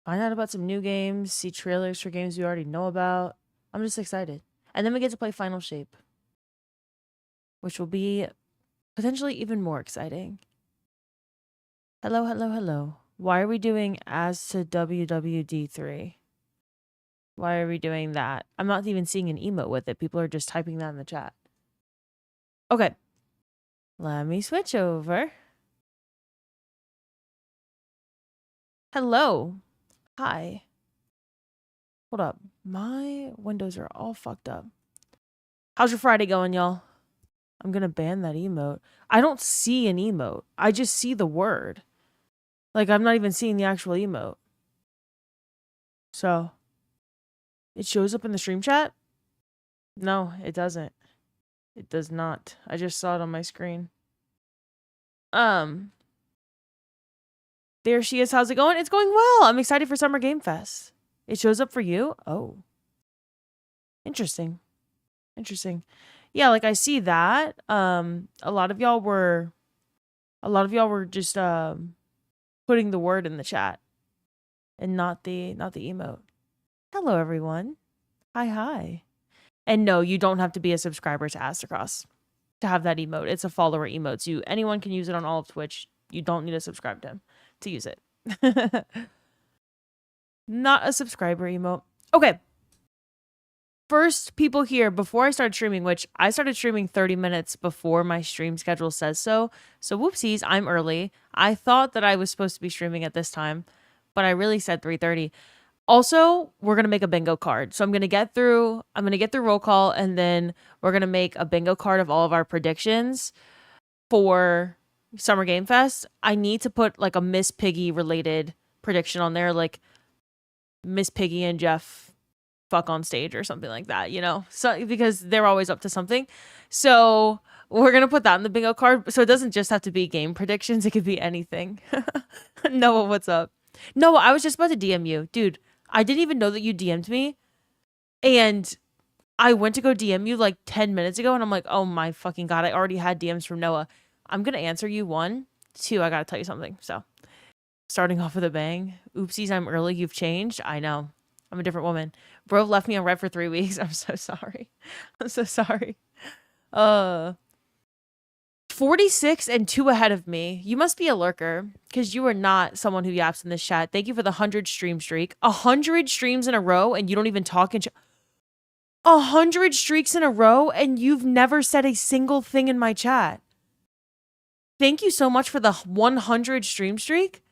find out about some new games, see trailers for games we already know about. I'm just excited. And then we get to play Final Shape, which will be potentially even more exciting. Hello, hello, hello. Why are we doing as to WWD3? Why are we doing that? I'm not even seeing an emote with it. People are just typing that in the chat. Okay. Let me switch over. Hello. Hi. Hold up. My windows are all fucked up. How's your Friday going, y'all? I'm gonna ban that emote. I don't see an emote. I just see the word. Like, I'm not even seeing the actual emote. So, it shows up in the stream chat? No, it doesn't. It does not. I just saw it on my screen. There she is. How's it going? It's going well. I'm excited for Summer Game Fest. It shows up for you? Oh. Interesting. Interesting. Yeah, like I see that. A lot of y'all were just putting the word in the chat and not the emote. Hello everyone. Hi. And no, you don't have to be a subscriber to Astrocross to have that emote. It's a follower emote. So anyone can use it on all of Twitch. You don't need to subscribe to him to use it. Not a subscriber emote. Okay. First people here before I started streaming, which I started streaming 30 minutes before my stream schedule says so. So whoopsies, I'm early. I thought that I was supposed to be streaming at this time, but I really said 3:30. Also, we're going to make a bingo card. So I'm going to get through roll call, and then we're going to make a bingo card of all of our predictions for Summer Game Fest. I need to put like a Miss Piggy related prediction on there, like Miss Piggy and Jeff fuck on stage or something like that, you know? So because they're always up to something. So we're going to put that in the bingo card. So it doesn't just have to be game predictions. It could be anything. Noah, what's up? Noah, I was just about to DM you. Dude, I didn't even know that you DM'd me. And I went to go DM you like 10 minutes ago. And I'm like, oh my fucking God, I already had DMs from Noah. I'm going to answer you. 1, 2, I got to tell you something. So starting off with a bang. Oopsies, I'm early. You've changed. I know. I'm a different woman. Bro left me on red for 3 weeks. I'm so sorry. I'm so sorry. 46 and 2 ahead of me. You must be a lurker because you are not someone who yaps in this chat. Thank you for the 100 stream streak. 100 streams in a row and you don't even talk in 100 streaks in a row and you've never said a single thing in my chat. Thank you so much for the 100 stream streak.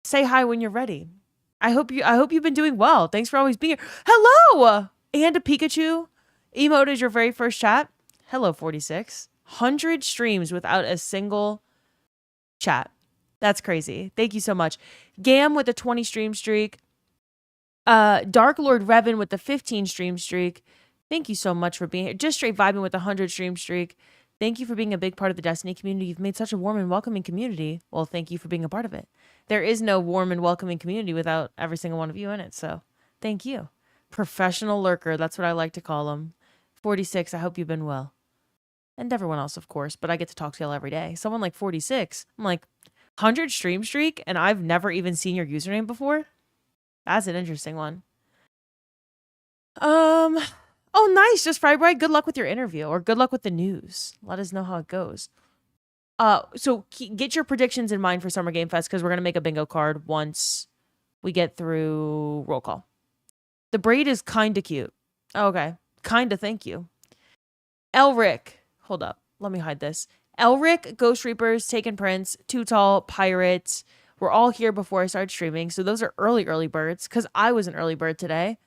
Say hi when you're ready. I hope you've been doing well. Thanks for always being here. Hello! And a Pikachu emote is your very first chat. Hello, 46. 100 streams without a single chat. That's crazy. Thank you so much. Gam with the 20 stream streak. Dark Lord Revan with the 15 stream streak. Thank you so much for being here. Just straight vibing with the 100 stream streak. Thank you for being a big part of the Destiny community. You've made such a warm and welcoming community. Well, thank you for being a part of it. There is no warm and welcoming community without every single one of you in it. So thank you. Professional lurker. That's what I like to call them. 46. I hope you've been well. And everyone else, of course. But I get to talk to y'all every day. Someone like 46. I'm like, 100 stream streak and I've never even seen your username before? That's an interesting one. Oh, nice. Just Fry Bright. Good luck with your interview or good luck with the news. Let us know how it goes. So get your predictions in mind for Summer Game Fest because we're going to make a bingo card once we get through roll call. The braid is kind of cute. Okay. Kind of. Thank you. Elric. Hold up. Let me hide this. Elric, Ghost Reapers, Taken Prince, Too Tall, Pirates. We're all here before I started streaming. So those are early birds because I was an early bird today.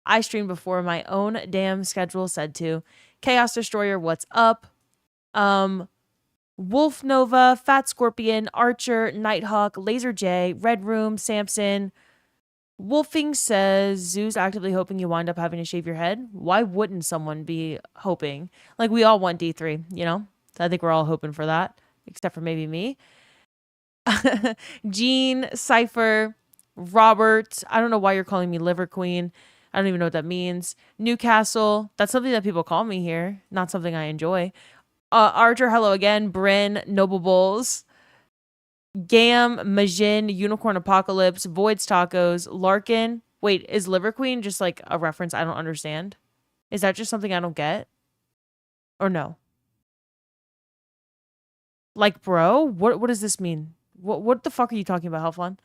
I streamed before my own damn schedule said to. Chaos Destroyer, what's up? Wolf Nova, Fat Scorpion, Archer, Nighthawk, Laser J, Red Room, Samson. Wolfing says, Zoo's actively hoping you wind up having to shave your head. Why wouldn't someone be hoping? Like, we all want D3, you know? So I think we're all hoping for that, except for maybe me. Jean, Cypher, Robert. I don't know why you're calling me Liver Queen. I don't even know what that means. Newcastle. That's something that people call me here. Not something I enjoy. Archer, hello again. Bryn, Noble Bulls. Gam, Majin, Unicorn Apocalypse, Voids Tacos, Larkin. Wait, is Liver Queen just like a reference I don't understand? Is that just something I don't get? Or no? Like, bro, what does this mean? What the fuck are you talking about, Helflon?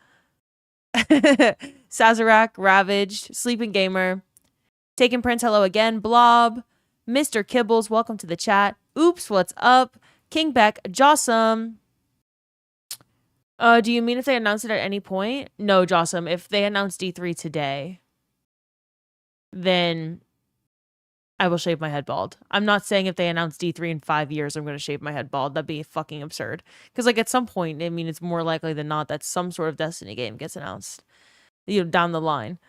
Sazerac, Ravaged, Sleeping Gamer, Taken Prince, hello again, Blob, Mr. Kibbles, welcome to the chat. Oops, what's up? King Beck, Jossum. Do you mean if they announce it at any point? No, Jossum. If they announce D3 today, then I will shave my head bald. I'm not saying if they announce D3 in 5 years, I'm going to shave my head bald. That'd be fucking absurd. Because, like, at some point, I mean, it's more likely than not that some sort of Destiny game gets announced, you know, down the line.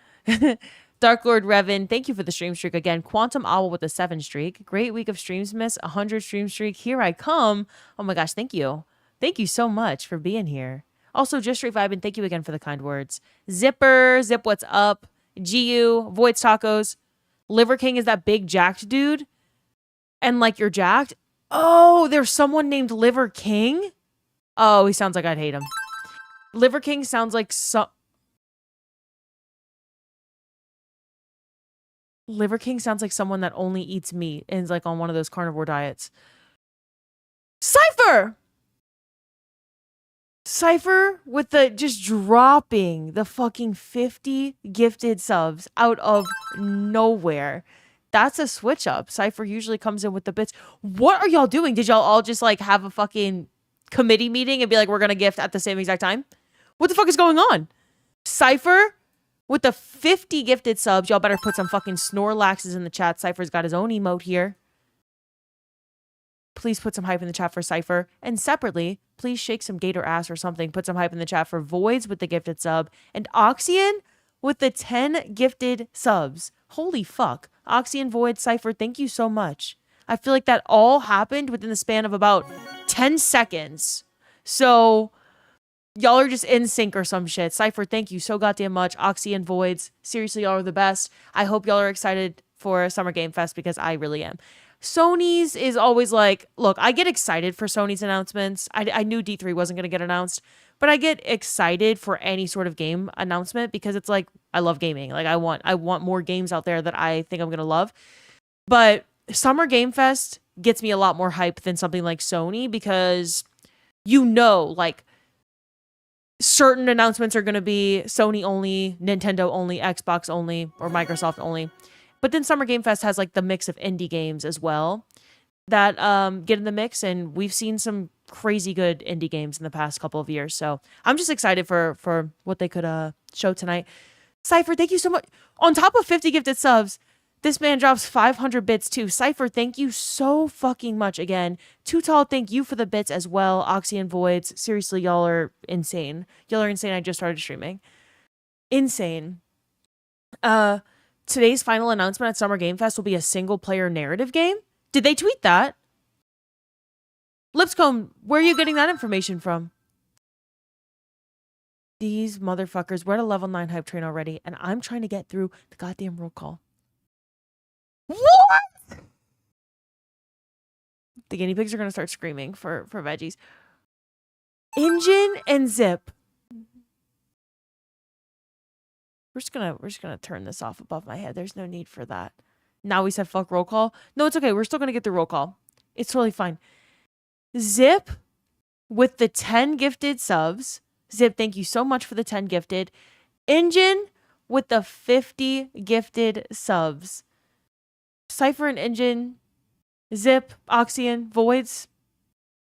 Dark Lord Revan, thank you for the stream streak again. Quantum Owl with a 7 streak. Great week of streams, miss. 100 stream streak. Here I come. Oh my gosh, thank you. Thank you so much for being here. Also, Just Straight Vibing, thank you again for the kind words. Zipper, Zip, what's up? GU, Voids Tacos. Liver King is that big jacked dude. And like you're jacked. Oh, there's someone named Liver King? Oh, he sounds like I'd hate him. Liver King sounds like Liver King sounds like someone that only eats meat and is like on one of those carnivore diets. Cypher! Cypher with the just dropping the fucking 50 gifted subs out of nowhere. That's a switch up. Cypher usually comes in with the bits. What are y'all doing? Did y'all all just like have a fucking committee meeting and be like, we're going to gift at the same exact time? What the fuck is going on? Cypher with the 50 gifted subs. Y'all better put some fucking Snorlaxes in the chat. Cypher's got his own emote here. Please put some hype in the chat for Cypher. And separately, please shake some gator ass or something. Put some hype in the chat for Voids with the gifted sub. And Oxian with the 10 gifted subs. Holy fuck. Oxian, Void, Cypher, thank you so much. I feel like that all happened within the span of about 10 seconds. So y'all are just in sync or some shit. Cypher, thank you so goddamn much. Oxy and Voids, seriously, y'all are the best. I hope y'all are excited for Summer Game Fest because I really am. Sony's is always like, look, I get excited for Sony's announcements. I knew D3 wasn't going to get announced, but I get excited for any sort of game announcement because it's like, I love gaming. Like I want more games out there that I think I'm going to love. But Summer Game Fest gets me a lot more hype than something like Sony because you know, like certain announcements are going to be Sony only, Nintendo only, Xbox only, or Microsoft only. But then Summer Game Fest has like the mix of indie games as well that get in the mix. And we've seen some crazy good indie games in the past couple of years. So I'm just excited for what they could show tonight. Cypher, thank you so much. On top of 50 gifted subs, this man drops 500 bits too. Cypher, thank you so fucking much again. Too Tall, thank you for the bits as well. Oxy and Voids, seriously, y'all are insane. Y'all are insane. I just started streaming. Insane. Today's final announcement at Summer Game Fest will be a single-player narrative game? Did they tweet that? Lipscomb, where are you getting that information from? These motherfuckers, we're at a level 9 hype train already, and I'm trying to get through the goddamn roll call. What? The guinea pigs are going to start screaming for veggies. Engine and Zip. We're just gonna turn this off above my head. There's no need for that. Now we said fuck roll call. No, it's okay. We're still gonna get the roll call. It's totally fine. Zip with the 10 gifted subs. Zip, thank you so much for the 10 gifted. Engine with the 50 gifted subs. Cypher and Engine, Zip, Oxian, Voids.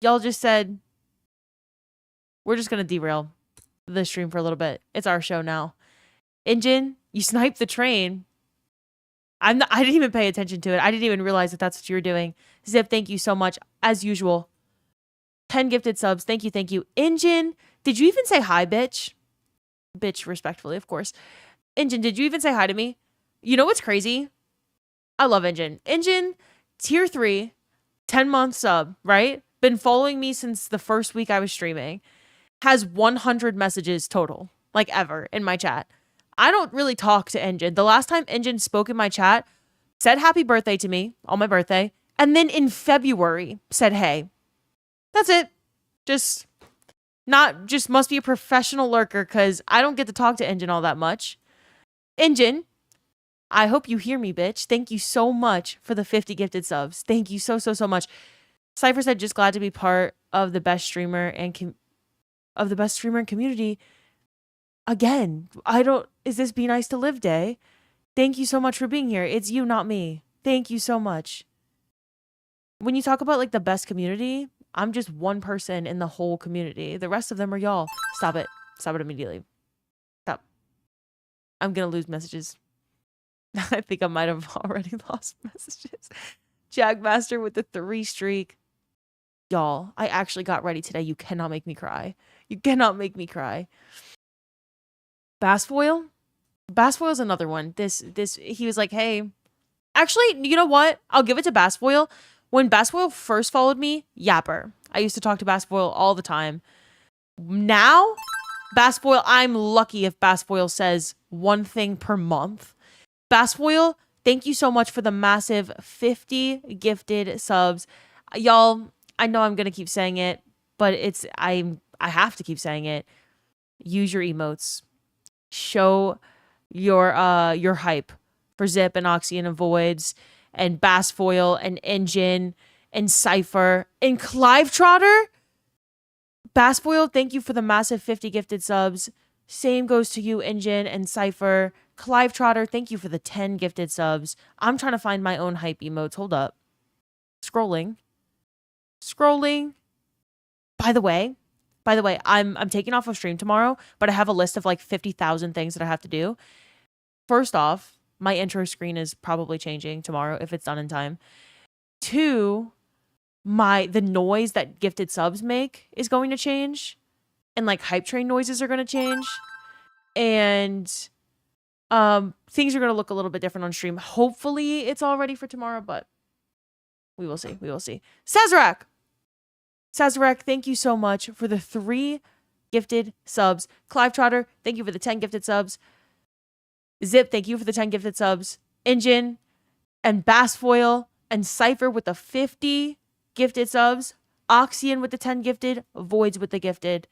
Y'all just said we're just gonna derail the stream for a little bit. It's our show now. Engine, you sniped the train. I didn't even pay attention to it. I didn't even realize that that's what you were doing. Zip, thank you so much. As usual. 10 gifted subs. Thank you, thank you. Engine, did you even say hi, bitch? Bitch, respectfully, of course. Engine, did you even say hi to me? You know what's crazy? I love Engine. Engine, tier 3, 10-month sub, right? Been following me since the first week I was streaming. Has 100 messages total, like ever, in my chat. I don't really talk to Engine. The last time Engine spoke in my chat, said happy birthday to me on my birthday, and then in February said hey. That's it. Just Not just must be a professional lurker because I don't get to talk to Engine all that much. Engine, I hope you hear me, bitch. Thank you so much for the 50 gifted subs. Thank you so, so, so much. Cypher said, just glad to be part of the best streamer and community. Again, is this Be Nice to Live Day? Thank you so much for being here. It's you, not me. Thank you so much. When you talk about like the best community, I'm just one person in the whole community. The rest of them are y'all. Stop it. Stop it immediately. Stop. I'm gonna lose messages. I think I might have already lost messages. Jagmaster with the 3 streak. Y'all, I actually got ready today. You cannot make me cry. You cannot make me cry. Bassfoil? Bassfoil's another one. He was like, hey. Actually, you know what? I'll give it to Bassfoil. When Bassfoil first followed me, Yapper. I used to talk to Bassfoil all the time. Now, Bassfoil, I'm lucky if Bassfoil says one thing per month. Bassfoil, thank you so much for the massive 50 gifted subs. Y'all, I know I'm going to keep saying it, but I have to keep saying it. Use your emotes. Show your hype for Zip and Oxy and Voids and Bassfoil and Engine and Cypher and Clive Trotter. Bassfoil, thank you for the massive 50 gifted subs. Same goes to you, Engine and Cypher. Clive Trotter, thank you for the 10 gifted subs. I'm trying to find my own hype emotes. Hold up. Scrolling. By the way, I'm taking off of stream tomorrow, but I have a list of like 50,000 things that I have to do. First off, my intro screen is probably changing tomorrow if it's done in time. 2, the noise that gifted subs make is going to change, and like hype train noises are going to change, and things are going to look a little bit different on stream. Hopefully it's all ready for tomorrow, but we will see. Sazerac, thank you so much for the 3 gifted subs. Clive Trotter, thank you for the 10 gifted subs. Zip, thank you for the 10 gifted subs. Engine and Bassfoil and Cypher with the 50 gifted subs. Oxyan with the 10 gifted. Voids with the gifted.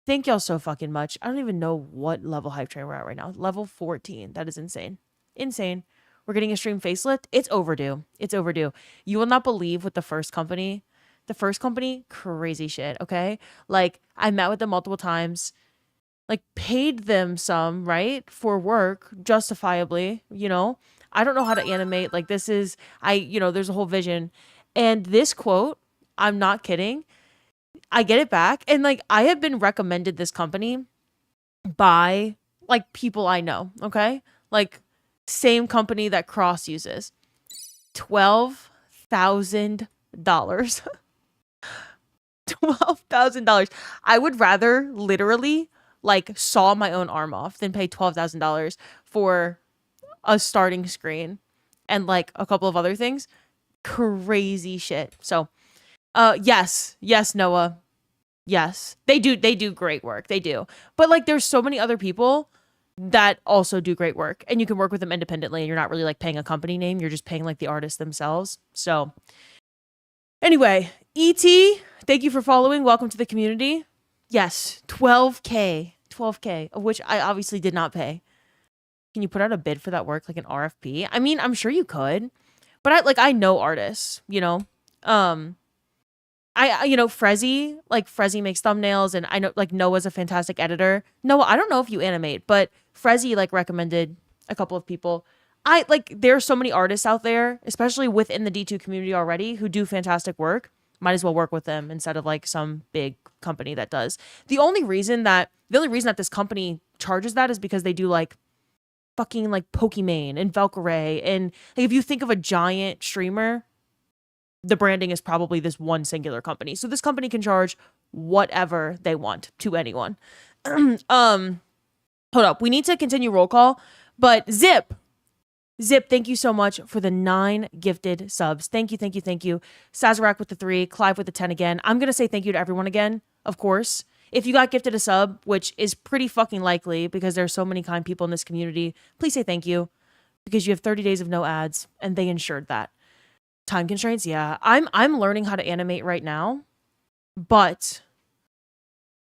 Thank y'all so fucking much. I don't even know what level hype train we're at right now. Level 14. That is insane. Insane. We're getting a stream facelift. It's overdue. You will not believe what the first company, crazy shit, okay? Like, I met with them multiple times. Like, paid them some, right? For work, justifiably, you know? I don't know how to animate. Like, there's a whole vision. And this quote, I'm not kidding, I get it back. And, like, I have been recommended this company by, like, people I know, okay? Like, same company that Cross uses. $12,000. $12,000. I would rather literally like saw my own arm off than pay $12,000 for a starting screen and like a couple of other things. Crazy shit. So, yes, Noah. Yes, they do great work. They do. But like, there's so many other people that also do great work, and you can work with them independently, and you're not really like paying a company name. You're just paying like the artists themselves. So anyway, ET, thank you for following. Welcome to the community. Yes, 12K, of which I obviously did not pay. Can you put out a bid for that work, like an RFP? I mean, I'm sure you could, but I know artists, you know. Frezzy makes thumbnails, and I know like Noah's a fantastic editor. Noah, I don't know if you animate, but Frezzy like recommended a couple of people. There are so many artists out there, especially within the D2 community already, who do fantastic work. Might as well work with them instead of like some big company that does. The only reason that this company charges that is because they do like fucking like Pokimane and Valkyrae, and like, if you think of a giant streamer, the branding is probably this one singular company. So this company can charge whatever they want to anyone. Hold up. We need to continue roll call, but Zip, thank you so much for the 9 gifted subs. Thank you. Sazerac with the 3, Clive with the 10 again. I'm going to say thank you to everyone again, of course. If you got gifted a sub, which is pretty fucking likely because there's so many kind people in this community, please say thank you, because you have 30 days of no ads, and they ensured that. Time constraints, yeah. I'm learning how to animate right now, but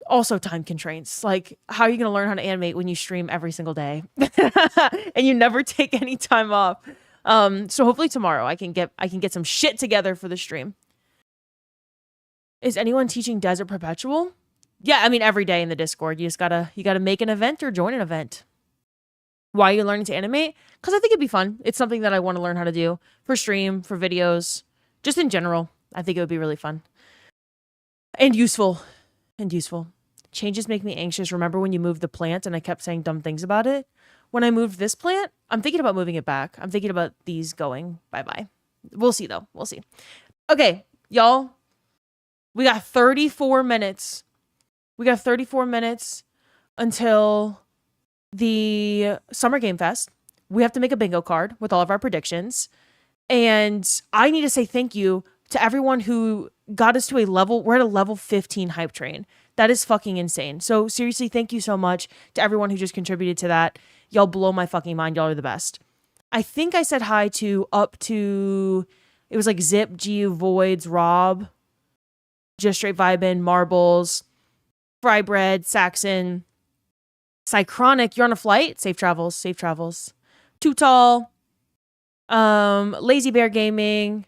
Also time constraints. Like, how are you going to learn how to animate when you stream every single day and you never take any time off? So hopefully tomorrow I can get some shit together for the stream. Is anyone teaching Desert Perpetual? Yeah, I mean every day in the Discord. You gotta make an event or join an event. Why are you learning to animate? Because I think it'd be fun. It's something that I want to learn how to do for stream, for videos, just in general. I think it would be really fun. And useful. Changes make me anxious. Remember when you moved the plant and I kept saying dumb things about it? When I moved this plant, I'm thinking about moving it back. I'm thinking about these going bye-bye. We'll see though. We'll see. Okay, y'all. We got 34 minutes. We got 34 minutes until the Summer Game Fest. We have to make a bingo card with all of our predictions. And I need to say thank you to everyone who got us to a level. We're at a level 15 hype train. That is fucking insane. So seriously, thank you so much to everyone who just contributed to that. Y'all blow my fucking mind. Y'all are the best. I think I said hi to it was like Zip, G, Voids, Rob, Just Straight Vibin', Marbles, Fry Bread, Saxon, Cychronic, you're on a flight? Safe travels. Too Tall, Lazy Bear Gaming,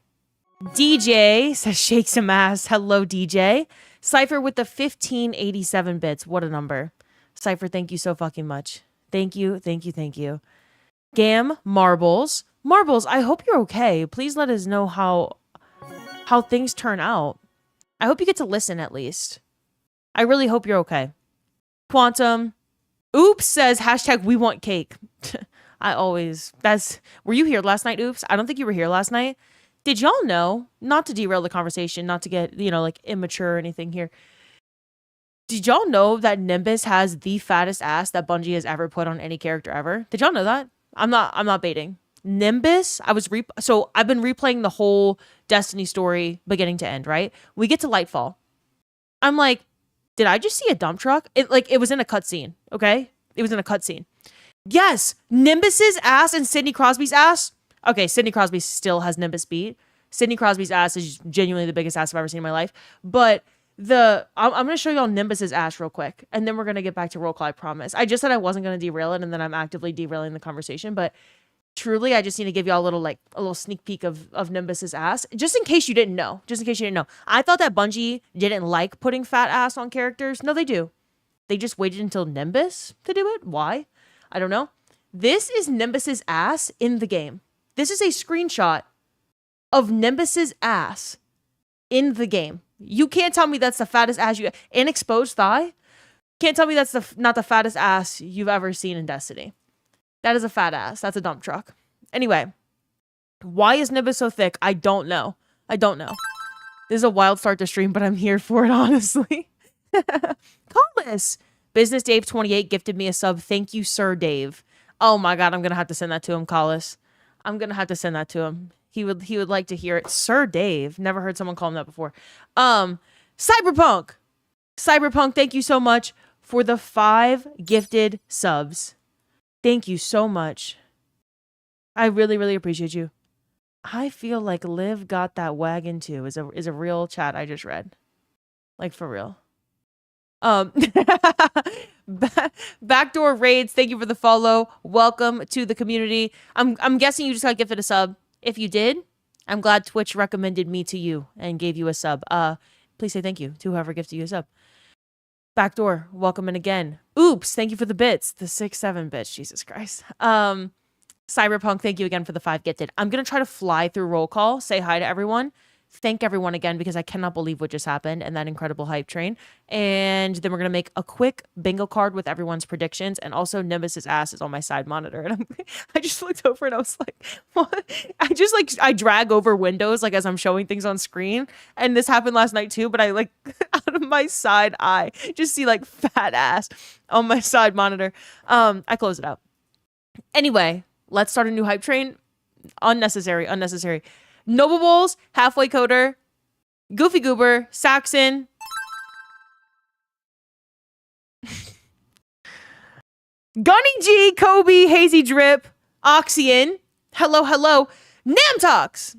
DJ says shake some ass. Hello, DJ. Cypher with the 1587 bits. What a number. Cypher, thank you so fucking much. Thank you. Gam, Marbles. Marbles, I hope you're okay. Please let us know how things turn out. I hope you get to listen at least. I really hope you're okay. Quantum. Oops says hashtag we want cake. Were you here last night, Oops? I don't think you were here last night. Did y'all know, not to derail the conversation, not to get, like immature or anything here. Did y'all know that Nimbus has the fattest ass that Bungie has ever put on any character ever? Did y'all know that? I'm not baiting. Nimbus, I've been replaying the whole Destiny story beginning to end, right? We get to Lightfall. I'm like, did I just see a dump truck? It was in a cutscene, okay? It was in a cutscene. Yes, Nimbus's ass and Sidney Crosby's ass. Okay, Sidney Crosby still has Nimbus beat. Sidney Crosby's ass is genuinely the biggest ass I've ever seen in my life. But I'm going to show y'all Nimbus's ass real quick, and then we're going to get back to roll call, I promise. I just said I wasn't going to derail it, and then I'm actively derailing the conversation, but truly, I just need to give y'all a little sneak peek of Nimbus's ass, just in case you didn't know. I thought that Bungie didn't like putting fat ass on characters. No, they do. They just waited until Nimbus to do it. Why? I don't know. This is Nimbus's ass in the game. This is a screenshot of Nimbus's ass in the game. You can't tell me that's the fattest ass an exposed thigh. Can't tell me that's not the fattest ass you've ever seen in Destiny. That is a fat ass. That's a dump truck. Anyway, why is Nimbus so thick? I don't know. This is a wild start to stream, but I'm here for it, honestly. Collis. Business Dave 28 gifted me a sub. Thank you, Sir Dave. Oh my God, I'm going to have to send that to him, Collis. I'm going to have to send that to him. He would like to hear it. Sir Dave. Never heard someone call him that before. Cyberpunk, thank you so much for the 5 gifted subs. Thank you so much. I really, really appreciate you. I feel like Liv got that wagon too is a real chat I just read. Like for real. Backdoor Raids, thank you for the follow. Welcome to the community. I'm guessing you just got gifted a sub. If you did, I'm glad Twitch recommended me to you and gave you a sub. Please say thank you to whoever gifted you a sub. Backdoor, welcome in again. Oops, thank you for the bits. The 6-7 bits, Jesus Christ. Cyberpunk, thank you again for the 5 gifted. I'm gonna try to fly through roll call, say hi to everyone. Thank everyone again because I cannot believe what just happened and that incredible hype train. And then we're going to make a quick bingo card with everyone's predictions. And also Nimbus's ass is on my side monitor. And I just looked over and I was like, what? I drag over windows like as I'm showing things on screen. And this happened last night too. But I out of my side eye just see fat ass on my side monitor. I close it out. Anyway, let's start a new hype train. Unnecessary. Noble Bowls, Halfway Coder, Goofy Goober, Saxon, Gunny G, Kobe, Hazy Drip, Oxyan, hello, Namtox.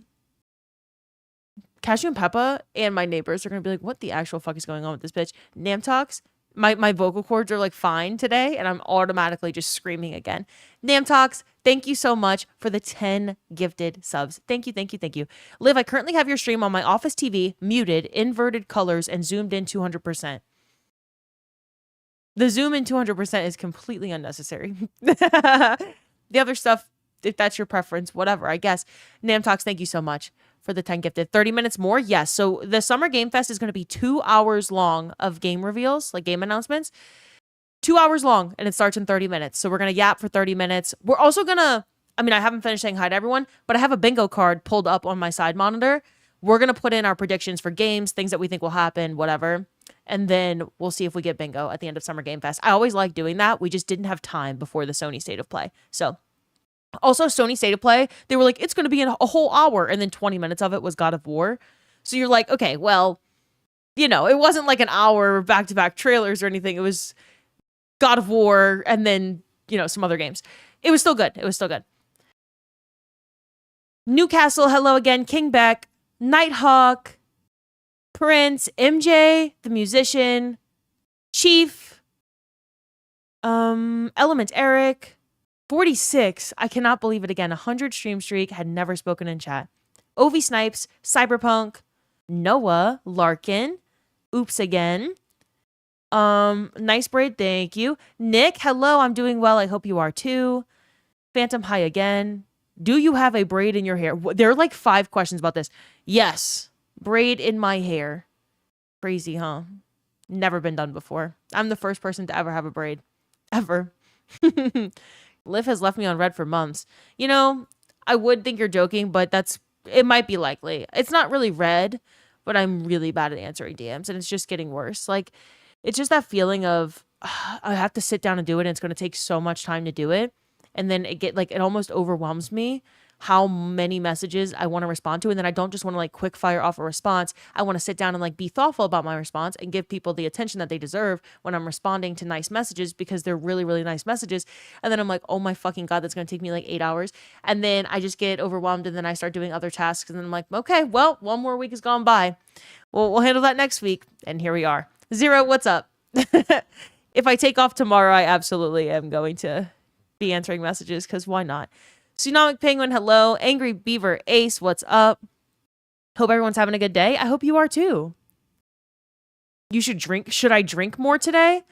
Cashew and Peppa and my neighbors are going to be like, what the actual fuck is going on with this bitch? Namtox, My vocal cords are like fine today, and I'm automatically just screaming again. Namtox, thank you so much for the 10 gifted subs. Thank you, thank you, thank you. Liv, I currently have your stream on my office TV, muted, inverted colors, and zoomed in 200%. The zoom in 200% is completely unnecessary. The other stuff, if that's your preference, whatever, I guess. Namtox, thank you so much for the 10 gifted. 30 minutes more? Yes. So the Summer Game Fest is going to be 2 hours long of game reveals, like game announcements. 2 hours long, and it starts in 30 minutes. So we're going to yap for 30 minutes. We're also going to, I mean, I haven't finished saying hi to everyone, but I have a bingo card pulled up on my side monitor. We're going to put in our predictions for games, things that we think will happen, whatever. And then we'll see if we get bingo at the end of Summer Game Fest. I always like doing that. We just didn't have time before the Sony State of Play. So also Sony State of Play, they were like, it's going to be in a whole hour. And then 20 minutes of it was God of War. So you're like, okay, well, you know, it wasn't like an hour back-to-back trailers or anything. It was God of War and then, you know, some other games. It was still good. It was still good. Newcastle, hello again. King Beck, Nighthawk, Prince, MJ, the musician, Chief, Element Eric, 46. I cannot believe it again. 100 stream streak, had never spoken in chat. Ovi Snipes, Cyberpunk, Noah, Larkin, Oops Again. Nice braid, thank you. Nick, hello, I'm doing well. I hope you are too. Phantom, hi again. Do you have a braid in your hair? There are like 5 questions about this. Yes. Braid in my hair. Crazy, huh? Never been done before. I'm the first person to ever have a braid. Ever. Liv has left me on red for months. You know, I would think you're joking, but it might be likely. It's not really red, but I'm really bad at answering DMs, and it's just getting worse. Like, it's just that feeling of, I have to sit down and do it, and it's going to take so much time to do it. And then it almost overwhelms me how many messages I want to respond to. And then I don't just want to like quick fire off a response. I want to sit down and like be thoughtful about my response and give people the attention that they deserve when I'm responding to nice messages, because they're really, really nice messages. And then I'm like, oh my fucking God, that's going to take me like 8 hours. And then I just get overwhelmed, and then I start doing other tasks. And then I'm like, okay, well, one more week has gone by. Well, we'll handle that next week. And here we are. Zero, what's up? If I take off tomorrow, I absolutely am going to be answering messages, because why not? Tsunomic Penguin, hello. Angry Beaver Ace, what's up? Hope everyone's having a good day. I hope you are too. You should drink. Should I drink more today?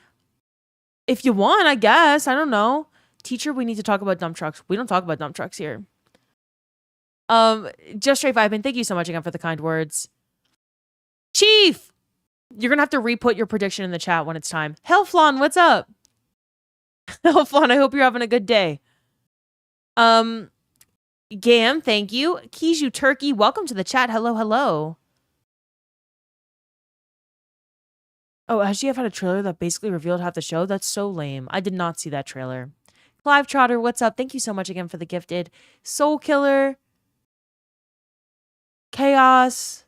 If you want, I guess. I don't know. Teacher, we need to talk about dump trucks. We don't talk about dump trucks here. Just straight vibing. Thank you so much again for the kind words. Chief! You're going to have to re-put your prediction in the chat when it's time. Hellflon, what's up? Hellflon, I hope you're having a good day. Gam, thank you. Kiju Turkey, welcome to the chat. Hello, hello. Oh, SGF had a trailer that basically revealed half the show? That's so lame. I did not see that trailer. Clive Trotter, what's up? Thank you so much again for the gifted. Soul Killer. Chaos.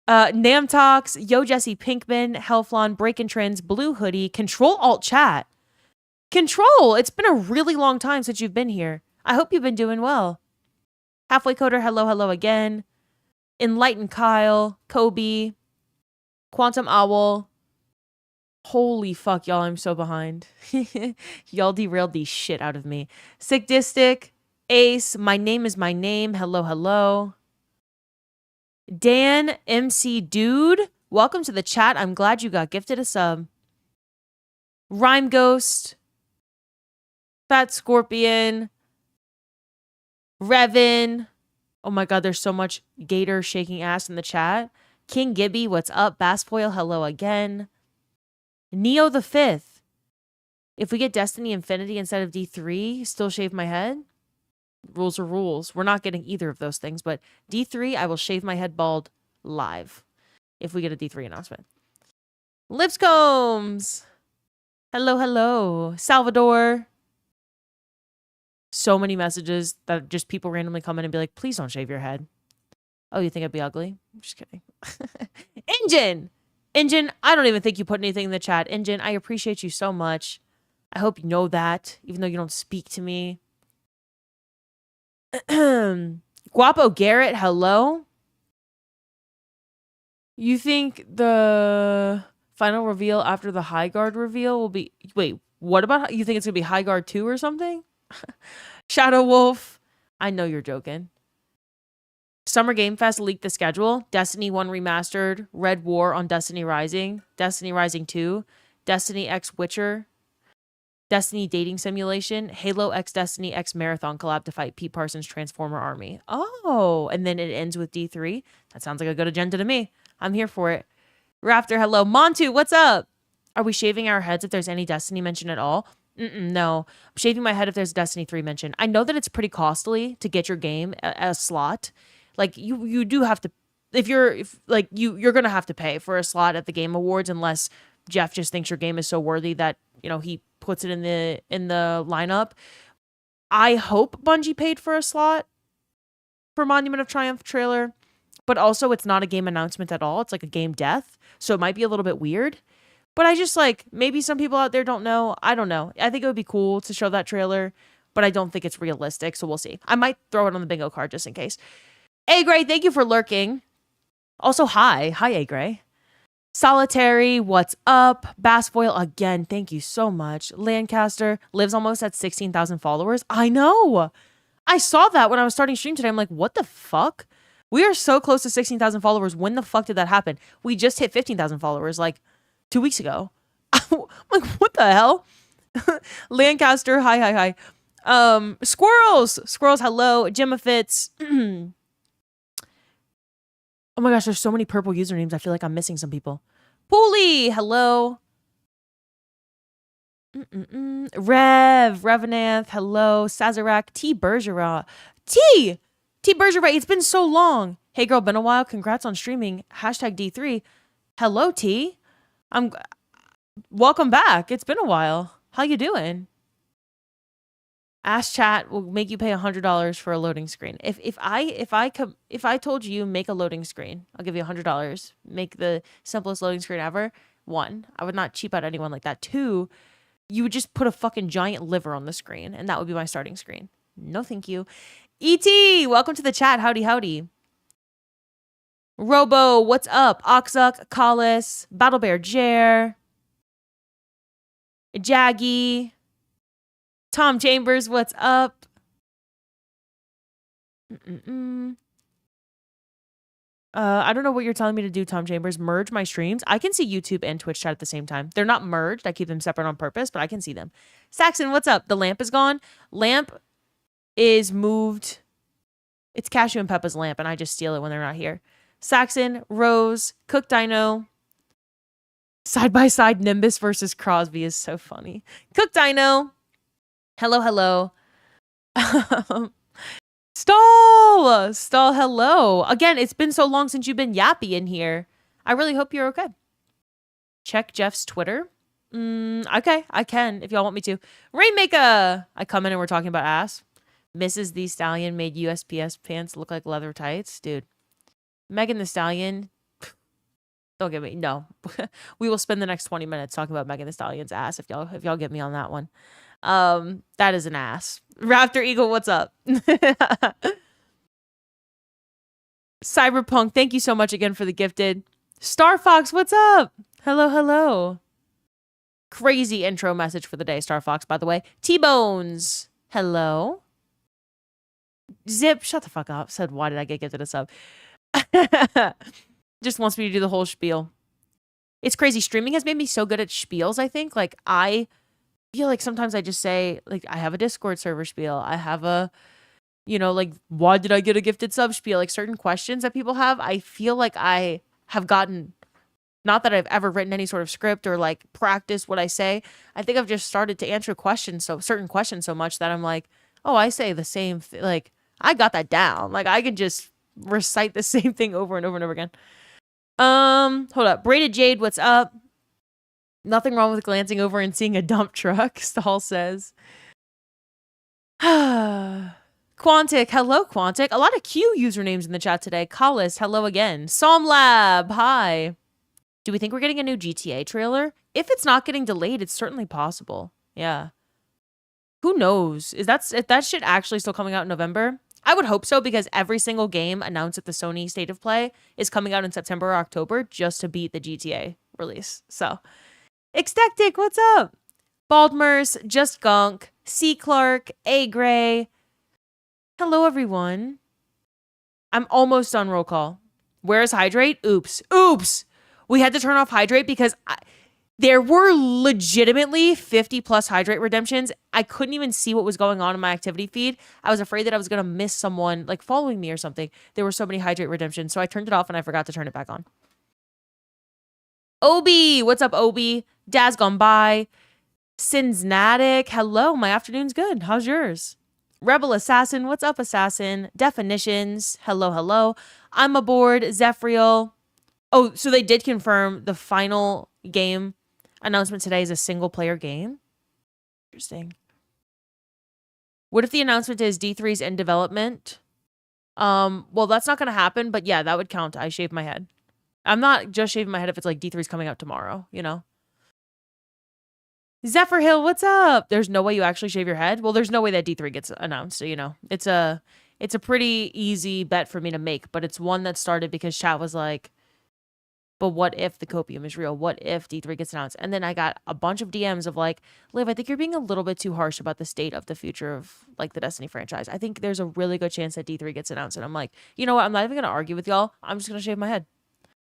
Namtox, Yo Jesse Pinkman, Hellflon, Breaking Trends, Blue Hoodie, Control Alt Chat. Control, it's been a really long time since you've been here. I hope you've been doing well. Halfway Coder, hello, hello again. Enlightened Kyle, Kobe, Quantum Owl. Holy fuck, y'all, I'm so behind. Y'all derailed the shit out of me. Sickdistic, Ace, My Name is My Name, hello, hello. Dan, MC Dude, welcome to the chat. I'm glad you got gifted a sub. Rhyme Ghost, Fat Scorpion, Revan. Oh my God, there's so much Gator shaking ass in the chat. King Gibby, what's up? Bassfoil, hello again. Neo the Fifth. If we get Destiny Infinity instead of D3, still shave my head? Rules are rules. We're not getting either of those things, but D3, I will shave my head bald live if we get a D3 announcement. Lipscombs. Hello, hello. Salvador. So many messages that just people randomly come in and be like, please don't shave your head. Oh, you think I'd be ugly? I'm just kidding. Engine, I don't even think you put anything in the chat. Engine, I appreciate you so much. I hope you know that, even though you don't speak to me. Guapo Garrett, hello. You think the Final reveal after the High Guard reveal will be... Wait, what about... You think it's going to be High Guard 2 or something? Shadow Wolf. I know you're joking. Summer Game Fest leaked the schedule. Destiny 1 Remastered. Red War on Destiny Rising. Destiny Rising 2. Destiny X Witcher. Destiny Dating Simulation. Halo X Destiny X Marathon collab to fight Pete Parsons' Transformer army. Oh, and then it ends with D3. That sounds like a good agenda to me. I'm here for it. Raptor, hello. Montu, what's up? Are we shaving our heads if there's any Destiny mention at all? No. I'm shaving my head if there's a Destiny 3 mention. I know that it's pretty costly to get your game a slot. Like, you do have to... You're going to have to pay for a slot at the Game Awards unless Jeff just thinks your game is so worthy that, you know, he puts it in the lineup. I hope Bungie paid for a slot for Monument of Triumph trailer, but also it's not a game announcement at all. It's like a game death, so it might be a little bit weird. But I just maybe some people out there don't know. I don't know. I think it would be cool to show that trailer, but I don't think it's realistic, so we'll see. I might throw it on the bingo card just in case. A Gray, thank you for lurking. Also, hi. Hi, A Gray. Solitary, what's up? Bassfoil, again, thank you so much. Lancaster lives almost at 16,000 followers. I know. I saw that when I was starting stream today. I'm like, what the fuck? We are so close to 16,000 followers. When the fuck did that happen? We just hit 15,000 followers 2 weeks ago. I'm like, what the hell? Lancaster, hi. Squirrels, hello. Gemma Fitz. Oh my gosh, there's so many purple usernames. I feel like I'm missing some people. Pooley, hello. Revenant, hello. Sazerac, T Bergerac. T Bergerac, it's been so long. Hey girl, been a while. Congrats on streaming. Hashtag D3. Hello, T. Welcome back. It's been a while. How you doing? Ask chat will make you pay $100 for a loading screen. If I told you make a loading screen, I'll give you $100. Make the simplest loading screen ever. 1, I would not cheap out anyone like that. 2, you would just put a fucking giant liver on the screen, and that would be my starting screen. No, thank you. ET, welcome to the chat. Howdy. Robo, what's up? Oxuck, Collis, Battle Bear Jer, Jaggy. Tom Chambers, what's up? I don't know what you're telling me to do, Tom Chambers. Merge my streams. I can see YouTube and Twitch chat at the same time. They're not merged. I keep them separate on purpose, but I can see them. Saxon, what's up? The lamp is gone. Lamp is moved. It's Cashew and Peppa's lamp, and I just steal it when they're not here. Saxon, Rose, Cook Dino. Side by side Nimbus versus Crosby is so funny. Cook Dino. Hello. Stall, hello. Again, it's been so long since you've been yappy in here. I really hope you're okay. Check Jeff's Twitter. Okay, I can if y'all want me to. Rainmaker! I come in and we're talking about ass. Mrs. The Stallion made USPS pants look like leather tights. Dude. Megan the Stallion. Don't get me. No. We will spend the next 20 minutes talking about Megan the Stallion's ass if y'all get me on that one. That is an ass. Raptor Eagle, what's up? Cyberpunk, thank you so much again for the gifted. Star Fox, what's up? Hello. Crazy intro message for the day, Star Fox, by the way. T-Bones, hello. Zip, shut the fuck up. Said, why did I get gifted a sub? Just wants me to do the whole spiel. It's crazy. Streaming has made me so good at spiels, I think. I feel like sometimes I just say, I have a Discord server spiel. I have a, why did I get a gifted sub spiel? Certain questions that people have, I feel like I have gotten, not that I've ever written any sort of script or practiced what I say. I think I've just started to answer certain questions so much that I'm like, oh, I say the same thing. I got that down. I can just recite the same thing over and over and over again. Hold up. Braided Jade, what's up? Nothing wrong with glancing over and seeing a dump truck, Stahl says. Quantic, hello, Quantic. A lot of Q usernames in the chat today. Collis, hello again. Psalm Lab, hi. Do we think we're getting a new GTA trailer? If it's not getting delayed, it's certainly possible. Yeah. Who knows? Is that shit actually still coming out in November? I would hope so, because every single game announced at the Sony State of Play is coming out in September or October just to beat the GTA release. So, Ecstatic, what's up? Baldmers, Just Gunk, C. Clark, A. Gray. Hello, everyone. I'm almost on roll call. Where's Hydrate? Oops. We had to turn off Hydrate because there were legitimately 50 plus Hydrate redemptions. I couldn't even see what was going on in my activity feed. I was afraid that I was going to miss someone like following me or something. There were so many Hydrate redemptions. So I turned it off and I forgot to turn it back on. Obi, what's up, Obi? Daz Gone By. Sinsnatic, hello, my afternoon's good. How's yours? Rebel Assassin, what's up, Assassin? Definitions, hello. I'm aboard, Zephyriel. Oh, so they did confirm the final game announcement today is a single player game? Interesting. What if the announcement is D3's in development? Well, that's not going to happen, but yeah, that would count. I shave my head. I'm not just shaving my head if it's like D3's coming out tomorrow, you know? Zephyr Hill, what's up? There's no way you actually shave your head? Well, there's no way that D3 gets announced, so, you know. It's a pretty easy bet for me to make, but it's one that started because chat was like, but what if the copium is real? What if D3 gets announced? And then I got a bunch of DMs of like, Liv, I think you're being a little bit too harsh about the state of the future of like the Destiny franchise. I think there's a really good chance that D3 gets announced. And I'm like, you know what? I'm not even going to argue with y'all. I'm just going to shave my head.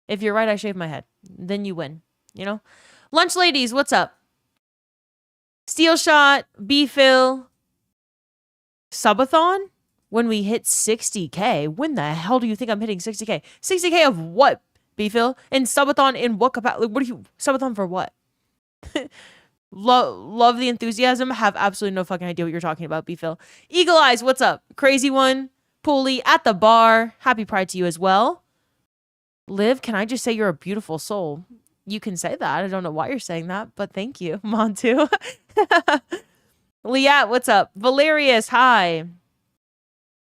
If you're right, I shave my head. Then you win, you know? Lunch ladies, what's up? Steel Shot, B-Phil, Subathon? When we hit 60K, when the hell do you think I'm hitting 60K? 60K of what, B-Phil? And Subathon in what capacity? What do you, Subathon for what? Love the enthusiasm. Have absolutely no fucking idea what you're talking about, B-Phil. Eagle Eyes, what's up? Crazy One, Pulley, at the bar. Happy Pride to you as well. Liv, can I just say you're a beautiful soul? You can say that. I don't know why you're saying that, but thank you, Montu. Liat, what's up? Valerius, hi.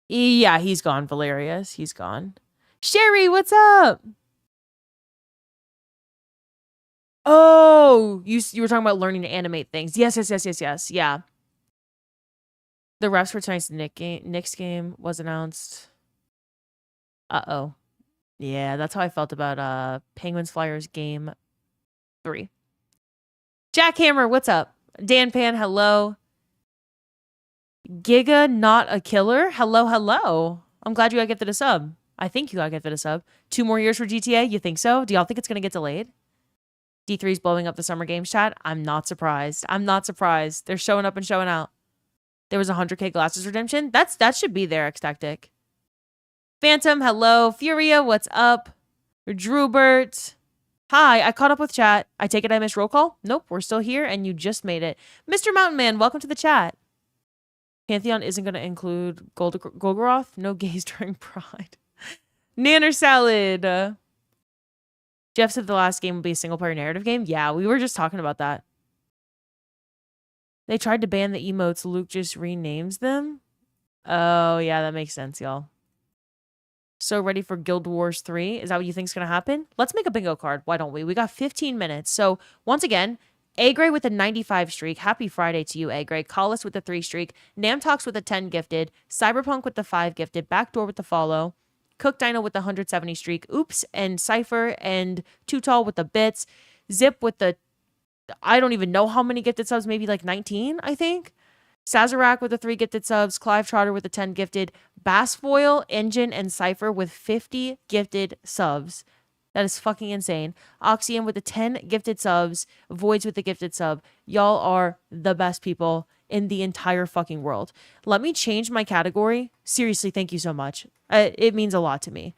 Yeah, he's gone, Valerius. He's gone. Sherry, what's up? Oh, you were talking about learning to animate things. Yes. Yeah. The refs for tonight's Knicks game was announced. Uh-oh. Yeah, that's how I felt about Penguins Flyers game 3. Jackhammer, what's up? Dan Pan, hello. Giga, not a killer. Hello. I'm glad you got gifted a sub. I think you got gifted a sub. 2 more years for GTA? You think so? Do y'all think it's going to get delayed? D3's blowing up the summer games chat? I'm not surprised. They're showing up and showing out. There was 100K glasses redemption? That should be there, Ecstatic. Phantom, hello. Furia, what's up? Drewbert. Hi, I caught up with chat. I take it I missed roll call? Nope, we're still here and you just made it. Mr. Mountain Man, welcome to the chat. Pantheon isn't going to include Golgoroth? No gays during Pride. Nanner Salad. Jeff said the last game will be a single-player narrative game. Yeah, we were just talking about that. They tried to ban the emotes. Luke just renames them. Oh, yeah, that makes sense, y'all. So ready for Guild Wars 3? Is that what you think is going to happen? Let's make a bingo card. Why don't we? We got 15 minutes. So once again, A-Gray with a 95 streak. Happy Friday to you, A-Gray. Collis with the 3 streak. Namtox with a 10 gifted. Cyberpunk with the 5 gifted. Backdoor with the follow. Cook Dino with the 170 streak. Oops. And Cypher and Too Tall with the bits. Zip with the, I don't even know how many gifted subs. Maybe like 19, I think. Sazerac with the 3 gifted subs. Clive Trotter with the 10 gifted. Bassfoil, Engine, and Cypher with 50 gifted subs. That is fucking insane. Oxyum with the 10 gifted subs. Voids with the gifted sub. Y'all are the best people in the entire fucking world. Let me change my category. Seriously, thank you so much. It means a lot to me.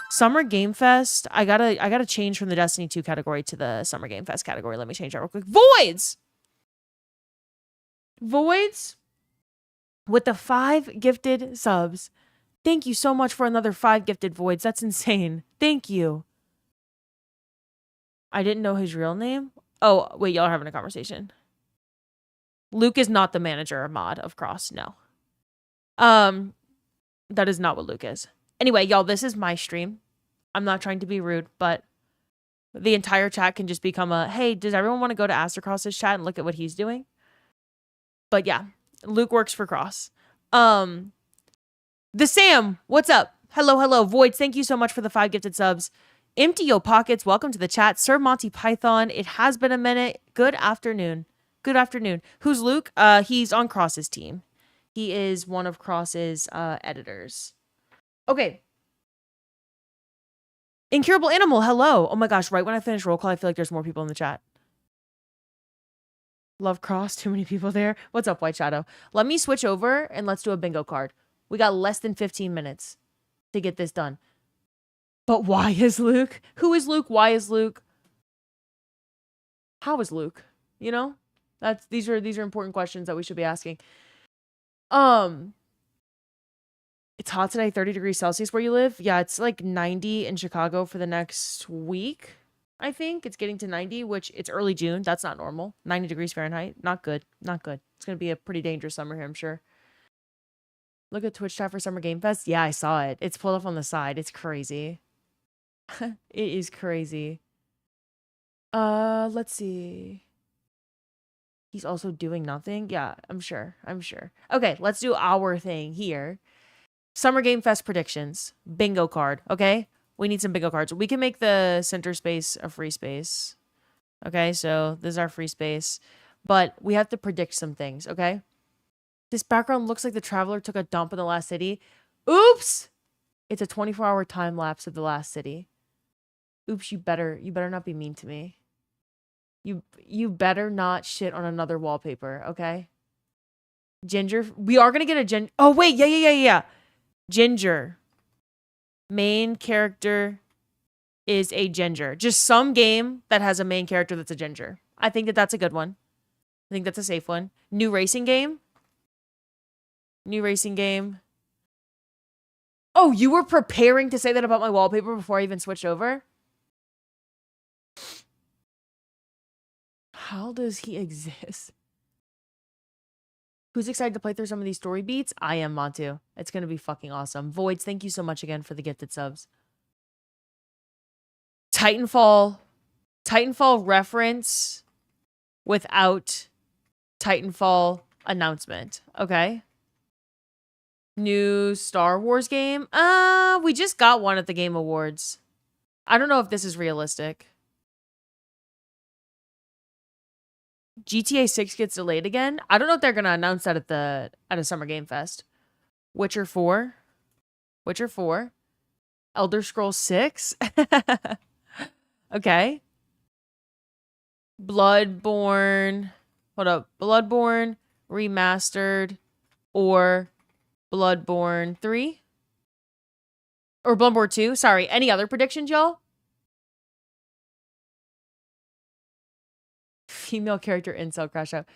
Summer Game Fest. I gotta change from the Destiny 2 category to the Summer Game Fest category. Let me change that real quick. Voids with the 5 gifted subs. Thank you so much for another 5 gifted Voids. That's insane. Thank you. I didn't know his real name. Oh, wait, y'all are having a conversation. Luke is not the manager or mod of Cross. No. That is not what Luke is. Anyway, y'all, this is my stream. I'm not trying to be rude, but the entire chat can just become a, hey, does everyone want to go to Astrocross's chat and look at what he's doing? But yeah, Luke works for Cross. The Sam, what's up? Hello. Voids, thank you so much for the 5 gifted subs. Empty Yo Pockets, welcome to the chat. Sir Monty Python, it has been a minute. Good afternoon. Good afternoon. Who's Luke? He's on Cross's team. He is one of Cross's editors. Okay. Incurable Animal, hello. Oh my gosh, right when I finish roll call, I feel like there's more people in the chat. Love Cross, too many people there. What's up, White Shadow? Let me switch over and let's do a bingo card. We got less than 15 minutes to get this done. But why is Luke? Who is Luke? Why is Luke? How is Luke? You know? These are important questions that we should be asking. It's hot today, 30 degrees Celsius where you live. Yeah, it's like 90 in Chicago for the next week. I think it's getting to 90, which it's early June. That's not normal. 90 degrees Fahrenheit. Not good. Not good. It's going to be a pretty dangerous summer here, I'm sure. Look at Twitch chat for Summer Game Fest. Yeah, I saw it. It's pulled up on the side. It's crazy. It is crazy. Let's see. He's also doing nothing. Yeah, I'm sure. Okay, let's do our thing here. Summer Game Fest predictions. Bingo card, okay? We need some bingo cards. We can make the center space a free space. Okay, so this is our free space. But we have to predict some things, okay? This background looks like the traveler took a dump in the last city. Oops! It's a 24-hour time lapse of the last city. Oops, you better not be mean to me. You better not shit on another wallpaper, okay? Ginger. We are going to get a Ginger. Oh, wait. Yeah. Ginger. Main character is a ginger. Just some game that has a main character that's a ginger. I think that's a good one. I think that's a safe one. New racing game. Oh, you were preparing to say that about my wallpaper before I even switched over? How does he exist? Who's excited to play through some of these story beats? I am, Montu. It's going to be fucking awesome. Voids, thank you so much again for the gifted subs. Titanfall reference without Titanfall announcement. Okay. New Star Wars game? We just got one at the Game Awards. I don't know if this is realistic. GTA 6 gets delayed again. I don't know if they're gonna announce that at a Summer Game Fest. Witcher 4. Elder Scrolls 6. Okay. Bloodborne. Hold up. Bloodborne Remastered or Bloodborne 3? Or Bloodborne 2. Sorry. Any other predictions, y'all? Female character incel crash out.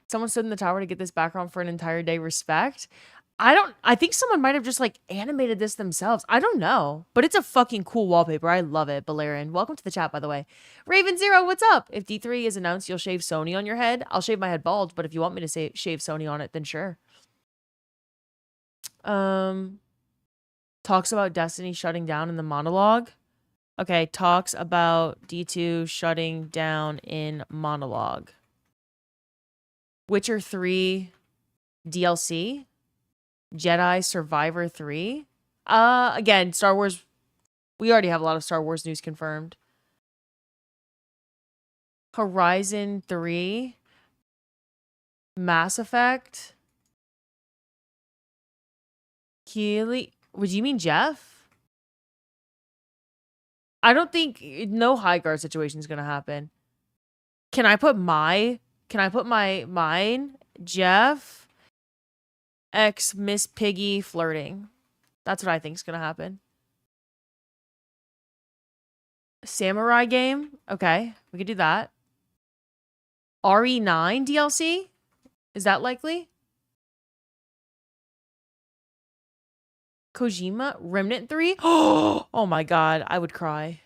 Someone stood in the tower to get this background for an entire day. Respect. I think someone might have just like animated this themselves. I don't know, but it's a fucking cool wallpaper. I love it. Balerian, welcome to the chat, by the way. Raven Zero, what's up? If D3 is announced, you'll shave Sony on your head. I'll shave my head bald, but if you want me to shave Sony on it, then sure. Talks about Destiny shutting down in the monologue. Okay, talks about D2 shutting down in monologue. Witcher 3 DLC. Jedi Survivor 3. Again, Star Wars. We already have a lot of Star Wars news confirmed. Horizon 3. Mass Effect. Keely. Would you mean Jeff? I don't think no high guard situation is gonna happen. Can I put mine? Jeff X Miss Piggy flirting. That's what I think is gonna happen. Samurai game. Okay, we could do that. RE9 DLC. Is that likely? Kojima Remnant 3. Oh my god, I would cry.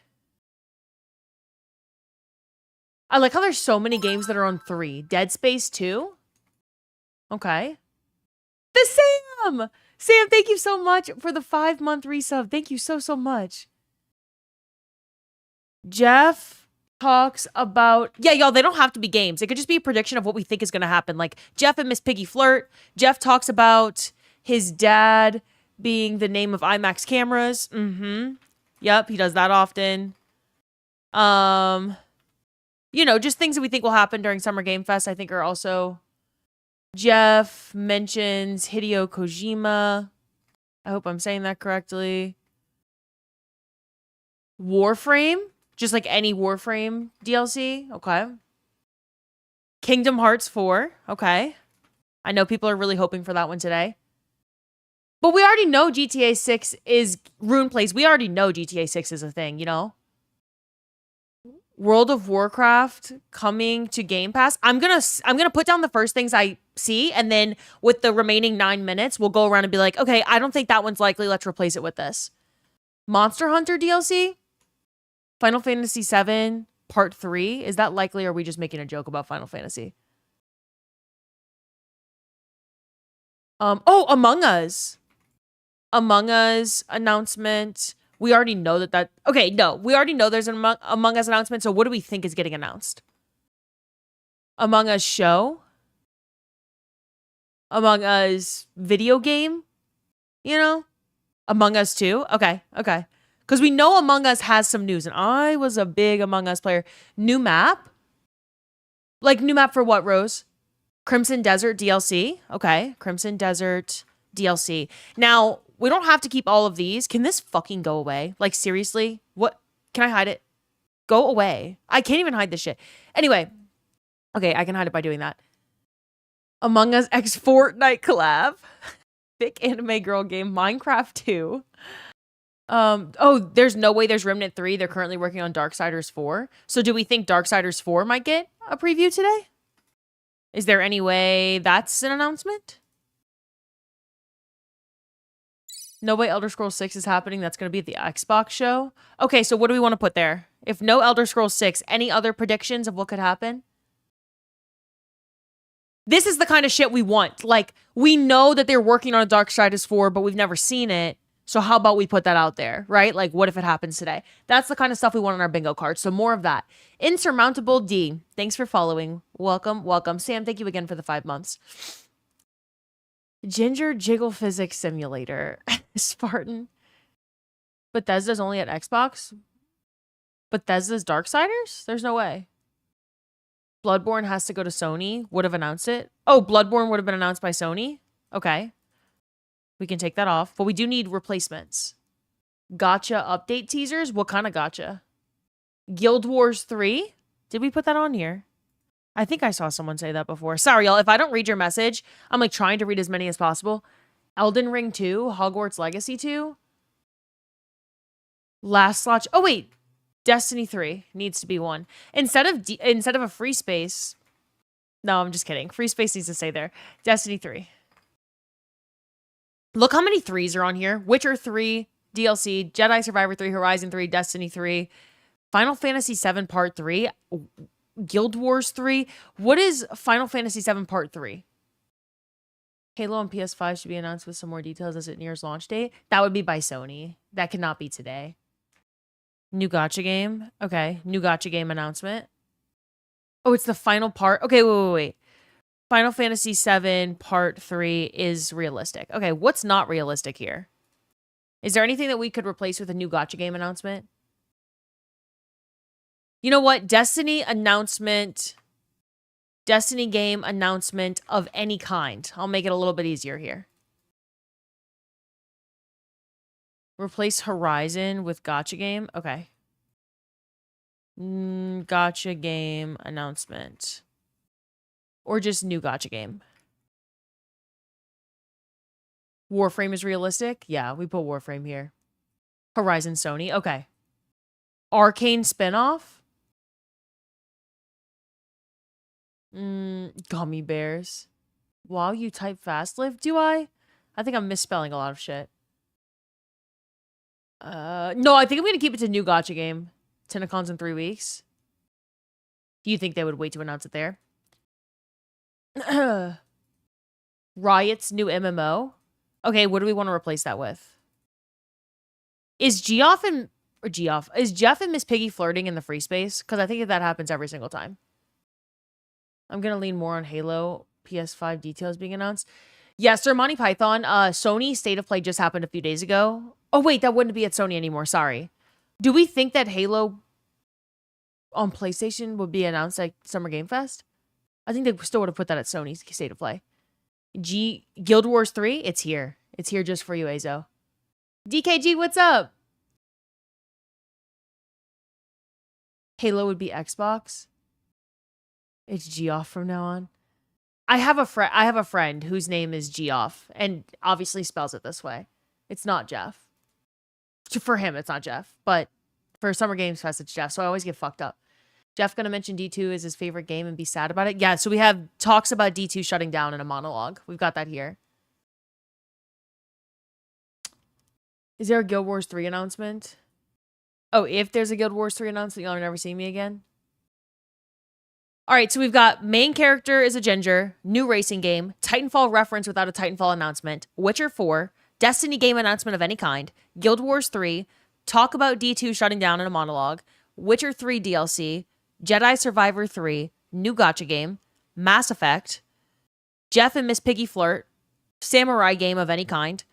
I like how there's so many games that are on 3. Dead Space 2. Okay. The Sam! Sam, thank you so much for the 5-month resub. Thank you so much. Jeff talks about... Yeah, y'all, they don't have to be games. It could just be a prediction of what we think is going to happen. Like, Jeff and Miss Piggy flirt. Jeff talks about his dad being the name of IMAX cameras. Yep, he does that often. You know, just things that we think will happen during Summer Game Fest, I think are also. Jeff mentions Hideo Kojima. I hope I'm saying that correctly. Warframe, just like any Warframe DLC. Okay. Kingdom Hearts 4. Okay. I know people are really hoping for that one today. But we already know GTA 6 is Rune Place. We already know GTA 6 is a thing, you know? World of Warcraft coming to Game Pass. I'm gonna put down the first things I see, and then with the remaining 9 minutes, we'll go around and be like, okay, I don't think that one's likely. Let's replace it with this. Monster Hunter DLC? Final Fantasy VII Part 3. Is that likely, or are we just making a joke about Final Fantasy? Oh, Among Us. Among Us announcement. We already know that. Okay, no. We already know there's an Among Us announcement, so what do we think is getting announced? Among Us show? Among Us video game? You know? Among Us 2? Okay. Because we know Among Us has some news, and I was a big Among Us player. New map? Like, new map for what, Rose? Crimson Desert DLC? Okay. Crimson Desert DLC. Now, we don't have to keep all of these. Can this fucking go away? Like, seriously? What? Can I hide it? Go away. I can't even hide this shit. Anyway. Okay, I can hide it by doing that. Among Us X Fortnite collab. Thick anime girl game. Minecraft 2. Oh, there's no way there's Remnant 3. They're currently working on Darksiders 4. So do we think Darksiders 4 might get a preview today? Is there any way that's an announcement? No way Elder Scrolls 6 is happening. That's going to be at the Xbox show. Okay, so what do we want to put there? If no Elder Scrolls 6, any other predictions of what could happen? This is the kind of shit we want. Like, we know that they're working on a Darksiders 4, but we've never seen it. So how about we put that out there, right? Like, what if it happens today? That's the kind of stuff we want on our bingo card. So more of that. Insurmountable D. Thanks for following. Welcome. Sam, thank you again for the 5 months. Ginger Jiggle Physics Simulator. Spartan. Bethesda's only at Xbox? Bethesda's Darksiders? There's no way. Bloodborne has to go to Sony. Would have announced it. Oh, Bloodborne would have been announced by Sony? Okay. We can take that off. But we do need replacements. Gotcha update teasers? What kind of gotcha? Guild Wars 3? Did we put that on here? I think I saw someone say that before. Sorry, y'all. If I don't read your message, I'm like trying to read as many as possible. Elden Ring 2? Hogwarts Legacy 2? Last slot. Oh, wait. Destiny 3 needs to be one. Instead of a free space. No, I'm just kidding. Free space needs to stay there. Destiny 3. Look how many 3s are on here. Witcher 3, DLC, Jedi Survivor 3, Horizon 3, Destiny 3, Final Fantasy 7 Part 3, Guild Wars 3. What is Final Fantasy 7 Part 3? Halo on PS5 should be announced with some more details as it nears launch date. That would be by Sony. That cannot be today. New gacha game. Okay. New gacha game announcement. Oh, it's the final part. Okay, wait. Final Fantasy 7 Part 3 is realistic. Okay, what's not realistic here? Is there anything that we could replace with a new gacha game announcement? You know what? Destiny announcement. Destiny game announcement of any kind. I'll make it a little bit easier here. Replace Horizon with gacha game. Okay. Gacha game announcement. Or just new gacha game. Warframe is realistic. Yeah, we put Warframe here. Horizon Sony. Okay. Arcane spinoff. Gummy bears. Wow, you type fast live, do I? I think I'm misspelling a lot of shit. No, I think I'm gonna keep it to new gacha game. Tentacons in 3 weeks. Do you think they would wait to announce it there? Riot's new MMO. Okay, what do we want to replace that with? Is Geoff and Miss Piggy flirting in the free space? Because I think that happens every single time. I'm gonna lean more on Halo PS5 details being announced. Yes, Sir Monty Python. Sony State of Play just happened a few days ago. Oh wait, that wouldn't be at Sony anymore. Sorry. Do we think that Halo on PlayStation would be announced at Summer Game Fest. I think they still would have put that at Sony's State of Play. Guild Wars 3, it's here. It's here just for you, Azo. DKG, what's up? Halo would be Xbox. It's Geoff from now on. I have a friend whose name is Geoff, and obviously spells it this way. It's not Jeff. For him, it's not Jeff, but for Summer Games Fest, it's Jeff. So I always get fucked up. Jeff gonna mention D2 is his favorite game and be sad about it. Yeah, so we have talks about D2 shutting down in a monologue. We've got that here. Is there a Guild Wars 3 announcement? Oh, if there's a Guild Wars 3 announcement, y'all are never seeing me again. All right, so we've got main character is a ginger, new racing game, Titanfall reference without a Titanfall announcement, Witcher 4, Destiny game announcement of any kind, Guild Wars 3, talk about D2 shutting down in a monologue, Witcher 3 DLC, Jedi Survivor 3, new gacha game, Mass Effect, Jeff and Miss Piggy flirt, samurai game of any kind,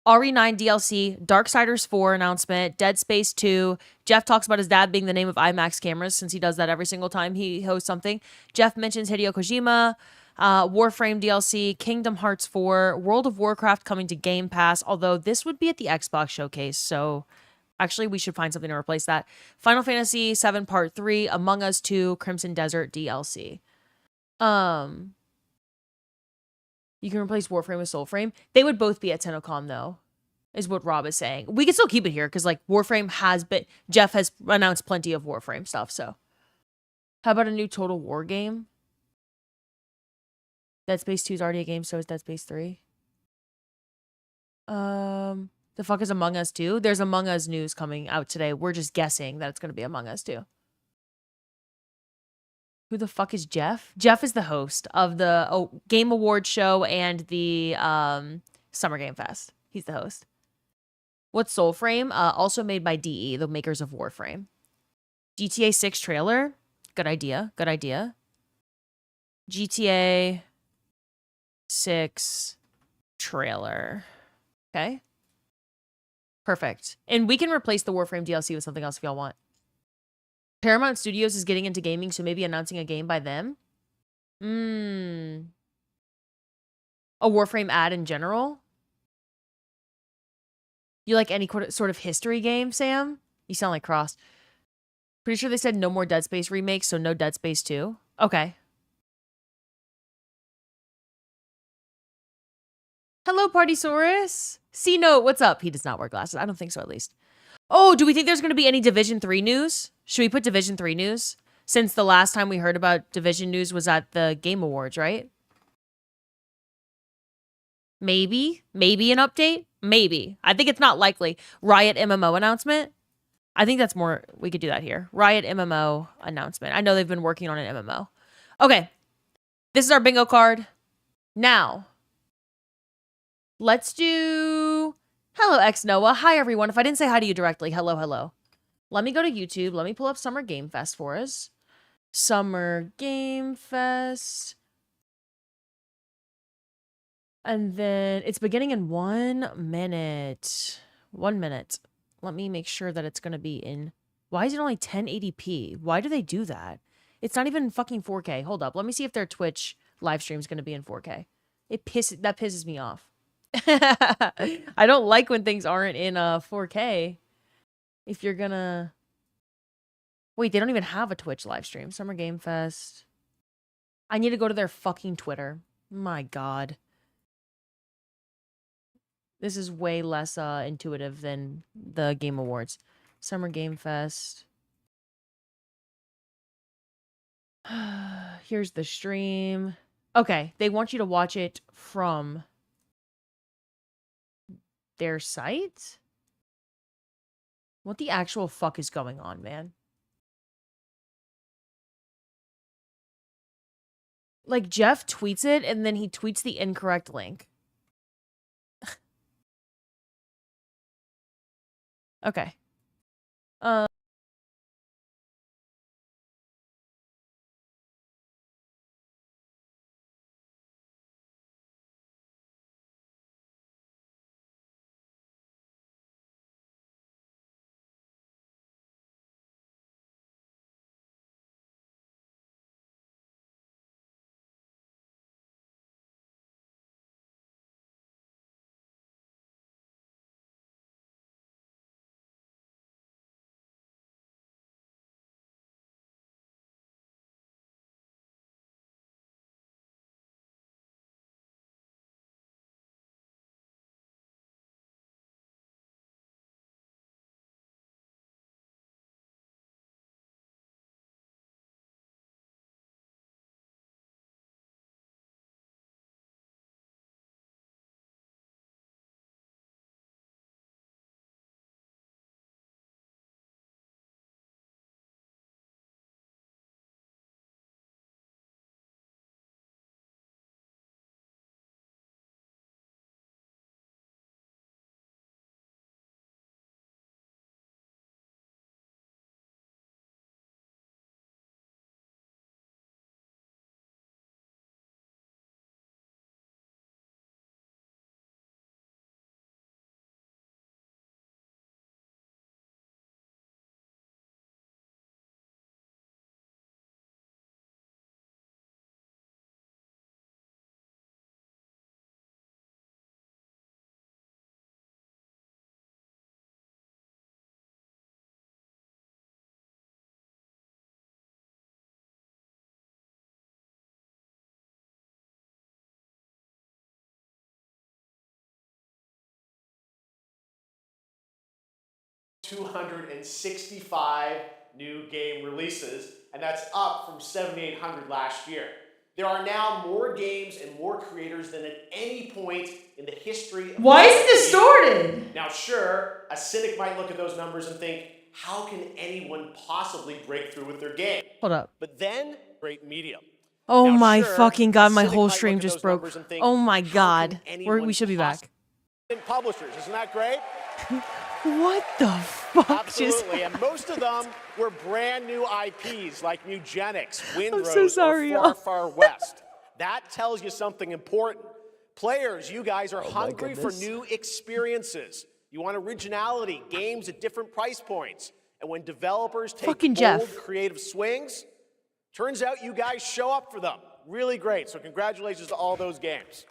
RE9 DLC, Darksiders 4 announcement, Dead Space 2. Jeff talks about his dad being the name of IMAX cameras since he does that every single time he hosts something. Jeff mentions Hideo Kojima, Warframe DLC, Kingdom Hearts 4, World of Warcraft coming to Game Pass, although this would be at the Xbox showcase, so actually we should find something to replace that. Final Fantasy 7 Part 3, Among Us 2, Crimson Desert DLC. You can replace Warframe with Soulframe. They would both be at TennoCon, though, is what Rob is saying. We can still keep it here, because, like, Warframe has been... Jeff has announced plenty of Warframe stuff, so. How about a new Total War game? Dead Space 2 is already a game, so is Dead Space 3. The fuck is Among Us 2? There's Among Us news coming out today. We're just guessing that it's going to be Among Us 2. Who the fuck is Jeff? Jeff is the host of the Game Awards show and the Summer Game Fest. He's the host. What's Soulframe? Also made by DE, the makers of Warframe. GTA 6 trailer? Good idea. Good idea. GTA 6 trailer. Okay. Perfect. And we can replace the Warframe DLC with something else if y'all want. Paramount Studios is getting into gaming, so maybe announcing a game by them. A Warframe ad in general. You like any sort of history game, Sam? You sound like Cross. Pretty sure they said no more Dead Space remakes, so no Dead Space 2. Okay. Hello, Partysaurus. C-Note, what's up? He does not wear glasses. I don't think so, at least. Oh, do we think there's going to be any Division 3 news? Should we put Division 3 news? Since the last time we heard about Division news was at the Game Awards, right? Maybe. Maybe an update? Maybe. I think it's not likely. Riot MMO announcement? I think that's more... We could do that here. Riot MMO announcement. I know they've been working on an MMO. Okay. This is our bingo card. Now, let's do... Hello, X-Noah. Hi, everyone. If I didn't say hi to you directly, hello, hello. Let me go to YouTube. Let me pull up Summer Game Fest for us. Summer Game Fest. And then it's beginning in 1 minute. 1 minute. Let me make sure that it's going to be in... Why is it only 1080p? Why do they do that? It's not even fucking 4K. Hold up. Let me see if their Twitch live stream is going to be in 4K. That pisses me off. I don't like when things aren't in 4K. If you're gonna... Wait, they don't even have a Twitch live stream. Summer Game Fest. I need to go to their fucking Twitter. My God. This is way less intuitive than the Game Awards. Summer Game Fest. Here's the stream. Okay, they want you to watch it from their site? What the actual fuck is going on, man? Like, Jeff tweets it, and then he tweets the incorrect link. Okay. 265 new game releases, and that's up from 7,800 last year. There are now more games and more creators than at any point in the history of Why is it distorted? Now, sure, a cynic might look at those numbers and think, how can anyone possibly break through with their game? Hold up. But then, great medium. Oh Now, my sure, fucking god, my cynic whole might stream look at just those broke. numbers and think, Oh my how god. can anyone We should be back. Publishers, isn't that great? What the fuck Absolutely, and most of them were brand new IPs like Mugenics, Windrose, so sorry, or Far Far West. That tells you something important. Players, you guys are hungry for new experiences. You want originality, games at different price points. And when developers take Fucking bold, Jeff. creative swings, turns out you guys show up for them. Really great, so congratulations to all those games.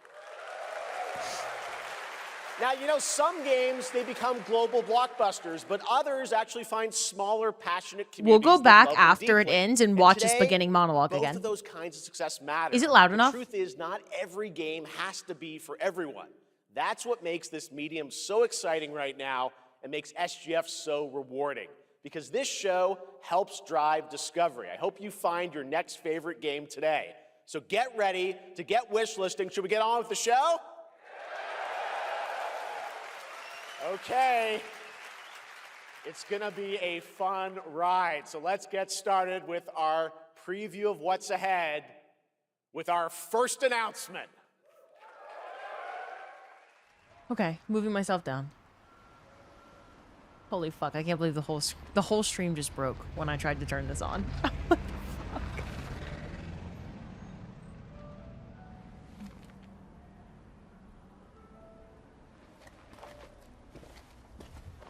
Now, you know, some games, they become global blockbusters, but others actually find smaller, passionate communities. We'll go that back love them after it deeply. ends and watch this today, beginning monologue both again. of those kinds of success matter. Is it loud enough? The truth is, not every game has to be for everyone. That's what makes this medium so exciting right now and makes SGF so rewarding. Because this show helps drive discovery. I hope you find your next favorite game today. So get ready to get wish listing. Should we get on with the show? Okay, it's gonna be a fun ride. So let's get started with our preview of what's ahead with our first announcement. Okay, moving myself down. Holy fuck, I can't believe the whole stream just broke when I tried to turn this on.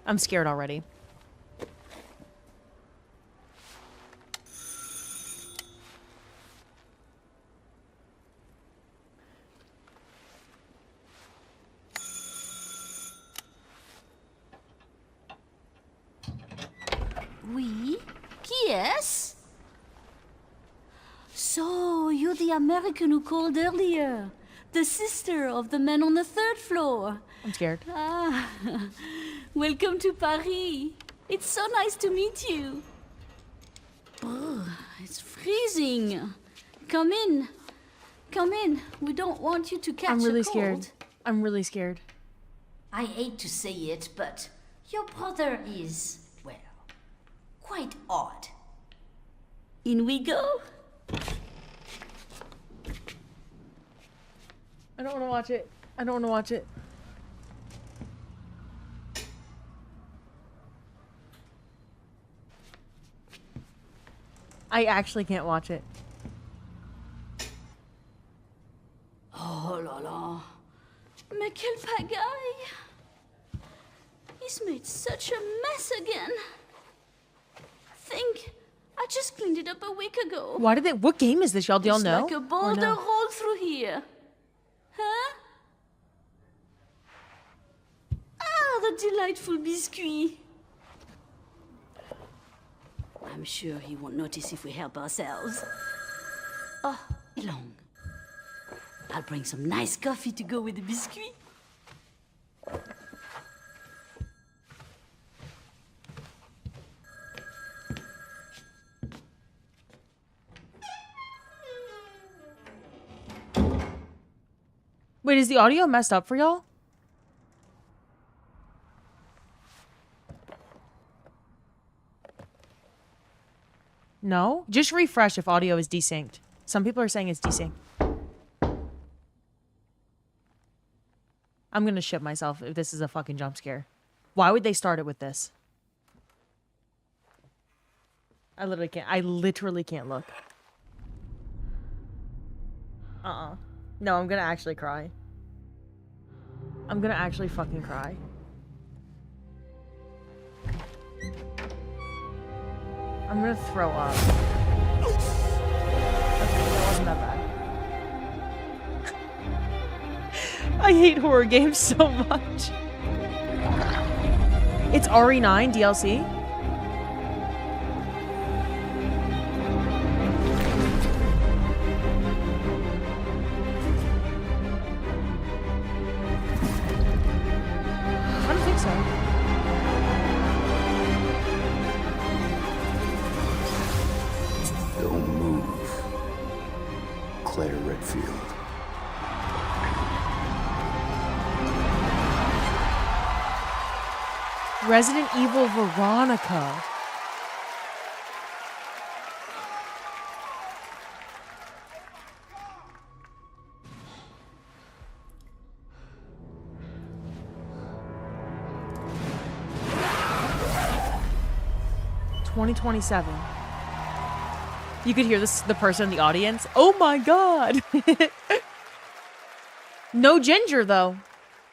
I'm scared already. Oui? Qui est-ce? So, you're the American who called earlier. The sister of the man on the third floor. I'm scared. Ah, welcome to Paris. It's so nice to meet you. Brr, it's freezing. Come in. Come in. We don't want you to catch I'm really a cold. scared. I'm really scared. I hate to say it, but your brother is, well, quite odd. In we go. I don't want to watch it. I don't want to watch it. I actually can't watch it. Oh la la. Mais quelle pagaille! He's made such a mess again. Think, I just cleaned it up a week ago. Why did they? What game is this, y'all? Do y'all It's know? like a Or boulder no? rolled through here. Huh? Ah, the delightful biscuit. I'm sure he won't notice if we help ourselves. Oh, long. I'll bring some nice coffee to go with the biscuit. Wait, is the audio messed up for y'all? No? Just refresh if audio is desynced. Some people are saying it's desynced. I'm gonna shit myself if this is a fucking jump scare. Why would they start it with this? I literally can't look. No, I'm gonna actually cry. I'm gonna actually fucking cry. I'm gonna throw up. Okay, that wasn't that bad. I hate horror games so much. It's RE9 DLC? I don't think so. Resident Evil Veronica. $2027. You could hear the person in the audience. Oh my god. No ginger though.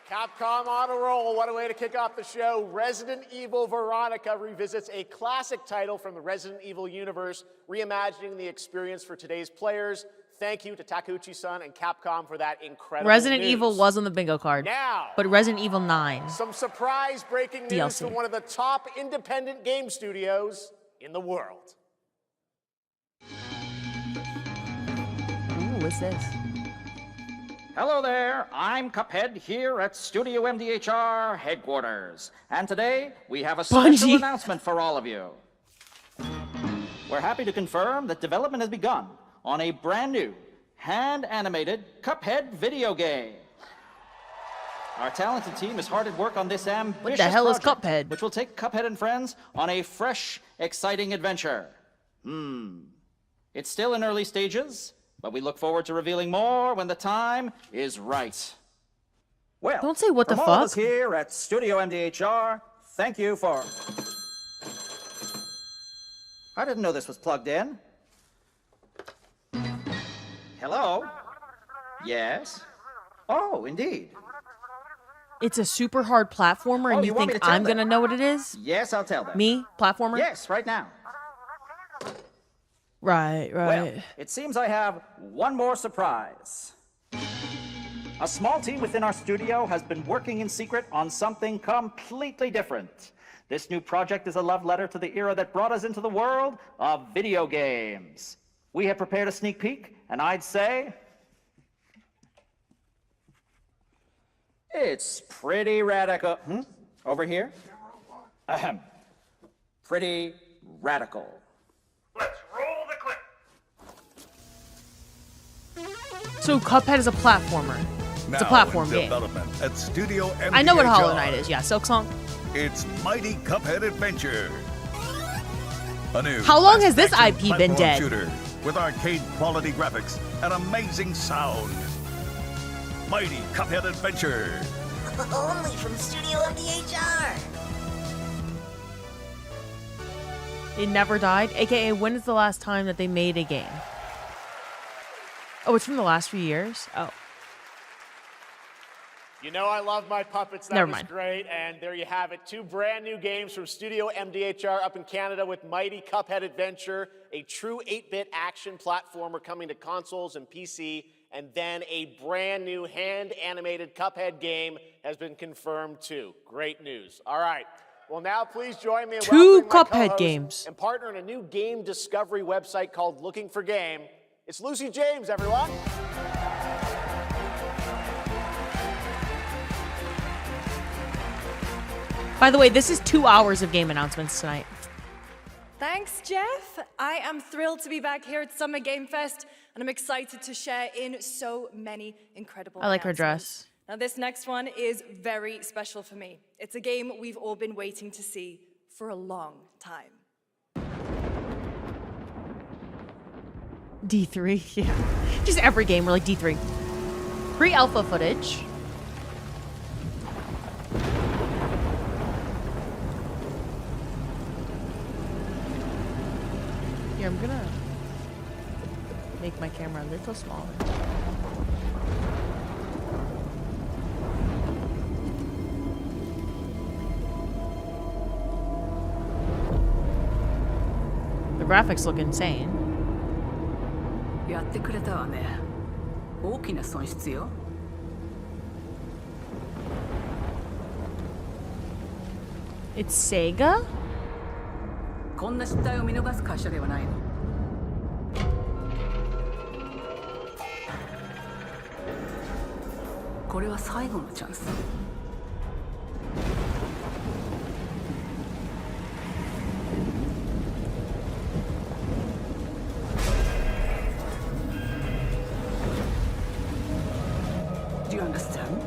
Capcom on a roll. What a way to kick off the show. Resident Evil Veronica revisits a classic title from the Resident Evil universe, reimagining the experience for today's players. Thank you to Takeuchi-san and Capcom for that incredible Resident news. Evil was on the bingo card. Now, but Resident Evil 9. some surprise breaking news DLC. from one of the top independent game studios in the world. Ooh, what's this? Hello there, I'm Cuphead here at Studio MDHR headquarters. And today, we have a special Bungie. announcement for all of you. We're happy to confirm that development has begun on a brand new, hand-animated Cuphead video game. Our talented team is hard at work on this ambitious What the hell is project, Cuphead? which will take Cuphead and friends on a fresh, exciting adventure. It's still in early stages, but we look forward to revealing more when the time is right. Well, Don't say what the from all of us fuck. here at Studio MDHR, thank you for... I didn't know this was plugged in. Hello? Yes? Oh, indeed. It's a super hard platformer and Oh, you you want me think to tell I'm them? gonna know what it is? Yes, I'll tell them. Me? Platformer? Yes, right now. Right. Well, it seems I have one more surprise. A small team within our studio has been working in secret on something completely different. This new project is a love letter to the era that brought us into the world of video games. We have prepared a sneak peek, and I'd say... it's pretty radical. Over here? Ahem. Pretty radical. Let's roll the clip. So Cuphead is a platformer. It's a platform game. Development at Studio MDHR. I know what Hollow Knight is. Yeah, Silk Song. It's Mighty Cuphead Adventure. A new How long has this fast-action IP been platform dead? Shooter with arcade quality graphics and amazing sound. Mighty Cuphead Adventure. Only from Studio MDHR. It never died. AKA, when is the last time that they made a game? Oh, it's from the last few years? Oh. You know I love my puppets. That Never was mind. great. And there you have it. 2 brand new games from Studio MDHR up in Canada with Mighty Cuphead Adventure, a true 8-bit action platformer coming to consoles and PC, and then a brand new hand-animated Cuphead game has been confirmed too. Great news. All right. Well, now please join me in 2 welcoming my Cuphead co-host games. and partner in a new game discovery website called Looking for Game. It's Lucy James, everyone. By the way, this is 2 hours of game announcements tonight. Thanks, Jeff. I am thrilled to be back here at Summer Game Fest, and I'm excited to share in so many incredible I like her announcements. dress. Now, this next one is very special for me. It's a game we've all been waiting to see for a long time. D3, yeah. Just every game, we're like D3. Pre-alpha footage. Here, I'm gonna make my camera a little smaller. The graphics look insane. やってくれたわね。大きな損失よ。It's Sega? こんな失態を見逃す会社ではないの。これは最後のチャンス。Do you understand?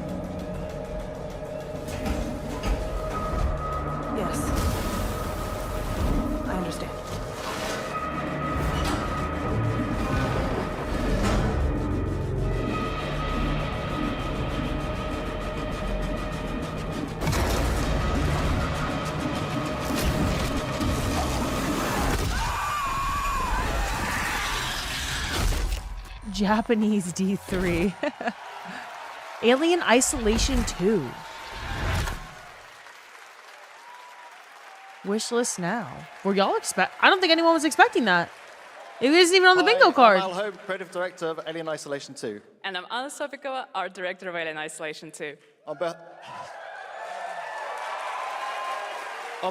Japanese D3. Alien Isolation 2. Wishlist now. Were y'all expect? I don't think anyone was expecting that. It wasn't even on the bingo card. I'm Al Hope, creative director of Alien Isolation 2. And I'm Anna Sopikova, art director of Alien Isolation 2. On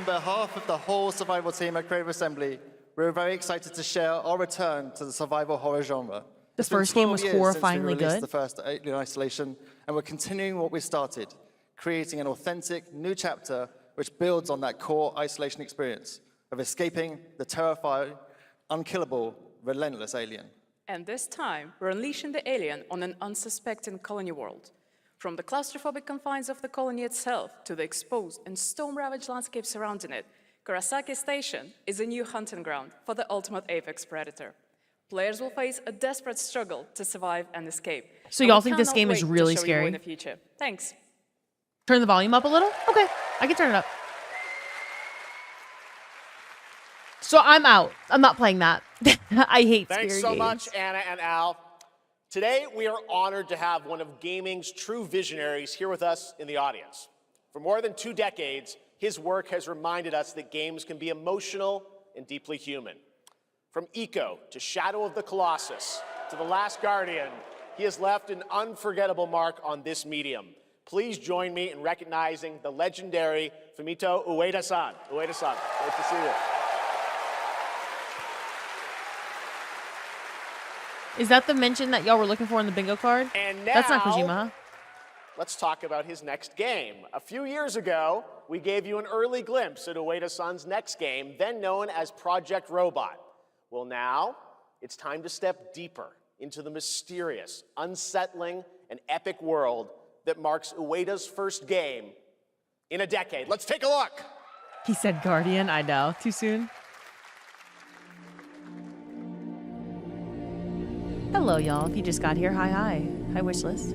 behalf of the whole survival team at Creative Assembly, we're very excited to share our return to the survival horror genre. The first game was horrifyingly good. The first Alien Isolation, and we're continuing what we started, creating an authentic new chapter which builds on that core isolation experience of escaping the terrifying, unkillable, relentless alien. And this time, we're unleashing the alien on an unsuspecting colony world. From the claustrophobic confines of the colony itself to the exposed and storm-ravaged landscape surrounding it, Kurosaki Station is a new hunting ground for the ultimate apex predator. Players will face a desperate struggle to survive and escape. So y'all think this game is really scary? In the future. Thanks. Turn the volume up a little? Okay, I can turn it up. So I'm out. I'm not playing that. I hate scary games. Thanks so much, Anna and Al. Today, we are honored to have one of gaming's true visionaries here with us in the audience. For more than 2 decades, his work has reminded us that games can be emotional and deeply human. From Eco to Shadow of the Colossus to The Last Guardian, he has left an unforgettable mark on this medium. Please join me in recognizing the legendary Fumito Ueda-san. Ueda-san, great to see you. Is that the mention that y'all were looking for in the bingo card? And now, that's not Kojima, huh? Let's talk about his next game. A few years ago, we gave you an early glimpse at Ueda-san's next game, then known as Project Robot. Well, now, it's time to step deeper into the mysterious, unsettling, and epic world that marks Ueda's first game in a decade. Let's take a look. He said Guardian, I know. Too soon? Hello, y'all. If you just got here, hi. Hi, wishlist.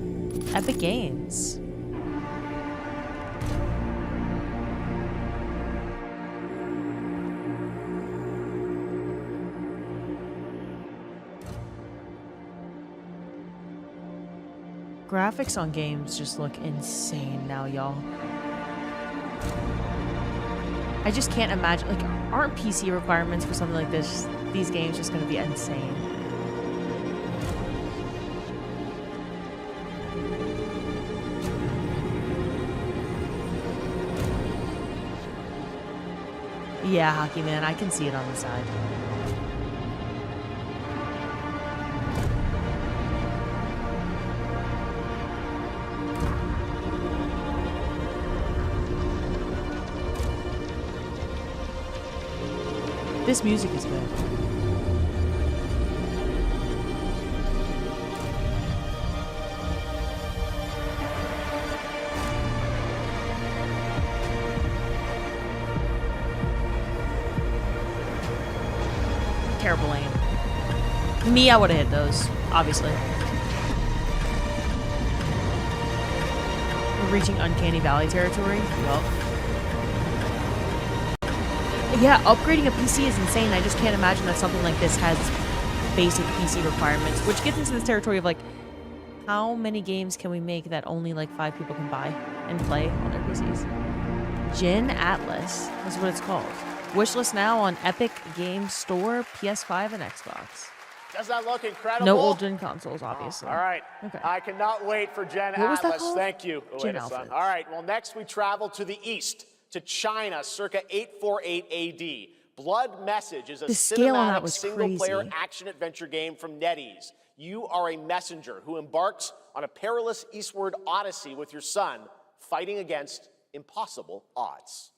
Epic Games. Graphics on games just look insane now, y'all. I just can't imagine, like, aren't PC requirements for something like this, these games just gonna be insane? Yeah, Hockey Man, I can see it on the side. This music is good. Terrible aim. Me, I would have hit those, obviously. We're reaching Uncanny Valley territory. Yup. Yeah, upgrading a PC is insane. I just can't imagine that something like this has basic PC requirements, which gets into this territory of like, how many games can we make that only like 5 people can buy and play on their PCs? Jin Atlas is what it's called. Wishlist now on Epic Games Store, PS5, and Xbox. Does that look incredible? No old gen consoles, obviously. All right. Okay. I cannot wait for Gen What was that Atlas. called? Thank you, Gen Ueda-san. Alpha. All right. Well, next we travel to the east, to China, circa 848 AD. Blood Message is a The scale on that cinematic was single-player crazy. action-adventure game from NetEase. You are a messenger who embarks on a perilous eastward odyssey with your son, fighting against impossible odds.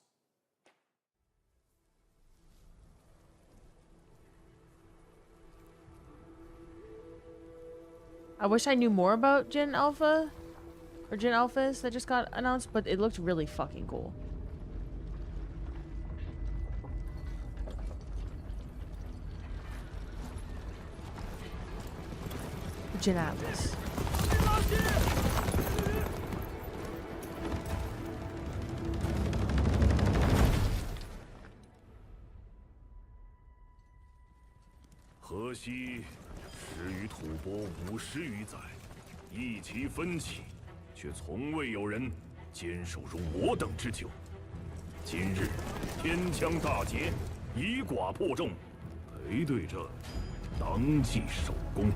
I wish I knew more about Gen Alpha, or Gen Alphas that just got announced, but it looked really fucking cool. Gen Atlas. 始于吐蕃50余载，一齐奋起，却从未有人坚守如我等之久。今日天枪大捷，以寡破众，陪对着当即首功。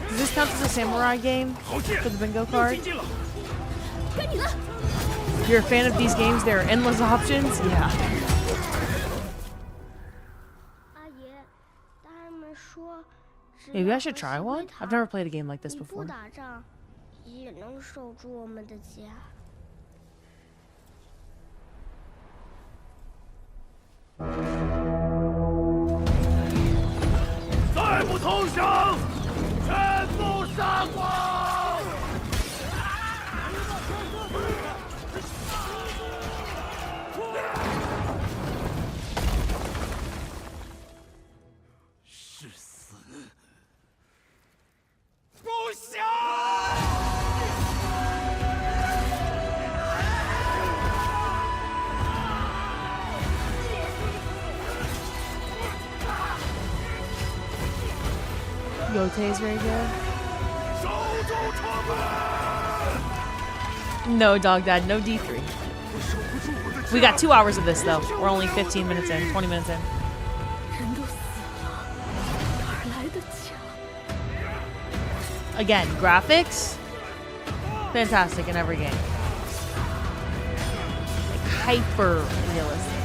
Does this count as a samurai game for the bingo card? If you're a fan of these games, there are endless options. Yeah. Maybe I should try one. I've never played a game like this before. Yote is very good. No, Dog Dad, no D3. We got 2 hours of this, though. We're only 15 minutes in, 20 minutes in. Again, graphics, fantastic in every game. Like, hyper realistic.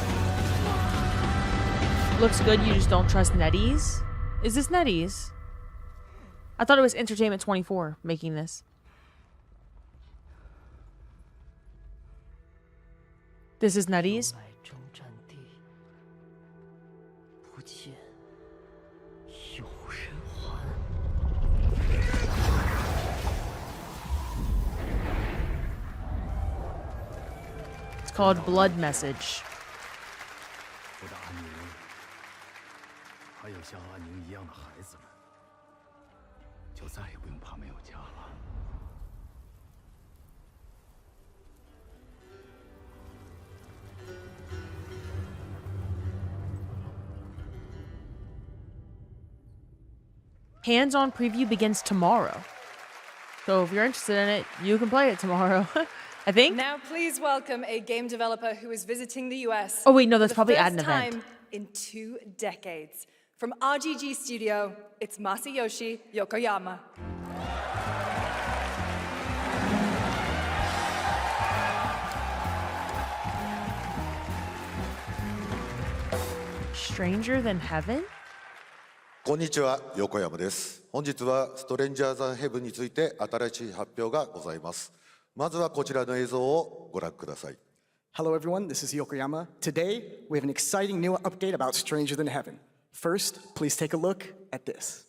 Looks good, you just don't trust NetEase? Is this NetEase? I thought it was Entertainment 24 making this. This is NetEase? It's called Blood Message. 我的安宁，还有像安宁一样的孩子们，就再也不用怕没有家了。Hands-on preview begins tomorrow. So if you're interested in it, you can play it tomorrow. I think. Now, please welcome a game developer who is visiting the US. Oh, wait, no, that's for probably the at an first event. time in 2 decades. From RGG Studio, it's Masayoshi Yokoyama. Stranger Than Heaven? こんにちは、横山です。本日はストレンジャーズ・ヘブンについて新しい発表がございます。まずはこちらの映像をご覧ください。Hello everyone, this is Yokoyama. Today, we have an exciting new update about Stranger Than Heaven. First, please take a look at this.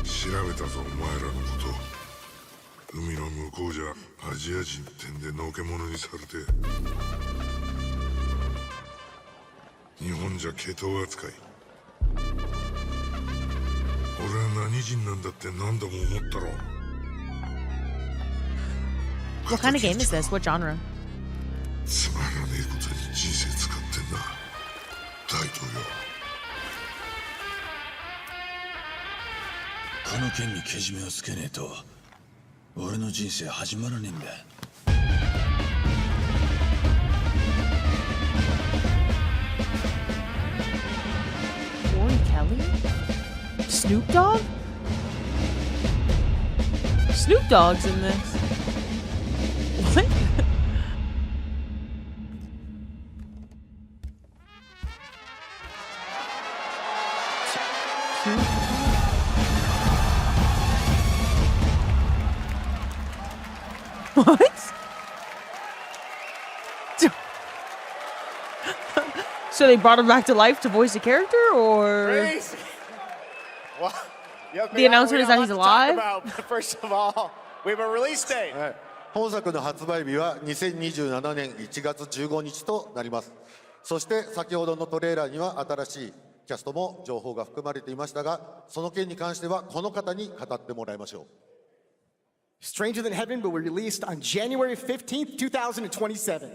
調べたぞ、お前らのこと。海の向こうじゃアジア人ってんでのけ者にされて。日本じゃ毛頭扱い。俺は何人なんだって何度も思ったろ。What kind of game is this? What genre? つまらねえことに人生使ってんな、大統領。この件にけじめをつけねえと俺の人生始まらねえんだ。Corey Kelly? Snoop Dogg? Snoop Dogg's in this. What? What? So they brought him back to life to voice a character, or? Crazy. Well, The announcement is that he's alive? First of all, we have a release date. 本作の発売日は2027年1月15日となります。そして先ほどのトレーラーには新しいキャストも情報が含まれていましたが、その件に関してはこの方に語ってもらいましょう。Stranger Than Heaven will be released on January 15th, 2027.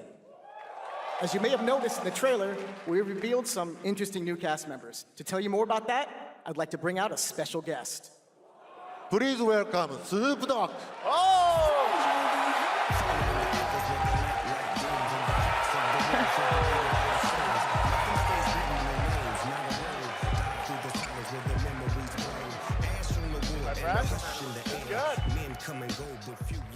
As you may have noticed in the trailer, we revealed some interesting new cast members. To tell you more about that, I'd like to bring out a special guest. Please welcome Snoop Dogg.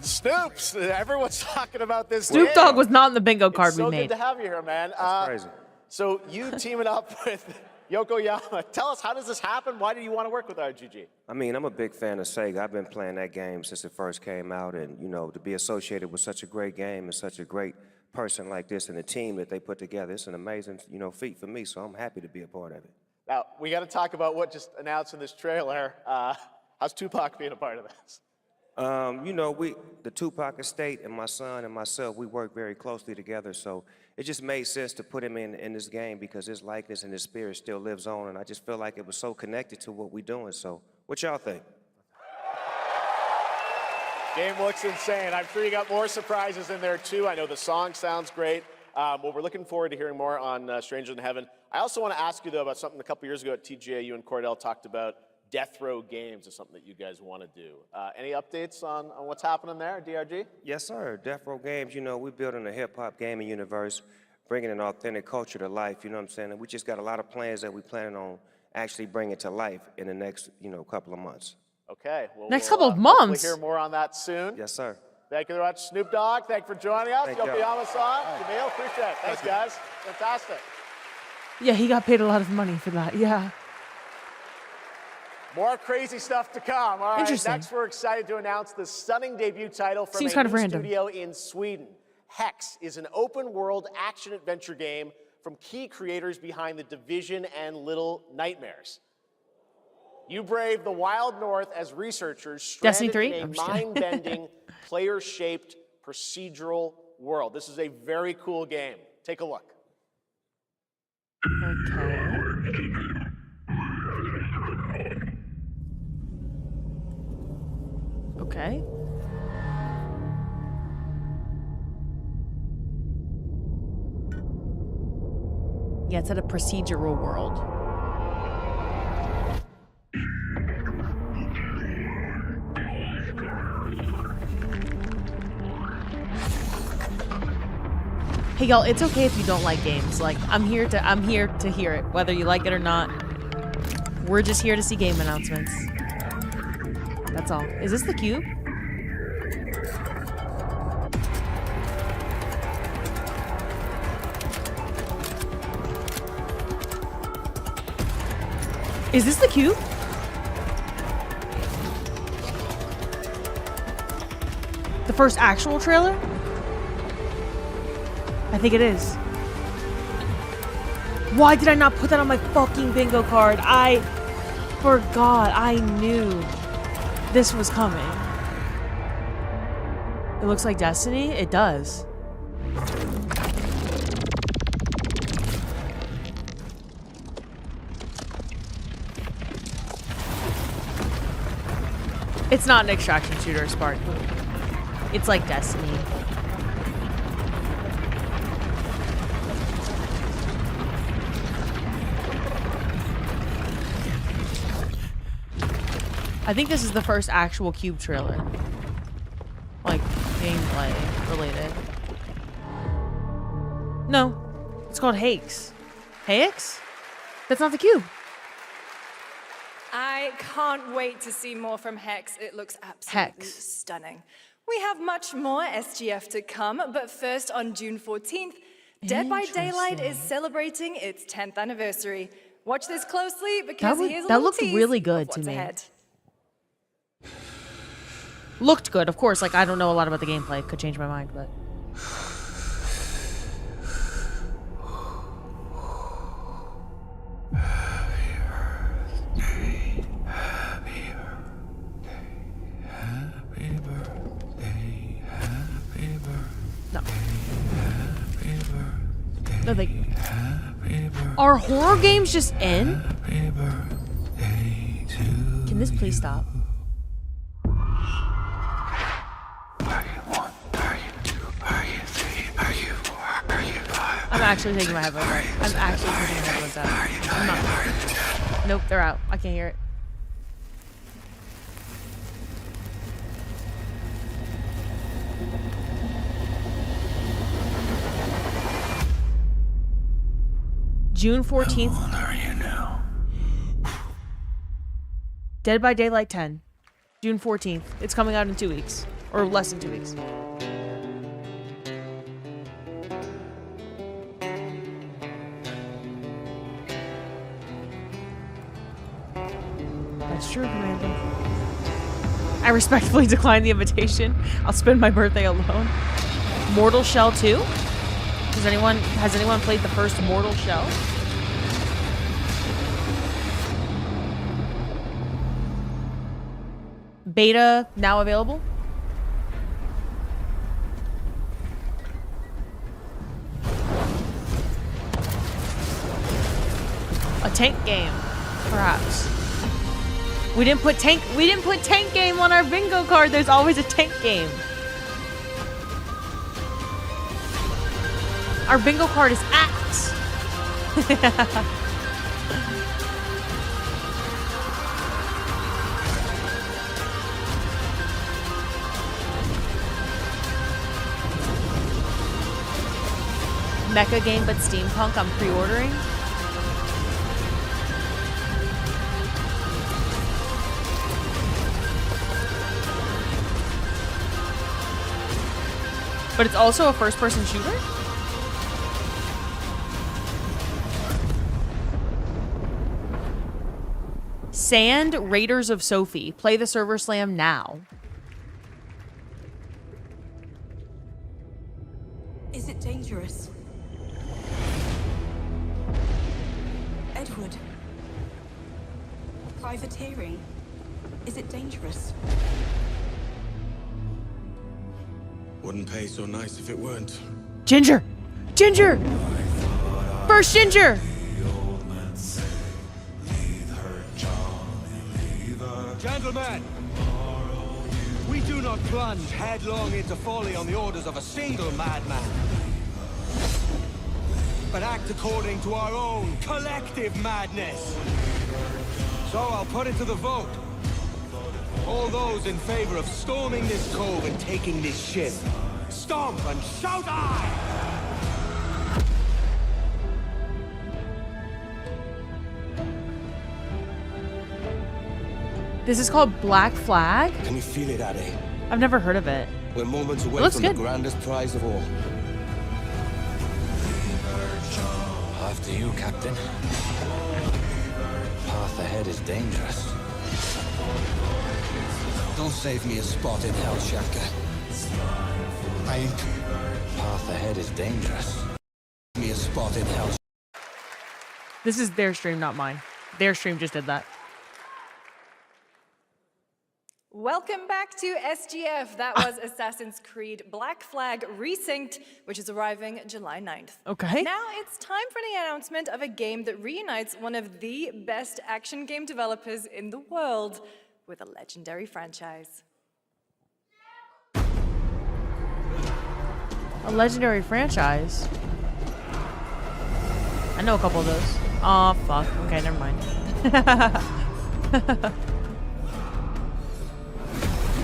Snoops, everyone's talking about this. Snoop game. Dogg was not in the bingo card It's we so made. good to have you here, man. That's crazy. So you teaming up with Yokoyama. Tell us, how does this happen? Why do you want to work with RGG? I mean, I'm a big fan of Sega. I've been playing that game since it first came out, and you know, to be associated with such a great game and such a great person like this and the team that they put together, it's an amazing, feat for me. So I'm happy to be a part of it. Now we got to talk about what just announced in this trailer. How's Tupac being a part of this? The Tupac estate and my son and myself, we work very closely together, so it just made sense to put him in this game because his likeness and his spirit still lives on, and I just feel like it was so connected to what we're doing. So what y'all think? Game looks insane. I'm sure you got more surprises in there too. I know the song sounds great. Well, we're looking forward to hearing more on Stranger Than Heaven. I also want to ask you though about something a couple years ago at TGA, you and Cordell talked about Death Row Games is something that you guys want to do. Any updates on what's happening there, DRG? Yes, sir. Death Row Games, we're building a hip-hop gaming universe, bringing an authentic culture to life, you know what I'm saying? And we just got a lot of plans that we're planning on actually bringing to life in the next, couple of months. Okay. Well, Next couple of hopefully months. hear more on that soon. Yes, sir. Thank you very much, Snoop Dogg. Thank you for joining us. Thank y'all. Yokoyama-san, Jamil, appreciate it. Thanks, guys. Fantastic. Yeah, he got paid a lot of money for that. Yeah. More crazy stuff to come. All right, Interesting. next we're excited to announce the stunning debut title from Seems a kind of new random. studio in Sweden. Hex is an open-world action-adventure game from key creators behind The Division and Little Nightmares. You brave the wild north as researchers Destiny stranded 3? in I'm a just kidding. mind-bending, player-shaped procedural world. This is a very cool game. Take a look. Okay. Yeah, it's at a procedural world. Hey y'all, it's okay if you don't like games. Like I'm here to hear it, whether you like it or not. We're just here to see game announcements. That's all. Is this the cube? Is this the cube? The first actual trailer? I think it is. Why did I not put that on my fucking bingo card? I forgot. I knew this was coming. It looks like Destiny. It does. It's not an extraction shooter, Spark. It's like Destiny. I think this is the first actual cube trailer. Like, gameplay related. No. It's called Hex. Hex? That's not the cube. I can't wait to see more from Hex. It looks absolutely stunning. We have much more SGF to come, but first on June 14th, Dead by Daylight is celebrating its 10th anniversary. Watch this closely because here's a that little looked tease really of good to what's me. ahead. Looked good, of course. Like, I don't know a lot about the gameplay. Could change my mind, but... No. No, they... Are horror games just in? Can this please stop? I'm actually taking my headphones out. I'm actually taking my headphones out. I'm not. Nope, they're out. I can't hear it. June 14th. How old are you now? Dead by Daylight 10. June 14th. It's coming out in 2 weeks. Or less than 2 weeks. That's true, Commander. I respectfully decline the invitation. I'll spend my birthday alone. Mortal Shell 2? Has anyone played the first Mortal Shell? Beta now available? A tank game, perhaps. We didn't put tank game on our bingo card. There's always a tank game. Our bingo card is axe. Mecha game, but steampunk. I'm pre-ordering. But it's also a first-person shooter? Sand Raiders of Sophie. Play the server slam now. Is it dangerous? Edward. Privateering. Is it dangerous? Wouldn't pay so nice if it weren't. Ginger! Ginger! First Ginger! Gentlemen, we do not plunge headlong into folly on the orders of a single madman, but act according to our own collective madness. So I'll put it to the vote. All those in favor of storming this cove and taking this ship, stomp and shout aye! This is called Black Flag? Can you feel it, Addy? I've never heard of it. We're moments away Looks from good. the grandest prize of all. After you, Captain. Path ahead is dangerous. Don't save me a spot in hell, Shaka. I ain't. Path ahead is dangerous. Me a spot in hell. This is their stream, not mine. Their stream just did that. Welcome back to SGF. That was Assassin's Creed Black Flag Resynced, which is arriving July 9th. Okay. Now it's time for the announcement of a game that reunites one of the best action game developers in the world with a legendary franchise. A legendary franchise? I know a couple of those. Oh, fuck. Okay, never mind.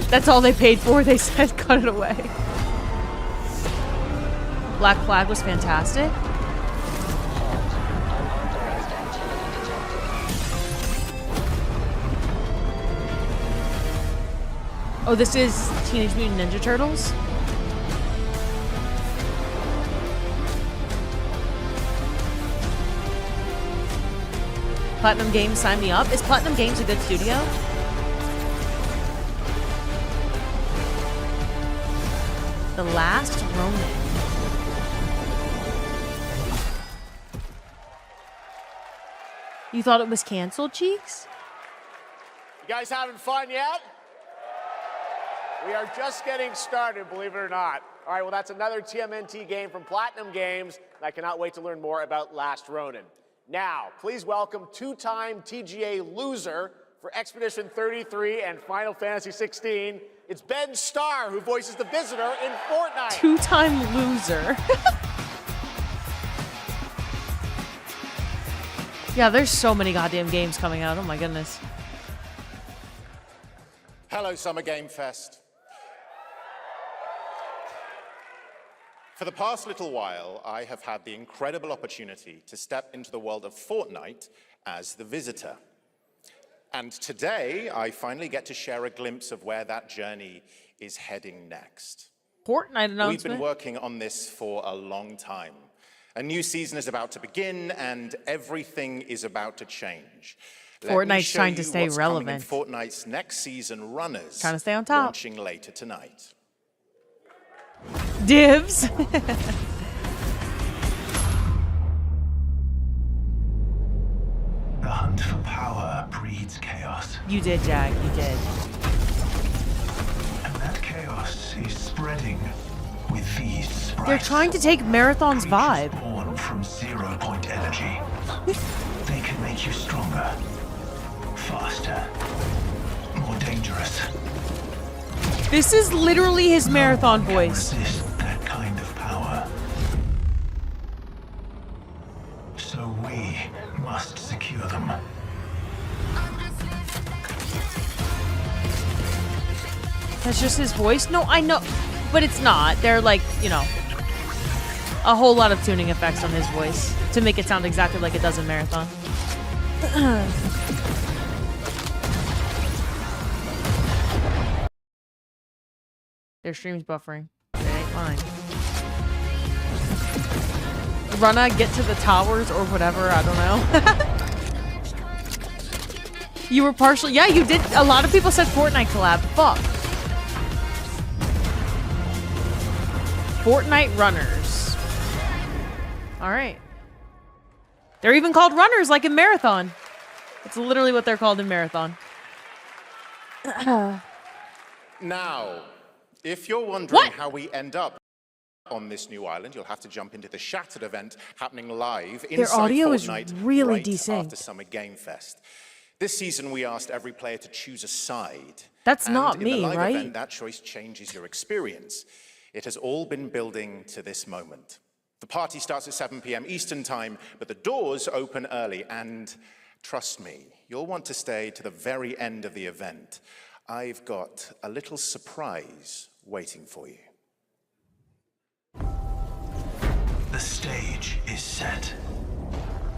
That's all they paid for. They said cut it away. Black Flag was fantastic. Oh, this is Teenage Mutant Ninja Turtles? Platinum Games, sign me up. Is Platinum Games a good studio? The Last Ronin. You thought it was canceled, Cheeks? You guys having fun yet? We are just getting started, believe it or not. All right, well, that's another TMNT game from Platinum Games, and I cannot wait to learn more about Last Ronin. Now, please welcome two-time TGA loser for Expedition 33 and Final Fantasy 16. It's Ben Starr, who voices the Visitor in Fortnite. Two-time loser. Yeah, there's so many goddamn games coming out. Oh my goodness. Hello, Summer Game Fest. For the past little while, I have had the incredible opportunity to step into the world of Fortnite as the visitor. And today, I finally get to share a glimpse of where that journey is heading next. Fortnite announcement. We've been working on this for a long time. A new season is about to begin, and everything is about to change. Fortnite's trying to stay relevant. Fortnite's next season runners. Trying to stay on top. Launching later tonight. Divs. The hunt for power breeds chaos. You did, Jack. You did. And that chaos is spreading with these sprites. They're trying to take Marathon's vibe. Born from 0-point energy. They can make you stronger, faster, more dangerous. This is literally his Marathon voice. Resist that kind of power. So we must secure them. That's just his voice? No, I know. But it's not. They're like, you know, a whole lot of tuning effects on his voice to make it sound exactly like it does in Marathon. Their stream's buffering. It ain't mine. Runna, get to the towers or whatever. I don't know. You were partially... Yeah, you did. A lot of people said Fortnite collab. Fuck. Fortnite runners. Alright. They're even called runners, like in Marathon. It's literally what they're called in Marathon. Now, if you're wondering how we end up on this new island, you'll have to jump into the Shattered event happening live inside Their audio Fortnite is really right desynced. after Summer Game Fest. This season, we asked every player to choose a side. That's and not in me, the live right? event, that choice changes your experience. It has all been building to this moment. The party starts at 7 p.m. Eastern Time, but the doors open early, and trust me, you'll want to stay to the very end of the event. I've got a little surprise waiting for you. The stage is set.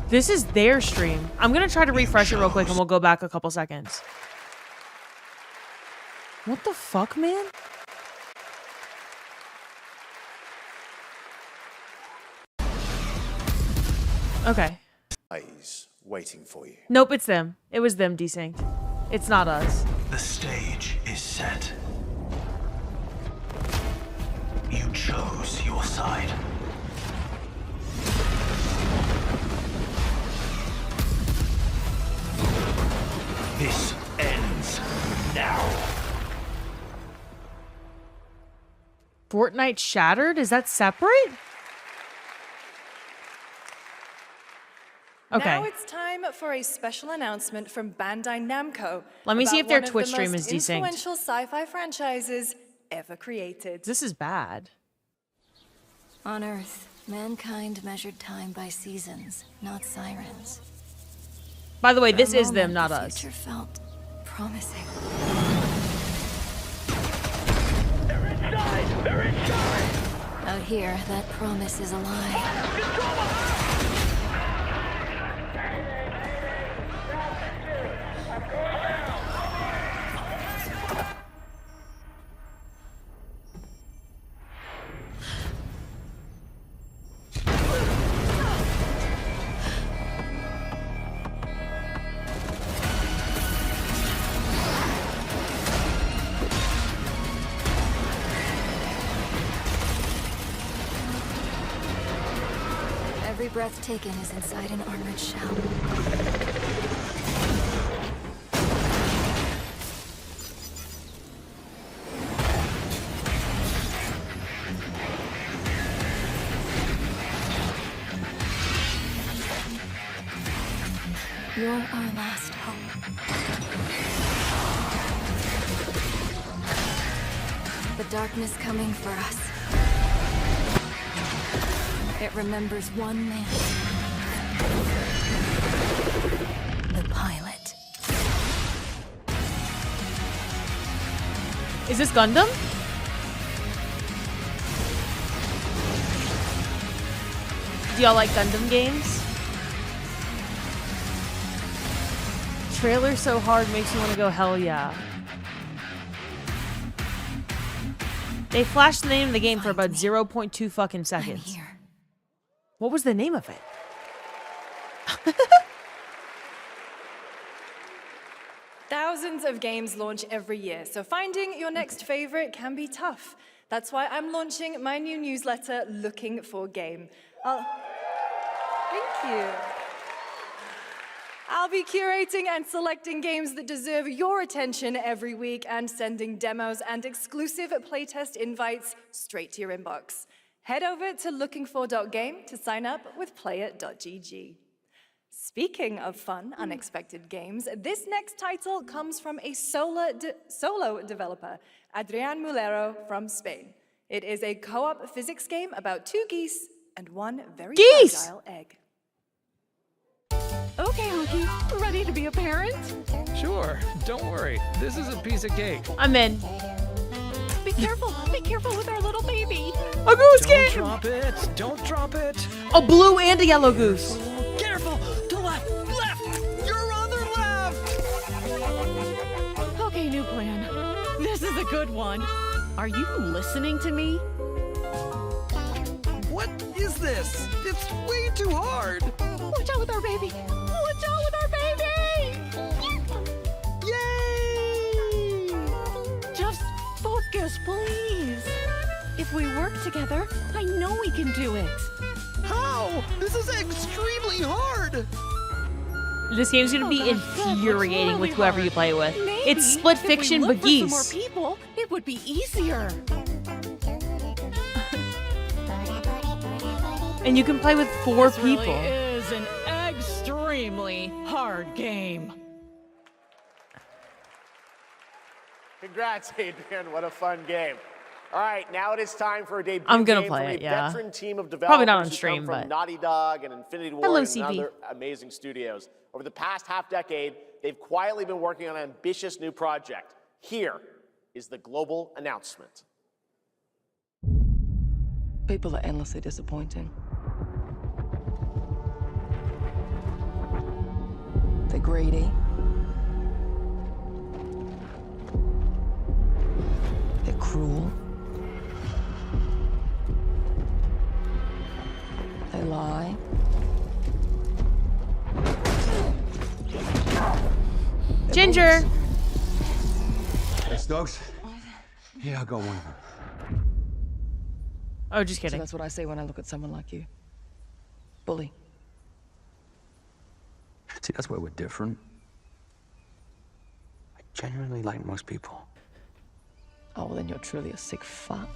This is their stream. I'm gonna try to refresh it real quick and we'll go back a couple seconds. What the fuck, man? Okay. Waiting for you. Nope, it's them. It was them desynced. It's not us. The stage is set. You chose your side. This ends now. Fortnite Shattered? Is that separate? Okay. Now it's time for a special announcement from Bandai Namco. Let me see about if their one of Twitch the stream most is desynced. influential sci-fi franchises ever created. This is bad. On Earth, mankind measured time by seasons, not sirens. By the way, For this a is them, moment, not the us. future felt promising. They're inside! They're inside! Out here, that promise is a lie. Every breath taken is inside an armored shell. You're our last hope. The darkness coming for us. It remembers one man. The pilot. Is this Gundam? Do y'all like Gundam games? Trailer so hard makes you want to go hell yeah. They flashed the name of the game for about 0.2 fucking seconds. What was the name of it? Thousands of games launch every year, so finding your next favorite can be tough. That's why I'm launching my new newsletter, Looking for Game. Thank you. I'll be curating and selecting games that deserve your attention every week and sending demos and exclusive playtest invites straight to your inbox. Head over to lookingfor.game to sign up with player.gg. Speaking of fun, unexpected games, this next title comes from a solo developer, Adrian Mulero from Spain. It is a co-op physics game about 2 geese and 1 very fragile egg. Okay, Honky, ready to be a parent? Sure, don't worry. This is a piece of cake. I'm in. Be careful with our little baby. A goose game! Don't drop it, don't drop it. A blue and a yellow goose. Careful, to left, your other left. Okay, new plan. This is a good one. Are you listening to me? What is this? It's way too hard. Watch out with our baby. Watch out with our baby. Yay! Just focus, please. If we work together, I know we can do it. How? This is extremely hard. This game's gonna be infuriating with whoever you play with. It's split fiction, but geese. If we look for some more people, it would be easier. And you can play with 4 This people. really is an extremely hard game. Congrats, Adrian. What a fun game. All right, now it is time for a debut I'm gonna game play from it, a yeah. veteran team of Probably developers not on who stream, come from but- Naughty Dog and Infinity Ward Hello, and CB. other amazing studios. Over the past half-decade, they've quietly been working on an ambitious new project. Here is the global announcement. People are endlessly disappointing. They're greedy. They're cruel. They lie. Ginger! Hey, Stokes? Yeah, I got one of them. Oh, just So kidding. that's what I say when I look at someone like you. Bully. See, that's where we're different. I genuinely like most people. Oh, well, then you're truly a sick fuck.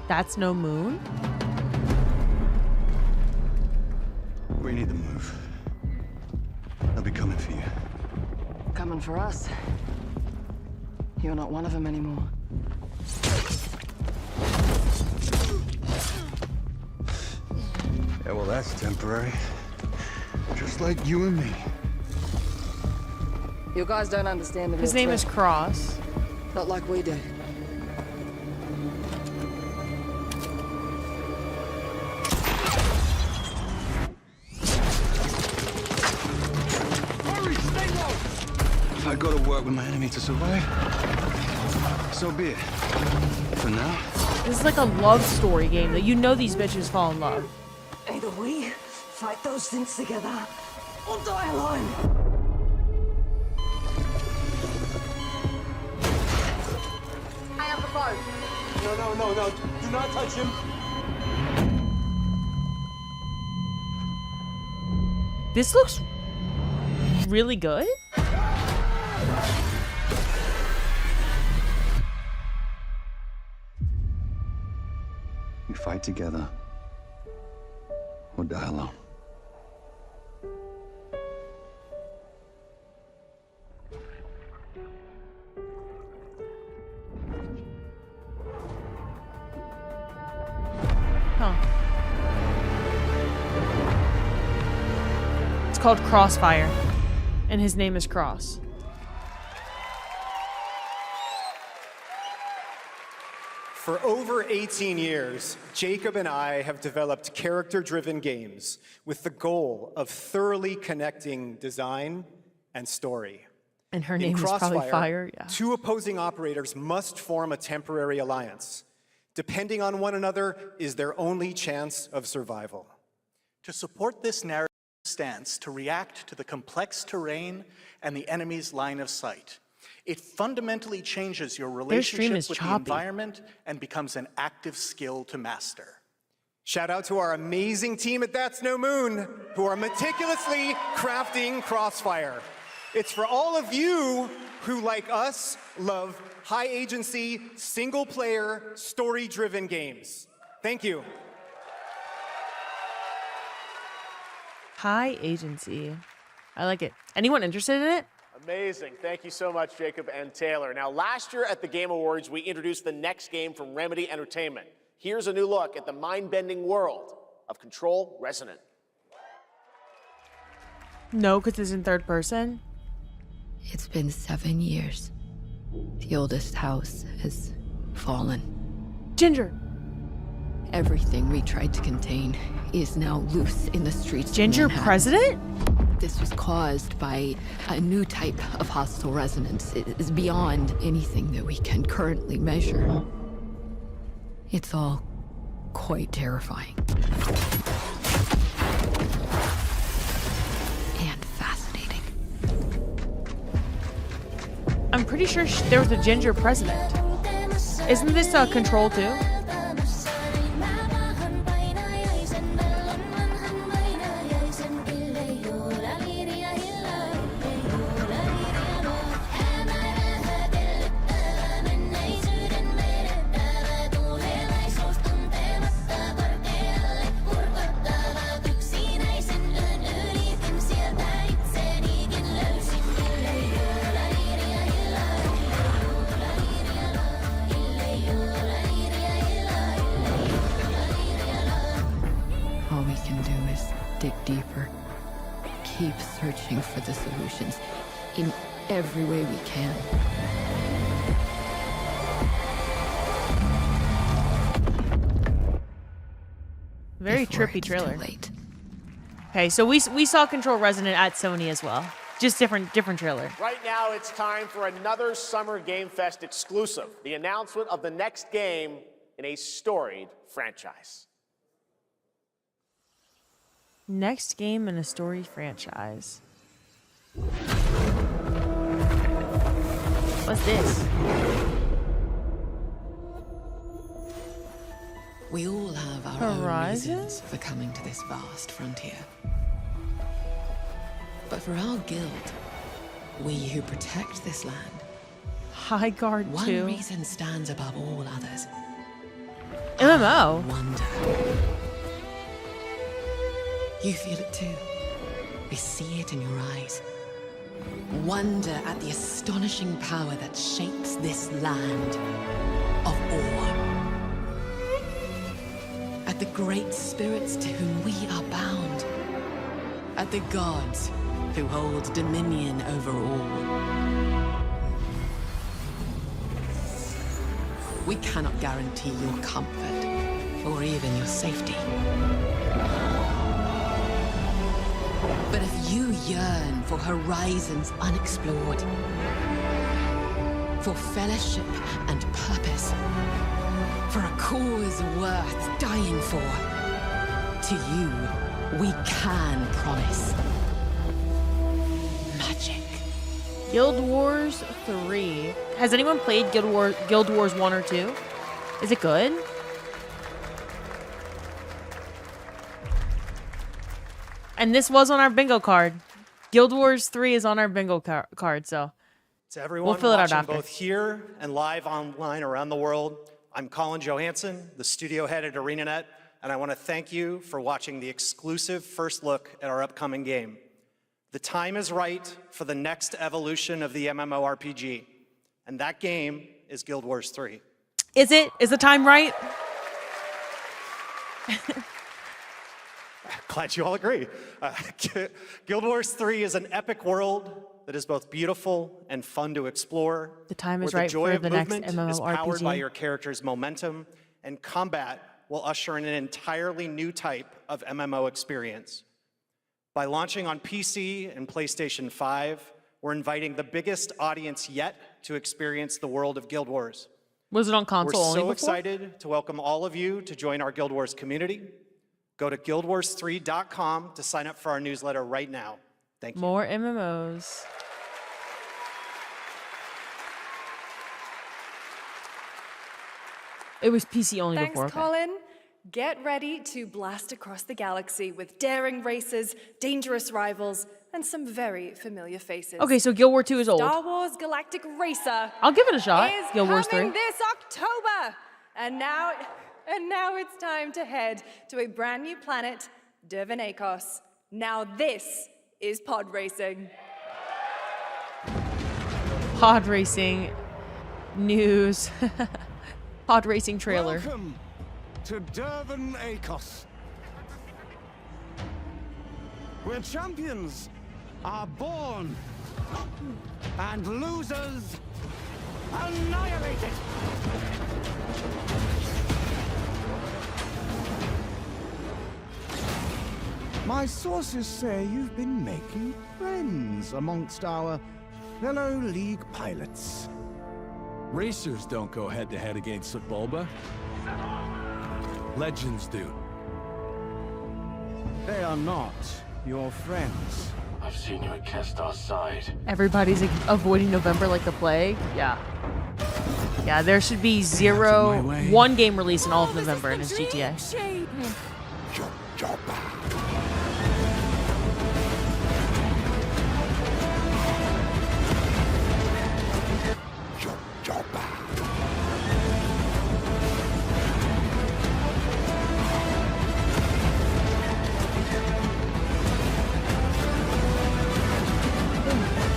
That's no moon? We need to move. They'll be coming for you. Coming for us. You're not one of them anymore. Yeah, well, that's temporary. Just like you and me. You guys don't understand the His real name threat. is Cross. Not like we do. Hurry, stay low! If I go to work with my enemy to survive, so be it. For now, This is like a love story game that you know these bitches fall in love. Either we fight those things together, or die alone. I have the phone. No. Do not touch him. This looks really good. we fight together or die alone. called Crossfire, and his name is Cross. For over 18 years, Jacob and I have developed character-driven games with the goal of thoroughly connecting design and story. And her In name is Crossfire, probably Fire, yeah. two opposing operators must form a temporary alliance. Depending on one another is their only chance of survival. To support this narrative stance, to react to the complex terrain and the enemy's line of sight. It fundamentally changes your relationship with the environment and becomes an active skill to master. Shout out to our amazing team at That's No Moon, who are meticulously crafting Crossfire. It's for all of you who, like us, love high agency, single player, story driven games. Thank you. High agency. I like it. Anyone interested in it? Amazing. Thank you so much, Jacob and Taylor. Now, last year at the Game Awards, we introduced the next game from Remedy Entertainment. Here's a new look at the mind-bending world of Control Resonant. No, because it's in third person. It's been 7 years. The oldest house has fallen. Ginger. Everything we tried to contain is now loose in the streets of Ginger Manhattan. president? This was caused by a new type of hostile resonance. It is beyond anything that we can currently measure. It's all quite terrifying. And fascinating. I'm pretty sure there was a Ginger president. Isn't this Control too? All we can do is dig deeper. Keep searching for the solutions in every way we can. Very trippy trailer. Okay, so we saw Control Resonant at Sony as well. Just different trailer. Right now, it's time for another Summer Game Fest exclusive, the announcement of the next game in a storied franchise. Next game in a story franchise. What's this? We all have our own Horizon? reasons for coming to this vast frontier. But for our guild, we who protect this land, High Guard one 2. reason stands above all others. MMO. Wonder. You feel it too. We see it in your eyes. Wonder at the astonishing power that shapes this land of awe. At the great spirits to whom we are bound. At the gods who hold dominion over all. We cannot guarantee your comfort or even your safety. But if you yearn for horizons unexplored, for fellowship and purpose, for a cause worth dying for, to you, we can promise magic. Guild Wars 3. Has anyone played Guild Wars 1 or 2? Is it good? And this was on our bingo card. Guild Wars 3 is on our bingo card, so To everyone we'll fill it out watching after. both here and live online around the world, I'm Colin Johansson, the studio head at ArenaNet, and I want to thank you for watching the exclusive first look at our upcoming game. The time is right for the next evolution of the MMORPG, and that game is Guild Wars 3. Is it? Is the time right? glad you all agree. Guild Wars 3 is an epic world that is both beautiful and fun to explore. The time is where right the joy for of the next movement is powered by MMORPG. your character's momentum, and combat will usher in an entirely new type of MMO experience. By launching on PC and PlayStation 5, we're inviting the biggest audience yet to experience the world of Guild Wars. Was it on console We're only so before? excited to welcome all of you to join our Guild Wars community. Go to guildwars3.com to sign up for our newsletter right now. Thank you. More MMOs. It was PC only Thanks, before. Okay. Colin. Get ready to blast across the galaxy with daring races, dangerous rivals, and some very familiar faces. Okay, so Guild War 2 is old. Star Wars Galactic Racer. I'll give it a shot. Is Guild Wars 3. coming this October. And now it's time to head to a brand new planet, Dervanakos. Now this is pod racing. Pod racing news. Pod racing trailer. Welcome to Dervanakos, where champions are born and losers annihilated. My sources say you've been making friends amongst our fellow League pilots. Racers don't go head-to-head against Bulba. Legends do. They are not your friends. I've seen you at Kestar's side. Everybody's avoiding November like the plague. Yeah. Yeah, there should be one game release in all of November, and it's GTA.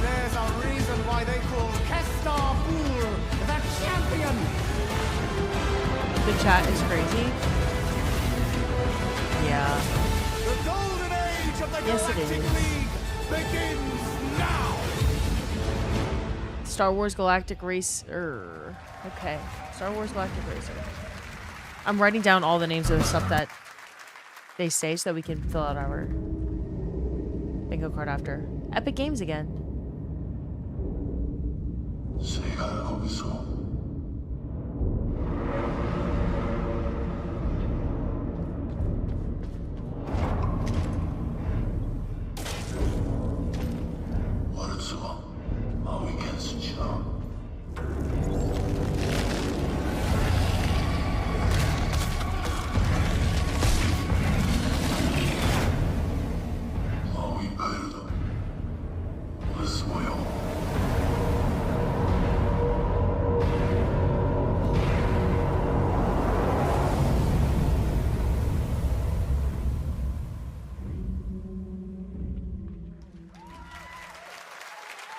There's a reason why they call Kestar Fool the champion. The chat is crazy. Yeah. The golden age of the Yes, it Galactic is. League begins now. Star Wars Galactic Racer. Okay. Star Wars Galactic Racer. I'm writing down all the names of the stuff that they say so that we can fill out our bingo card after. Epic Games again.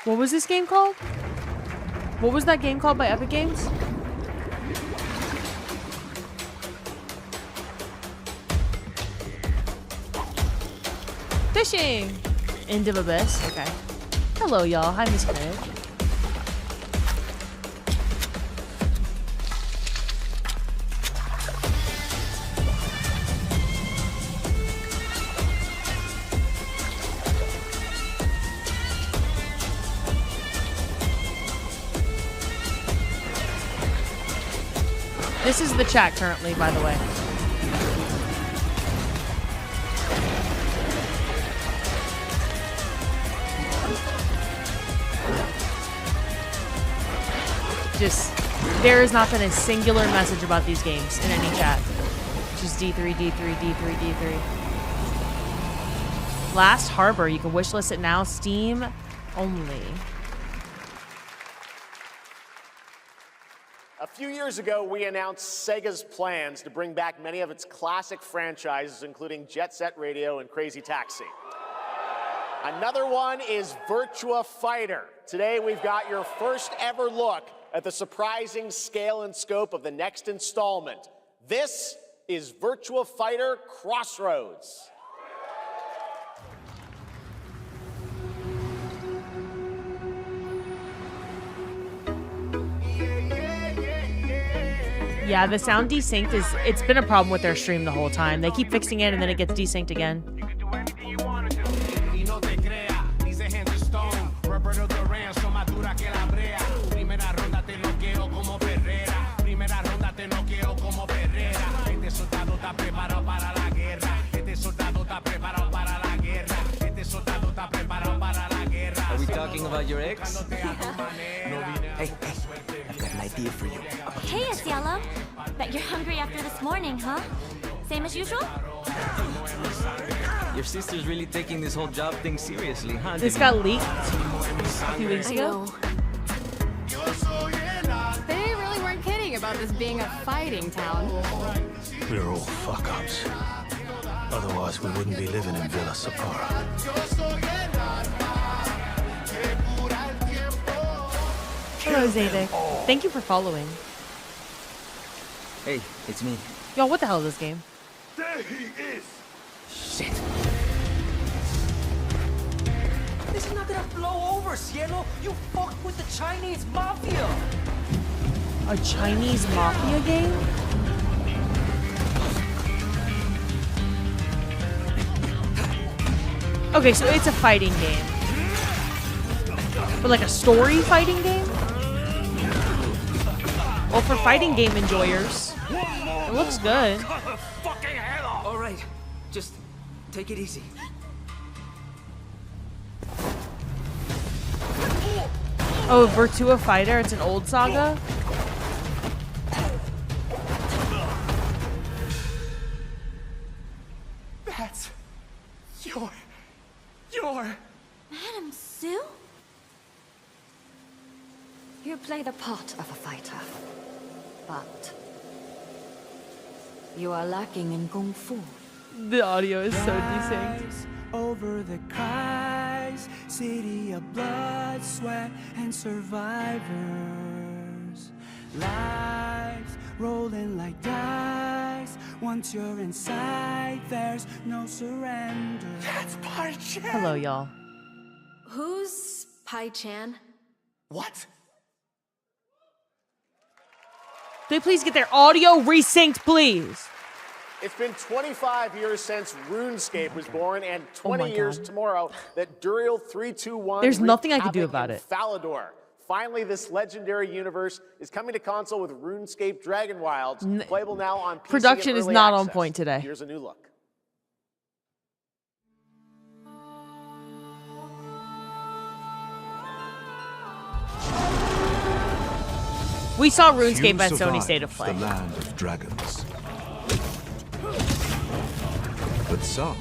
What was this game called? What was that game called by Epic Games? Fishing! End of Abyss. Okay. Hello, y'all. Hi, Miss Craig. This is the chat currently, by the way. There has not been a singular message about these games in any chat. Just D3, D3, D3, D3. Last Harbor, you can wishlist it now, Steam only. A few years ago, we announced Sega's plans to bring back many of its classic franchises, including Jet Set Radio and Crazy Taxi. Another one is Virtua Fighter. Today, we've got your first ever look at the surprising scale and scope of the next installment. This is Virtua Fighter Crossroads. Yeah, the sound desynced it's been a problem with their stream the whole time. They keep fixing it and then it gets desynced again. Are we talking about your ex? Hey, I've got an idea for you. Hey, it's Yellow. Bet you're hungry after this morning, huh? Same as usual? Your sister's really taking this whole job thing seriously, huh? This got leaked a few weeks ago. They really weren't kidding about this being a fighting town. We're all fuck-ups. Otherwise, we wouldn't be living in Villa Sapara. Hello, Zadek. Thank you for following. Hey, it's me. Yo, what the hell is this game? There he is! Shit. This is not gonna blow over, Cielo. You fucked with the Chinese mafia. A Chinese mafia game? Okay, so it's a fighting game. But like a story fighting game? Well, for fighting game enjoyers, it looks good. All right, just take it easy. Oh, Virtua Fighter, it's an old saga? That's your... Madam Sue? You play the part of a fighter, but you are lacking in kung fu. The audio is so decent. Over the cries, city of blood, sweat, and survivors. Lives rolling like dice. Once you're inside, there's no surrender. That's Pai Chan. Hello, y'all. Who's Pai Chan? What? They please get their audio resynced, please. It's been 25 years since RuneScape was born, and 20 years tomorrow that Duriel 321. There's nothing I can do about it. Falador. Finally, this legendary universe is coming to console with RuneScape Dragon Wilds, playable now on PC. Production and is early not access. on point today. Here's a new look. We saw RuneScape at Sony State of Play. The land of dragons. But some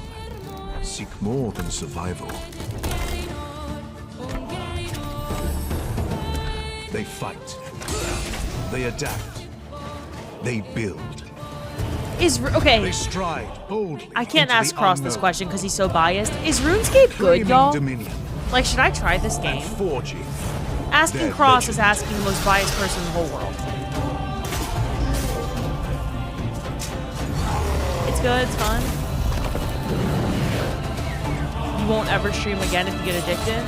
seek more than survival. They fight. They adapt. They build. Okay. They stride boldly. I can't into ask the Cross this unknown, question because he's so biased. Is RuneScape good, claiming y'all? dominion Like, should I try this game? and forging. Asking their Cross is legend. asking the most biased person in the whole world. It's good, it's fun. You won't ever stream again if you get addicted.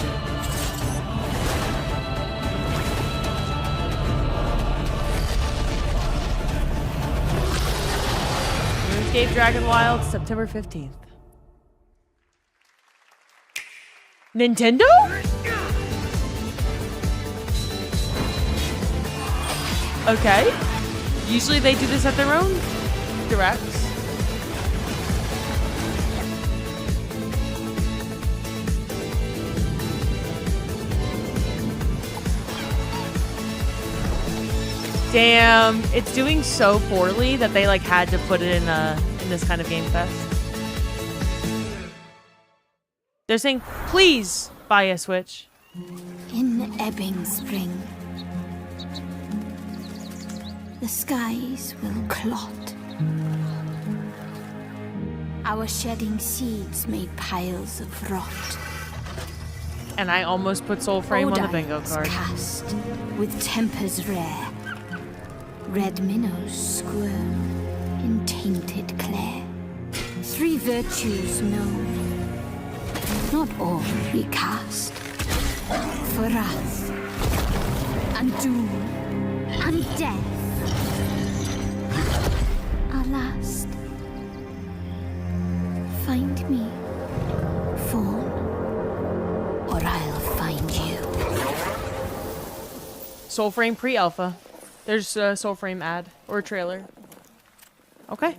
RuneScape Dragon Wild, September 15th. Nintendo? Okay. Usually they do this at their own directs. Damn, it's doing so poorly that they like had to put it in this kind of Game Fest. They're saying, please buy a Switch. In the ebbing spring, the skies will clot. Our shedding seeds made piles of rot. And I almost put Soul Frame on the bingo Odions card. cast with tempers rare. Red minnows squirm in tainted clay. Three virtues known, not all recast. For wrath, and doom, and death. last. Find me, Fawn, or I'll find you. Soulframe pre-alpha. There's a Soulframe ad or trailer. Okay.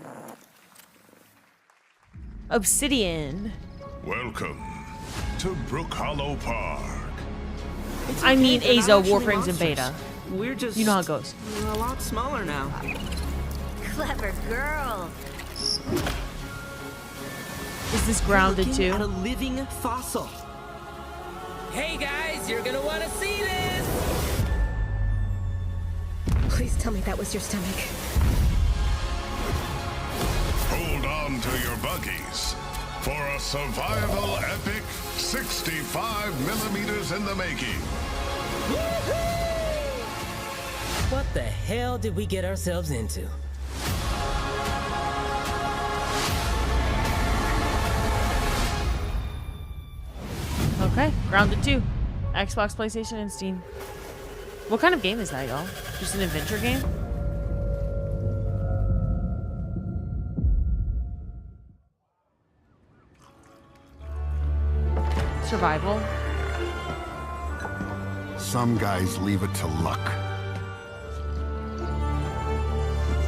Obsidian. Welcome to Brook Hollow Park. I mean, they're not Azo, actually Warframes, and monsters. beta. We're just You know how it goes. a lot smaller now. Clever girl. Is this grounded Looking too? at a living fossil. Hey guys, you're gonna want to see this! Please tell me that was your stomach. Hold on to your buggies for a survival epic 65 millimeters in the making. What the hell did we get ourselves into? Okay, grounded 2. Xbox, PlayStation, and Steam. What kind of game is that, y'all? Just an adventure game? Survival? Some guys leave it to luck.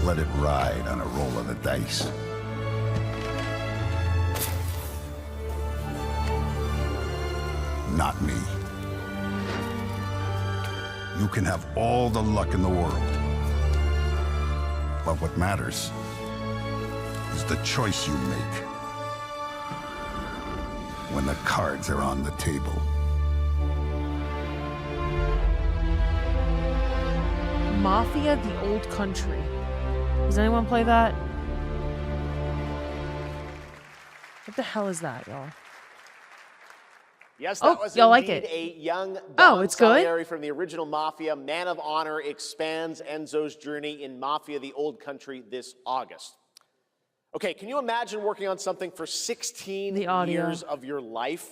Let it ride on a roll of the dice. Not me. You can have all the luck in the world. But what matters is the choice you make when the cards are on the table. Mafia: The Old Country. Does anyone play that? What the hell is that, y'all? Yes, that was y'all like indeed it. a young It's good? Salieri from the original Mafia. Man of Honor expands Enzo's journey in Mafia: The Old Country this August. Okay, can you imagine working on something for 16 years of your life?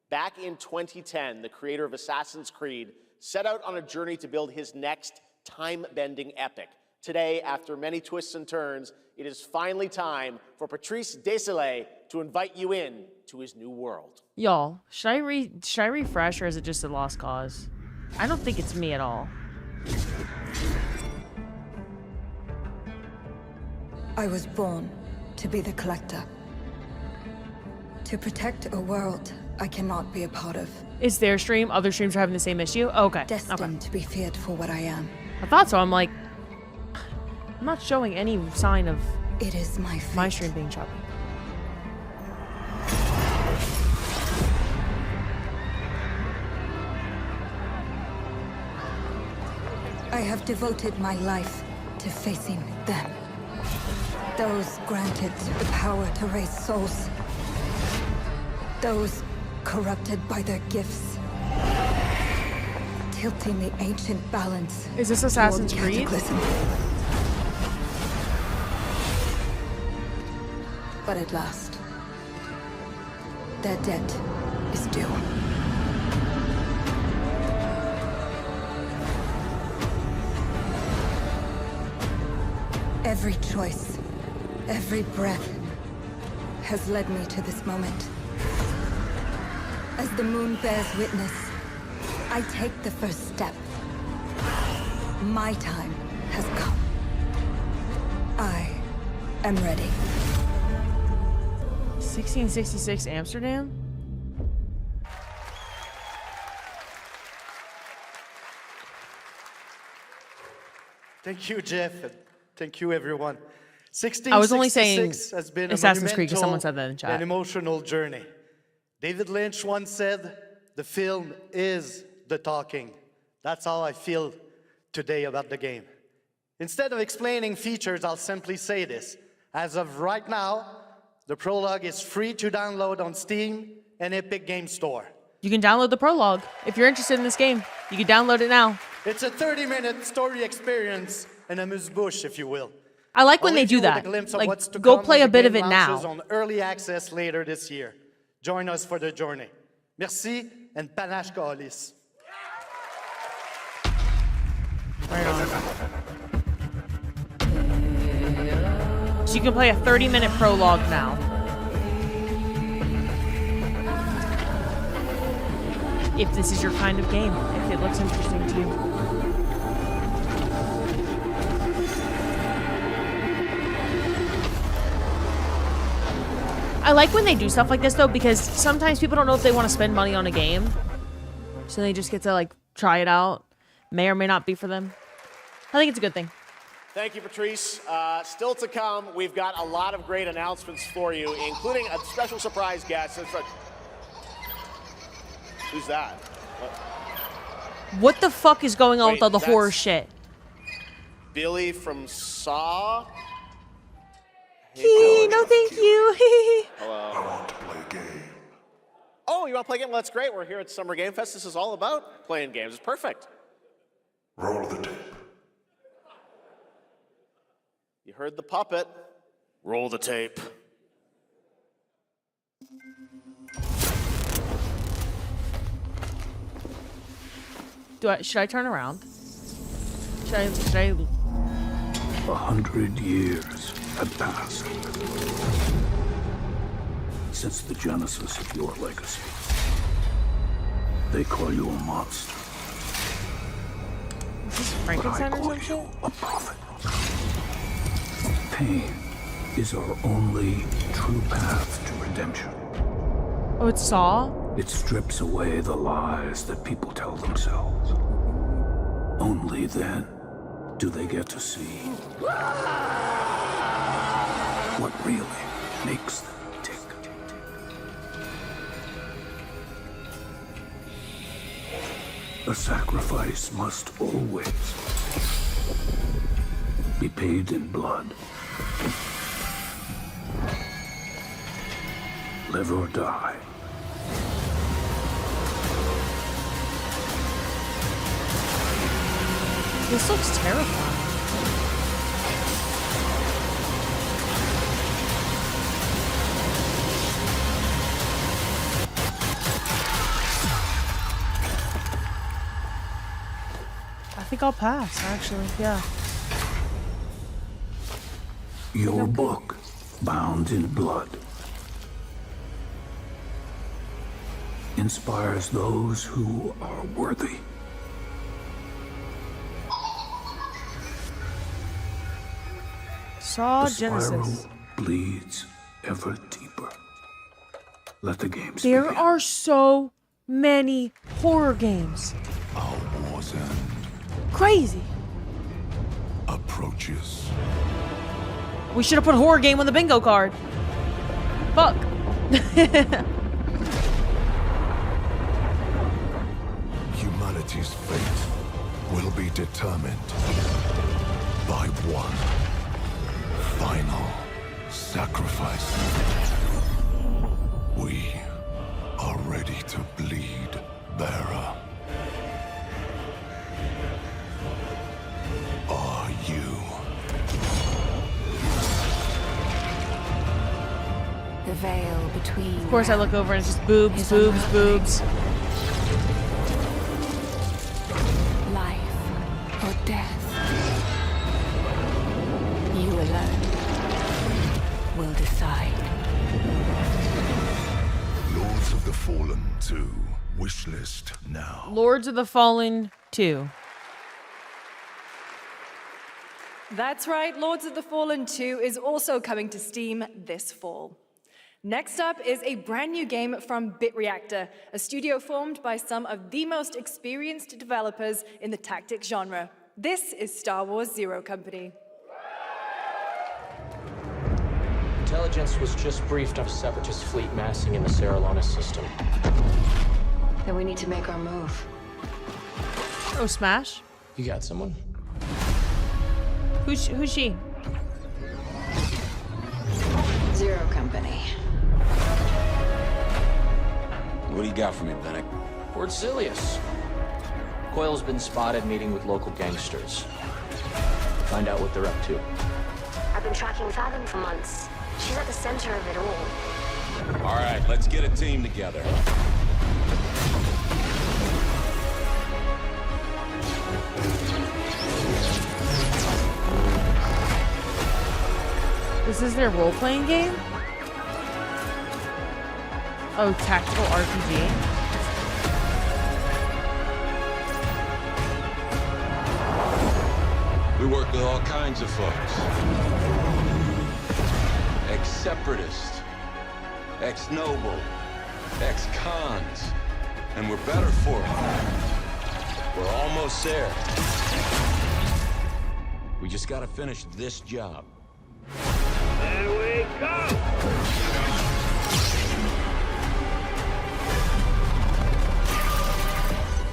Back in 2010, the creator of Assassin's Creed set out on a journey to build his next time-bending epic. Today, after many twists and turns, it is finally time for Patrice Désilets to invite you in to his new world. Y'all, should I refresh, or is it just a lost cause? I don't think it's me at all. I was born to be the collector. To protect a world I cannot be a part of. Is their stream? Other streams are having the same issue? Okay. Destined to be feared for what I am. I thought so. I'm like, I'm not showing any sign of it is my stream being choppy. I have devoted my life to facing them. Those granted the power to raise souls. Those corrupted by their gifts. Tilting the ancient balance. Is this Assassin's Creed? But at last, their debt is due. Every choice, every breath has led me to this moment. As the moon bears witness, I take the first step. My time has come. I am ready. 1666 Amsterdam? Thank you, Jeff. And thank you, everyone. I was only saying 1666 has been Assassin's Creed because monumental someone said that in chat. An emotional journey. David Lynch once said, "The film is the talking." That's how I feel today about the game. Instead of explaining features, I'll simply say this. As of right now, the prologue is free to download on Steam and Epic Game Store. You can download the prologue. If you're interested in this game, you can download it now. It's a 30-minute story experience, an amuse-bouche, if you will. I like when they do that. Like, go play a bit of it now. On early access later this year. Join us for the journey. Merci and panache Calis. Right on. So you can play a 30-minute prologue now. If this is your kind of game, if it looks interesting to you. I like when they do stuff like this though, because sometimes people don't know if they want to spend money on a game. So they just get to like try it out. May or may not be for them. I think it's a good thing. Thank you, Patrice. Still to come, we've got a lot of great announcements for you, including a special surprise guest. Who's that? What the fuck is going on with all the horror shit? Billy from Saw? Hey, no thank you. Hello. I want to play a game. Oh, you want to play a game? Well, that's great. We're here at Summer Game Fest. This is all about playing games. It's perfect. Roll the tape. You heard the puppet. Roll the tape. Should I turn around? Should I 100 years have passed since the genesis of your legacy. They call you a monster. Is this Frankenstein or some shit? A prophet. Pain is our only true path to redemption. Oh, it's Saw? It strips away the lies that people tell themselves. Only then do they get to see what really makes them tick. A sacrifice must always be paid in blood. Live or die. This looks terrifying. I think I'll pass, actually, yeah. Your book, bound in blood, inspires those who are worthy. Saw The spiral Genesis. bleeds ever deeper. Let the games There begin. are so many horror games. Our war's end Crazy. approaches. We should have put horror game on the bingo card. Fuck. Humanity's fate will be determined by one final sacrifice. We are ready to bleed, bearer. Are you? The veil between. Of course, I look over and it's just boobs, boobs, boobs. Life or death. You alone will decide. Lords of the Fallen 2. Wishlist now. Lords of the Fallen 2. That's right, Lords of the Fallen 2 is also coming to Steam this fall. Next up is a brand new game from BitReactor, a studio formed by some of the most experienced developers in the tactics genre. This is Star Wars Zero Company. Intelligence was just briefed of a Separatist fleet massing in the Serralona system. Then we need to make our move. Oh, Smash? You got someone? Who's she? Zero Company. What do you got for me, Bennett? Word Silius. Coil's been spotted meeting with local gangsters. Find out what they're up to. I've been tracking Fathom for months. She's at the center of it all. All right, let's get a team together. The This is their role-playing game? Oh, tactical RPG. We work with all kinds of folks. Ex-separatists, ex-noble, ex-cons. And we're better for it. We're almost there. We just gotta finish this job. There we go!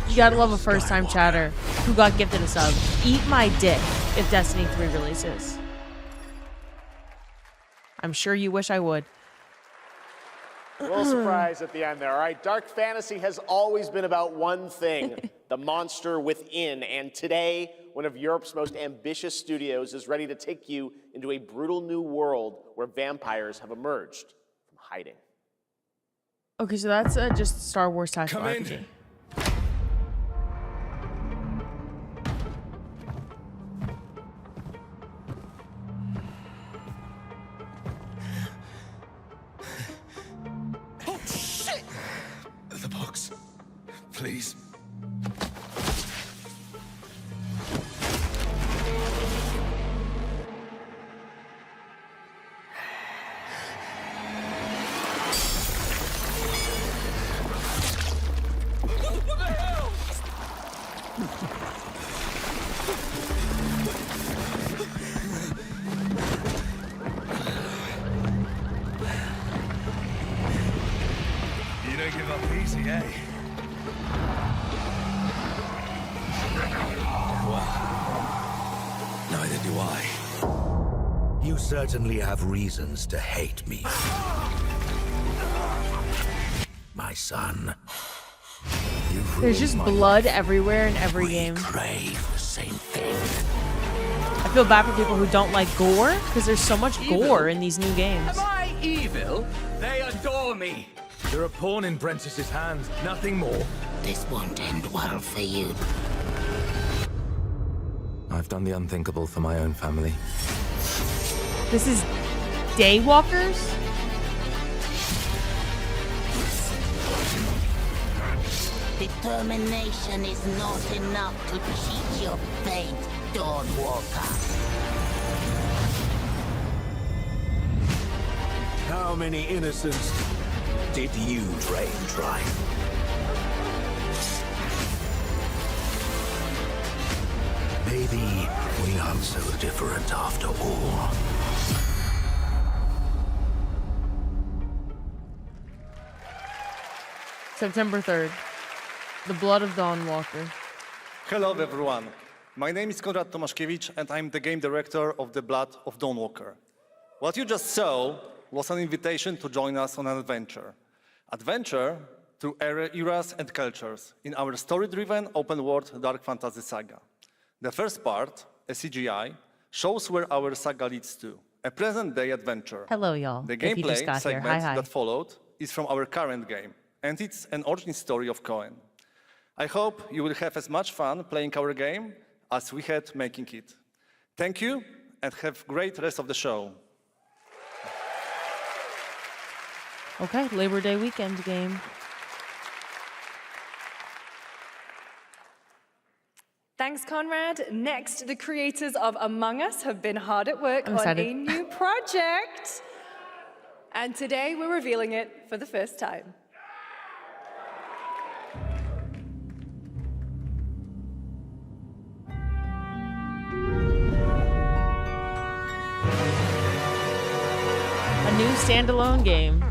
You gotta love a first-time chatter who got gifted a sub. Eat my dick if Destiny 3 releases. I'm sure you wish I would. A little surprise at the end there. All right, dark fantasy has always been about one thing, the monster within. And today, one of Europe's most ambitious studios is ready to take you into a brutal new world where vampires have emerged from hiding. Okay, so that's just Star Wars tactical RPG. The box. Please. What the hell? You don't give up easy, eh? Well, neither do I. You certainly have reasons to hate me. My son. There's just blood everywhere in every game. Crave the same thing. I feel bad for people who don't like gore, because there's so much gore in these new games. Am I evil? They adore me. You're a pawn in Prentice's hands, nothing more. This won't end well for you. I've done the unthinkable for my own family. This is Daywalkers? Determination is not enough to cheat your fate, Dawnwalker. How many innocents did you train dry? Maybe we aren't so different after all. September 3rd. The Blood of Dawnwalker. Hello everyone. My name is Konrad Tomaszkiewicz and I'm the game director of The Blood of Dawnwalker. What you just saw was an invitation to join us on an adventure. Adventure through eras and cultures in our story-driven open-world dark fantasy saga. The first part, a CGI, shows where our saga leads to, a present-day adventure. Hello, y'all. The If you just gameplay got here. segment Hi. that followed is from our current game, and it's an origin story of Cohen. I hope you will have as much fun playing our game as we had making it. Thank you, and have a great rest of the show. Okay, Labor Day weekend game. Thanks, Conrad. Next, the creators of Among Us have been hard at work I'm on excited. a new project. And today we're revealing it for the first time. A new standalone game.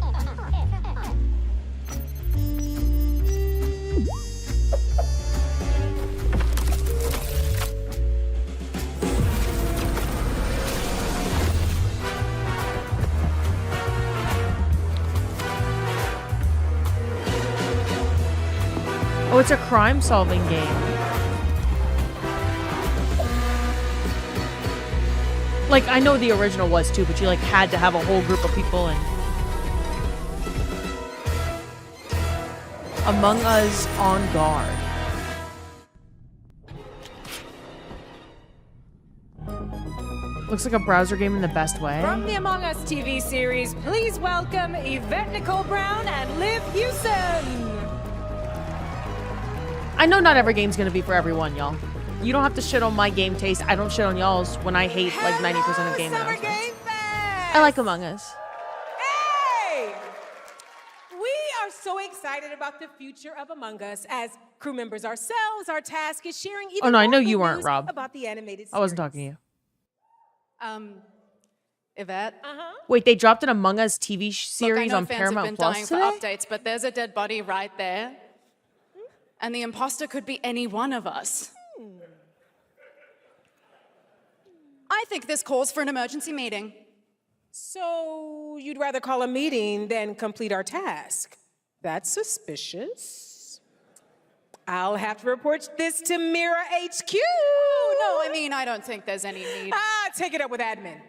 Oh, it's a crime-solving game. Like, I know the original was too, but you like had to have a whole group of people and Among Us on Guard. Looks like a browser game in the best way. From the Among Us TV series, please welcome Yvette Nicole Brown and Liv Hewson. I know not every game's gonna be for everyone, y'all. You don't have to shit on my game taste. I don't shit on y'all's when I hate like 90% of game announcements. I like Among Us. Hey! We are so excited about the future of Among Us. As crew members ourselves, our task is sharing even Oh no, I know more you good weren't, news Rob. about the animated series. I wasn't talking to you. Yvette? Wait, they dropped an Among Us TV series Look, I know on fans Paramount have been Plus dying today? for updates, but there's a dead body right there. And the imposter could be any one of us. I think this calls for an emergency meeting. So you'd rather call a meeting than complete our task? That's suspicious. I'll have to report this to Mira HQ. Oh, no, I mean, I don't think there's any need. Take it up with admin.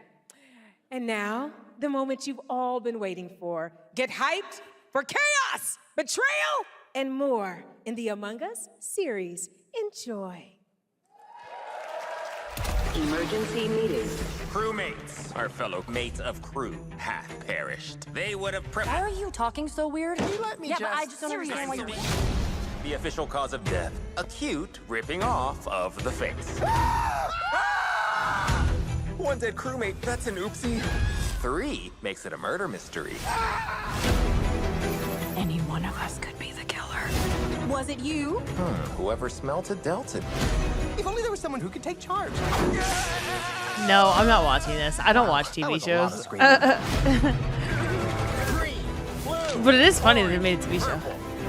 And now, the moment you've all been waiting for. Get hyped for chaos, betrayal, and more in the Among Us series. Enjoy. Emergency meeting. Crewmates, our fellow mates of crew, hath perished. They would have Why are you talking so weird? Let me yeah, but I just don't understand why you're... The official cause of death, acute ripping off of the face. One dead crewmate, that's an oopsie. 3 makes it a murder mystery. Any one of us could be the killer. Was it you? Whoever smelt it dealt it. If only there was someone who could take charge. No, I'm not watching this. I don't watch TV shows. But it is funny that they made a TV show.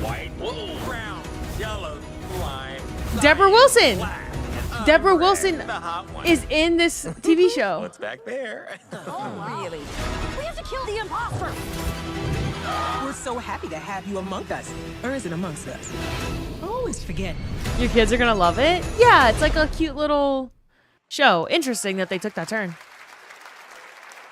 White, blue, brown, yellow, lime. Deborah Wilson! Deborah Wilson is in this TV show. What's back there? Oh, really? We have to kill the imposter! We're so happy to have you among us. Or is it amongst us? I always forget. Your kids are gonna love it? Yeah, it's like a cute little show. Interesting that they took that turn.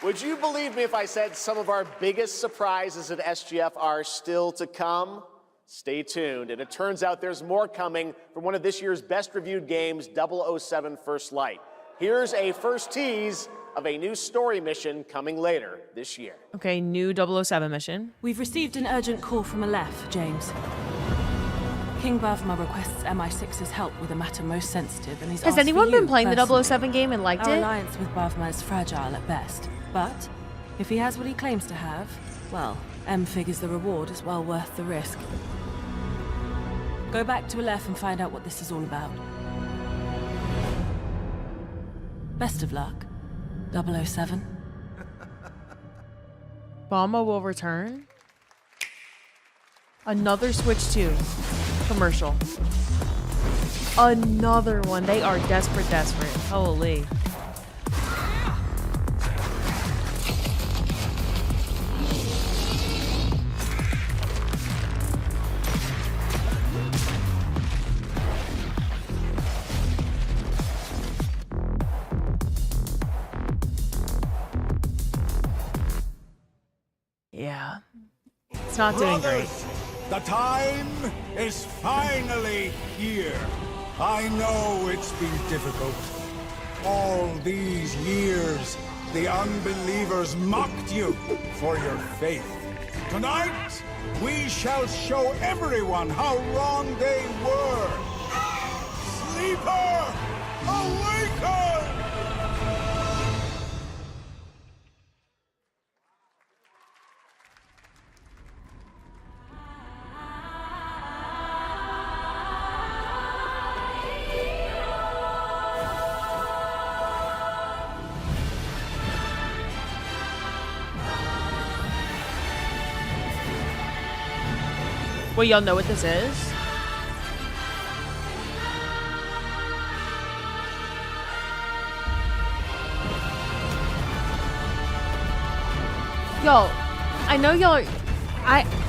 Would you believe me if I said some of our biggest surprises at SGF are still to come? Stay tuned. And it turns out there's more coming from one of this year's best reviewed games, 007 First Light. Here's a first tease of a new story mission coming later this year. Okay, new 007 mission. We've received an urgent call from Aleph, James. King Bavma requests MI6's help with a matter most sensitive, and he's Has asked anyone for you been playing the personally. 007 game and liked Our it? alliance with Bavma is fragile at best, but if he has what he claims to have, well, M figures the reward is well worth the risk. Go back to Aleph and find out what this is all about. Best of luck, 007. Bama will return. Another Switch 2 commercial. Another one. They are desperate. Holy. Yeah. It's not doing great. The time is finally here. I know it's been difficult. All these years, the unbelievers mocked you for your faith. Tonight, we shall show everyone how wrong they were. Sleeper, awaken! Well, y'all know what this is? Y'all, I know y'all.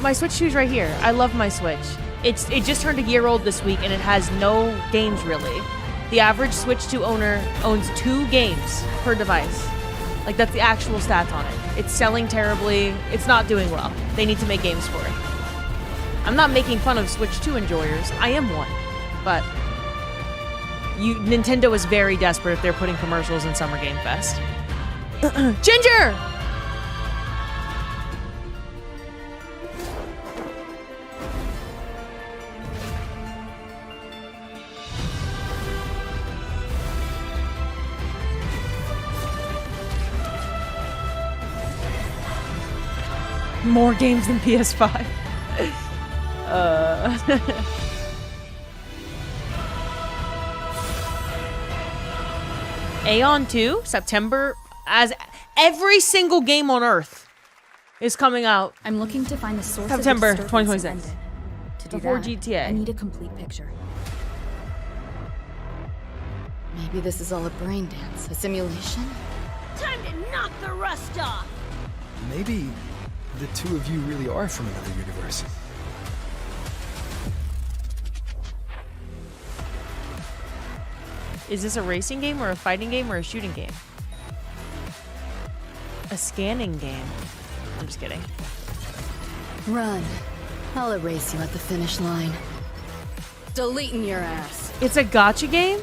My Switch 2 is right here. I love my Switch. It just turned a year old this week and it has no games really. The average Switch 2 owner owns 2 games per device. Like that's the actual stats on it. It's selling terribly. It's not doing well. They need to make games for it. I'm not making fun of Switch 2 enjoyers. I am one. But Nintendo is very desperate if they're putting commercials in Summer Game Fest. Ginger! More games than PS5. Aeon 2, September, as every single game on Earth is coming out. I'm looking to find the source September of the disturbance 2026. ended. To do Before that, GTA. I need a complete picture. Maybe this is all a brain dance, a simulation? Time to knock the rust off! Maybe the two of you really are from another universe. Is this a racing game or a fighting game or a shooting game? A scanning game. I'm just kidding. Run. I'll erase you at the finish line. Deleting your ass. It's a gacha game?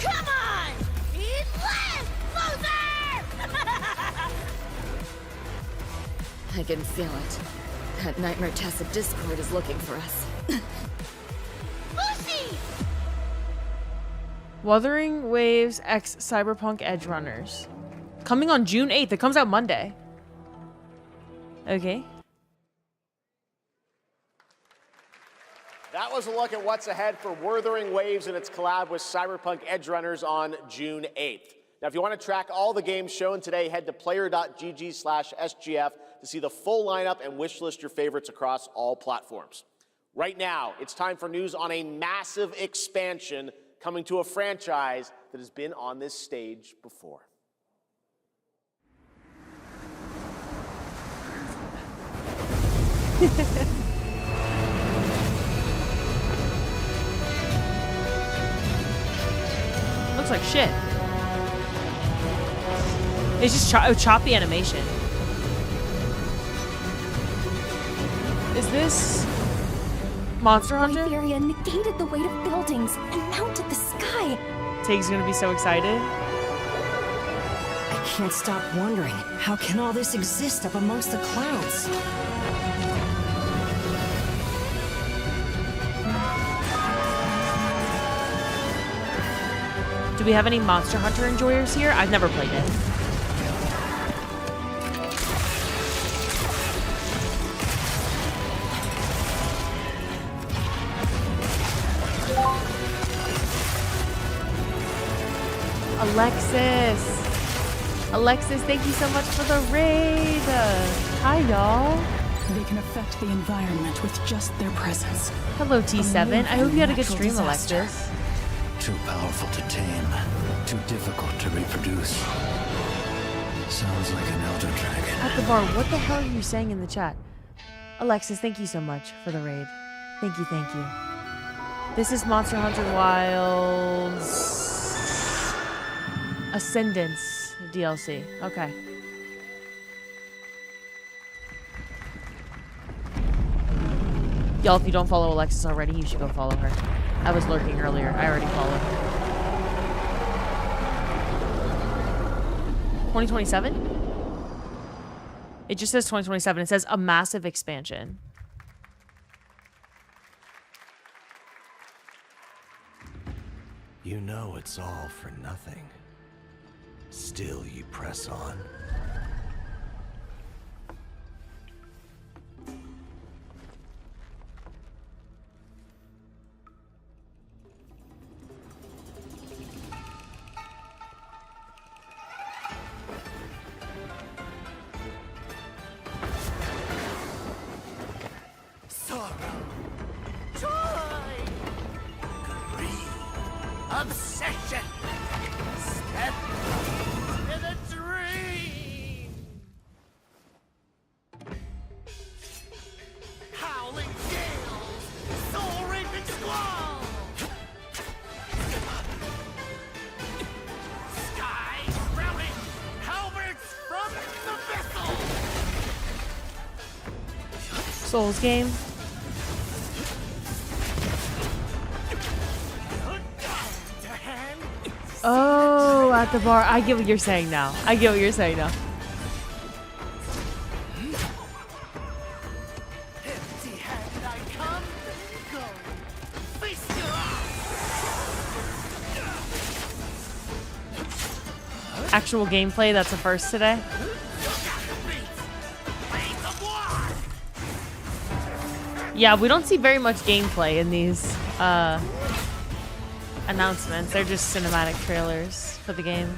Come on! Eat less, loser! I can feel it. That Nightmare Tessa Discord is looking for us. Lucy! Wuthering Waves X Cyberpunk Edge Runners. Coming on June 8th. It comes out Monday. Okay. That was a look at what's ahead for Wuthering Waves and its collab with Cyberpunk Edge Runners on June 8th. Now, if you want to track all the games shown today, head to player.gg/SGF to see the full lineup and wishlist your favorites across all platforms. Right now, it's time for news on a massive expansion coming to a franchise that has been on this stage before. Looks like shit. It's just choppy animation. Is this Monster Hunter? White area negated the weight of buildings and mounted the sky. Tig's gonna be so excited. I can't stop wondering, how can all this exist up amongst the clouds? Do we have any Monster Hunter enjoyers here? I've never played it. Alexis, thank you so much for the raid. Hi, y'all. They can affect the environment with just their presence. Hello, T7. I hope you had a good stream, Alexis. Too powerful to tame, too difficult to reproduce. Sounds like an elder dragon. At the bar, what the hell are you saying in the chat? Alexis, thank you so much for the raid. Thank you, thank you. This is Monster Hunter Wilds Ascendance DLC. Okay. Y'all, if you don't follow Alexis already, you should go follow her. I was lurking earlier. I already followed. 2027? It just says 2027. It says a massive expansion. You know it's all for nothing. Still you press on. Obsession! Step to the dream! Howling gales! Soul-raping squall! Sky sprouting! Halberds from the vessel! Souls game. Oh, at the bar. I get what you're saying now. I get what you're saying now. Actual gameplay, that's a first today. Yeah, we don't see very much gameplay in these announcements. They're just cinematic trailers for the game.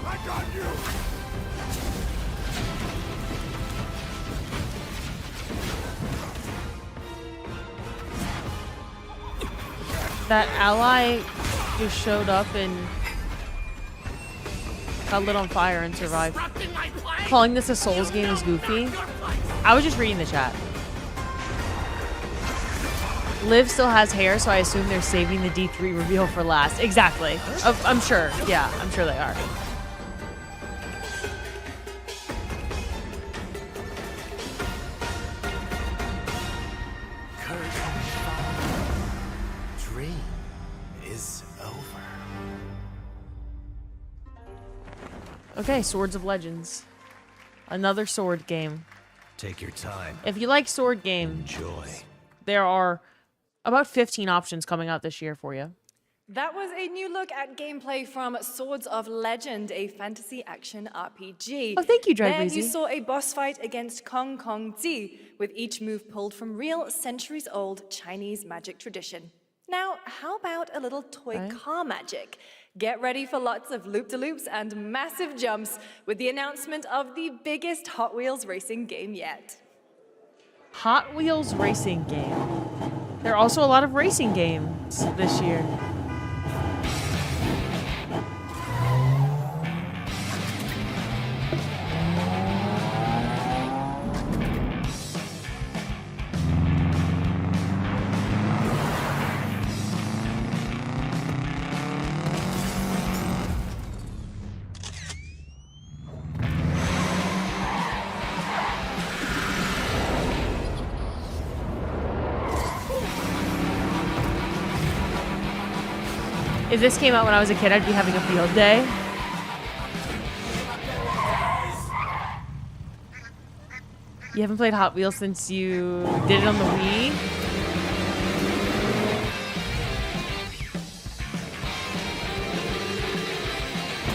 I got you. That ally just showed up and got lit on fire and survived. Calling this a Souls game is goofy. I was just reading the chat. Liv still has hair, so I assume they're saving the D3 reveal for last. Exactly. I'm sure. Yeah, I'm sure they are. Dream is over. Okay, Swords of Legends. Another sword game. Take your time. If you like sword games, Enjoy. there are about 15 options coming out this year for you. That was a new look at gameplay from Swords of Legend, a fantasy action RPG. Oh, thank you, Dry There Breezy. you saw a boss fight against Kong Kong Zi, with each move pulled from real centuries-old Chinese magic tradition. Now, how about a little toy car magic? Get ready for lots of loop-de-loops and massive jumps with the announcement of the biggest Hot Wheels racing game yet. Hot Wheels racing game. There are also a lot of racing games this year. If this came out when I was a kid, I'd be having a field day. You haven't played Hot Wheels since you did it on the Wii?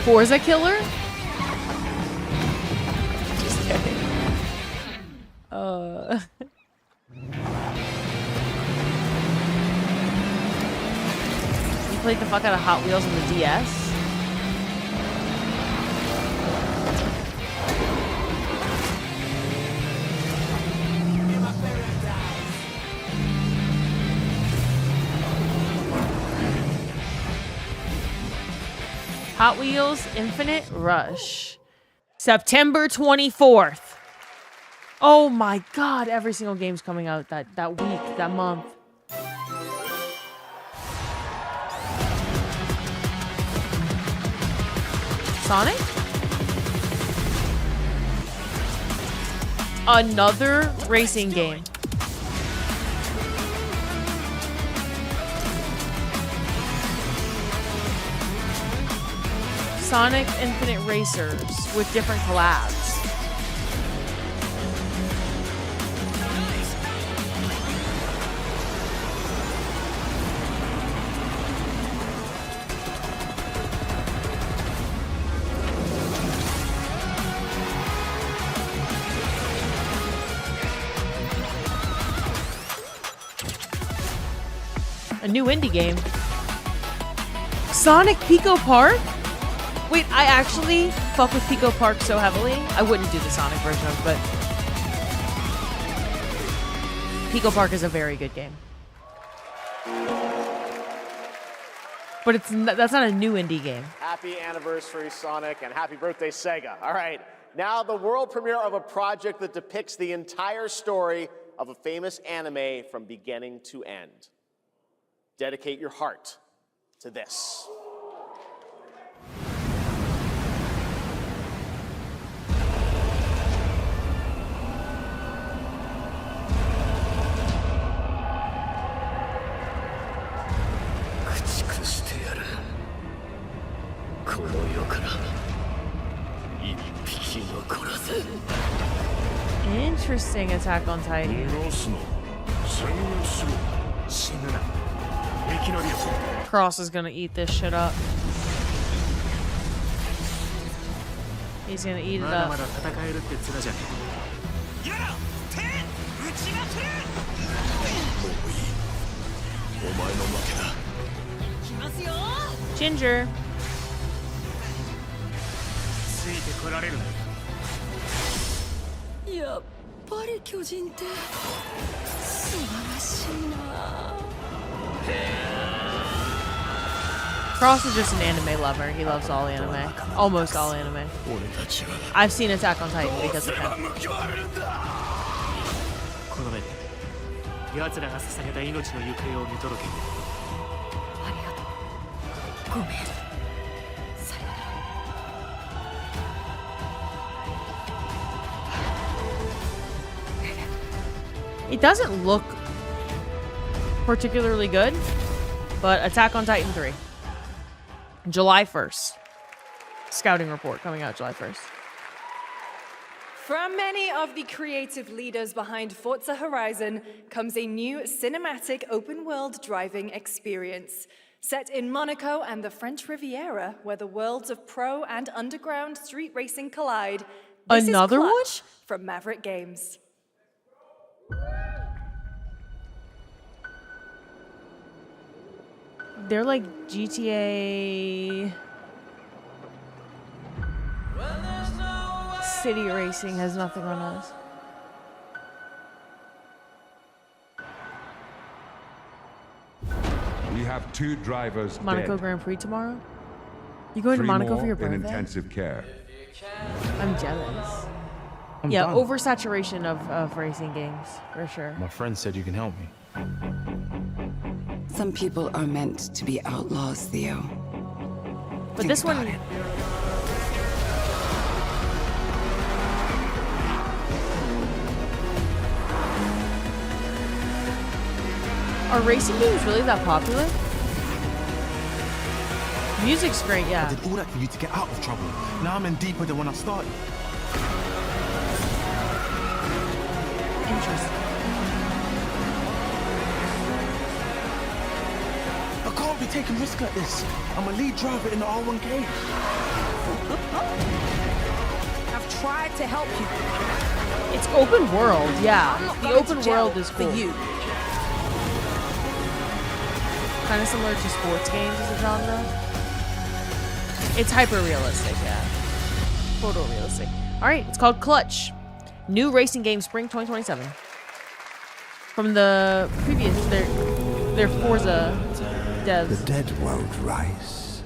Forza Killer? Just kidding. You played the fuck out of Hot Wheels on the DS? Hot Wheels Infinite Rush. September 24th. Oh my god, every single game's coming out that week, that month. Sonic? Another racing game. Sonic Infinite Racers with different collabs. A new indie game. Sonic Pico Park? Wait, I actually fuck with Pico Park so heavily. I wouldn't do the Sonic version of it, but Pico Park is a very good game. But that's not a new indie game. Happy anniversary, Sonic, and happy birthday, Sega. All right, now the world premiere of a project that depicts the entire story of a famous anime from beginning to end. Dedicate your heart to this. Interesting Attack on Titan. Cross is gonna eat this shit up. He's gonna eat it up. Ginger. Cross is just an anime lover. He loves all anime. Almost all anime. I've seen Attack on Titan because of him. It doesn't look particularly good, but Attack on Titan 3. July 1st. Scouting report coming out July 1st. From many of the creative leaders behind Forza Horizon comes a new cinematic open-world driving experience. Set in Monaco and the French Riviera, where the worlds of pro and underground street racing collide. This Another is one? Clutch from Maverick Games. They're like GTA. City racing has nothing on us. We have 2 drivers Monaco dead. Grand Prix tomorrow? You going to 3 Monaco more for your in birthday? intensive care. I'm jealous. I'm Yeah, done. oversaturation of racing games, for sure. My friend said you can help me. Some people are meant to be outlaws, Theo. But this one... Are racing games really that popular? Music's great, I yeah. did all that for you to get out of trouble. Now I'm in deeper than when I started. Interesting. I can't be taking risks like this. I'm a lead driver in the R1K. I've tried to help you. It's open world, yeah. I'm not The going to open jail world is cool. for you. Kind of similar to sports games as a genre. It's hyper realistic, yeah. Photorealistic. All right, it's called Clutch. New racing game, spring 2027. From the previous, their Forza devs. The dead won't rise.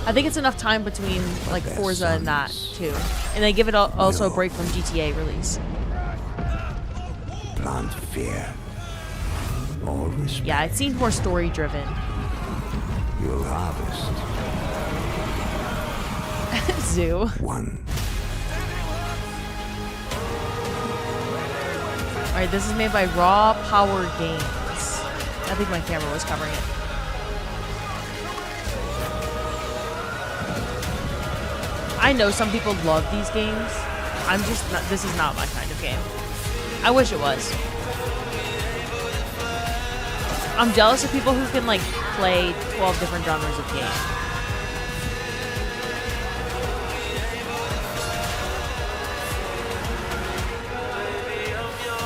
I think it's enough time between like Forza and that too, and they give it also a break from GTA release. Plant fear. Or respect. Yeah, it seems more story driven. You'll harvest. Zoo. One. All right, this is made by Raw Power Games. I think my camera was covering it. I know some people love these games. I'm just not, this is not my kind of game. I wish it was. I'm jealous of people who can like play 12 different genres of games.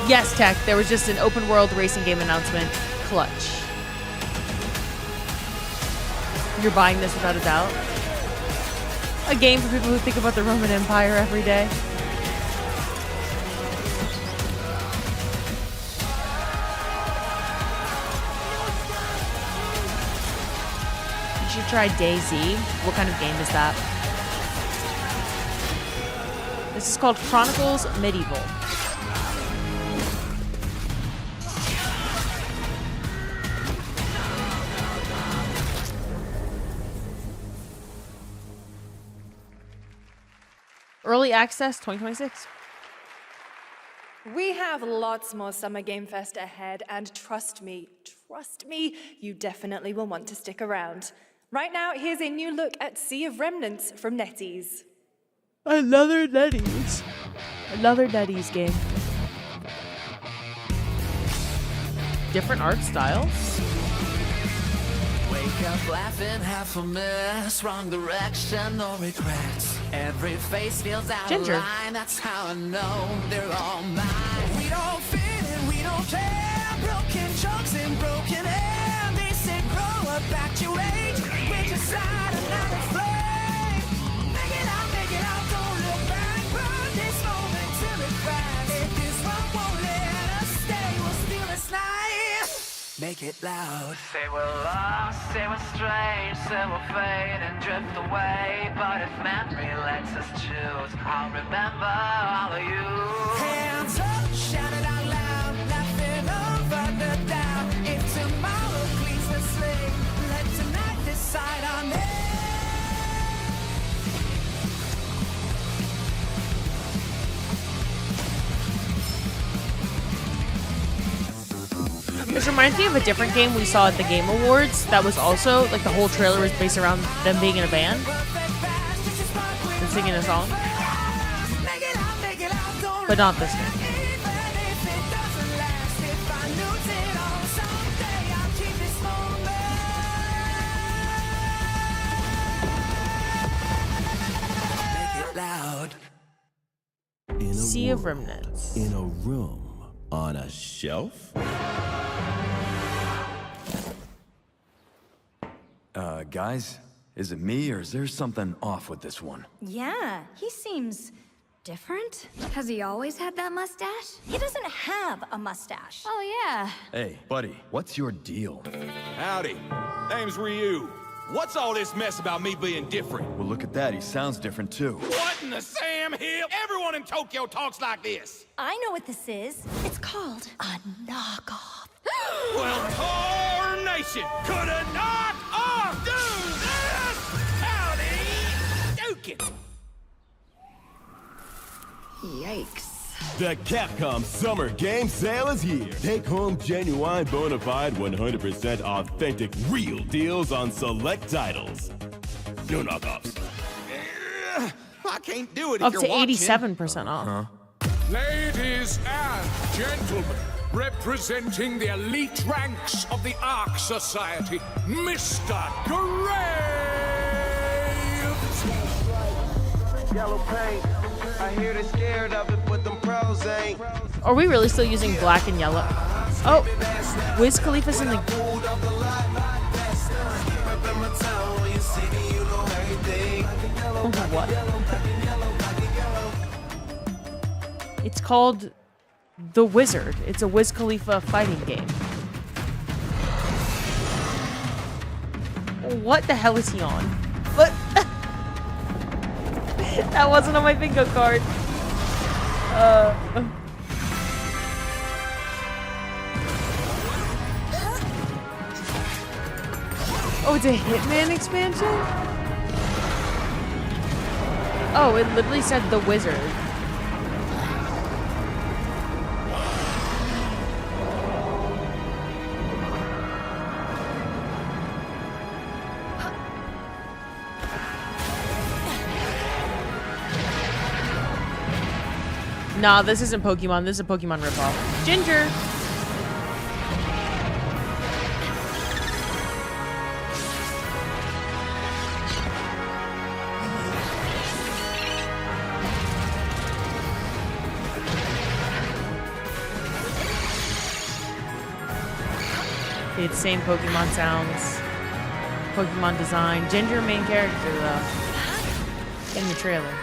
Yes, Tech, there was just an open world racing game announcement, Clutch. You're buying this without a doubt? A game for people who think about the Roman Empire every day. You should try DayZ. What kind of game is that? This is called Chronicles Medieval. Early access 2026. We have lots more Summer Game Fest ahead, and trust me, you definitely will want to stick around. Right now, here's a new look at Sea of Remnants from NetEase. Another NetEase. Another NetEase game. Different art styles. Wake up laughing, half a mess, wrong direction, no regrets. Every face feels out Ginger. of line, that's how I know they're all mine. We don't fit and we don't care, broken jokes and broken air. They say grow up, act your age, we just light another flame. Make it out, don't look back, burn this moment till it cracks. If this one won't let us stay, we'll steal this night. Make it loud. Say we're lost, say we're strange, say we'll fade and drift away. But if memory lets us choose, I'll remember all of you. Hands up, shout it out loud, laughing over the doubt. If tomorrow cleans the slate, let tonight decide on it. This reminds me of a different game we saw at the Game Awards that was also, like, the whole trailer was based around them being in a band and singing a song. But not this game. Loud. Sea of Remnants. In a room on a shelf? Guys, is it me or is there something off with this one? Yeah, he seems different. Has he always had that mustache? He doesn't have a mustache. Oh, yeah. Hey, buddy, what's your deal? Howdy. Name's Ryu. What's all this mess about me being different? Well, look at that. He sounds different, too. What in the Sam Hill? Everyone in Tokyo talks like this. I know what this is. It's called a knockoff. Well, tarnation! Could a knock-off do this? Howdy! Dukin'! Yikes. The Capcom Summer Game Sale is here. Take home genuine, bona fide, 100% authentic, real deals on select titles. No knockoffs. I can't do it Up if to you're watching. 87% off. Ladies and gentlemen, representing the elite ranks of the Ark Society, Mr. Graves! Yellow paint. I hear they're scared of it, but them pros ain't. Are we really still using black and yellow? Oh, Wiz Khalifa's in the... What? It's called The Wizard. It's a Wiz Khalifa fighting game. What the hell is he on? What? That wasn't on my bingo card. Oh, it's a Hitman expansion? Oh, it literally said The Wizard. Nah, this isn't Pokemon. This is a Pokemon ripoff. Ginger! It's same Pokemon sounds, Pokemon design. Ginger main character though, in the trailer.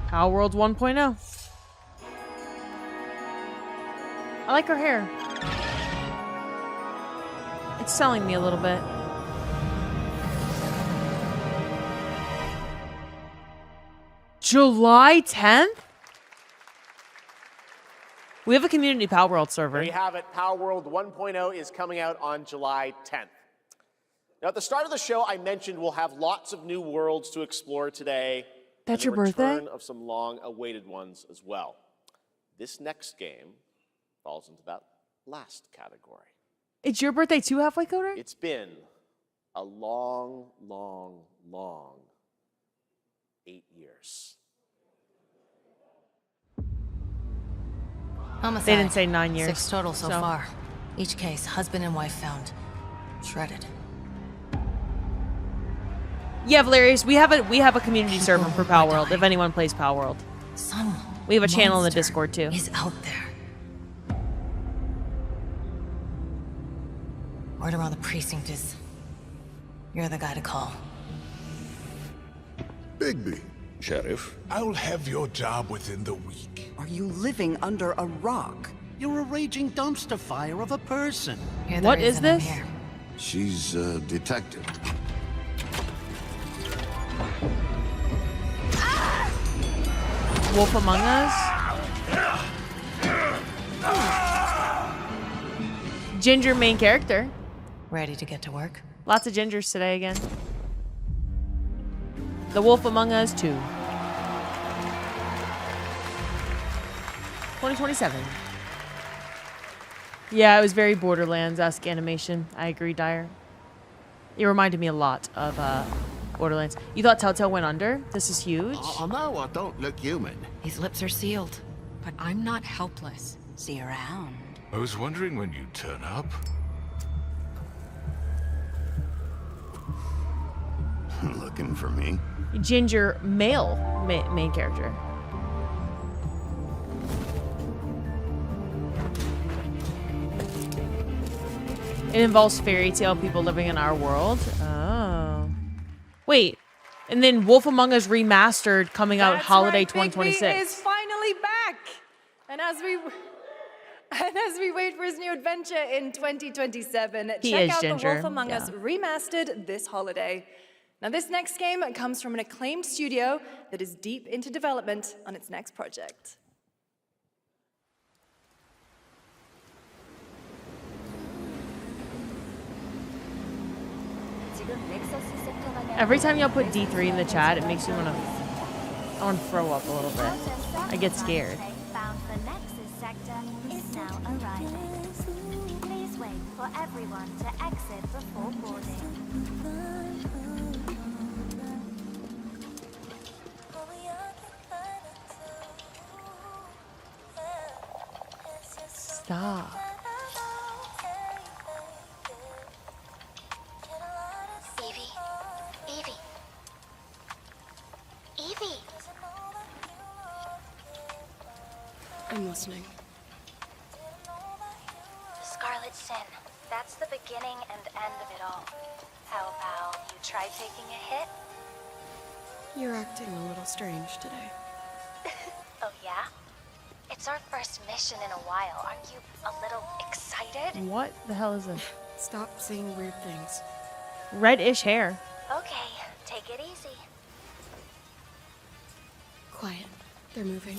Power World 1.0. I like her hair. It's selling me a little bit. July 10th? We have a community Power World server. There you have it. Power World 1.0 is coming out on July 10th. Now, at the start of the show, I mentioned we'll have lots of new worlds to explore today. That's and your the birthday? return of some long-awaited ones as well. This next game falls into that last category. It's your birthday too, Halfway Coder? It's been a long, long, long 8 years. Homicide. They didn't say 9 years. 6 total so far. Each case, husband and wife found. Shredded. Yeah, Valerius, we have a community server for Pal World. If anyone plays Pal World, we have a channel in the Discord too. Is out there. Word around the precinct is you're the guy to call. Bigby. Sheriff, I'll have your job within the week. Are you living under a rock? You're a raging dumpster fire of a person. What is this? She's a detective. Wolf Among Us? Ginger main character. Ready to get to work? Lots of gingers today again. The Wolf Among Us 2. 2027. Yeah, it was very Borderlands-esque animation. I agree, Dyer. It reminded me a lot of Borderlands. You thought Telltale went under? This is huge. Oh, no, I don't look human. His lips are sealed. But I'm not helpless. See you around. I was wondering when you'd turn up. Looking for me? Ginger male main character. It involves fairy tale people living in our world. Oh. Wait. And then Wolf Among Us Remastered coming out holiday 2026. Bigby is finally back. And as we wait for his new adventure in 2027, check out Ginger. The Wolf Among Us Remastered this holiday. Now, this next game comes from an acclaimed studio that is deep into development on its next project. Every time y'all put D3 in the chat, it makes me want to throw up a little bit. I get scared. Bound for Nexus sector is now arriving. Please wait for everyone to exit before boarding. Stop. Evie! I'm listening. Scarlet Sin. That's the beginning and end of it all. How about you try taking a hit? You're acting a little strange today. Oh yeah? It's our first mission in a while. Aren't you a little excited? What the hell is this? Stop saying weird things. Reddish hair. Okay, take it easy. Quiet. They're moving.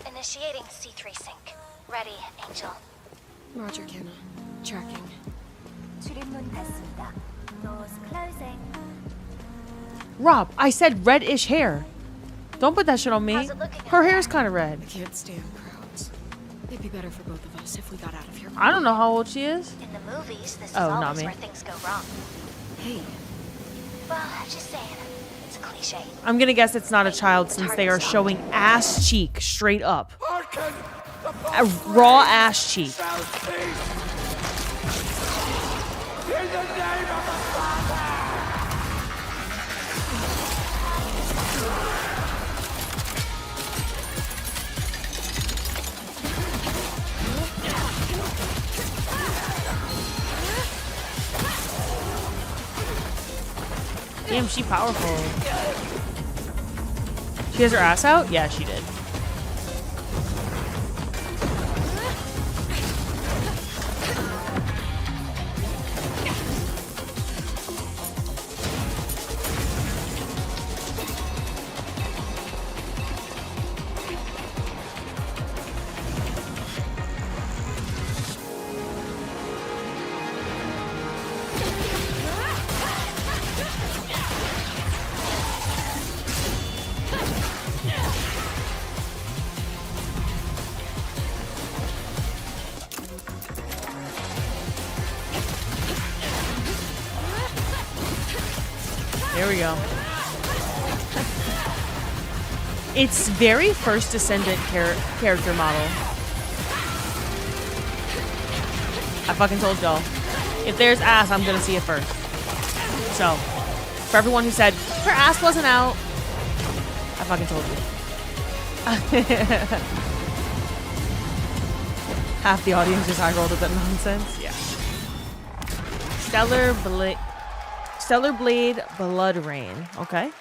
Initiating C3 sync. Ready, Angel. Roger, Kenna. Tracking. 출입문 닫습니다. Doors closing. Rob, I said reddish hair. Don't put that shit on me. Her hair's kind of red. I can't stand crowds. It'd be better for both of us if we got out of here. I don't know how old she is. In the movies, this is not always me. where things go wrong. Hey. Well, just saying. It's a cliche. I'm gonna guess it's not a child since they are showing ass cheek straight up. A raw ass cheek. Damn, she powerful. She has her ass out? Yeah, she did. There we go. It's very first descendant character model. I fucking told y'all. If there's ass, I'm gonna see it first. So, for everyone who said her ass wasn't out, I fucking told you. Half the audience just eye rolled at that nonsense. Yeah. Stellar Blade Blood Rain. Okay.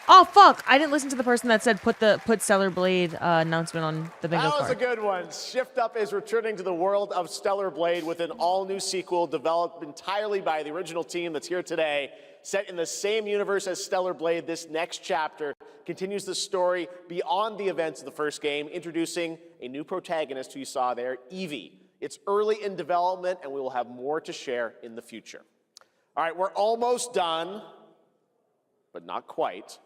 Oh fuck! I didn't listen to the person that said put Stellar Blade announcement on the bingo card. That was card. a good one. Shift Up is returning to the world of Stellar Blade with an all-new sequel developed entirely by the original team that's here today. Set in the same universe as Stellar Blade, this next chapter continues the story beyond the events of the first game, introducing a new protagonist who you saw there, Evie. It's early in development, and we will have more to share in the future. All right, we're almost done, but not quite.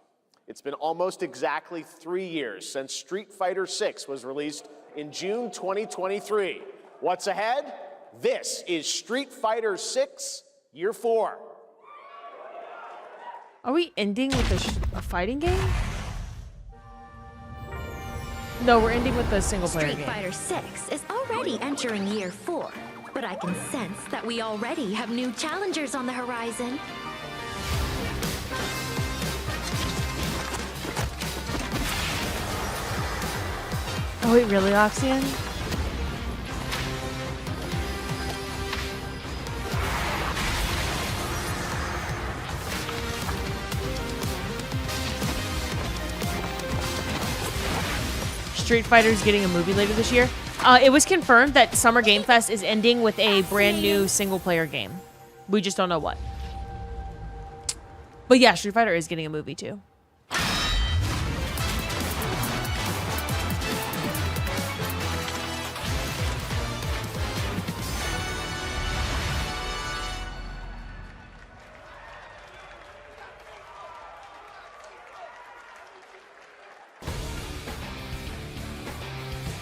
It's been almost exactly 3 years since Street Fighter VI was released in June 2023. What's ahead? This is Street Fighter VI Year 4. Are we ending with a fighting game? No, we're ending with the single player Street game. Fighter VI is already entering Year 4, but I can sense that we already have new challengers on the horizon. Oh wait, really, Oxian? Street Fighter's getting a movie later this year. It was confirmed that Summer Game Fest is ending with a brand new single-player game. We just don't know what. But yeah, Street Fighter is getting a movie too.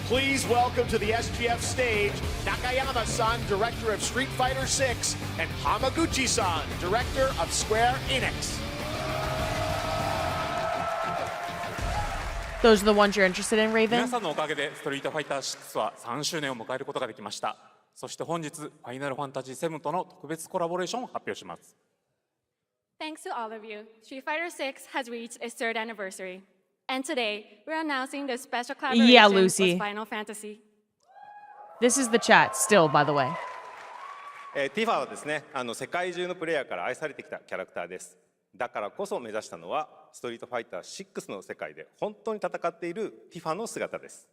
Please welcome to the SGF stage, Nakayama-san, director of Street Fighter VI, and Hamaguchi-san, director of Square Enix. Those are the ones you're interested in, Raven? 皆さんのおかげでストリートファイター6は3周年を迎えることができました。そして本日、ファイナルファンタジー7との特別コラボレーションを発表します。Thanks to all of you, Street Fighter VI has reached its 3rd anniversary. And today, we're announcing the special collaboration with Final Fantasy. This is the chat still, by the way. ティファはですね、世界中のプレイヤーから愛されてきたキャラクターです。だからこそ目指したのは、ストリートファイター6の世界で本当に戦っているティファの姿です。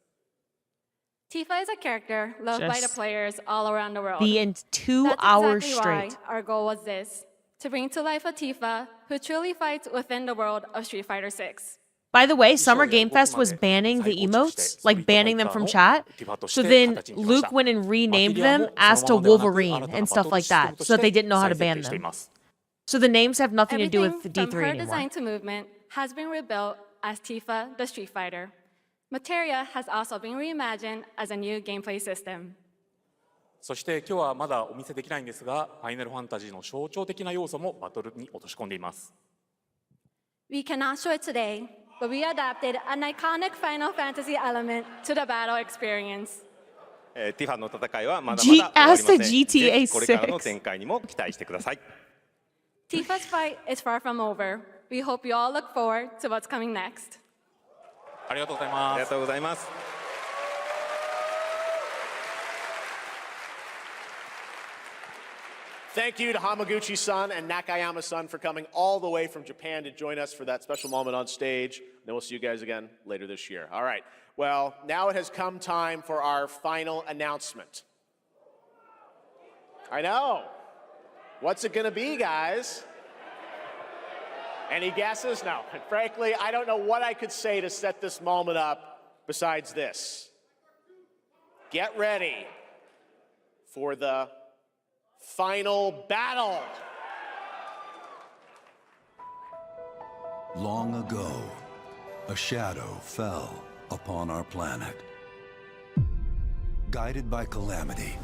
Tifa is a character loved by the players all around the world. The 2 hours That's exactly straight. why our goal was this, to bring to life a Tifa who truly fights within the world of Street Fighter VI. By the way, Summer Game Fest was banning the emotes, like banning them from chat. So then Luke went and renamed them as to Wolverine and stuff like that, so that they didn't know how to ban them. So the names have nothing to do with the D3 from her anymore. design to movement has been rebuilt as Tifa the Street Fighter. Materia has also been reimagined as a new gameplay system. そして今日はまだお見せできないんですが、ファイナルファンタジーの象徴的な要素もバトルに落とし込んでいます。We cannot show it today, but we adapted an iconic Final Fantasy element to the battle experience. ティファの戦いはまだまだ終わりません。ぜひこれからの展開にも期待してください。Tifa's fight is far from over. We hope you all look forward to what's coming next. ありがとうございます。ありがとうございます。Thank you to Hamaguchi-san and Nakayama-san for coming all the way from Japan to join us for that special moment on stage. Then we'll see you guys again later this year. All right. Well, now it has come time for our final announcement. I know. What's it going to be, guys? Any guesses? No. And frankly, I don't know what I could say to set this moment up besides this. Get ready for the final battle. Long ago, a shadow fell upon our planet. Guided by calamity,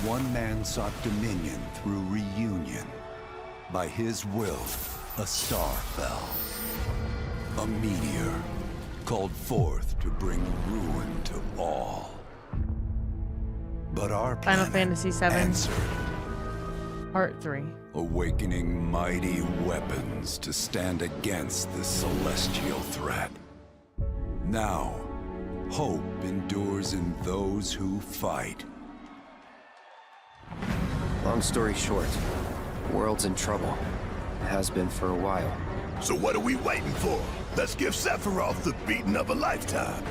one man sought dominion through reunion. By his will, A star fell. A meteor called forth to bring ruin to all. But our Final planet Fantasy VII answered, Part 3. awakening mighty weapons to stand against this celestial threat. Now, hope endures in those who fight. Long story short, the world's in trouble. Has been for a while. So what are we waiting for? Let's give Sephiroth the beating of a lifetime.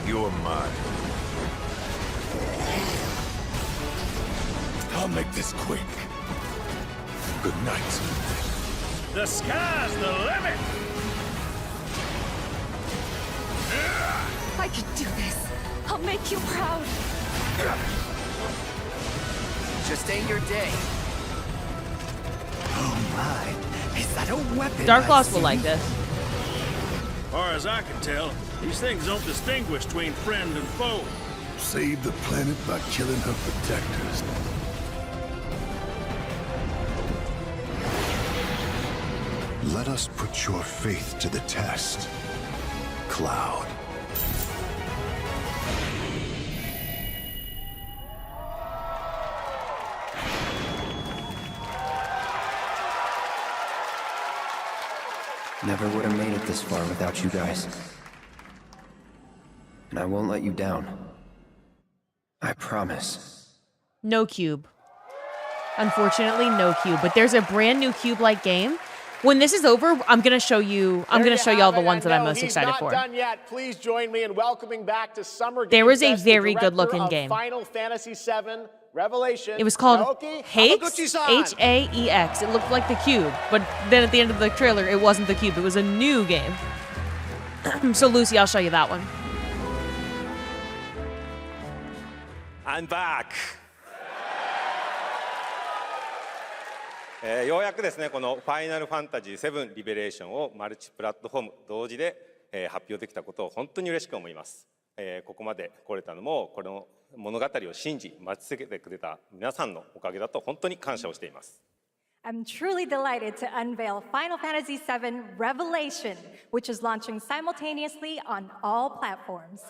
You're mine. I'll make this quick. Good night. The sky's the limit! I could do this. I'll make you proud. Just ain't your day. Oh my, is that a weapon? Dark I Lost will see? like this. Far as I can tell, these things don't distinguish between friend and foe. Save the planet by killing her protectors. Let us put your faith to the test, Cloud. Never would have made it this far without you guys. And I won't let you down. I promise. No cube. Unfortunately, no cube. But there's a brand new cube-like game. When this is over, I'm gonna show you. I'm gonna show you all the ones that I'm most excited for. He's not done yet. Please join me in welcoming back to Summer Game There was a Fest, the very good-looking director of game. Final Fantasy VII Revelation. It was called Naoki Haex, Hamaguchi-san. H-A-E-X. It looked like the cube, but then at the end of the trailer, it wasn't the cube. It was a new game. So Lucy, I'll show you that one. I'm back! ようやくですね、このファイナルファンタジー7リベレーションをマルチプラットフォーム同時で、発表できたことを本当に嬉しく思います。ここまで来れたのも、この物語を信じ、待ち続けてくれた皆さんのおかげだと本当に感謝をしています。I'm truly delighted to unveil Final Fantasy VII Revelation, which is launching simultaneously on all platforms.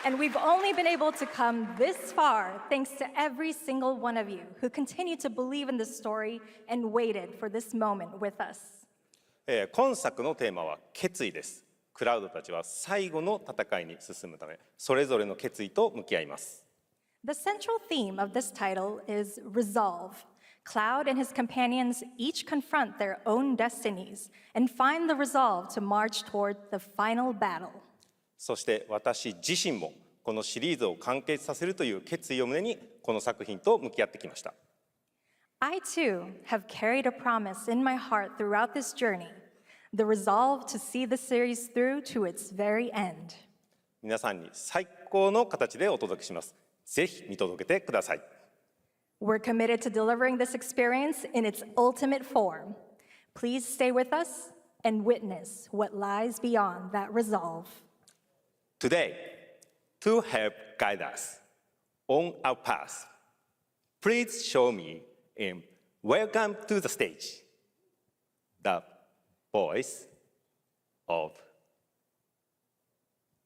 And we've only been able to come this far thanks to every single one of you who continue to believe in this story and waited for this moment with us. 今作のテーマは決意です。クラウドたちは最後の戦いに進むため、それぞれの決意と向き合います。The central theme of this title is resolve. Cloud and his companions each confront their own destinies and find the resolve to march toward the final battle. そして私自身もこのシリーズを完結させるという決意を胸にこの作品と向き合ってきました。I too have carried a promise in my heart throughout this journey, the resolve to see the series through to its very end. 皆さんに最高の形でお届けします。ぜひ見届けてください。We're committed to delivering this experience in its ultimate form. Please stay with us and witness what lies beyond that resolve. Today, to help guide us on our path, please show me and welcome to the stage the voice of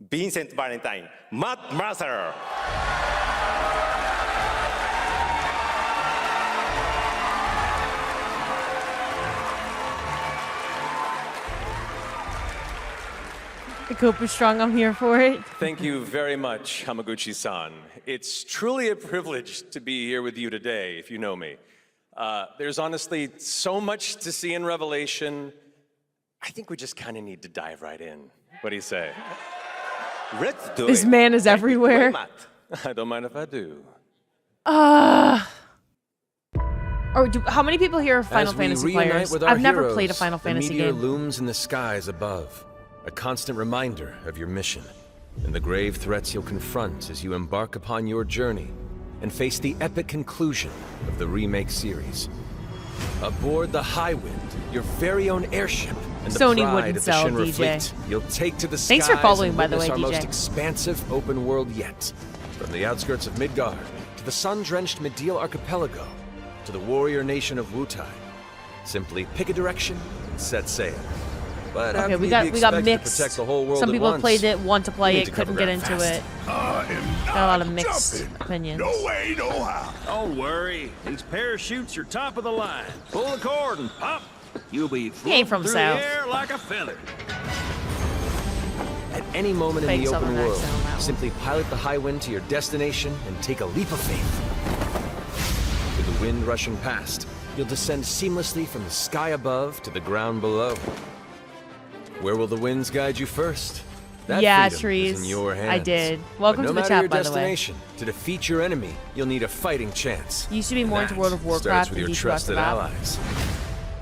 Vincent Valentine, Matt Mercer. The cope is strong. I'm here for it. Thank you very much, Hamaguchi-san. It's truly a privilege to be here with you today, if you know me. There's honestly so much to see in Revelation. I think we just kind of need to dive right in. What do you say? Let's do This it. man is everywhere. I don't mind if I do. How many people here are Final Fantasy players? I've never played a Final Fantasy the meteor game. looms in the skies above, a constant reminder of your mission and the grave threats you'll confront as you embark upon your journey and face the epic conclusion of the remake series. Aboard the Highwind, your very own airship, and the Sony pride wouldn't of the sell, Shinra DJ. fleet, you'll take to the Thanks for skies following, and by the witness way, our DJ. most expansive open world yet. From the outskirts of Midgard to the sun-drenched Midil Archipelago to the warrior nation of Wutai, simply pick a direction and set sail. But Okay, how we can you got be expected to mixed. protect the whole world Some at people once? played it, want to You play need it, to couldn't cover get ground into fast. it. Got a lot of mixed opinions. No way, no how. Don't worry. These parachutes are top of the line. Pull the cord and pop. You'll be floating from through South. the air like a feather. At any moment in Fake the open Southern world, accent on that one. simply pilot the Highwind to your destination and take a leap of faith. With the wind rushing past, you'll descend seamlessly from the sky above to the ground below. Where will the winds guide you first? That Yeah, freedom trees. is in your hands. I did. Welcome But to no the matter chat, your by the way. destination, to defeat your enemy, you'll need a fighting chance. Used to be more into That World of starts Warcraft with than your Deep trusted Rock. allies.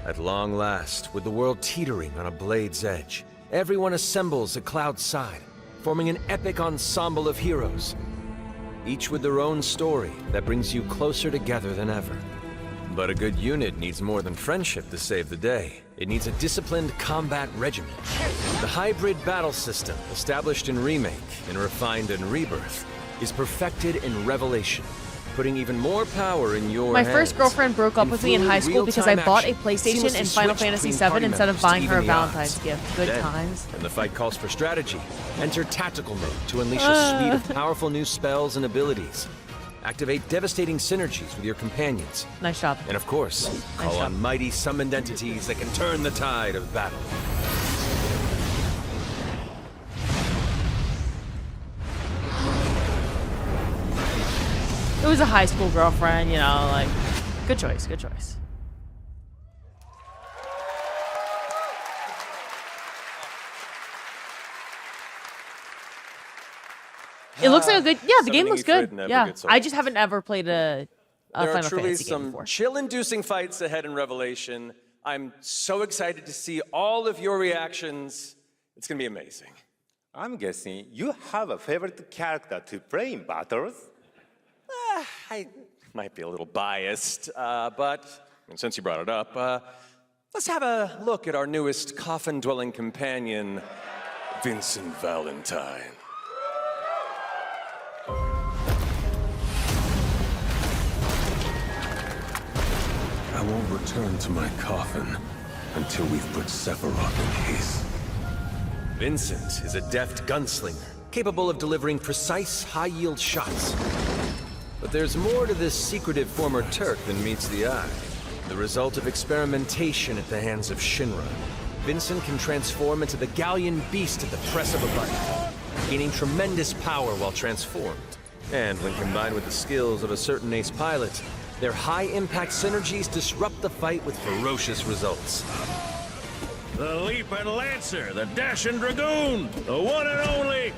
At long last, with the world teetering on a blade's edge, everyone assembles at Cloud's side, forming an epic ensemble of heroes, each with their own story that brings you closer together than ever. But a good unit needs more than friendship to save the day. It needs a disciplined combat regimen. The hybrid battle system, established in Remake and refined in Rebirth, is perfected in Revelation, putting even more power in your My hands. first girlfriend broke up with me in high school because I bought a PlayStation and Final Fantasy VII instead of buying her a Valentine's gift. Good times. And the fight calls for strategy. Enter tactical mode to unleash a suite of powerful new spells and abilities. Activate devastating synergies with your companions. Nice job. And of course, call on mighty summoned entities that can turn the tide of battle. It was a high school girlfriend, you know, like, good choice, good choice. It looks like a good, yeah, the game looks good. Yeah, I just haven't ever played a There are Final truly Fantasy game some before. chill-inducing fights ahead in Revelation. I'm so excited to see all of your reactions. It's gonna be amazing. I'm guessing you have a favorite character to play in battles? I might be a little biased, but since you brought it up, let's have a look at our newest coffin-dwelling companion, Vincent Valentine. I won't return to my coffin until we've put Sephiroth in case. Vincent is a deft gunslinger, capable of delivering precise, high-yield shots. But there's more to this secretive former Turk than meets the eye. The result of experimentation at the hands of Shinra. Vincent can transform into the Galleon beast at the press of a button, gaining tremendous power while transformed. And when combined with the skills of a certain ace pilot, their high-impact synergies disrupt the fight with ferocious results. The Leaping Lancer, the Dashing Dragoon, the one and only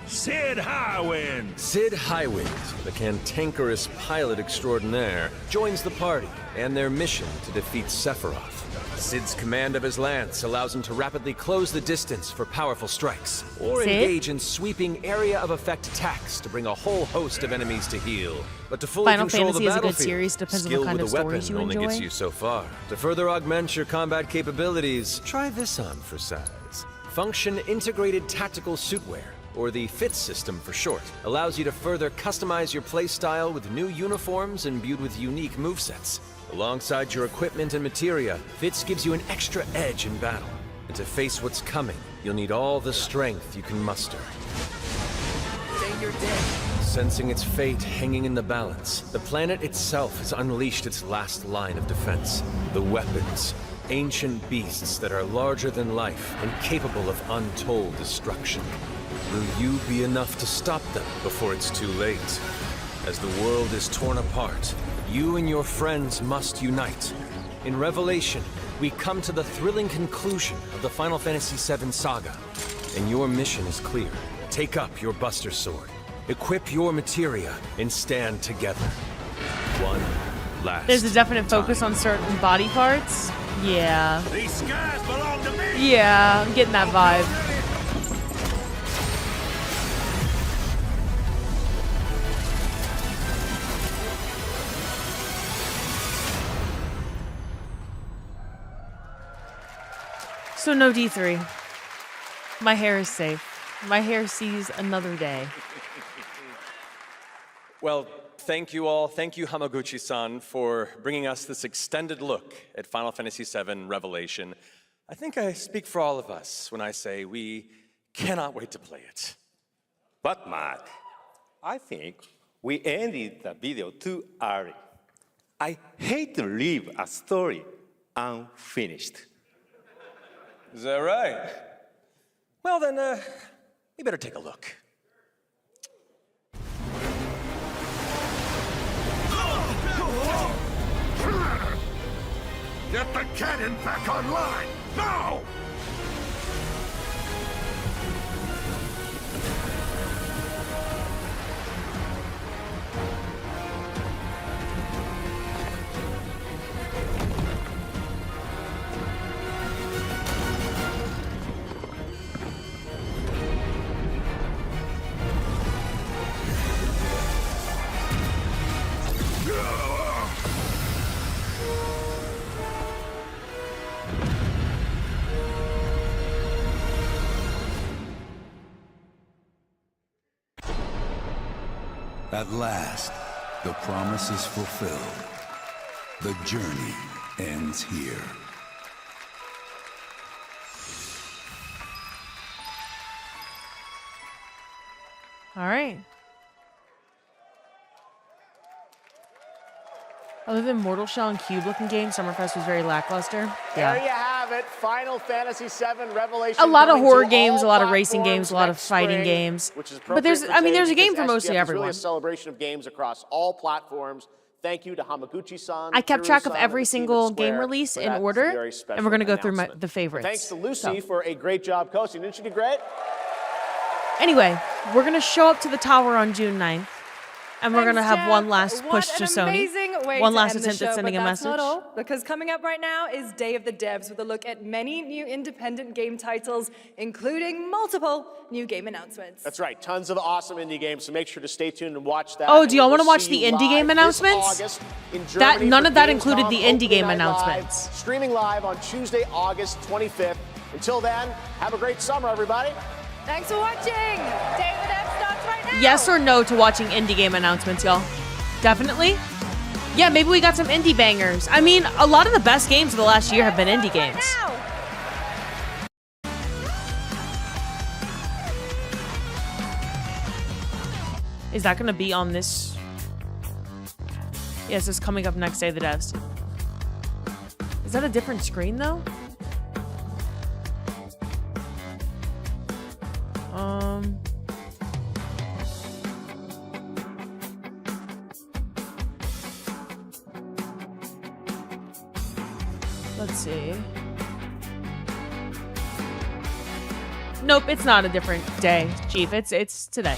Sid Highwind. Sid Highwind, the cantankerous pilot extraordinaire, joins the party and their mission to defeat Sephiroth. Sid's command of his lance allows him to rapidly close the distance for powerful strikes, or Sid? engage in sweeping area of effect attacks to bring a whole host of enemies to heel. But to fully Final control Fantasy the is a good battlefield, series, depends on skill what kind with of a weapon stories you only gets enjoy. you so far. To further augment your combat capabilities, try this on for size. Function Integrated Tactical Suitwear, or the FIT system for short, allows you to further customize your playstyle with new uniforms imbued with unique movesets. Alongside your equipment and materia, FITS gives you an extra edge in battle. And to face what's coming, you'll need all the strength you can muster. Sensing its fate hanging in the balance, the planet itself has unleashed its last line of defense. The weapons, ancient beasts that are larger than life and capable of untold destruction. Will you be enough to stop them before it's too late? As the world is torn apart, you and your friends must unite. In Revelation, we come to the thrilling conclusion of the Final Fantasy VII saga. And your mission is clear. Take up your Buster Sword, equip your materia, and stand together. One last There's a definite focus on certain body parts. Yeah. These skies belong to me. Yeah, I'm getting that vibe. So no D3. My hair is safe. My hair sees another day. Well, thank you all. Thank you, Hamaguchi-san, for bringing us this extended look at Final Fantasy VII Revelation. I think I speak for all of us when I say we cannot wait to play it. But, Mark, I think we ended the video too early. I hate to leave a story unfinished. Is that right? Well, then, we better take a look. Get the cannon back online, now! At last, the promise is fulfilled. The journey ends here. All right. Other than Mortal Shell and Cube looking games, Summerfest was very lackluster. There you have it. Final Fantasy VII Revelation. A lot of coming horror to games, all a lot of racing platforms games, a lot of next fighting spring, games. Which is But there's, appropriate for there's a today game for because mostly SGF is everyone. really a celebration of games across all platforms. Thank you to Hamaguchi-san. I kept track of Kuru-san, every and the team at single game Square release for in that order, very and special we're gonna go through announcement. the favorites. Thanks to Lucy for a great job coaching. Didn't she do great? Anyway, we're gonna show up to the tower on June 9th. And we're gonna have one last push to Sony. Amazing way One to last end the attempt show, at sending but a that's message. not all, because coming up right now is Day of the Devs with a look at many new independent game titles, including multiple new game announcements. That's right. Tons of awesome indie games, so make sure to stay tuned and watch that. Oh, do y'all want wanna watch the indie game announcements? That none of that included the indie game announcements. Streaming live on Tuesday, August 25th. Until then, have a great summer, everybody. Thanks for watching. Day of the Devs starts right now. Yes or no to watching indie game announcements, y'all? Definitely? Yeah, maybe we got some indie bangers. I mean, a lot of the best games of the last year have been indie games. Is that gonna be on this? Yes, it's coming up next Day of the Devs. Is that a different screen though? Let's see. Nope, it's not a different day, Chief. It's today.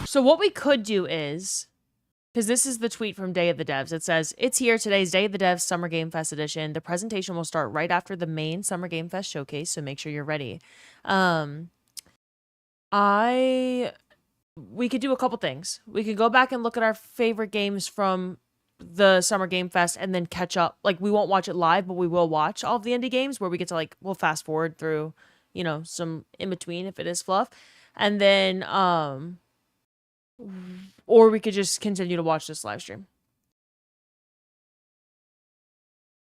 So what we could do is, because this is the tweet from Day of the Devs. It says, it's here. Today's Day of the Devs Summer Game Fest edition. The presentation will start right after the main Summer Game Fest showcase, so make sure you're ready. We could do a couple things. We could go back and look at our favorite games from the Summer Game Fest and then catch up. Like, we won't watch it live, but we will watch all of the indie games where we get to, like, we'll fast forward through, you know, some in between if it is fluff. And then, or we could just continue to watch this live stream.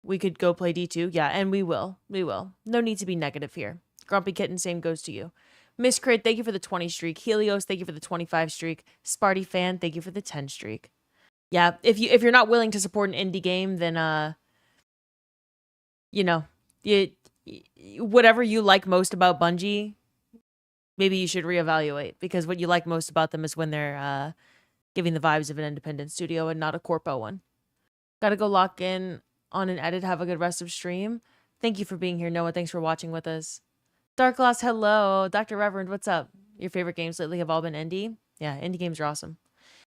We could go play D2. Yeah, and we will. We will. No need to be negative here. Grumpy Kitten, same goes to you. Miss Crit, thank you for the 20 streak. Helios, thank you for the 25 streak. Sparty Fan, thank you for the 10 streak. Yeah, if you're not willing to support an indie game, then you know, whatever you like most about Bungie, maybe you should reevaluate, because what you like most about them is when they're giving the vibes of an independent studio and not a corpo one. Gotta go lock in on an edit. Have a good rest of stream. Thank you for being here, Noah. Thanks for watching with us. Dark Lost, hello. Dr. Reverend, what's up? Your favorite games lately have all been indie? Yeah, indie games are awesome.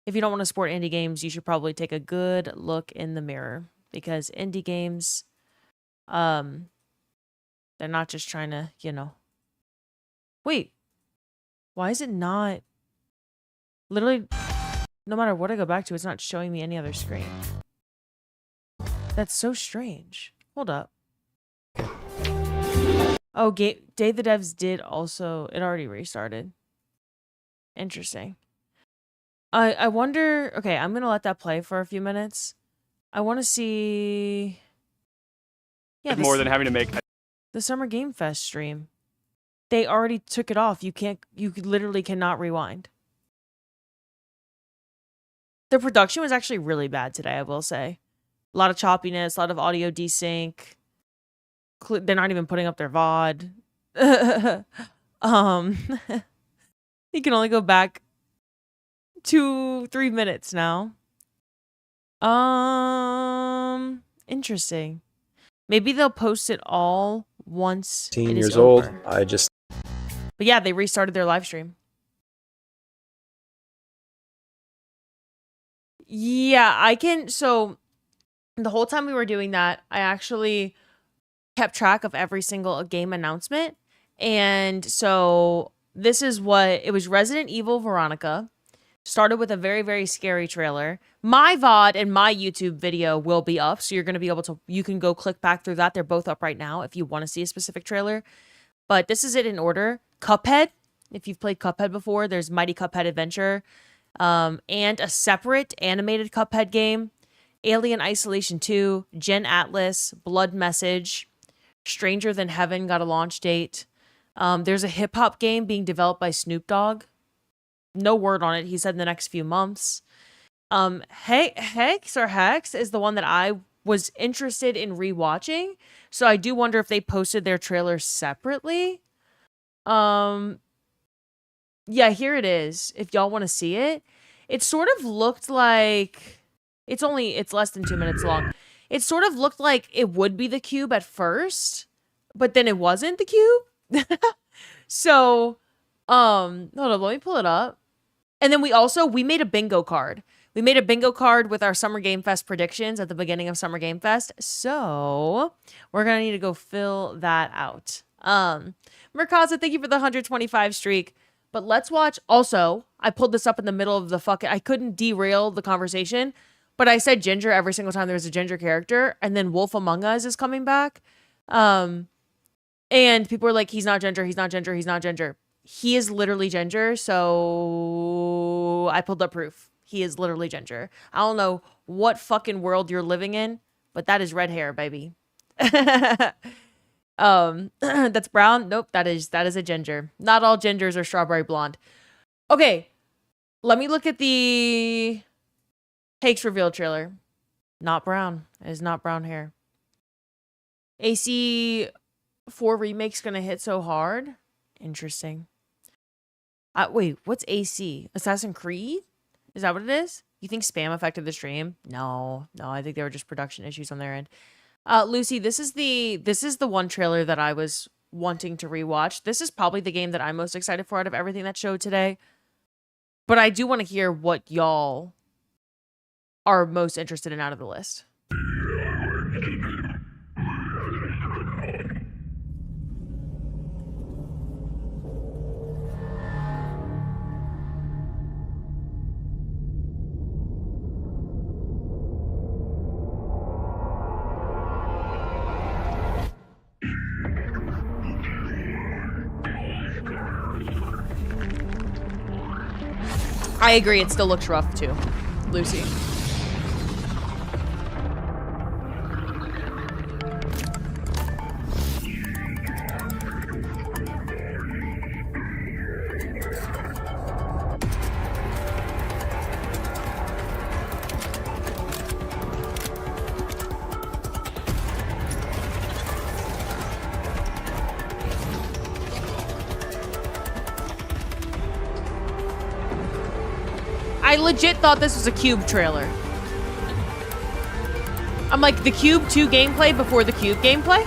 If you don't want to support indie games, you should probably take a good look in the mirror, because indie games, They're not just trying to, you know. Wait. Why is it not? Literally, no matter what I go back to, it's not showing me any other screen. That's so strange. Hold up. Oh, Day the Devs did also... It already restarted. Interesting. I wonder... Okay, I'm going to let that play for a few minutes. I want to see... Yeah, more than having to make... The Summer Game Fest stream. They already took it off. You literally cannot rewind. The production was actually really bad today, I will say. A lot of choppiness, a lot of audio desync. They're not even putting up their VOD. You can only go back 2-3 minutes now. Interesting. Maybe they'll post it all once 18 it is years over. old. I just... But yeah, they restarted their live stream. Yeah, I can... So, the whole time we were doing that, I actually kept track of every single game announcement. And so, this is what... It was Resident Evil Veronica. Started with a very, very scary trailer. My VOD and my YouTube video will be up, so you're going to be able to... You can go click back through that. They're both up right now if you want to see a specific trailer. But this is it in order. Cuphead. If you've played Cuphead before, there's Mighty Cuphead Adventure. And a separate animated Cuphead game. Alien Isolation 2. Gen Atlas. Blood Message. Stranger Than Heaven got a launch date. There's a hip-hop game being developed by Snoop Dogg. No word on it. He said in the next few months. Hex is the one that I was interested in rewatching. So I do wonder if they posted their trailer separately. Yeah, here it is. If y'all want to see it. It sort of looked like... It's less than 2 minutes long. It sort of looked like it would be the cube at first. But then it wasn't the cube. So, hold on. Let me pull it up. And then we made a bingo card. We made a bingo card with our Summer Game Fest predictions at the beginning of Summer Game Fest. So we're going to need to go fill that out. Merkaza, thank you for the 125 streak. But let's watch. Also, I pulled this up in the middle of the fucking... I couldn't derail the conversation. But I said Ginger every single time there was a Ginger character. And then Wolf Among Us is coming back. And people were like, he's not Ginger, he's not Ginger, he's not Ginger. He is literally Ginger, so I pulled up proof. He is literally Ginger. I don't know what fucking world you're living in, but that is red hair, baby. That's brown. Nope, that is a ginger. Not all gingers are strawberry blonde. Okay, let me look at the Hakes reveal trailer. Not brown. It is not brown hair. AC4 remake's gonna hit so hard. Interesting. Wait, what's AC? Assassin's Creed? Is that what it is? You think spam affected the stream? No, I think they were just production issues on their end. Lucy, this is the one trailer that I was wanting to rewatch. This is probably the game that I'm most excited for out of everything that showed today. But I do want to hear what y'all are most interested in out of the list. I agree, it still looks rough too, Lucy. I legit thought this was a Cube trailer. I'm like, the Cube 2 gameplay before the Cube gameplay?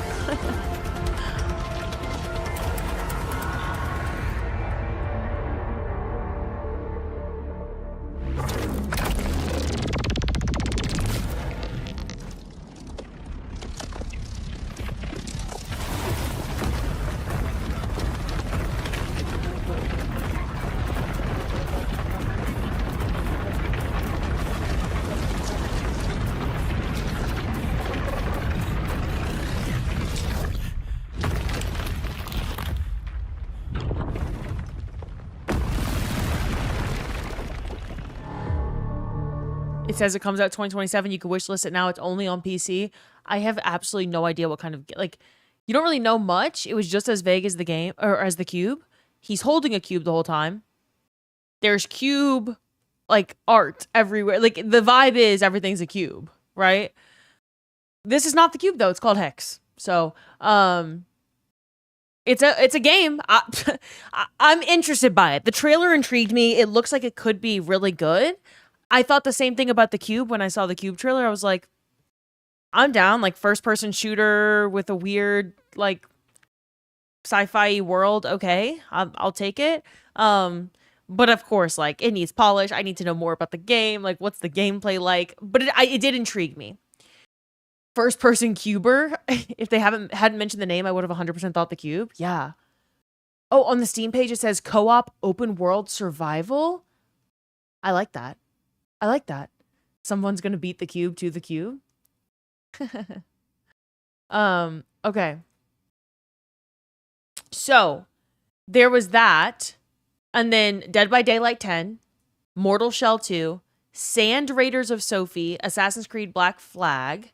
says it comes out 2027. You can wishlist it now. It's only on PC. I have absolutely no idea what kind of, like, you don't really know much. It was just as vague as the game, or as the cube. He's holding a cube the whole time. There's cube, like, art everywhere. Like, the vibe is everything's a cube, right? This is not the cube, though. It's called Hex. So, it's a game. I'm interested by it. The trailer intrigued me. It looks like it could be really good. I thought the same thing about the cube when I saw the cube trailer. I was like, I'm down. Like, first-person shooter with a weird, like, sci-fi world. Okay, I'll take it. But of course, like, it needs polish. I need to know more about the game. Like, what's the gameplay like? But it did intrigue me. First-person cuber. If they hadn't mentioned the name, I would have 100% thought the cube. Yeah. Oh, on the Steam page, it says co-op open world survival. I like that. I like that. Someone's going to beat the cube to the cube. Okay. So, there was that. And then Dead by Daylight 10, Mortal Shell 2, Sand Raiders of Sophie, Assassin's Creed Black Flag,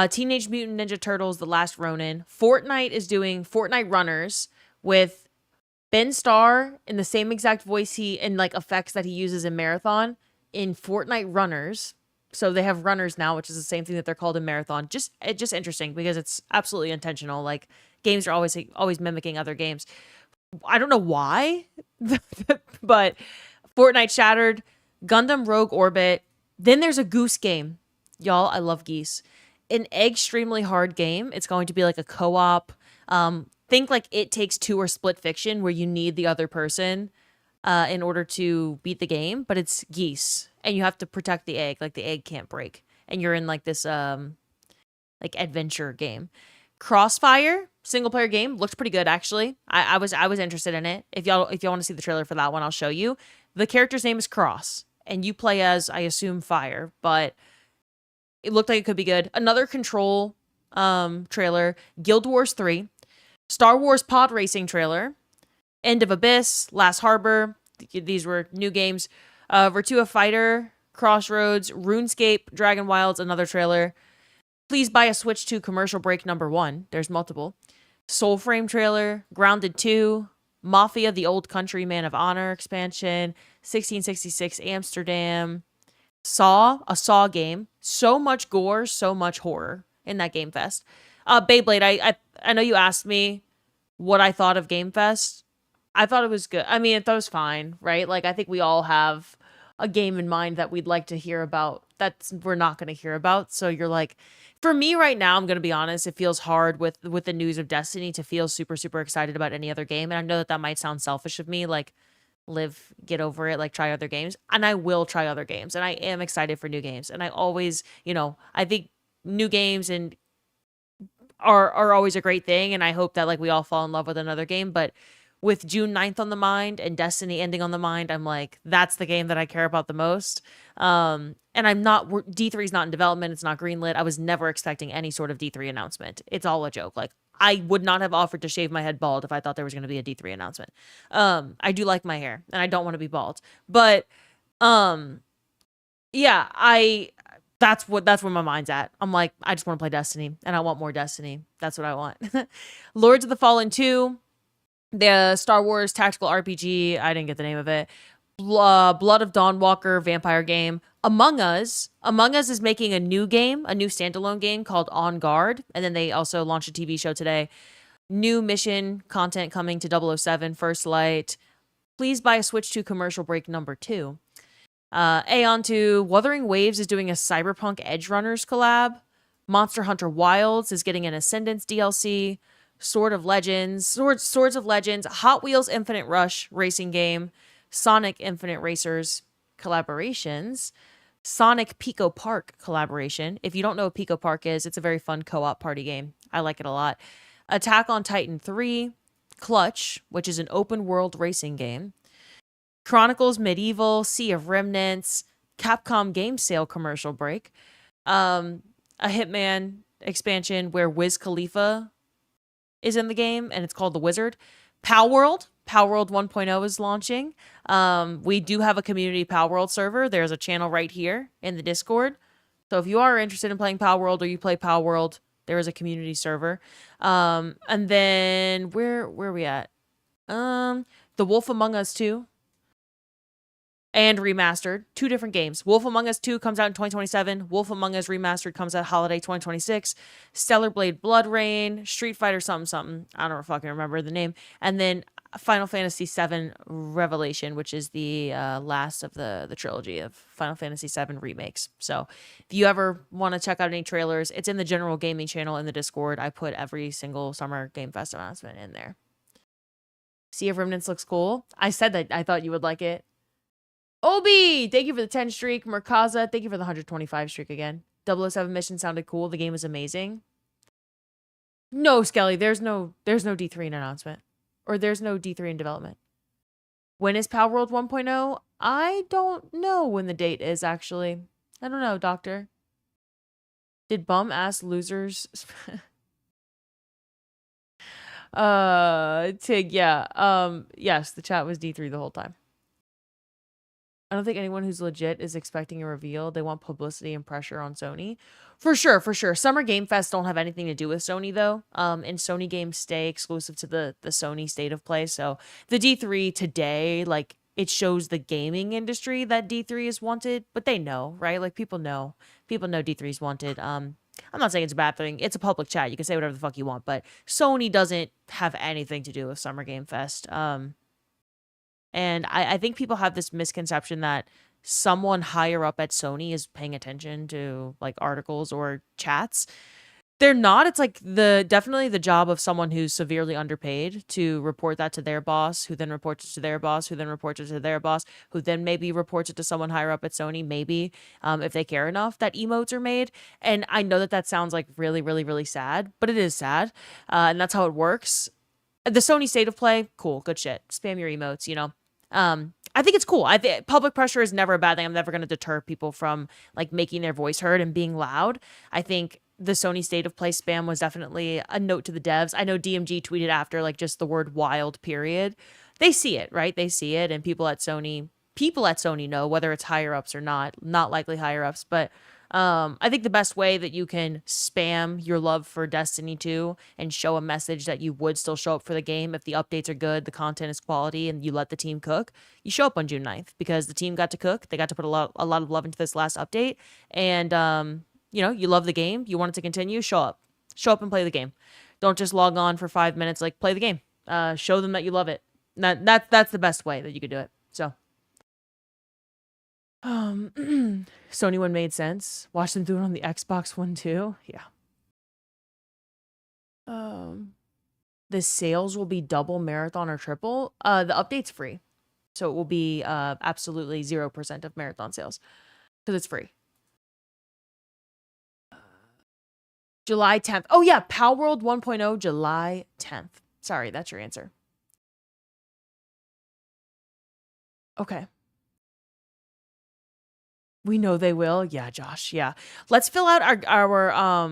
Teenage Mutant Ninja Turtles, The Last Ronin. Fortnite is doing Fortnite Runners with Ben Starr in the same exact voice and like effects that he uses in Marathon in Fortnite Runners. So they have runners now, which is the same thing that they're called in Marathon. Just interesting because it's absolutely intentional. Like, games are always mimicking other games. I don't know why, but Fortnite Shattered, Gundam Rogue Orbit. Then there's a Goose game. Y'all, I love geese. An extremely hard game. It's going to be like a co-op. Think like It Takes Two or Split Fiction, where you need the other person in order to beat the game, but it's geese. And you have to protect the egg. Like, the egg can't break. And you're in like this like adventure game. Crossfire, single player game, looked pretty good actually. I was interested in it. If y'all want to see the trailer for that one, I'll show you. The character's name is Cross, and you play as, I assume, Fire, but it looked like it could be good. Another Control trailer, Guild Wars 3, Star Wars Pod Racing trailer, End of Abyss, Last Harbor. These were new games. Virtua Fighter, Crossroads, RuneScape, Dragon Wilds, another trailer. Please buy a Switch 2 commercial break #1. There's multiple. Soulframe trailer, Grounded 2, Mafia: The Old Country, Man of Honor expansion, 1666 Amsterdam, Saw, a Saw game. So much gore, so much horror in that Game Fest. Beyblade, I know you asked me what I thought of Game Fest. I thought it was good. I mean, I thought it was fine, right? Like, I think we all have a game in mind that we'd like to hear about that we're not going to hear about. So you're like, for me right now, I'm going to be honest, it feels hard with the news of Destiny to feel super, super excited about any other game. And I know that might sound selfish of me, like, live, get over it, like, try other games. And I will try other games. And I am excited for new games. And I always, I think new games and are always a great thing. And I hope that, like, we all fall in love with another game. But with June 9th on the mind and Destiny ending on the mind, I'm like, that's the game that I care about the most. And D3 is not in development. It's not greenlit. I was never expecting any sort of D3 announcement. It's all a joke. Like, I would not have offered to shave my head bald if I thought there was going to be a D3 announcement. I do like my hair and I don't want to be bald, but, yeah, that's where my mind's at. I'm like, I just want to play Destiny and I want more Destiny. That's what I want. Lords of the Fallen 2, the Star Wars tactical RPG. I didn't get the name of it. Blood of Dawnwalker vampire game. Among Us is making a new game, a new standalone game called On Guard. And then they also launched a TV show today. New mission content coming to 007 First Light. Please buy a Switch 2 commercial break #2. Aeon 2, Wuthering Waves is doing a Cyberpunk Edge Runners collab. Monster Hunter Wilds is getting an Ascendance DLC. Swords of Legends, Hot Wheels Infinite Rush racing game, Sonic Infinite Racers collaborations, Sonic Pico Park collaboration. If you don't know what Pico Park is, it's a very fun co-op party game. I like it a lot. Attack on Titan 3, Clutch, which is an open world racing game, Chronicles Medieval, Sea of Remnants, Capcom Game Sale commercial break, a Hitman expansion where Wiz Khalifa is in the game, and it's called The Wizard. Pal World Power World 1.0 is launching. We do have a community Power World server. There's a channel right here in the Discord. So if you are interested in playing Power World or you play Power World, there is a community server. And then where are we at? The Wolf Among Us 2 and Remastered. 2 different games. Wolf Among Us 2 comes out in 2027. Wolf Among Us Remastered comes out holiday 2026. Stellar Blade Blood Rain, Street Fighter something. I don't fucking remember the name. And then Final Fantasy VII Revelation, which is the last of the trilogy of Final Fantasy VII remakes. So if you ever want to check out any trailers, it's in the general gaming channel in the Discord. I put every single Summer Game Fest announcement in there. Sea of Remnants looks cool. I said that I thought you would like it. Obi, thank you for the 10 streak. Merkaza, thank you for the 125 streak again. 007 mission sounded cool. The game is amazing. No, Skelly, there's no D3 in announcement. Or there's no D3 in development. When is Power World 1.0? I don't know when the date is, actually. I don't know, Doctor. Did bum ass losers... Tig, yeah. Yes, the chat was D3 the whole time. I don't think anyone who's legit is expecting a reveal. They want publicity and pressure on Sony. For sure, for sure. Summer Game Fest don't have anything to do with Sony, though. And Sony games stay exclusive to the Sony state of play. So the D3 today, like, it shows the gaming industry that D3 is wanted, but they know, right? Like, people know. People know D3 is wanted. I'm not saying it's a bad thing. It's a public chat. You can say whatever the fuck you want, but Sony doesn't have anything to do with Summer Game Fest. And I think people have this misconception that someone higher up at Sony is paying attention to like articles or chats. They're not. It's like definitely the job of someone who's severely underpaid to report that to their boss, who then reports it to their boss, who then reports it to their boss, who then maybe reports it to someone higher up at Sony, maybe, if they care enough that emotes are made. And I know that sounds like really, really, really sad, but it is sad. And that's how it works. The Sony state of play, cool, good shit. Spam your emotes, you know. I think it's cool. I think public pressure is never a bad thing. I'm never going to deter people from like making their voice heard and being loud. I think the Sony state of play spam was definitely a note to the devs. I know DMG tweeted after like just the word wild period. They see it, right? They see it, and people at Sony know, whether it's higher ups or not likely higher ups, but I think the best way that you can spam your love for Destiny 2 and show a message that you would still show up for the game if the updates are good, the content is quality, and you let the team cook, you show up on June 9th because the team got to cook. They got to put a lot of love into this last update. And, you know, you love the game. You want it to continue. Show up. Show up and play the game. Don't just log on for 5 minutes. Like, play the game. Show them that you love it. That's the best way that you could do it. So. Sony one made sense. Watch them do it on the Xbox One too. Yeah. The sales will be double, marathon, or triple. The update's free, so it will be absolutely 0% of marathon sales because it's free. July 10th. Oh yeah, Power World 1.0, July 10th. Sorry, that's your answer. Okay. We know they will. Yeah, Josh. Yeah. Let's fill out our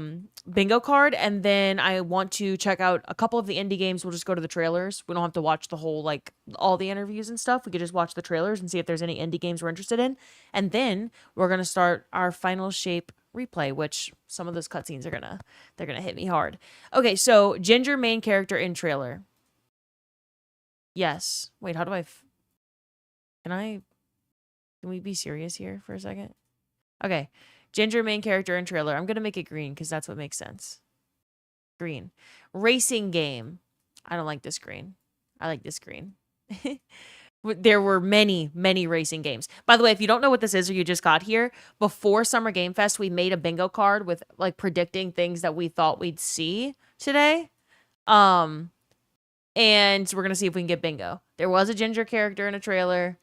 bingo card, and then I want to check out a couple of the indie games. We'll just go to the trailers. We don't have to watch the whole, like, all the interviews and stuff. We could just watch the trailers and see if there's any indie games we're interested in. And then we're going to start our Final Shape replay, which some of those cutscenes are they're gonna hit me hard. Okay, so Ginger main character in trailer. Yes. Wait, how do can we be serious here for a second? Okay. Ginger main character in trailer. I'm going to make it green because that's what makes sense. Green. Racing game. I don't like this green. I like this green. There were many, many racing games. By the way, if you don't know what this is or you just got here, before Summer Game Fest, we made a bingo card with like predicting things that we thought we'd see today. And we're going to see if we can get bingo. There was a Ginger character in a trailer.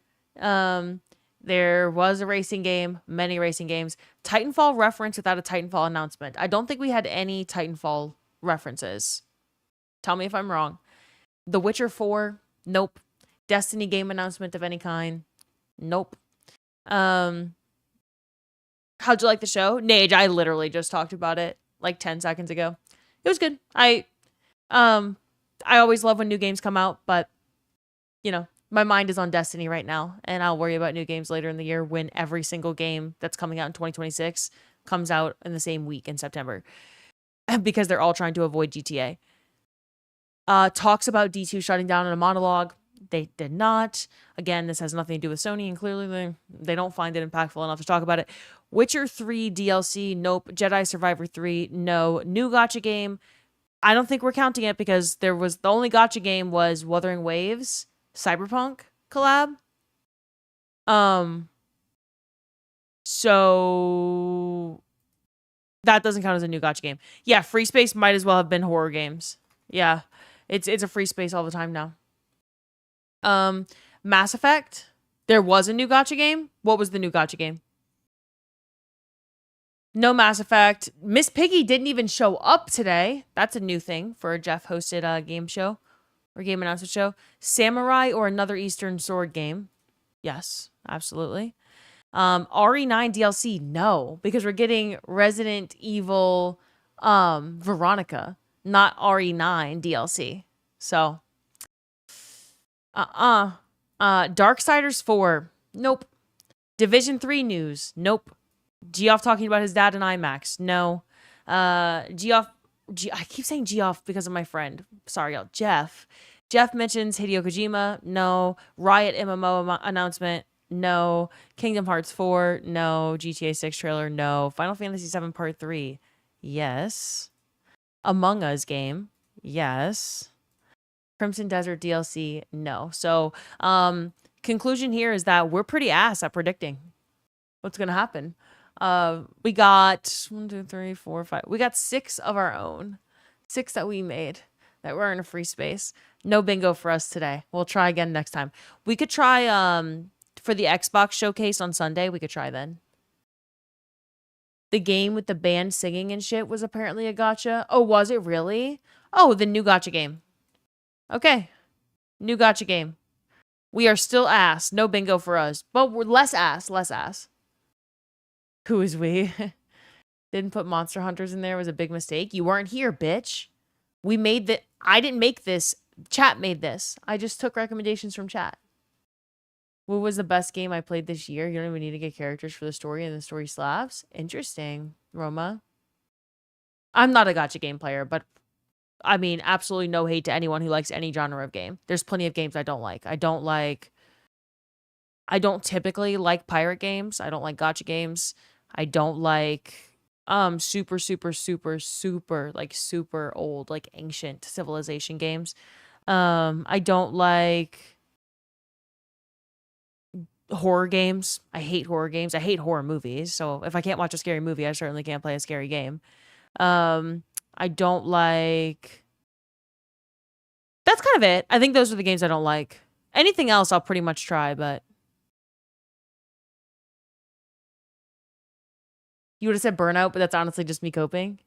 There was a racing game, many racing games. Titanfall reference without a Titanfall announcement. I don't think we had any Titanfall references. Tell me if I'm wrong. The Witcher 4, nope. Destiny game announcement of any kind, nope. How'd you like the show? Nage, I literally just talked about it like 10 seconds ago. It was good. I always love when new games come out, but you know, my mind is on Destiny right now, and I'll worry about new games later in the year when every single game that's coming out in 2026 comes out in the same week in September, because they're all trying to avoid GTA. Talks about D2 shutting down in a monologue. They did not. Again, this has nothing to do with Sony, and clearly they don't find it impactful enough to talk about it. Witcher 3 DLC, nope. Jedi Survivor 3, no. New gacha game, I don't think we're counting it because the only gacha game was Wuthering Waves, Cyberpunk collab. So that doesn't count as a new gacha game. Yeah, Free Space might as well have been horror games. Yeah, it's a Free Space all the time now. Mass Effect, there was a new gacha game. What was the new gacha game? No Mass Effect. Miss Piggy didn't even show up today. That's a new thing for a Jeff-hosted game show or game announcement show. Samurai or another Eastern Sword game. Yes, absolutely. RE9 DLC, no, because we're getting Resident Evil Veronica, not RE9 DLC. So, Darksiders 4, nope. Division 3 news, nope. Geoff talking about his dad in IMAX, no. Geoff, I keep saying Geoff because of my friend. Sorry, y'all. Jeff mentions Hideo Kojima, no. Riot MMO announcement, no. Kingdom Hearts 4, no. GTA 6 trailer, no. Final Fantasy 7 Part 3, yes. Among Us game, yes. Crimson Desert DLC, no. So, conclusion here is that we're pretty ass at predicting what's going to happen. We got 1, 2, 3, 4, 5. We got 6 of our own. 6 that we made that were in a free space. No bingo for us today. We'll try again next time. We could try for the Xbox showcase on Sunday. We could try then. The game with the band singing and shit was apparently a gacha. Oh, was it really? Oh, the new gacha game. Okay. New gacha game. We are still ass. No bingo for us. But we're less ass. Less ass. Who is we? Didn't put Monster Hunters in there. It was a big mistake. You weren't here, bitch. We made the... I didn't make this. Chat made this. I just took recommendations from chat. What was the best game I played this year? You don't even need to get characters for the story, and the story slaps. Interesting, Roma. I'm not a gacha game player, but I mean, absolutely no hate to anyone who likes any genre of game. There's plenty of games I don't like. I don't typically like pirate games. I don't like gacha games. I don't like super old, like ancient civilization games. I don't like horror games. I hate horror games. I hate horror movies. So if I can't watch a scary movie, I certainly can't play a scary game. I don't like... That's kind of it. I think those are the games I don't like. Anything else I'll pretty much try, but... You would have said Burnout, but that's honestly just me coping.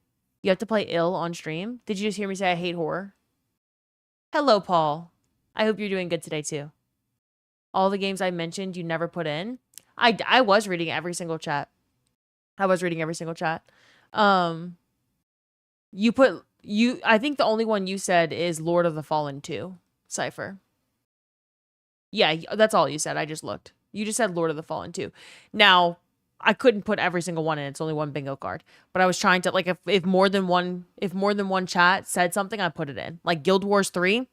You have to play ill on stream. Did you just hear me say I hate horror? Hello, Paul. I hope you're doing good today, too. All the games I mentioned you never put in. I was reading every single chat. I I think the only one you said is Lord of the Fallen 2, Cypher. Yeah, that's all you said. I just looked. You just said Lord of the Fallen 2. Now, I couldn't put every single one in. It's only one bingo card. But I was trying to, like, if more than one chat said something, I put it in. Like Guild Wars 3,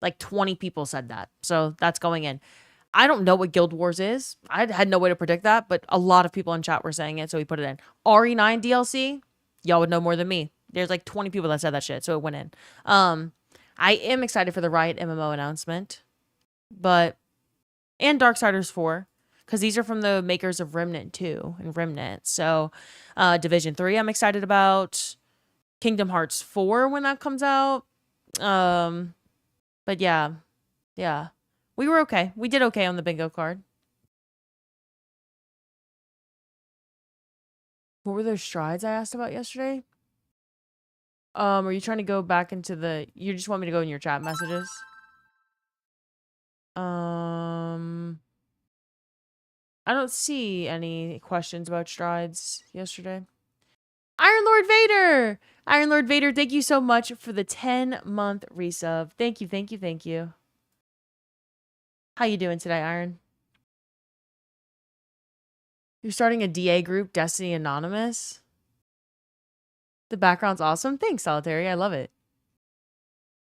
like 20 people said that. So that's going in. I don't know what Guild Wars is. I had no way to predict that, but a lot of people in chat were saying it, so we put it in. RE9 DLC, y'all would know more than me. There's like 20 people that said that shit, so it went in. I am excited for the Riot MMO announcement, and Darksiders 4, because these are from the makers of Remnant 2 and Remnant. So, Division 3 I'm excited about. Kingdom Hearts 4 when that comes out. But yeah. We were okay. We did okay on the bingo card. What were those strides I asked about yesterday? Are you trying to go back into the... You just want me to go in your chat messages? I don't see any questions about strides yesterday. Iron Lord Vader! Iron Lord Vader, thank you so much for the 10-month resub. Thank you. How you doing today, Iron? You're starting a DA group, Destiny Anonymous? The background's awesome. Thanks, Solitary. I love it.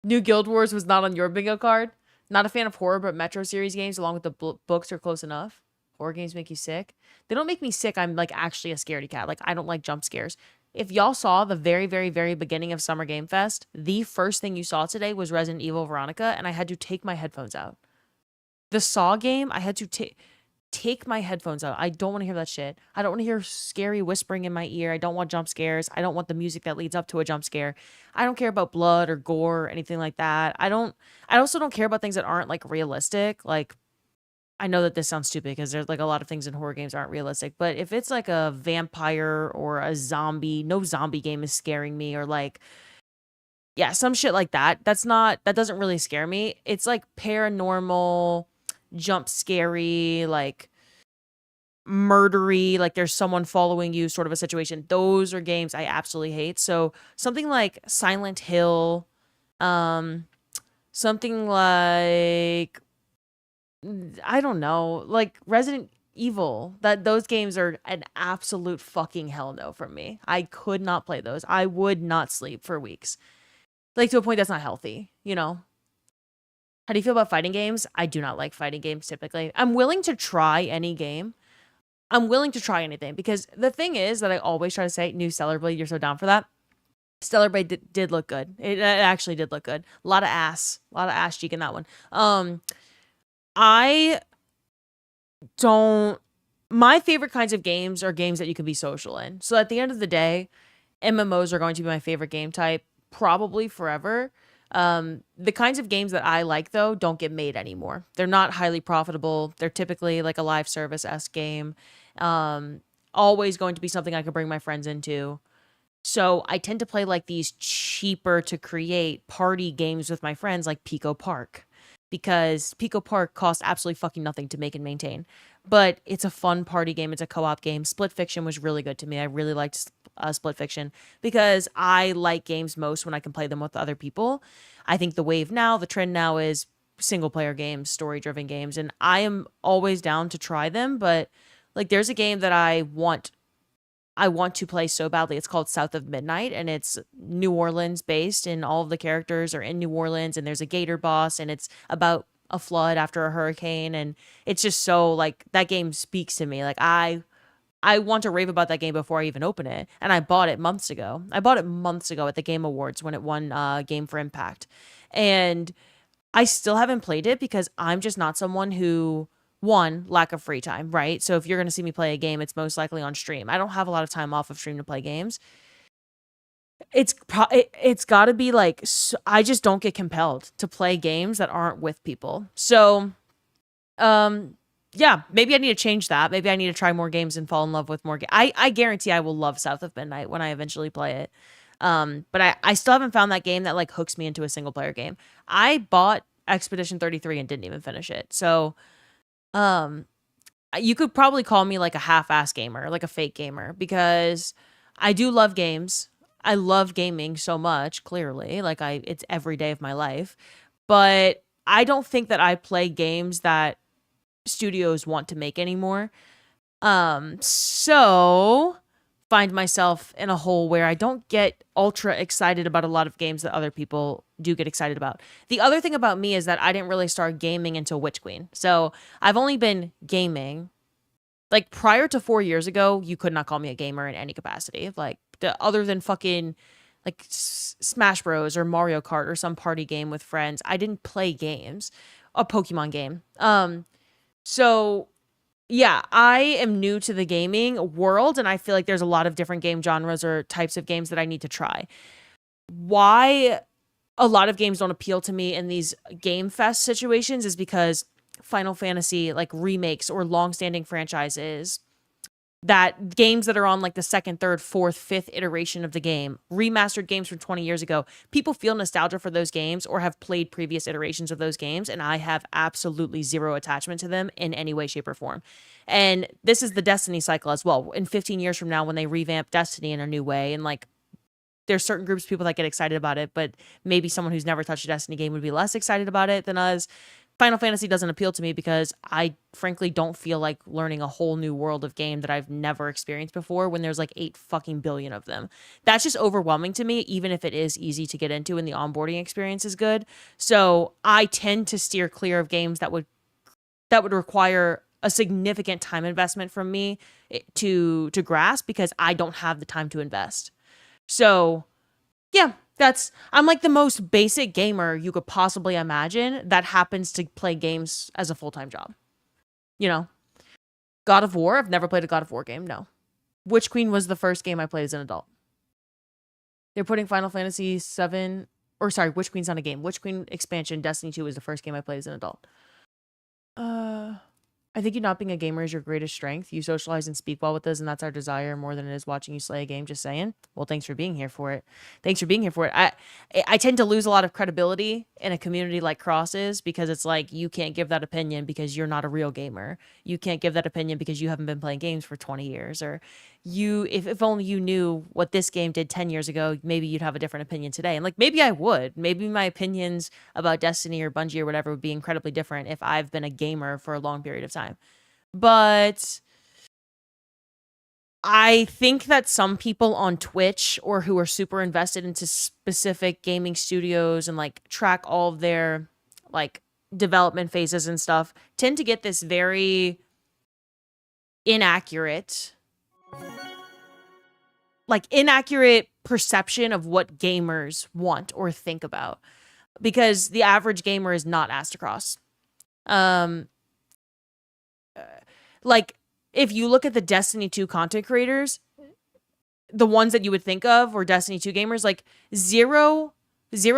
New Guild Wars was not on your bingo card. Not a fan of horror, but Metro series games along with the books are close enough. Horror games make you sick. They don't make me sick. I'm like actually a scaredy cat. Like I don't like jump scares. If y'all saw the very, very, very beginning of Summer Game Fest, the first thing you saw today was Resident Evil Veronica, and I had to take my headphones out. The Saw game, I had to take my headphones out. I don't want to hear that shit. I don't want to hear scary whispering in my ear. I don't want jump scares. I don't want the music that leads up to a jump scare. I don't care about blood or gore or anything like that. I also don't care about things that aren't like realistic. Like, I know that this sounds stupid because there's like a lot of things in horror games aren't realistic, but if it's like a vampire or a zombie, no zombie game is scaring me, or like, yeah, some shit like that. That doesn't really scare me. It's like paranormal, jump scary, like murdery, like there's someone following you sort of a situation. Those are games I absolutely hate. So something like Silent Hill, something like, I don't know, like Resident Evil, those games are an absolute fucking hell no from me. I could not play those. I would not sleep for weeks. Like to a point that's not healthy, you know? How do you feel about fighting games? I do not like fighting games typically. I'm willing to try any game. I'm willing to try anything because the thing is that I always try to say, new Stellar Blade, you're so down for that. Stellar Blade did look good. It actually did look good. A lot of ass cheek in that one. My favorite kinds of games are games that you can be social in. So at the end of the day, MMOs are going to be my favorite game type, probably forever. The kinds of games that I like, though, don't get made anymore. They're not highly profitable. They're typically like a live service-esque game. Always going to be something I could bring my friends into. So I tend to play like these cheaper to create party games with my friends like Pico Park. Because Pico Park costs absolutely fucking nothing to make and maintain. But it's a fun party game. It's a co-op game. Split Fiction was really good to me. I really liked Split Fiction because I like games most when I can play them with other people. I think the trend now is single-player games, story-driven games. And I am always down to try them. But like there's a game that I want to play so badly. It's called South of Midnight, and it's New Orleans based, and all of the characters are in New Orleans, and there's a gator boss, and it's about a flood after a hurricane, and it's just so like that game speaks to me. Like I want to rave about that game before I even open it, and I bought it months ago. I bought it months ago at the Game Awards when it won Game for Impact, and I still haven't played it because I'm just not someone who, one, lack of free time, right? So if you're going to see me play a game, it's most likely on stream. I don't have a lot of time off of stream to play games. It's got to be like, I just don't get compelled to play games that aren't with people. So, yeah, maybe I need to change that. Maybe I need to try more games and fall in love with more games. I guarantee I will love South of Midnight when I eventually play it. But I still haven't found that game that like hooks me into a single player game. I bought Expedition 33 and didn't even finish it. So, you could probably call me like a half-ass gamer, like a fake gamer, because I do love games. I love gaming so much, clearly. Like it's every day of my life. But I don't think that I play games that studios want to make anymore. So find myself in a hole where I don't get ultra excited about a lot of games that other people do get excited about. The other thing about me is that I didn't really start gaming until Witch Queen. So I've only been gaming. Like prior to 4 years ago, you could not call me a gamer in any capacity. Like other than fucking like Smash Bros or Mario Kart or some party game with friends, I didn't play games. A Pokemon game. So yeah, I am new to the gaming world, and I feel like there's a lot of different game genres or types of games that I need to try. Why a lot of games don't appeal to me in these Game Fest situations is because Final Fantasy, like remakes or long-standing franchises, that games that are on like the second, third, fourth, fifth iteration of the game, remastered games from 20 years ago, people feel nostalgia for those games or have played previous iterations of those games, and I have absolutely zero attachment to them in any way, shape, or form. And this is the Destiny cycle as well. In 15 years from now, when they revamp Destiny in a new way, and like there's certain groups of people that get excited about it, but maybe someone who's never touched a Destiny game would be less excited about it than us. Final Fantasy doesn't appeal to me because I frankly don't feel like learning a whole new world of game that I've never experienced before when there's like 8 fucking billion of them. That's just overwhelming to me, even if it is easy to get into and the onboarding experience is good. So I tend to steer clear of games that would require a significant time investment from me to grasp, because I don't have the time to invest. So yeah, I'm like the most basic gamer you could possibly imagine that happens to play games as a full-time job. You know, God of War, I've never played a God of War game, no. Witch Queen was the first game I played as an adult. They're putting Final Fantasy 7, or sorry, Witch Queen's not a game. Witch Queen expansion, Destiny 2 was the first game I played as an adult. I think you not being a gamer is your greatest strength. You socialize and speak well with us, and that's our desire more than it is watching you slay a game. Just saying. Well, thanks for being here for it. I tend to lose a lot of credibility in a community like Cross is, because it's like you can't give that opinion because you're not a real gamer. You can't give that opinion because you haven't been playing games for 20 years. Or if only you knew what this game did 10 years ago, maybe you'd have a different opinion today. And like, maybe I would. Maybe my opinions about Destiny or Bungie or whatever would be incredibly different if I've been a gamer for a long period of time. But I think that some people on Twitch or who are super invested into specific gaming studios and like track all of their like development phases and stuff tend to get this very inaccurate perception of what gamers want or think about, because the average gamer is not asked across. Like, if you look at the Destiny 2 content creators, the ones that you would think of were Destiny 2 gamers, like zero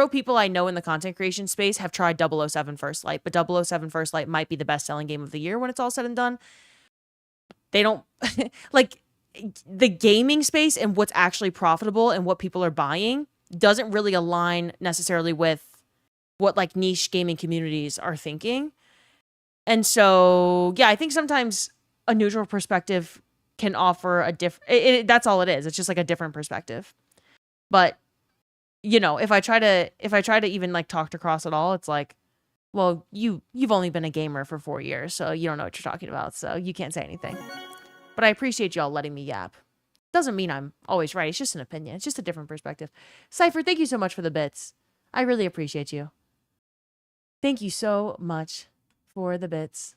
people I know in the content creation space have tried 007 First Light, but 007 First Light might be the best-selling game of the year when it's all said and done. They don't, like, the gaming space and what's actually profitable and what people are buying doesn't really align necessarily with what, like, niche gaming communities are thinking. And so, yeah, I think sometimes a neutral perspective can offer a different, that's all it is. It's just like a different perspective. But, you know, if I try to even like talk to Cross at all, it's like, well, you've only been a gamer for 4 years, so you don't know what you're talking about, so you can't say anything. But I appreciate y'all letting me yap. Doesn't mean I'm always right. It's just an opinion. It's just a different perspective. Cypher, thank you so much for the bits. I really appreciate you. Thank you so much for the bits.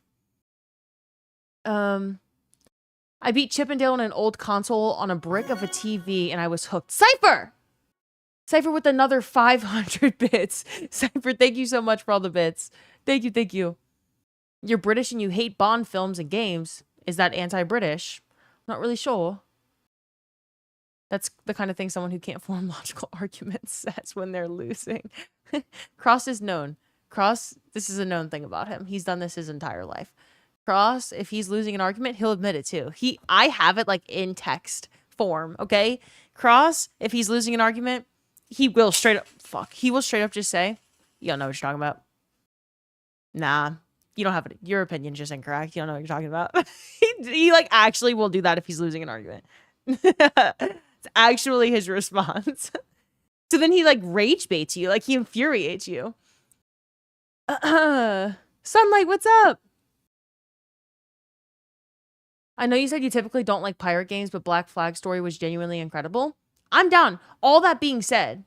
I beat Chippendale on an old console on a brick of a TV and I was hooked. Cypher! Cypher with another 500 bits. Cypher, thank you so much for all the bits. Thank you. You're British and you hate Bond films and games. Is that anti-British? Not really sure. That's the kind of thing someone who can't form logical arguments says when they're losing. Cross is known. Cross, this is a known thing about him. He's done this his entire life. Cross, if he's losing an argument, he'll admit it too. I have it like in text form, okay? Cross, if he's losing an argument, he will straight up just say, you don't know what you're talking about. Nah, you don't have it. Your opinion's just incorrect. You don't know what you're talking about. he like actually will do that if he's losing an argument. It's actually his response. So then he like rage baits you, like he infuriates you. Sunlight, what's up? I know you said you typically don't like pirate games, but Black Flag story was genuinely incredible. I'm down. All that being said,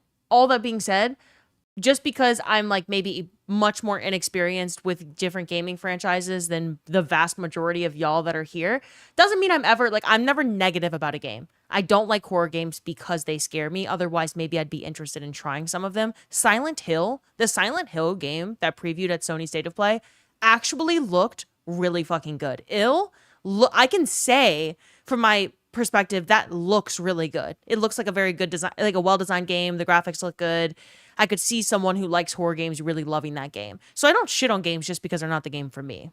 just because I'm like maybe much more inexperienced with different gaming franchises than the vast majority of y'all that are here, doesn't mean I'm never negative about a game. I don't like horror games because they scare me. Otherwise, maybe I'd be interested in trying some of them. Silent Hill, the Silent Hill game that previewed at Sony State of Play, actually looked really fucking good. I can say from my perspective that looks really good. It looks like a very good design, like a well-designed game. The graphics look good. I could see someone who likes horror games really loving that game. So I don't shit on games just because they're not the game for me.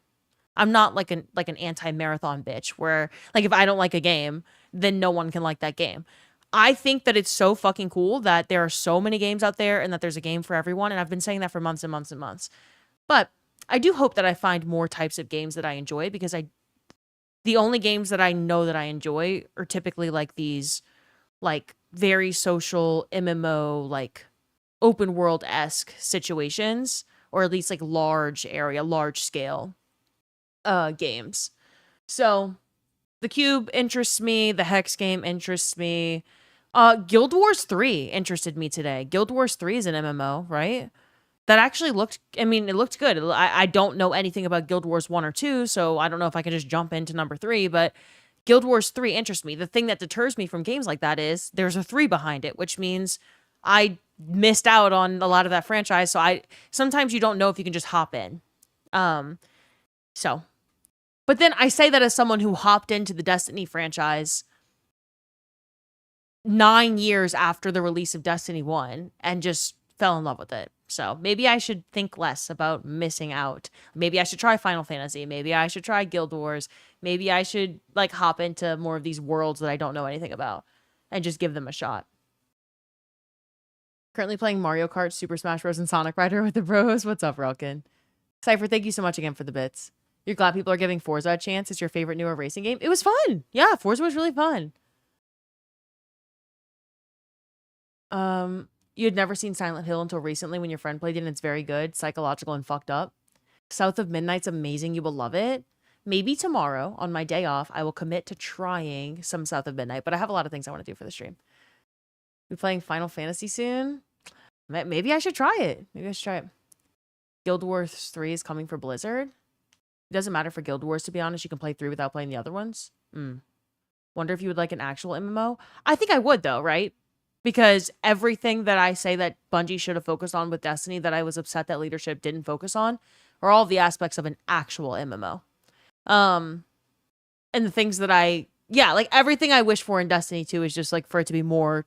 I'm not like an anti-marathon bitch where like if I don't like a game, then no one can like that game. I think that it's so fucking cool that there are so many games out there and that there's a game for everyone. And I've been saying that for months and months and months. But I do hope that I find more types of games that I enjoy, because the only games that I know that I enjoy are typically like these like very social MMO, like open world-esque situations or at least like large area, large scale games. So the Cube interests me. The Hex game interests me. Guild Wars 3 interested me today. Guild Wars 3 is an MMO, right? That actually looked, I mean, it looked good. I don't know anything about Guild Wars 1 or 2, so I don't know if I can just jump into number 3, but Guild Wars 3 interests me. The thing that deters me from games like that is there's a 3 behind it, which means I missed out on a lot of that franchise, so sometimes you don't know if you can just hop in. But then I say that as someone who hopped into the Destiny franchise 9 years after the release of Destiny 1 and just fell in love with it. So maybe I should think less about missing out. Maybe I should try Final Fantasy. Maybe I should try Guild Wars. Maybe I should like hop into more of these worlds that I don't know anything about and just give them a shot. Currently playing Mario Kart, Super Smash Bros. And Sonic Rider with the bros. What's up, Relkin? Cypher, thank you so much again for the bits. You're glad people are giving Forza a chance. It's your favorite newer racing game. It was fun. Yeah, Forza was really fun. You had never seen Silent Hill until recently when your friend played it, and it's very good, psychological, and fucked up. South of Midnight's amazing. You will love it. Maybe tomorrow, on my day off, I will commit to trying some South of Midnight, but I have a lot of things I want to do for the stream. Be playing Final Fantasy soon? Maybe I should try it. Maybe I should try it. Guild Wars 3 is coming for Blizzard. It doesn't matter for Guild Wars, to be honest. You can play 3 without playing the other ones. Wonder if you would like an actual MMO? I think I would, though, right? Because everything that I say that Bungie should have focused on with Destiny that I was upset that leadership didn't focus on are all the aspects of an actual MMO. And the things that like everything I wish for in Destiny 2 is just like for it to be more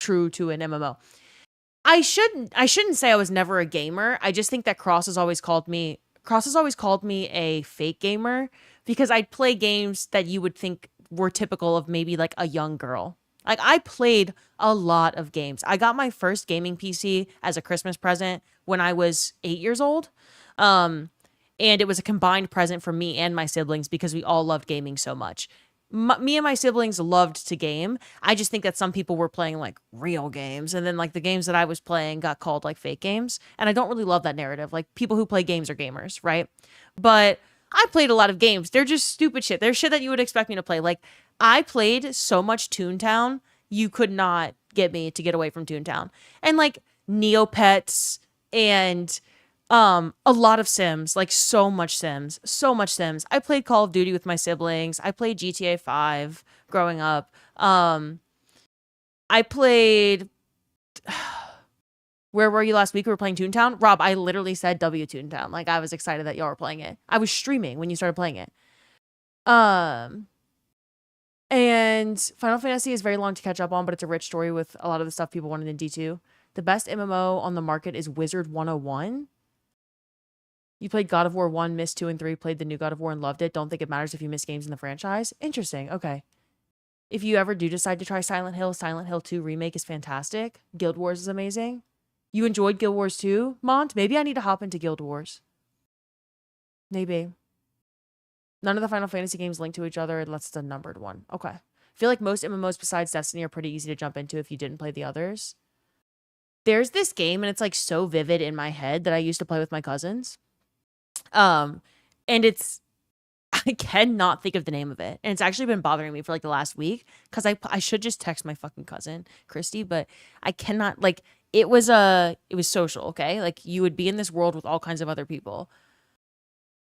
true to an MMO. I shouldn't say I was never a gamer. I just think that Cross has always called me a fake gamer because I'd play games that you would think were typical of maybe like a young girl. Like, I played a lot of games. I got my first gaming PC as a Christmas present when I was 8 years old. And it was a combined present for me and my siblings because we all loved gaming so much. Me and my siblings loved to game. I just think that some people were playing, like, real games. And then, like, the games that I was playing got called, like, fake games. And I don't really love that narrative. Like, people who play games are gamers, right? But I played a lot of games. They're just stupid shit. They're shit that you would expect me to play. Like, I played so much Toontown, you could not get me to get away from Toontown. And like Neopets and a lot of Sims, like so much Sims. I played Call of Duty with my siblings. I played GTA 5 growing up. I played Where were you last week? We were playing Toontown. Rob, I literally said W Toontown. Like I was excited that y'all were playing it. I was streaming when you started playing it. And Final Fantasy is very long to catch up on, but it's a rich story with a lot of the stuff people wanted in D2. The best MMO on the market is Wizard 101. You played God of War 1, missed 2 and 3, played the new God of War and loved it. Don't think it matters if you miss games in the franchise. Interesting. Okay. If you ever do decide to try Silent Hill 2 Remake is fantastic. Guild Wars is amazing. You enjoyed Guild Wars 2, Mont? Maybe I need to hop into Guild Wars. Maybe. None of the Final Fantasy games link to each other unless it's a numbered one. Okay. I feel like most MMOs besides Destiny are pretty easy to jump into if you didn't play the others. There's this game, and it's like so vivid in my head that I used to play with my cousins. And it's, I cannot think of the name of it. And it's actually been bothering me for like the last week because I should just text my fucking cousin, Christy, but I cannot, like, it was social, okay? Like, you would be in this world with all kinds of other people.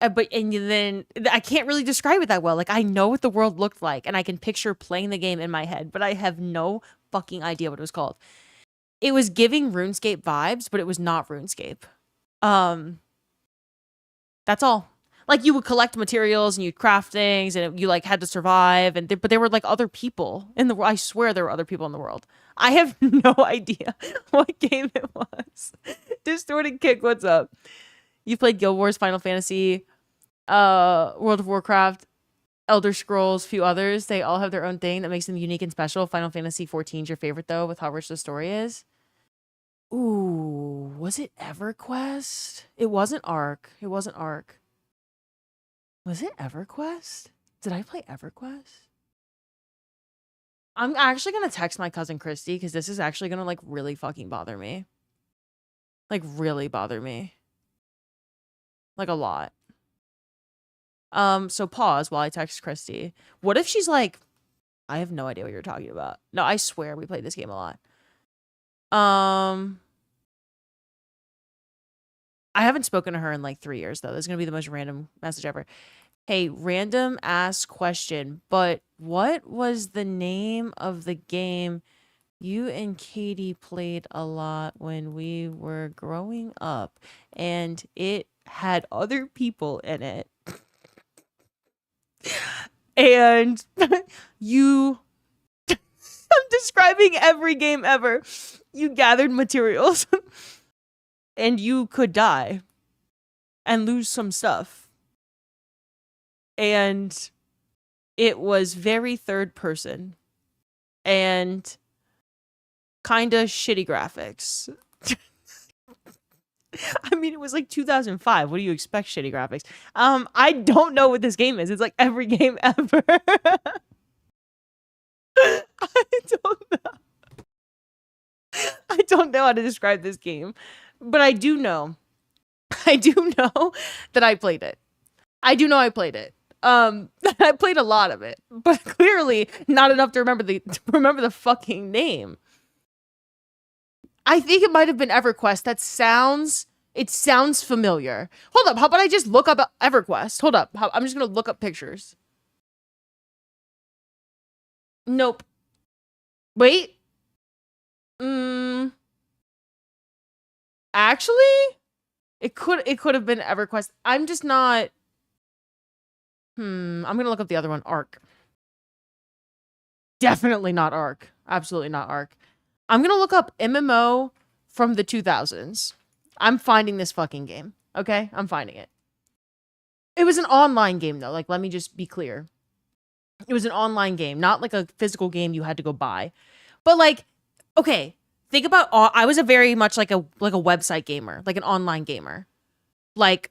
And then I can't really describe it that well. Like, I know what the world looked like and I can picture playing the game in my head, but I have no fucking idea what it was called. It was giving RuneScape vibes, but it was not RuneScape. That's all. Like, you would collect materials and you'd craft things and you like had to survive. But there were like other people in the world. I swear there were other people in the world. I have no idea what game it was. Distorted Kick, what's up? You played Guild Wars, Final Fantasy, World of Warcraft, Elder Scrolls, few others. They all have their own thing that makes them unique and special. Final Fantasy 14 is your favorite, though, with how rich the story is. Ooh, was it EverQuest? It wasn't Ark. Was it EverQuest? Did I play EverQuest? I'm actually going to text my cousin Christy because this is actually going to, like, really fucking bother me. Like, really bother me. Like a lot. So pause while I text Christy. What if she's like, I have no idea what you're talking about. No, I swear we played this game a lot. I haven't spoken to her in like 3 years though. This is gonna be the most random message ever. Hey, random ass question, but what was the name of the game you and Katie played a lot when we were growing up and it had other people in it? And you I'm describing every game ever. You gathered materials and you could die and lose some stuff. And it was very third person and kind of shitty graphics. I mean, it was like 2005. What do you expect, shitty graphics? I don't know what this game is. It's like every game ever. I don't know. I don't know how to describe this game, but I do know that I played it. I do know I played it. I played a lot of it, but clearly not enough to remember the fucking name. I think it might have been EverQuest. It sounds familiar. Hold up, how about I just look up EverQuest? Hold up, I'm just gonna look up pictures. Nope. Wait. Actually, it could have been EverQuest. I'm just not. I'm gonna look up the other one, Ark. Definitely not Ark. Absolutely not Ark. I'm gonna look up MMO from the 2000s. I'm finding this fucking game. Okay? I'm finding it. It was an online game, though. Like, let me just be clear. It was an online game, not like a physical game you had to go buy. But, like, okay, think about... I was a very much like a website gamer, like an online gamer. Like,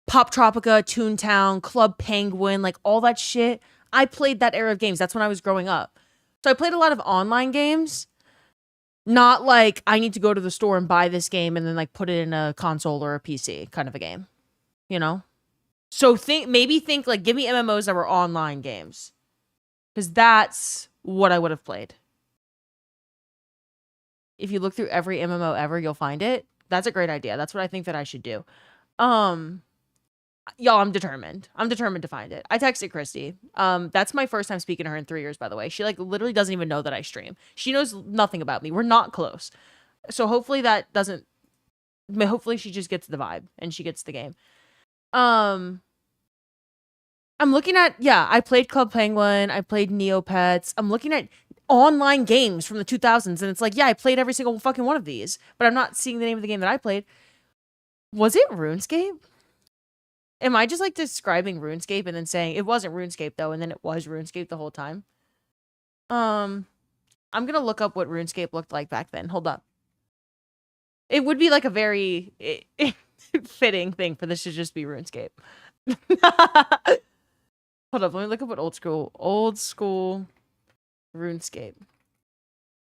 Pop Tropica, Toontown, Club Penguin, like, all that shit. I played that era of games. That's when I was growing up. So I played a lot of online games. Not like I need to go to the store and buy this game and then like put it in a console or a PC kind of a game, you know? So maybe think like give me MMOs that were online games because that's what I would have played. If you look through every MMO ever, you'll find it. That's a great idea. That's what I think that I should do. Y'all, I'm determined. I'm determined to find it. I texted Christy. That's my first time speaking to her in 3 years, by the way. She like literally doesn't even know that I stream. She knows nothing about me. We're not close. So hopefully that doesn't... Hopefully she just gets the vibe and she gets the game. I'm looking at... Yeah, I played Club Penguin. I played Neopets. I'm looking at online games from the 2000s and it's like, yeah, I played every single fucking one of these, but I'm not seeing the name of the game that I played. Was it RuneScape? Am I just like describing RuneScape and then saying it wasn't RuneScape though, and then it was RuneScape the whole time? I'm gonna look up what RuneScape looked like back then. Hold up. It would be like a very fitting thing for this to just be RuneScape. Hold up, let me look up what old school RuneScape.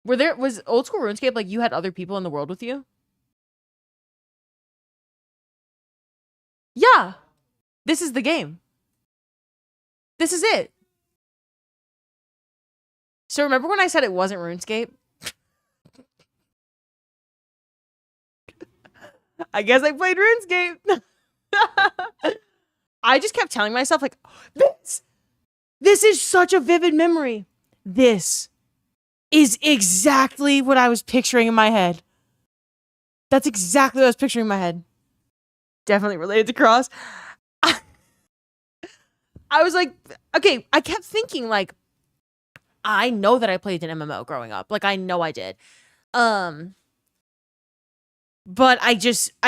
Was old school RuneScape like you had other people in the world with you? Yeah. This is the game. This is it. So remember when I said it wasn't RuneScape? I guess I played RuneScape. I just kept telling myself like, this is such a vivid memory. This is exactly what I was picturing in my head. That's exactly what I was picturing in my head. Definitely related to Cross. I was like, okay, I kept thinking like, I know that I played an MMO growing up. Like I know I did. But I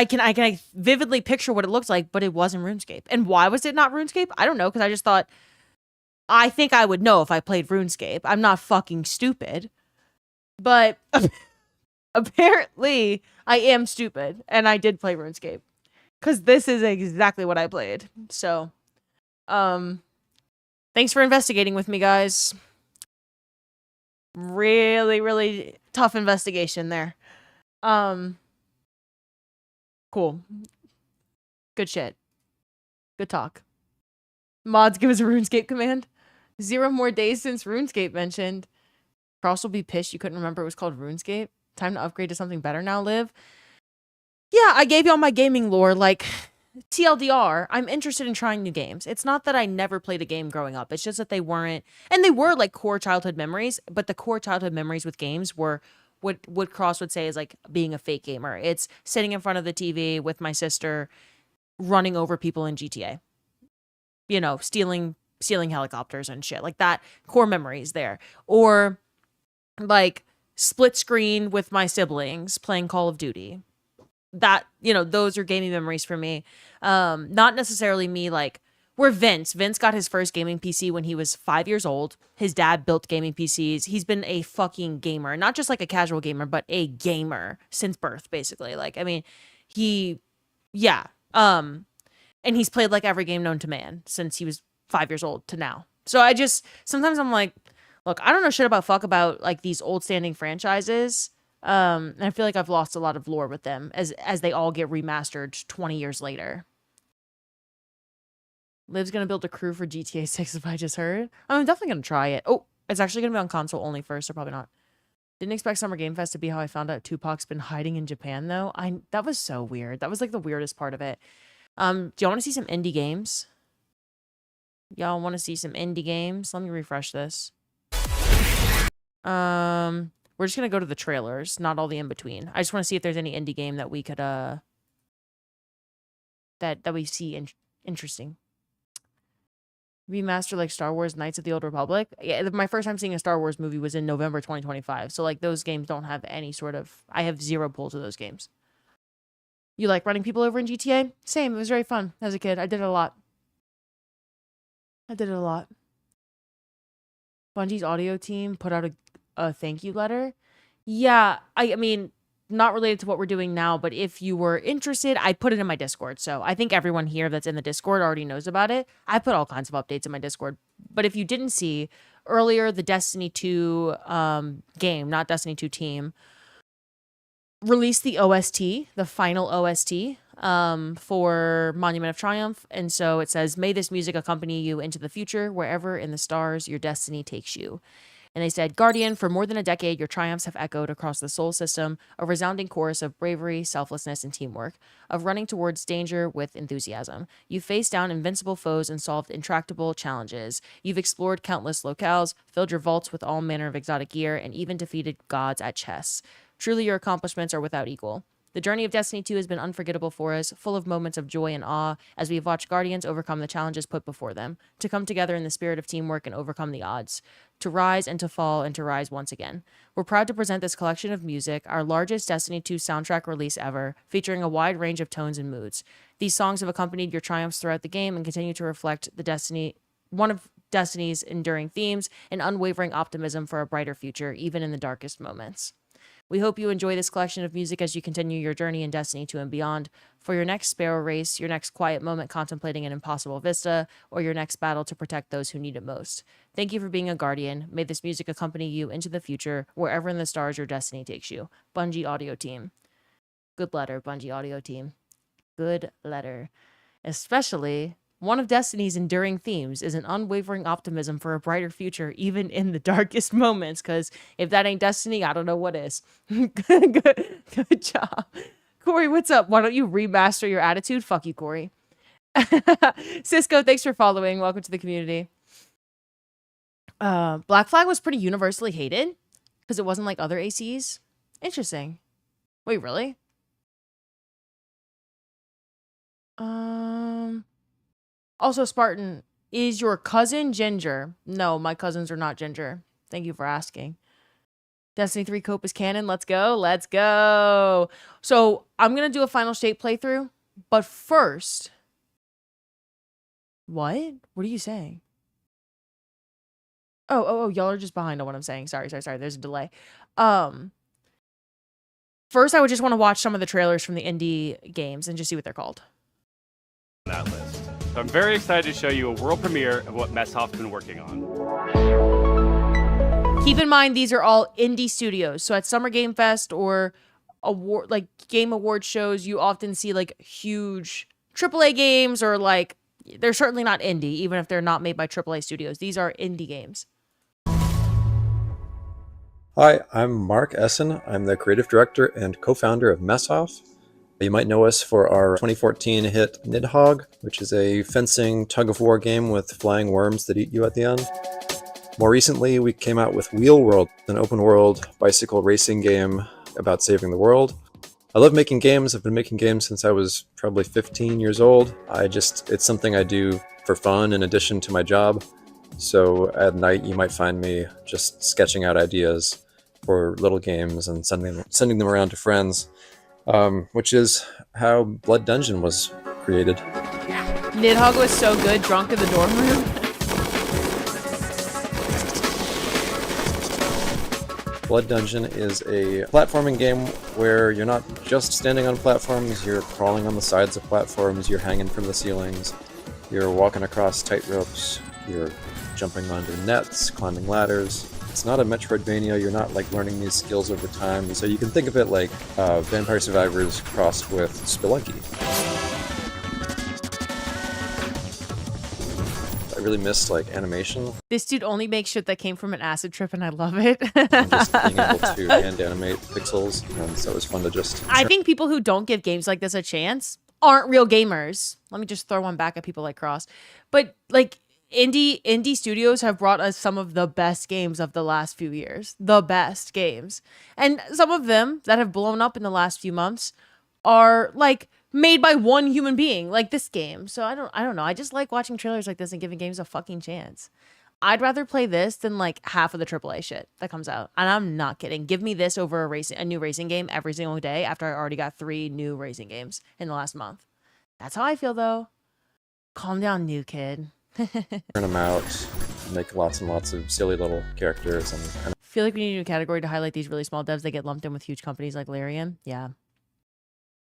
can vividly picture what it looked like, but it wasn't RuneScape. And why was it not RuneScape? I don't know, because I just thought, I think I would know if I played RuneScape. I'm not fucking stupid. But apparently I am stupid, and I did play RuneScape. Because this is exactly what I played. So, thanks for investigating with me, guys. Really, really tough investigation there. Cool. Good shit. Good talk. Mods, give us a RuneScape command. 0 more days since RuneScape mentioned. Cross will be pissed you couldn't remember it was called RuneScape. Time to upgrade to something better now, Liv. Yeah, I gave y'all my gaming lore. Like, TLDR, I'm interested in trying new games. It's not that I never played a game growing up. It's just that they weren't, and they were like core childhood memories, but the core childhood memories with games were what Cross would say is like being a fake gamer. It's sitting in front of the TV with my sister, running over people in GTA. You know, stealing helicopters and shit. Like that core memories there. Or like split screen with my siblings playing Call of Duty. That, you know, those are gaming memories for me. Not necessarily me like where Vince got his first gaming PC when he was 5 years old. His dad built gaming PCs. He's been a fucking gamer, not just like a casual gamer, but a gamer since birth, basically. Like, I mean, and he's played like every game known to man since he was 5 years old to now. So sometimes I'm like, look, I don't know shit about like these old standing franchises. And I feel like I've lost a lot of lore with them as they all get remastered 20 years later. Liv's gonna build a crew for GTA 6 if I just heard. I'm definitely gonna try it. Oh, it's actually gonna be on console only first, so probably not. Didn't expect Summer Game Fest to be how I found out Tupac's been hiding in Japan though. That was so weird. That was like the weirdest part of it. Do y'all want to see some indie games? Y'all want to see some indie games? Let me refresh this. We're just gonna go to the trailers, not all the in between. I just want to see if there's any indie game that we could that we see interesting. Remaster like Star Wars Knights of the Old Republic. Yeah, my first time seeing a Star Wars movie was in November 2025. So like those games don't have any sort of. I have zero pull to those games. You like running people over in GTA? Same. It was very fun as a kid. I did it a lot. Bungie's audio team put out a thank you letter. Yeah, I mean, not related to what we're doing now, but if you were interested, I put it in my Discord. So I think everyone here that's in the Discord already knows about it. I put all kinds of updates in my Discord. But if you didn't see, earlier the Destiny 2 game, not Destiny 2 team, released the OST, the final OST for Monument of Triumph. And so it says, may this music accompany you into the future, wherever in the stars your destiny takes you. And they said, Guardian, for more than a decade, your triumphs have echoed across the Sol system, a resounding chorus of bravery, selflessness, and teamwork, of running towards danger with enthusiasm. You've faced down invincible foes and solved intractable challenges. You've explored countless locales, filled your vaults with all manner of exotic gear, and even defeated gods at chess. Truly, your accomplishments are without equal. The journey of Destiny 2 has been unforgettable for us, full of moments of joy and awe as we've watched Guardians overcome the challenges put before them, to come together in the spirit of teamwork and overcome the odds, to rise and to fall and to rise once again. We're proud to present this collection of music, our largest Destiny 2 soundtrack release ever, featuring a wide range of tones and moods. These songs have accompanied your triumphs throughout the game and continue to reflect one of Destiny's enduring themes, an unwavering optimism for a brighter future, even in the darkest moments. We hope you enjoy this collection of music as you continue your journey in Destiny 2 and beyond. For your next sparrow race, your next quiet moment contemplating an impossible vista, or your next battle to protect those who need it most. Thank you for being a guardian. May this music accompany you into the future, wherever in the stars your destiny takes you. Bungie Audio Team. Good letter, Bungie Audio Team. Good letter. Especially, one of Destiny's enduring themes is an unwavering optimism for a brighter future, even in the darkest moments. Because if that ain't Destiny, I don't know what is. Good job. Corey, what's up? Why don't you remaster your attitude? Fuck you, Corey. Cisco, thanks for following. Welcome to the community. Black Flag was pretty universally hated because it wasn't like other ACs. Interesting. Wait, really? Also, Spartan, is your cousin ginger? No, my cousins are not ginger. Thank you for asking. Destiny 3 Cope is canon. Let's go. Let's go. So I'm going to do a Final State playthrough. But first... What? What are you saying? Oh, y'all are just behind on what I'm saying. Sorry. There's a delay. First, I would just want to watch some of the trailers from the indie games and just see what they're called. That list. So I'm very excited to show you a world premiere of what Messhoff's been working on. Keep in mind, these are all indie studios. So at Summer Game Fest or game award shows, you often see like huge AAA games or like They're certainly not indie, even if they're not made by AAA studios. These are indie games. Hi, I'm Mark Essen. I'm the creative director and co-founder of Messoff. You might know us for our 2014 hit Nidhogg, which is a fencing tug-of-war game with flying worms that eat you at the end. More recently, we came out with Wheel World, an open-world bicycle racing game about saving the world. I love making games. I've been making games since I was probably 15 years old. It's something I do for fun in addition to my job. So at night, you might find me just sketching out ideas for little games and sending them around to friends, which is how Blood Dungeon was created. Nidhogg was so good, drunk in the dorm room. Blood Dungeon is a platforming game where you're not just standing on platforms, you're crawling on the sides of platforms, you're hanging from the ceilings, you're walking across tight ropes, you're jumping onto nets, climbing ladders. It's not a Metroidvania, you're not like learning these skills over time, so you can think of it like Vampire Survivors crossed with Spelunky. I really missed like animation. This dude only makes shit that came from an acid trip, and I love it. And just being able to hand animate pixels, and so it was fun to just... I think people who don't give games like this a chance aren't real gamers. Let me just throw one back at people like Cross. But like, indie studios have brought us some of the best games of the last few years. The best games. And some of them that have blown up in the last few months are like made by one human being, like this game. So I don't know. I just like watching trailers like this and giving games a fucking chance. I'd rather play this than like half of the AAA shit that comes out. And I'm not kidding. Give me this over a new racing game every single day after I already got 3 new racing games in the last month. That's how I feel though. Calm down, new kid. Turn them out, make lots and lots of silly little characters. And I feel like we need a new category to highlight these really small devs that get lumped in with huge companies like Larian. Yeah.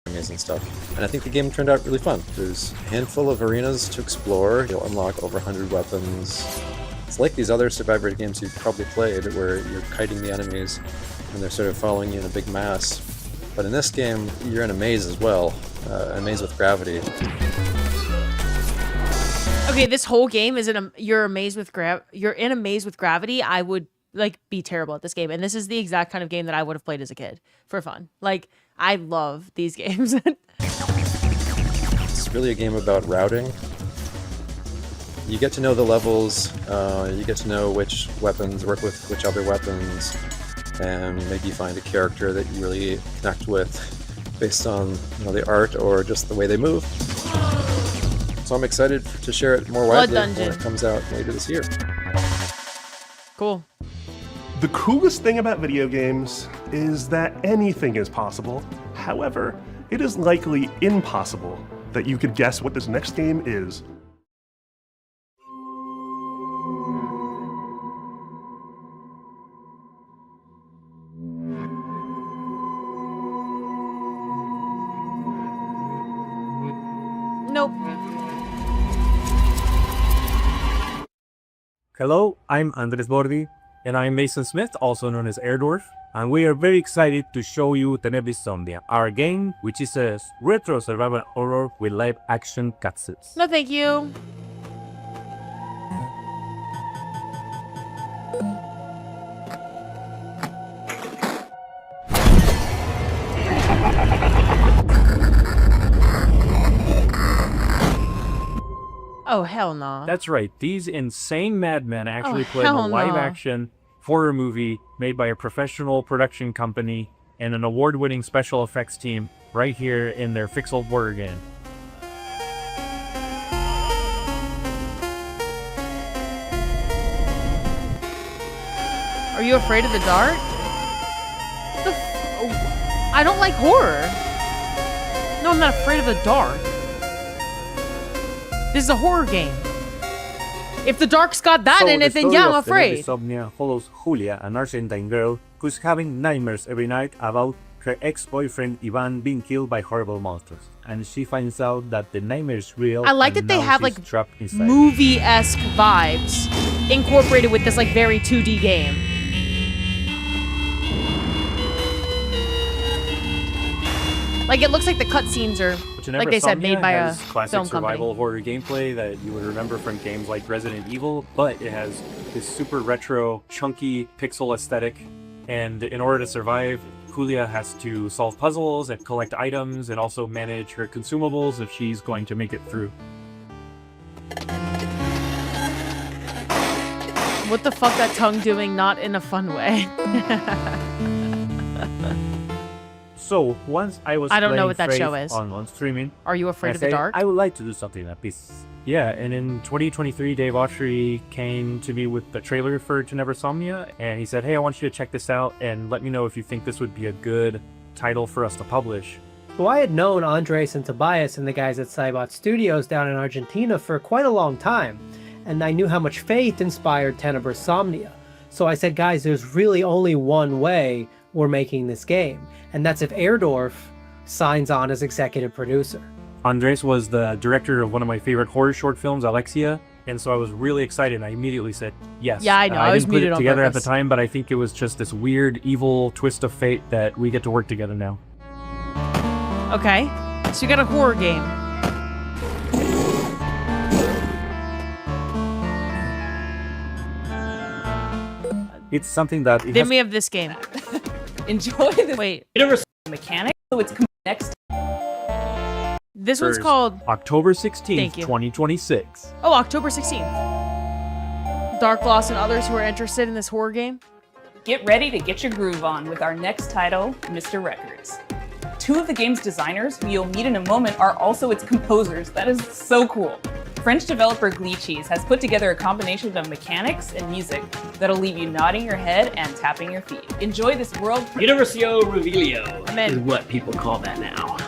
Amazing stuff. And I think the game turned out really fun. There's a handful of arenas to explore. You'll unlock over 100 weapons. It's like these other Survivor games you've probably played where you're kiting the enemies and they're sort of following you in a big mass. But in this game, you're in a maze as well, a maze with gravity. Okay, this whole game is you're in a maze with gravity. I would like be terrible at this game, and this is the exact kind of game that I would have played as a kid for fun. Like, I love these games. It's really a game about routing. You get to know the levels, you get to know which weapons work with which other weapons, and maybe you find a character that you really connect with based on the art or just the way they move. So I'm excited to share it more widely when it comes out later this year. Cool. The coolest thing about video games is that anything is possible. However, it is likely impossible that you could guess what this next game is. Nope. Hello, I'm Andres Bordi, and I'm Mason Smith, also known as Airdwarf, and we are very excited to show you Tenebris Somnia, our game, which is a retro survival horror with live-action cutscenes. No, thank you. Oh, hell no. That's right. These insane madmen actually played a live-action horror movie made by a professional production company and an award-winning special effects team right here in their Fixel horror game. Are you afraid of the dark? I don't like horror. No, I'm not afraid of the dark. This is a horror game. If the dark's got that in it, then yeah, I'm afraid. Somnia follows Julia, an Argentine girl who's having nightmares every night about her ex-boyfriend Ivan being killed by horrible monsters. And she finds out that the nightmare is real. I like that they have like movie-esque vibes incorporated with this like very 2D game. Like, it looks like the cutscenes are Tenebris Like they said, made Somnia by a has classic film company. survival horror gameplay that you would remember from games like Resident Evil, but it has this super retro, chunky pixel aesthetic. And in order to survive, Julia has to solve puzzles and collect items and also manage her consumables if she's going to make it through. What the fuck that tongue doing not in a fun way? So once I was I don't know playing what that Faith show is. on streaming. Are you afraid I of the said, dark? I would like to do something like this. Yeah, and in 2023, Dave Autry came to me with the trailer for Tenebris Somnia, and he said, hey, I want you to check this out and let me know if you think this would be a good title for us to publish. Well, I had known Andres and Tobias and the guys at Cybot Studios down in Argentina for quite a long time, and I knew how much Faith inspired Tenebris Somnia. So I said, guys, there's really only one way we're making this game, and that's if Erdorf signs on as executive producer. Andres was the director of one of my favorite horror short films, Alexia, and so I was really excited. I immediately said yes. Yeah, I know. I was didn't put it muted on together at the purpose. time, but I think it was just this weird, evil twist of fate that we get to work together now. Okay, so you got a horror game. It's something that... Then we have this game. Enjoy the Wait. mechanic, so it's next. This one's called October 16th, Thank you. 2026. Oh, October 16th. Dark Loss and others who are interested in this horror game. Get ready to get your groove on with our next title, Mr. Records. Two of the game's designers, who you'll meet in a moment, are also its composers. That is so cool. French developer Glitchies has put together a combination of mechanics and music that'll leave you nodding your head and tapping your feet. Enjoy this world. Universio Revelio Amen. is what people call that now.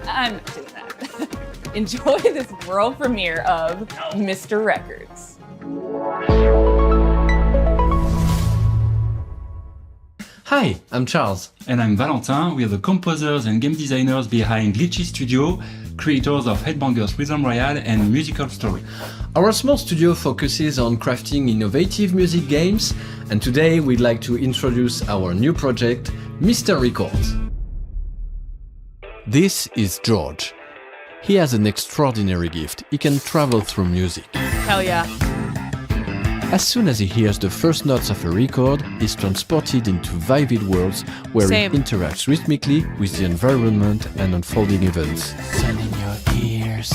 I'm not doing that. Enjoy this world premiere of Mr. Records. Hi, I'm Charles. And I'm Valentin. We are the composers and game designers behind Glitchy Studio, creators of Headbangers Rhythm Royale and Musical Story. Our small studio focuses on crafting innovative music games, and today we'd like to introduce our new project, Mr. Records. This is George. He has an extraordinary gift. He can travel through music. Hell yeah. As soon as he hears the first notes of a record, he's transported into vivid worlds where Same. he interacts rhythmically with the environment and unfolding events. Sun in your ears.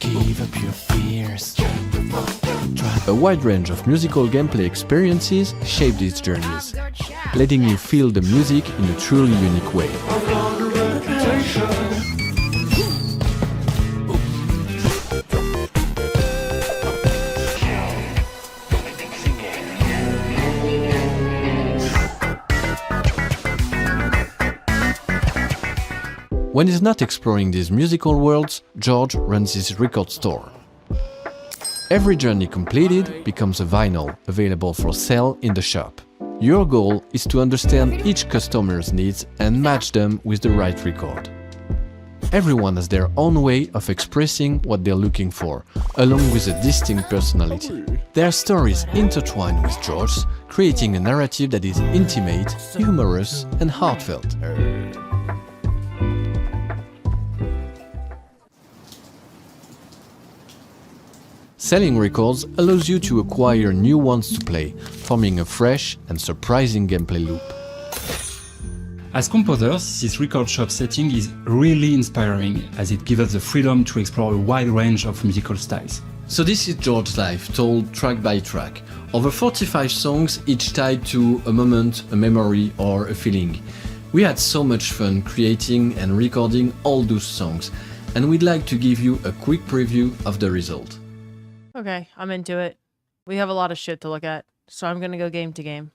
Give up your fears. A wide range of musical gameplay experiences shape these journeys, letting you feel the music in a truly unique way. When he's not exploring these musical worlds, George runs his record store. Every journey completed becomes a vinyl available for sale in the shop. Your goal is to understand each customer's needs and match them with the right record. Everyone has their own way of expressing what they're looking for, along with a distinct personality. Their stories intertwine with George's, creating a narrative that is intimate, humorous, and heartfelt. Selling records allows you to acquire new ones to play, forming a fresh and surprising gameplay loop. As composers, this record shop setting is really inspiring, as it gives us the freedom to explore a wide range of musical styles. So this is George's life, told track by track. Over 45 songs, each tied to a moment, a memory, or a feeling. We had so much fun creating and recording all those songs, and we'd like to give you a quick preview of the result. Okay, I'm into it. We have a lot of shit to look at, so I'm gonna go game to game.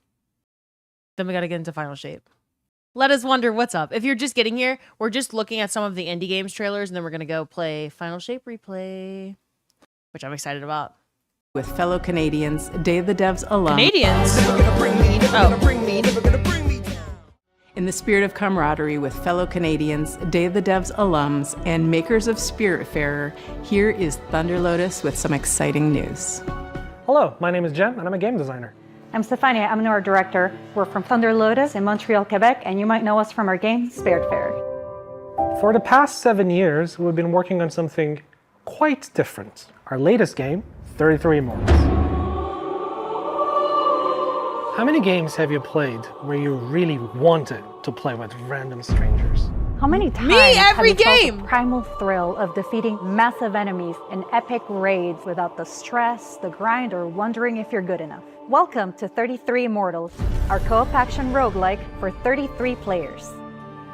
Then we gotta get into Final Shape. Let us wonder what's up. If you're just getting here, we're just looking at some of the indie games trailers, and then we're gonna go play Final Shape Replay, which I'm excited about. With fellow Canadians, Day of the Devs alum. Canadians? In the spirit of camaraderie with fellow Canadians, Day of the Devs alums, and makers of Spiritfarer, here is Thunder Lotus with some exciting news. Hello, my name is Jem, and I'm a game designer. I'm Stefania, I'm our director. We're from Thunder Lotus in Montreal, Quebec, and you might know us from our game, Spiritfarer. For the past 7 years, we've been working on something quite different. Our latest game, 33 Immortals. How many games have you played where you really wanted to play with random strangers? How many times have you felt the primal thrill of defeating massive enemies in epic raids without the stress, the grind, or wondering if you're good enough? Welcome to 33 Immortals, our co-op action roguelike for 33 players.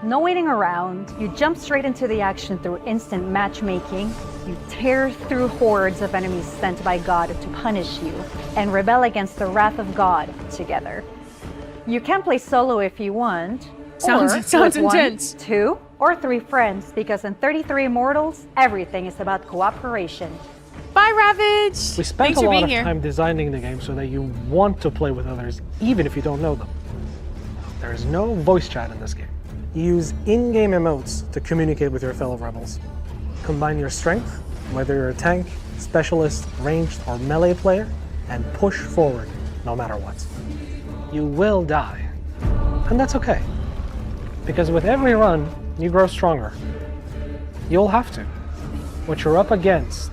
No waiting around, you jump straight into the action through instant matchmaking, you tear through hordes of enemies sent by God to punish you, and rebel against the wrath of God together. You can play solo if you want, Sounds with intense. 1, 2, or 3 friends, because in 33 Immortals, everything is about cooperation. Bye, Ravage! We spent Thanks a for lot being of here. time designing the game so that you want to play with others, even if you don't know them. There is no voice chat in this game. You use in-game emotes to communicate with your fellow rebels. Combine your strength, whether you're a tank, specialist, ranged, or melee player, and push forward no matter what. You will die, and that's okay. Because with every run, you grow stronger. You'll have to. What you're up against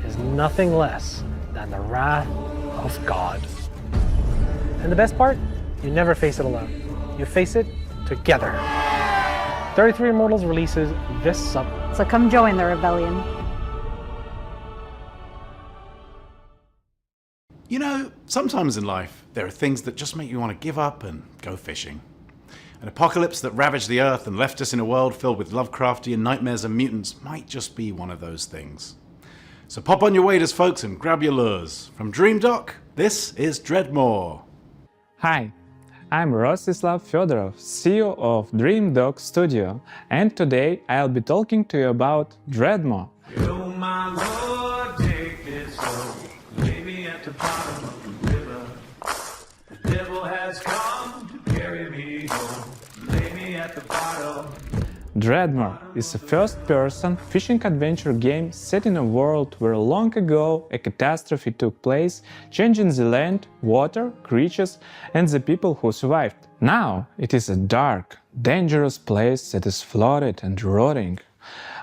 is nothing less than the wrath of God. And the best part? You never face it alone. You face it together. 33 Immortals releases this summer. So come join the rebellion. You know, sometimes in life, there are things that just make you want to give up and go fishing. An apocalypse that ravaged the Earth and left us in a world filled with Lovecraftian nightmares and mutants might just be one of those things. So pop on your waders, folks, and grab your lures. From Dream Dock, this is Dreadmore. Hi, I'm Rostislav Fedorov, CEO of Dream Dog Studio, and today I'll be talking to you about Dreadmore. Oh my Lord, take it slow. Lay me at the bottom of the river. The devil has come to carry me home. Lay me at the bottom. Dreadmore is a first-person fishing adventure game set in a world where long ago a catastrophe took place, changing the land, water, creatures, and the people who survived. Now it is a dark, dangerous place that is flooded and rotting.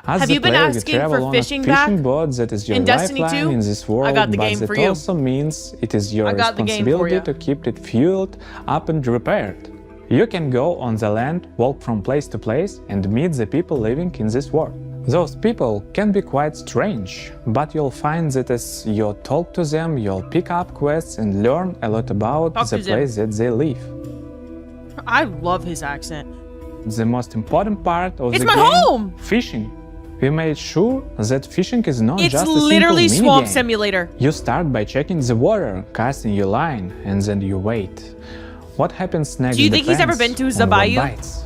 As Have the you been player, asking you travel for on fishing a fishing back boat that is your in Destiny lifeline 2? in this world, I got the but game that for you. also means it is your I got the game for responsibility you. to keep it fueled up and repaired. You can go on the land, walk from place to place, and meet the people living in this world. Those people can be quite strange, but you'll find that as you talk to them, you'll pick up quests and learn a lot about Talk the to them. place that they live. I love his accent. The most important part of It's the my game, home! fishing. We made sure that fishing is not It's just a literally simple Swamp minigame. Simulator. You start by checking the water, casting your line, and then you wait. What happens next Do you think he's ever been depends to on what Zabayou? bites.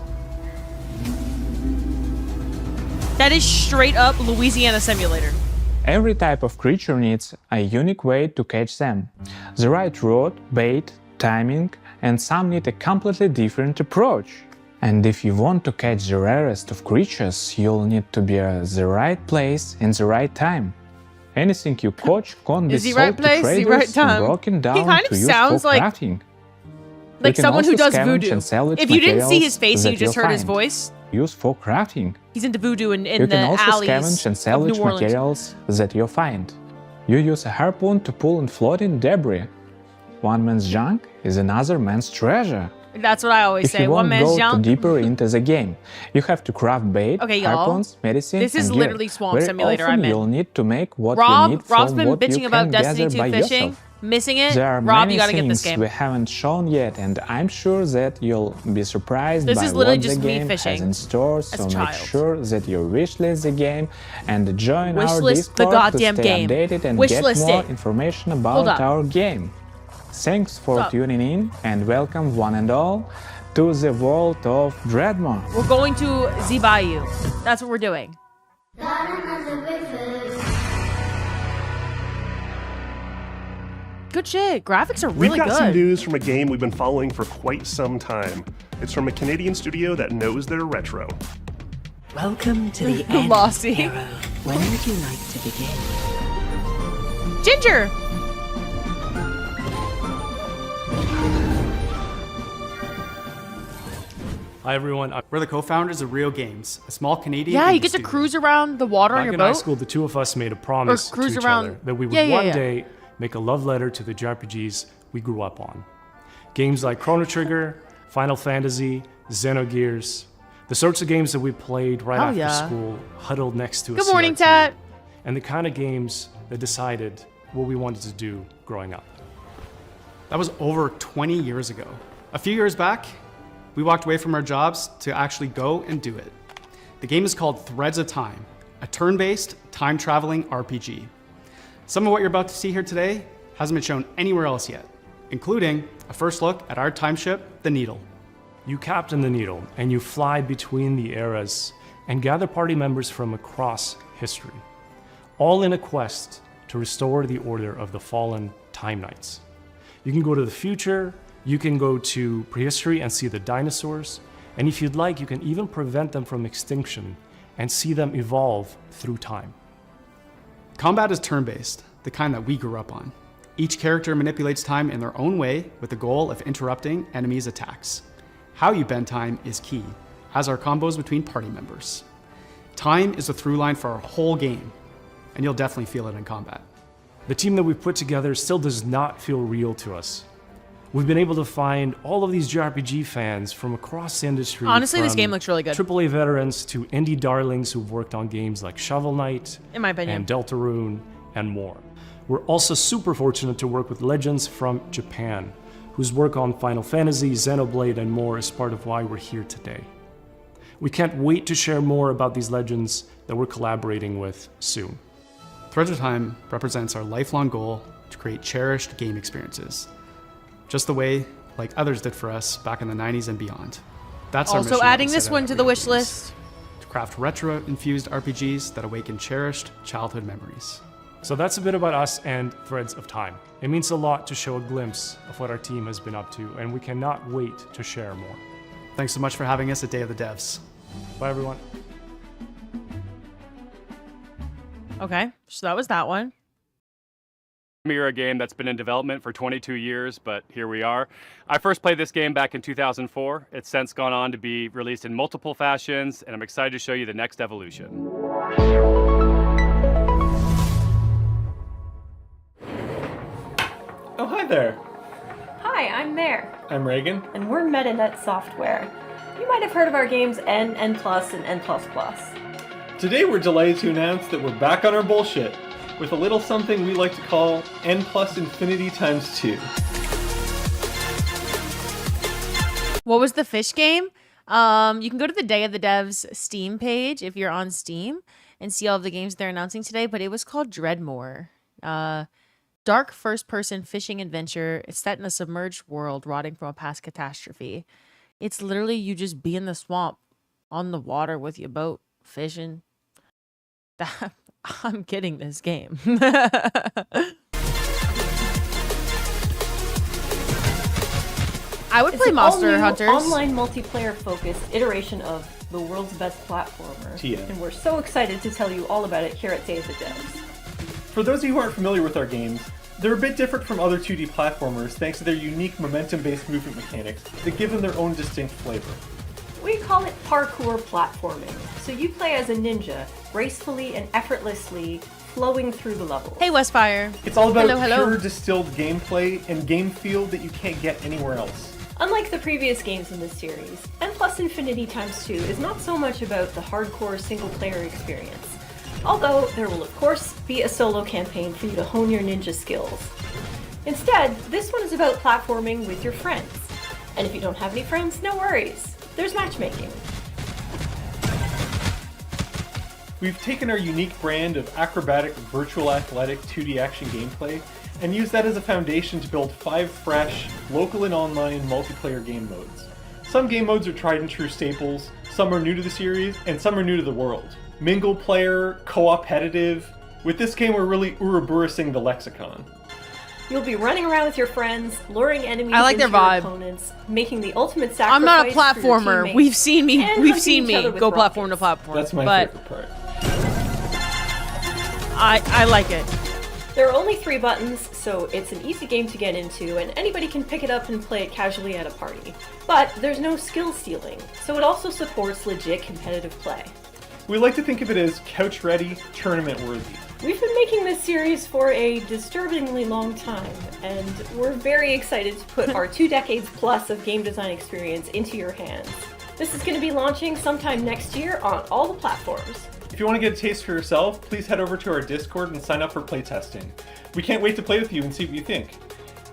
That is straight up Louisiana Simulator. Every type of creature needs a unique way to catch them. The right rod, bait, timing, and some need a completely different approach. And if you want to catch the rarest of creatures, you'll need to be at the right place in the right time. Anything you catch can't be Is the sold right to place, the traders right and time? broken down He kind to of use sounds for like crafting. You like can someone who also does scavenge voodoo. and salvage If you didn't see his materials face and you that just you'll heard his find. voice, Used for crafting. he's into voodoo in You the can also alleys scavenge and of salvage New Orleans. materials that you find. You use a harpoon to pull and floating debris. One man's junk is another man's treasure. That's what I always If say. you One want to man's go junk. deeper into the game, you have to craft bait, Okay, y'all. harpoons, medicine, This is and gear. literally Swamp Very Simulator often I'm in. you'll need to make what you Rob, need Rob's from been what bitching you about can Destiny gather 2 by fishing, yourself. missing it. There are Rob, many you gotta get this things game. we haven't shown yet, and I'm sure that you'll be surprised This by is literally what just the me game has fishing in store. as So a make child. sure that you wishlist the game and join our Wishlist the Discord goddamn to stay game. updated and Wishlist get more it. information Hold about up. our game. Thanks for Stop. tuning in and welcome one and all to the world of Dreadmore. We're going to the Bayou. That's what we're doing. Good shit. Graphics are really We've got good. some news from a game we've been following for quite some time. It's from a Canadian studio that knows their retro. Welcome to the end, Lossy. hero. When would you like to begin? Ginger. Hi everyone. We're the co-founders of Real Games, a small Canadian. Yeah, you get to cruise around the water on your Back boat. in high school, the two of us made a promise to cruise each around- other that we would Yeah, one yeah. day make a love letter to the JRPGs we grew up on. Games like Chrono Trigger, Final Fantasy, Xenogears, the sorts of games that we played right Hell after yeah. school, huddled next to a Good morning, CRT, Tat. and the kind of games that decided what we wanted to do growing up. That was over 20 years ago. A few years back, we walked away from our jobs to actually go and do it. The game is called Threads of Time, a turn-based, time-traveling RPG. Some of what you're about to see here today hasn't been shown anywhere else yet, including a first look at our time ship, the Needle. You captain the Needle, and you fly between the eras and gather party members from across history, all in a quest to restore the order of the fallen Time Knights. You can go to the future, you can go to prehistory and see the dinosaurs, and if you'd like, you can even prevent them from extinction and see them evolve through time. Combat is turn-based, the kind that we grew up on. Each character manipulates time in their own way with the goal of interrupting enemies' attacks. How you bend time is key, as are combos between party members. Time is the through line for our whole game, and you'll definitely feel it in combat. The team that we've put together still does not feel real to us. We've been able to find all of these JRPG fans from across the industry. Honestly, this from game looks really good. AAA veterans to indie darlings who've worked on games like Shovel Knight, In my opinion. and Deltarune, and more. We're also super fortunate to work with legends from Japan, whose work on Final Fantasy, Xenoblade, and more is part of why we're here today. We can't wait to share more about these legends that we're collaborating with soon. Threads of Time represents our lifelong goal to create cherished game experiences, just the way like others did for us back in the 90s and beyond. That's our Also mission adding that we this set one out to at the Real wish Games, list. to craft retro-infused RPGs that awaken cherished childhood memories. So that's a bit about us and Threads of Time. It means a lot to show a glimpse of what our team has been up to, and we cannot wait to share more. Thanks so much for having us at Day of the Devs. Bye, everyone. Okay, so that was that one. Mirror a game that's been in development for 22 years, but here we are. I first played this game back in 2004. It's since gone on to be released in multiple fashions, and I'm excited to show you the next evolution. Oh, hi there. Hi, I'm Mare, I'm Reagan. and we're MetaNet Software. You might have heard of our games N, N+, and N++. Today we're delighted to announce that we're back on our bullshit with a little something we like to call N plus infinity times 2. What was the fish game? You can go to the Day of the Devs Steam page if you're on Steam and see all of the games they're announcing today, but it was called Dreadmore. Dark first-person fishing adventure. It's set in a submerged world rotting from a past catastrophe. It's literally you just be in the swamp on the water with your boat fishing. I'm getting this game. I would It's play an Monster all-new Hunters. online multiplayer-focused iteration of the world's best platformer. TM. And we're so excited to tell you all about it here at Day of the Devs. For those of you who aren't familiar with our games, they're a bit different from other 2D platformers thanks to their unique momentum-based movement mechanics that give them their own distinct flavor. We call it parkour platforming. So you play as a ninja, gracefully and effortlessly flowing through the levels. Hey, Westfire. It's all about hello. pure distilled gameplay and game feel that you can't get anywhere else. Unlike the previous games in this series, N+ Infinity times 2 is not so much about the hardcore single-player experience. Although there will of course be a solo campaign for you to hone your ninja skills. Instead, this one is about platforming with your friends. And if you don't have any friends, no worries. There's matchmaking. We've taken our unique brand of acrobatic, virtual athletic 2D action gameplay and used that as a foundation to build 5 fresh, local and online multiplayer game modes. Some game modes are tried and true staples, some are new to the series, and some are new to the world. Mingle player, co-opetitive. With this game we're really Ouroboros-ing the lexicon. You'll be running around with your friends, luring enemies I like into their your vibe. opponents, making the ultimate sacrifice. I'm not a for your platformer. teammates, We've seen me. and We've hunting seen each me other with go rockets. platform to platform. That's my but favorite part. I like it. There are only 3 buttons, so it's an easy game to get into, and anybody can pick it up and play it casually at a party. But there's no skill stealing, so it also supports legit competitive play. We like to think of it as couch-ready, tournament-worthy. We've been making this series for a disturbingly long time, and we're very excited to put our 2 decades plus of game design experience into your hands. This is going to be launching sometime next year on all the platforms. If you want to get a taste for yourself, please head over to our Discord and sign up for playtesting. We can't wait to play with you and see what you think.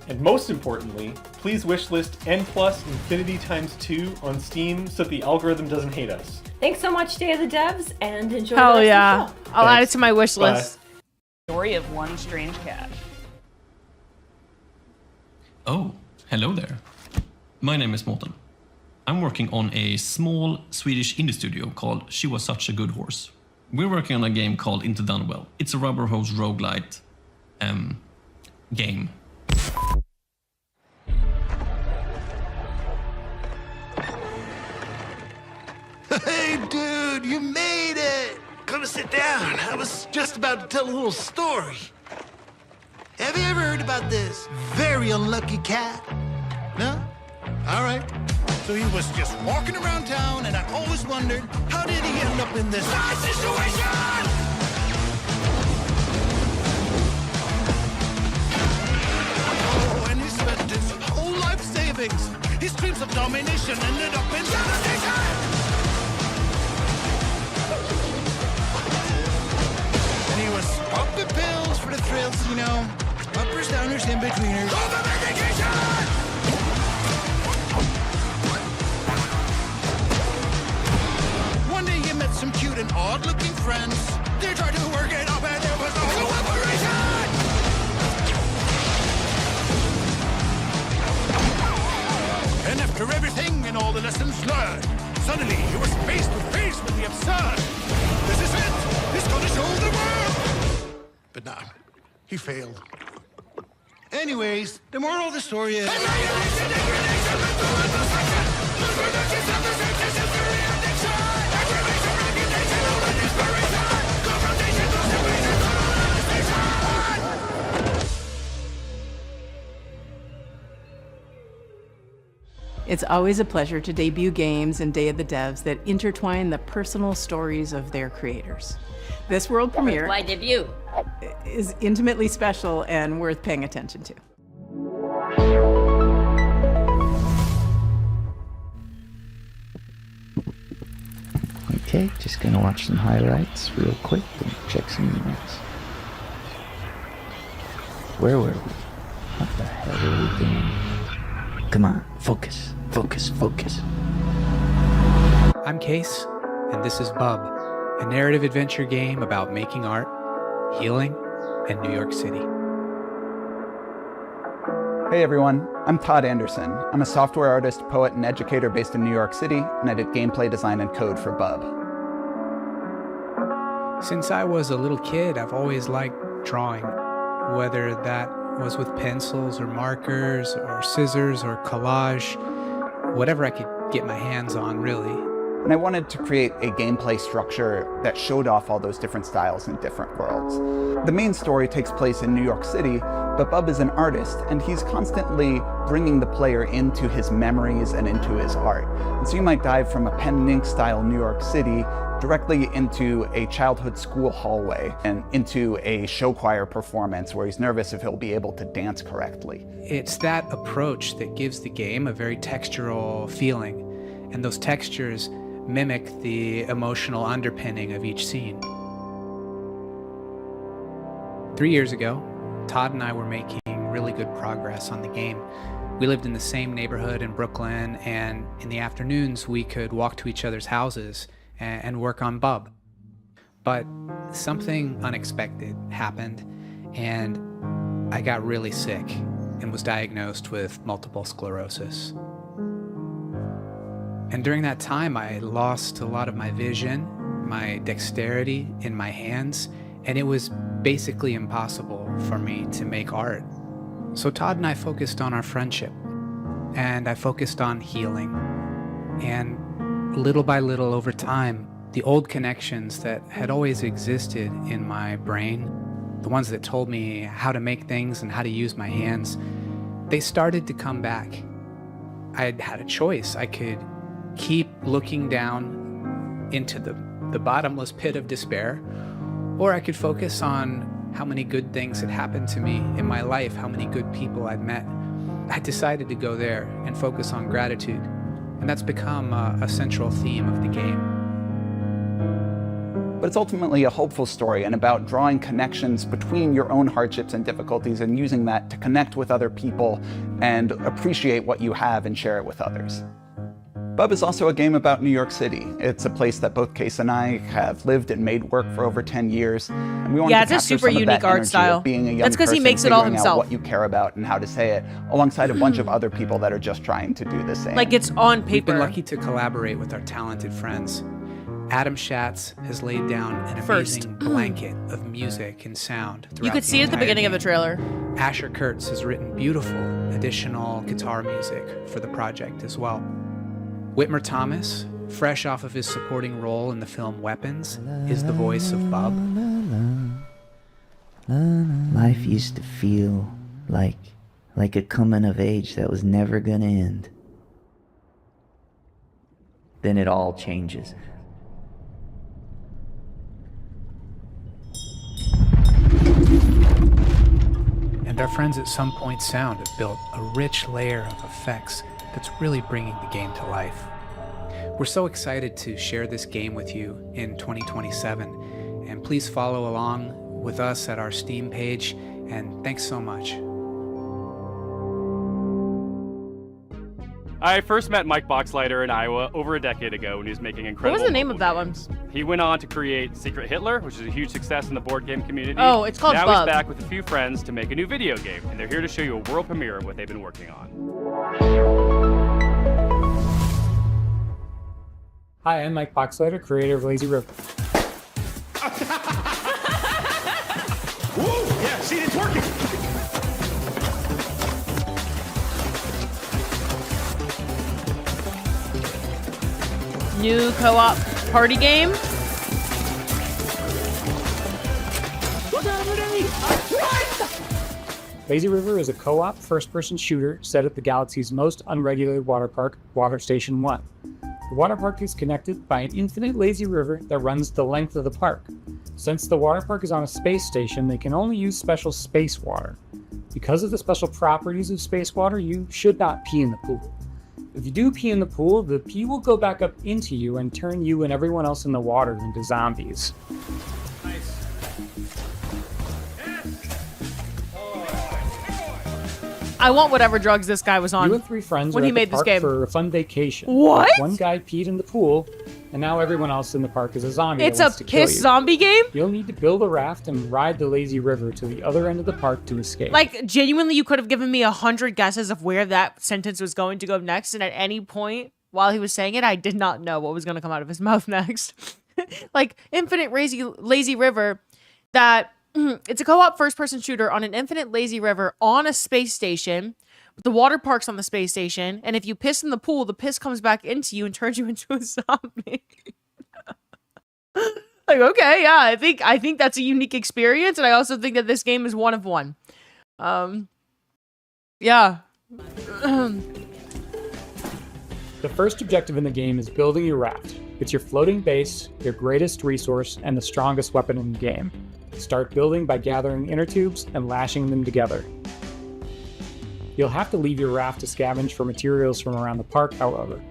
And most importantly, please wishlist N+ Infinity x2 on Steam so that the algorithm doesn't hate us. Thanks so much, Day of the Devs, and enjoy Hell the rest yeah. of the show. I'll add it to my wish list. Story of one strange cat. Oh, hello there. My name is Morten. I'm working on a small Swedish indie studio called She Was Such a Good Horse. We're working on a game called Into Dunwell. It's a rubber hose roguelite game. Hey, dude, you made it! Come sit down. I was just about to tell a little story. Have you ever heard about this very unlucky cat? No? All right. So he was just walking around town, and I always wondered, how did he end up in this bad situation? Oh, and he spent his whole life savings. His dreams of domination ended up in sanitation. And he was popping pills for the thrills, you know. Uppers, downers, in-betweeners. Over-medication! One day he met some cute and odd-looking friends. They tried to work it up and there was a cooperation! And after everything and all the lessons learned, suddenly he was face to face with the absurd. This is it! He's gonna show the world! But nah, he failed. Anyways, the moral of the story is... It's always a pleasure to debut games in Day of the Devs that intertwine the personal stories of their creators. This world premiere Why debut? is intimately special and worth paying attention to. Okay, just gonna watch some highlights real quick and check some emails. Where were we? What the hell are we doing? Come on, focus, focus, focus. I'm Case, and this is Bub, a narrative adventure game about making art, healing, and New York City. Hey everyone, I'm Todd Anderson. I'm a software artist, poet, and educator based in New York City, and I did gameplay design and code for Bub. Since I was a little kid, I've always liked drawing, whether that was with pencils or markers or scissors or collage, whatever I could get my hands on, really. And I wanted to create a gameplay structure that showed off all those different styles in different worlds. The main story takes place in New York City, but Bub is an artist, and he's constantly bringing the player into his memories and into his art. And so you might dive from a pen and ink style New York City directly into a childhood school hallway and into a show choir performance where he's nervous if he'll be able to dance correctly. It's that approach that gives the game a very textural feeling, and those textures mimic the emotional underpinning of each scene. 3 years ago, Todd and I were making really good progress on the game. We lived in the same neighborhood in Brooklyn, and in the afternoons we could walk to each other's houses and work on Bub. But something unexpected happened, and I got really sick and was diagnosed with multiple sclerosis. And during that time, I lost a lot of my vision, my dexterity in my hands, and it was basically impossible for me to make art. So Todd and I focused on our friendship, and I focused on healing. And little by little over time, the old connections that had always existed in my brain the ones that told me how to make things and how to use my hands, they started to come back. I had a choice. I could keep looking down into the bottomless pit of despair, or I could focus on how many good things had happened to me in my life, how many good people I'd met. I decided to go there and focus on gratitude, and that's become a central theme of the game. But it's ultimately a hopeful story and about drawing connections between your own hardships and difficulties and using that to connect with other people and appreciate what you have and share it with others. Bub is also a game about New York City. It's a place that both Case and I have lived and made work for over 10 years. And we want to capture it's a super some of unique that art energy style. of being a young That's because he person, makes it all figuring out himself. what you care about and how to say it, alongside a bunch of other people that are just trying to do the same. Like it's on paper. We've been lucky to collaborate with our talented friends. Adam Schatz has laid down an amazing blanket of music and sound throughout You could see it at the beginning of the trailer. Asher Kurtz has written beautiful additional guitar music for the project as well. Whitmer Thomas, fresh off of his supporting role in the film Weapons, is the voice of Bub. Life used to feel like a coming of age that was never gonna end. Then it all changes. And our friends at Some Point Sound have built a rich layer of effects that's really bringing the game to life. We're so excited to share this game with you in 2027, and please follow along with us at our Steam page, and thanks so much. I first met Mike Boxleiter in Iowa over a decade ago when he was making incredible. What was the name of that games. one? He went on to create Secret Hitler, which is a huge success in the board game community. Oh, it's called Now Bub. he's back with a few friends to make a new video game, and they're here to show you a world premiere of what they've been working on. Hi, I'm Mike Boxleiter, creator of Lazy River. Woo! Yeah, see, it's working! New co-op party game. Lazy River is a co-op first-person shooter set at the galaxy's most unregulated water park, Water Station 1. The water park is connected by an infinite lazy river that runs the length of the park. Since the water park is on a space station, they can only use special space water. Because of the special properties of space water, you should not pee in the pool. If you do pee in the pool, the pee will go back up into you and turn you and everyone else in the water into zombies. I want whatever drugs this guy was on You and three friends when are he at made the this park game. for a fun vacation. What? One guy peed in the pool, and now everyone else in the park is a zombie. It's that a wants to kill piss you. zombie game? You'll need to build a raft and ride the lazy river to the other end of the park to escape. Like, genuinely, you could have given me 100 guesses of where that sentence was going to go next, and at any point while he was saying it, I did not know what was going to come out of his mouth next. Like, infinite lazy river that... It's a co-op first-person shooter on an infinite lazy river on a space station. The water park's on the space station, and if you piss in the pool, the piss comes back into you and turns you into a zombie. Like, okay, yeah, I think that's a unique experience, and I also think that this game is one of one. Yeah. The first objective in the game is building your raft. It's your floating base, your greatest resource, and the strongest weapon in the game. Start building by gathering inner tubes and lashing them together. You'll have to leave your raft to scavenge for materials from around the park, however.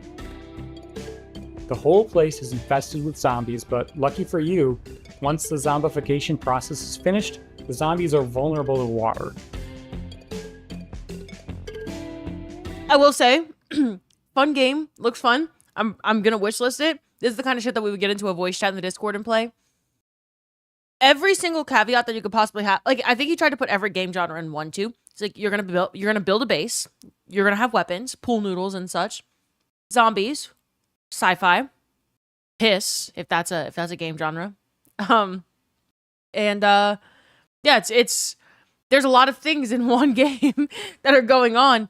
The whole place is infested with zombies, but lucky for you, once the zombification process is finished, the zombies are vulnerable to water. I will say, fun game, looks fun. I'm gonna wishlist it. This is the kind of shit that we would get into a voice chat in the Discord and play. Every single caveat that you could possibly have, like, I think he tried to put every game genre in one too. It's like you're gonna build a base, you're gonna have weapons, pool noodles and such, zombies, sci-fi, piss if that's a game genre, yeah, it's there's a lot of things in one game that are going on.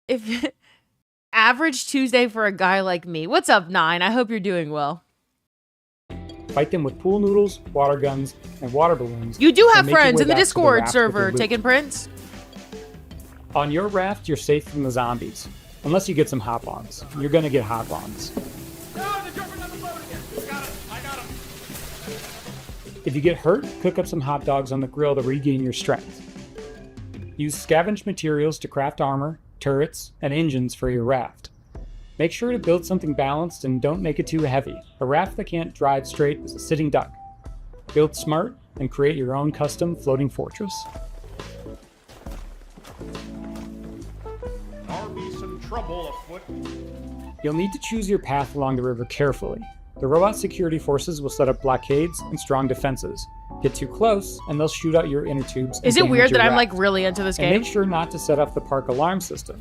If average Tuesday for a guy like me. What's up, 9? I hope you're doing well. Fight them with pool noodles, water guns, and water balloons. You do and have make your friends way in the back to Discord raft with your server loot. taking prints. On your raft, you're safe from the zombies. Unless you get some hop-ons. You're gonna get hop-ons. If you get hurt, cook up some hot dogs on the grill to regain your strength. Use scavenged materials to craft armor, turrets, and engines for your raft. Make sure to build something balanced and don't make it too heavy. A raft that can't drive straight is a sitting duck. Build smart and create your own custom floating fortress. Are we some trouble afoot? You'll need to choose your path along the river carefully. The robot security forces will set up blockades and strong defenses. Get too close, and they'll shoot out your inner tubes. Is it weird that I'm like really into this game? And make sure not to set off the park alarm system.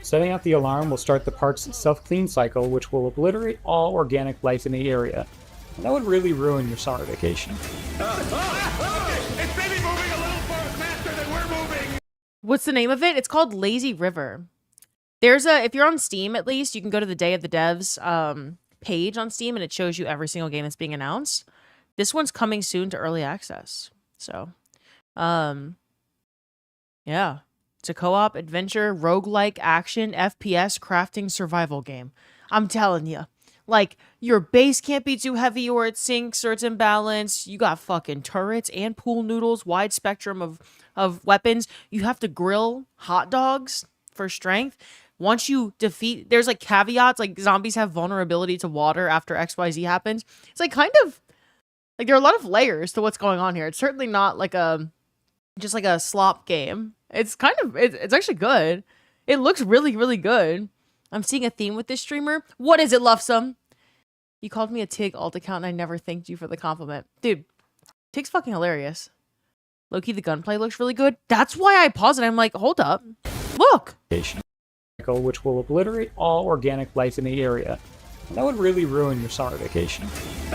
Setting out the alarm will start the park's self-clean cycle, which will obliterate all organic life in the area. And that would really ruin your summer vacation. It's maybe moving a little faster than we're moving. What's the name of it? It's called Lazy River. There's a, if you're on Steam at least, you can go to the Day of the Devs page on Steam and it shows you every single game that's being announced. This one's coming soon to early access. So, yeah. It's a co-op adventure, roguelike action, FPS, crafting, survival game. I'm telling you. Like, your base can't be too heavy or it sinks or it's imbalanced. You got fucking turrets and pool noodles, wide spectrum of weapons. You have to grill hot dogs for strength. Once you defeat, there's like caveats, like zombies have vulnerability to water after XYZ happens. It's like kind of, like there are a lot of layers to what's going on here. It's certainly not like just like a slop game. It's kind of, it's actually good. It looks really, really good. I'm seeing a theme with this streamer. What is it, Lovesome? You called me a Tig alt account and I never thanked you for the compliment. Dude, Tig's fucking hilarious. Loki, the gunplay looks really good. That's why I paused it. I'm like, hold up. Look. Which will obliterate all organic life in the area. And that would really ruin your summer vacation. It's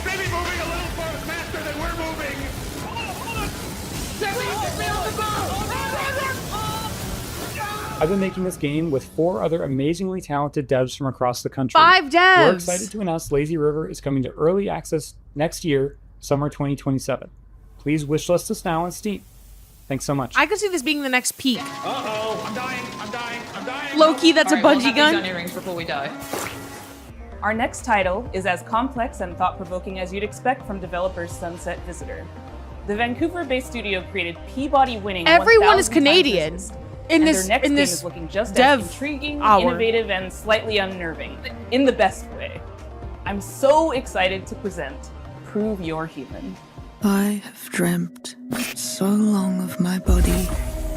maybe moving a little faster than we're moving. I've been making this game with 4 other amazingly talented devs from across the country. 5 devs! We're excited to announce Lazy River is coming to early access next year, summer 2027. Please wishlist us now on Steam. Thanks so much. I could see this being the next peak. Uh-oh, I'm dying. Low-key, that's a Bungie gun. Gun earrings before we die. Our next title is as complex and thought-provoking as you'd expect from developers Sunset Visitor. The Vancouver-based studio created Peabody-winning. Everyone is Canadian in this their next in game this is looking just dev as intriguing, hour. innovative, and slightly unnerving, in the best way. I'm so excited to present Prove You're Human. I have dreamt so long of my body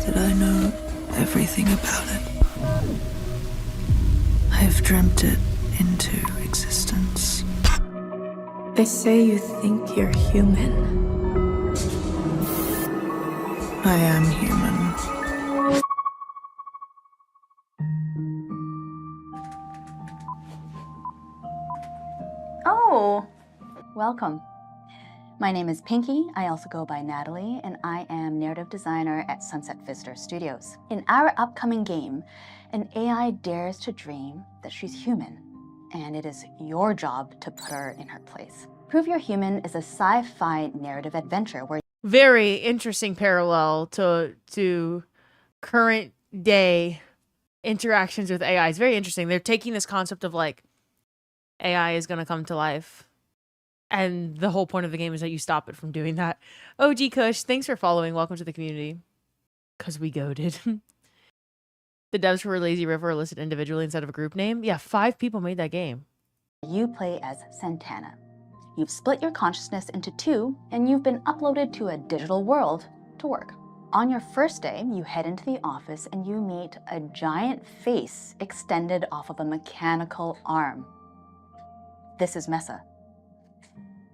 that I know everything about it. I have dreamt it into existence. They say you think you're human. I am human. Oh, welcome. My name is Pinky, I also go by Natalie, and I am narrative designer at Sunset Visitor Studios. In our upcoming game, an AI dares to dream that she's human, and it is your job to put her in her place. Prove You're Human is a sci-fi narrative adventure where Very interesting parallel to current day interactions with AI. It's very interesting. They're taking this concept of like AI is going to come to life. And the whole point of the game is that you stop it from doing that. OG Kush, thanks for following. Welcome to the community. Because we goaded. The devs for Lazy River are listed individually instead of a group name. Yeah, 5 people made that game. you play as Santana. You've split your consciousness into 2, and you've been uploaded to a digital world to work. On your first day, you head into the office and you meet a giant face extended off of a mechanical arm. This is Mesa.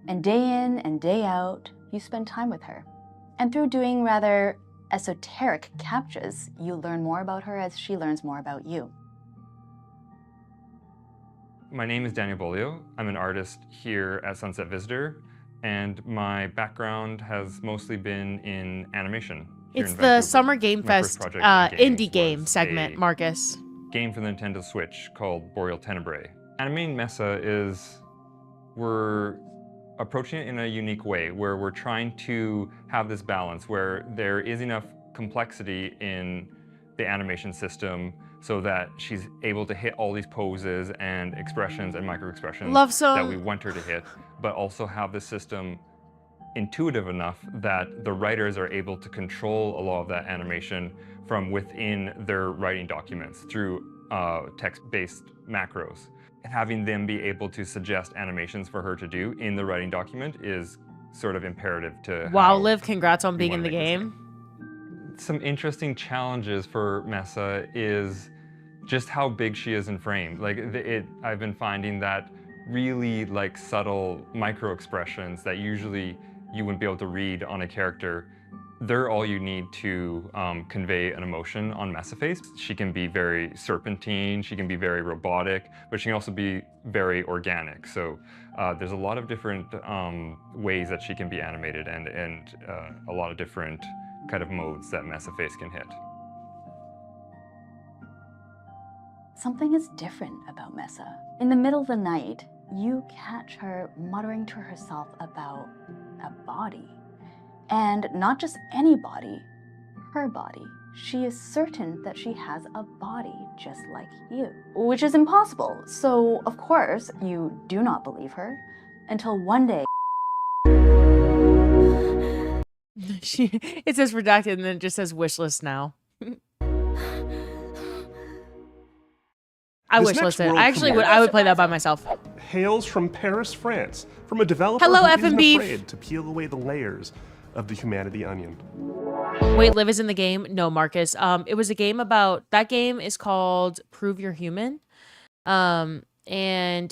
And day in and day out, you spend time with her. And through doing rather esoteric captchas, you learn more about her as she learns more about you. My name is Daniel Bolio. I'm an artist here at Sunset Visitor, and my background has mostly been in animation. It's the Summer Game Fest indie game segment, Marcus. Game for the Nintendo Switch called Boreal Tenebrae. Animating Mesa is we're approaching it in a unique way, where we're trying to have this balance where there is enough complexity in the animation system so that she's able to hit all these poses and expressions and micro-expressions Love some. that we want her to hit, but also have the system intuitive enough that the writers are able to control a lot of that animation from within their writing documents through text-based macros. Having them be able to suggest animations for her to do in the writing document is sort of imperative to Wow, how Liv, congrats on being in wanna the make this game. Some interesting challenges for Mesa is just how big she is in frame. Like I've been finding that really like subtle micro expressions that usually you wouldn't be able to read on a character, they're all you need to convey an emotion on Messaface. She can be very serpentine, she can be very robotic, but she can also be very organic. So there's a lot of different ways that she can be animated and a lot of different kind of modes that Messaface can hit. Something is different about Mesa. In the middle of the night, you catch her muttering to herself about a body. And not just any body, her body. She is certain that she has a body just like you, which is impossible. So, of course, you do not believe her until one day. It says redacted and then it just says wish list now. I This wish next listed. world I actually would. premiere I would play that by myself. hails from Paris, France, from a developer Hello, who F isn't and beef. afraid to peel away the layers of the humanity onion. Wait, Liv is in the game? No, Marcus. It was a game about, that game is called Prove You're Human. And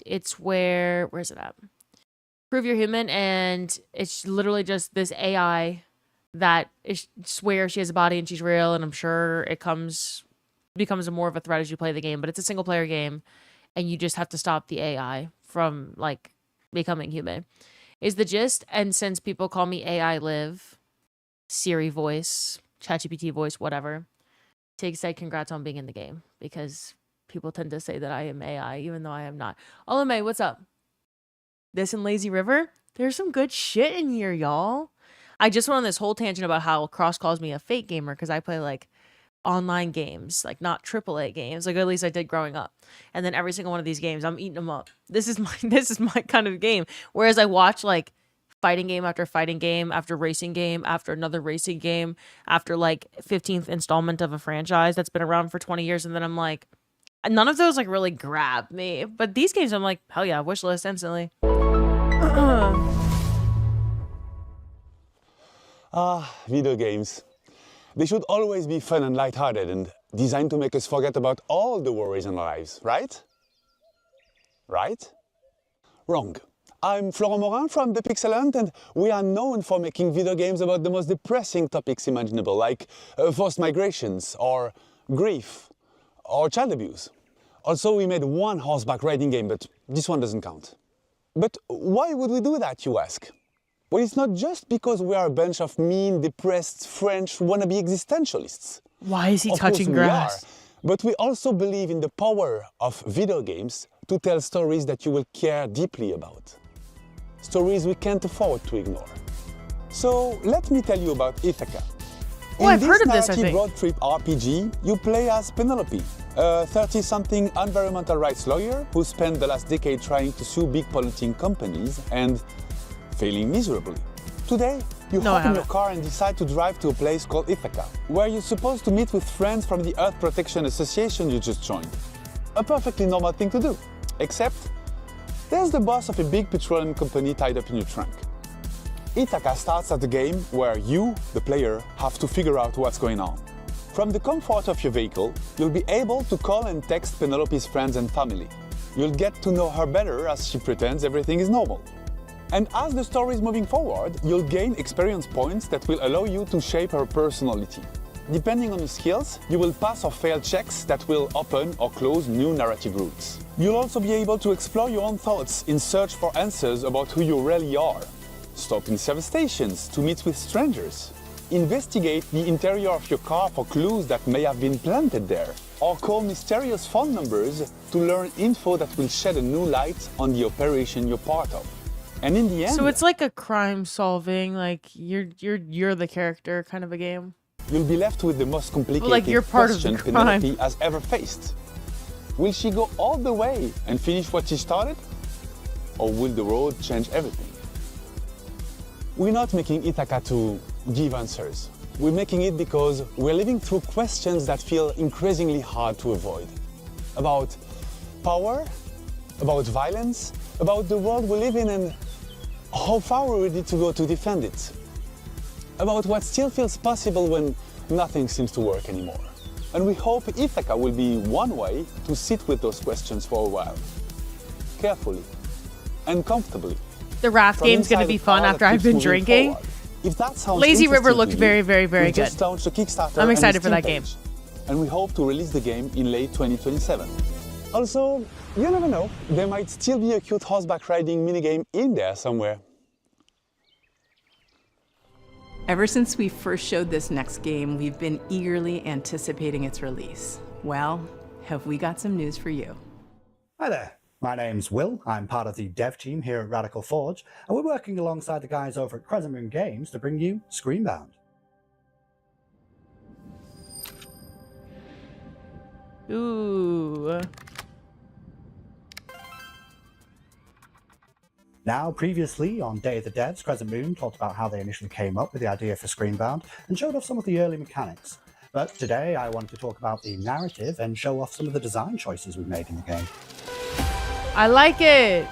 it's where's it at? Prove You're Human, and it's literally just this AI that swears she has a body and she's real, and I'm sure it becomes more of a threat as you play the game, but it's a single player game, and you just have to stop the AI from like becoming human. Is the gist. And since people call me AI Liv, Siri voice, ChatGPT voice, whatever, Tig said congrats on being in the game, because people tend to say that I am AI, even though I am not. Olame, what's up? This in Lazy River? There's some good shit in here, y'all. I just went on this whole tangent about how Cross calls me a fake gamer because I play like online games, like not AAA games, like at least I did growing up. And then every single one of these games, I'm eating them up. This is my kind of game. Whereas I watch like fighting game after racing game after another racing game after like 15th installment of a franchise that's been around for 20 years, and then I'm like, none of those like really grab me. But these games, I'm like, hell yeah, wish list instantly. Video games. They should always be fun and lighthearted and designed to make us forget about all the worries in our lives, right? Right? Wrong. I'm Florent Morin from The Pixel Hunt, and we are known for making video games about the most depressing topics imaginable, like forced migrations, or grief, or child abuse. Also, we made one horseback riding game, but this one doesn't count. But why would we do that, you ask? Well, it's not just because we are a bunch of mean, depressed French wannabe existentialists. Why is he Of touching course grass? we are, but we also believe in the power of video games to tell stories that you will care deeply about. Stories we can't afford to ignore. So let me tell you about Ithaca. Oh, I've heard of this, I In this think. road trip RPG, you play as Penelope, a 30-something environmental rights lawyer who spent the last decade trying to sue big polluting companies and failing miserably. Today, you hop in your car and decide to drive to a place called Ithaca, where you're supposed to meet with friends from the Earth Protection Association you just joined. A perfectly normal thing to do, except there's the boss of a big petroleum company tied up in your trunk. Ithaca starts at the game where you, the player, have to figure out what's going on. From the comfort of your vehicle, you'll be able to call and text Penelope's friends and family. You'll get to know her better as she pretends everything is normal. And as the story is moving forward, you'll gain experience points that will allow you to shape her personality. Depending on your skills, you will pass or fail checks that will open or close new narrative routes. You'll also be able to explore your own thoughts in search for answers about who you really are. Stop in service stations to meet with strangers. Investigate the interior of your car for clues that may have been planted there. or call mysterious phone numbers to learn info that will shed a new light on the operation you're part of. And in the end, So it's like a crime solving, like you're the character kind of a game. you'll be left with the most complicated Like you're part of the question crime. Penelope has ever faced. Will she go all the way and finish what she started? Or will the road change everything? We're not making Ithaca to give answers. We're making it because we're living through questions that feel increasingly hard to avoid. About power, about violence, about the world we live in and how far we're ready to go to defend it. About what still feels possible when nothing seems to work anymore. And we hope Ithaca will be one way to sit with those questions for a while. Carefully and comfortably. The raft From game's gonna inside be the fun car after that I've keeps been moving drinking. forward. If that sounds Lazy River interesting looked to you, very, very, very we good. just launched a Kickstarter I'm and a excited for Steam that page, game. and we hope to release the game in late 2027. Also, you never know, there might still be a cute horseback riding minigame in there somewhere. Ever since we first showed this next game, we've been eagerly anticipating its release. Well, have we got some news for you? Hi there, my name's Will. I'm part of the dev team here at Radical Forge, and we're working alongside the guys over at Crescent Moon Games to bring you Screenbound. Ooh. Now, previously on Day of the Devs, Crescent Moon talked about how they initially came up with the idea for Screenbound and showed off some of the early mechanics. But today I wanted to talk about the narrative and show off some of the design choices we've made in the game. I like it.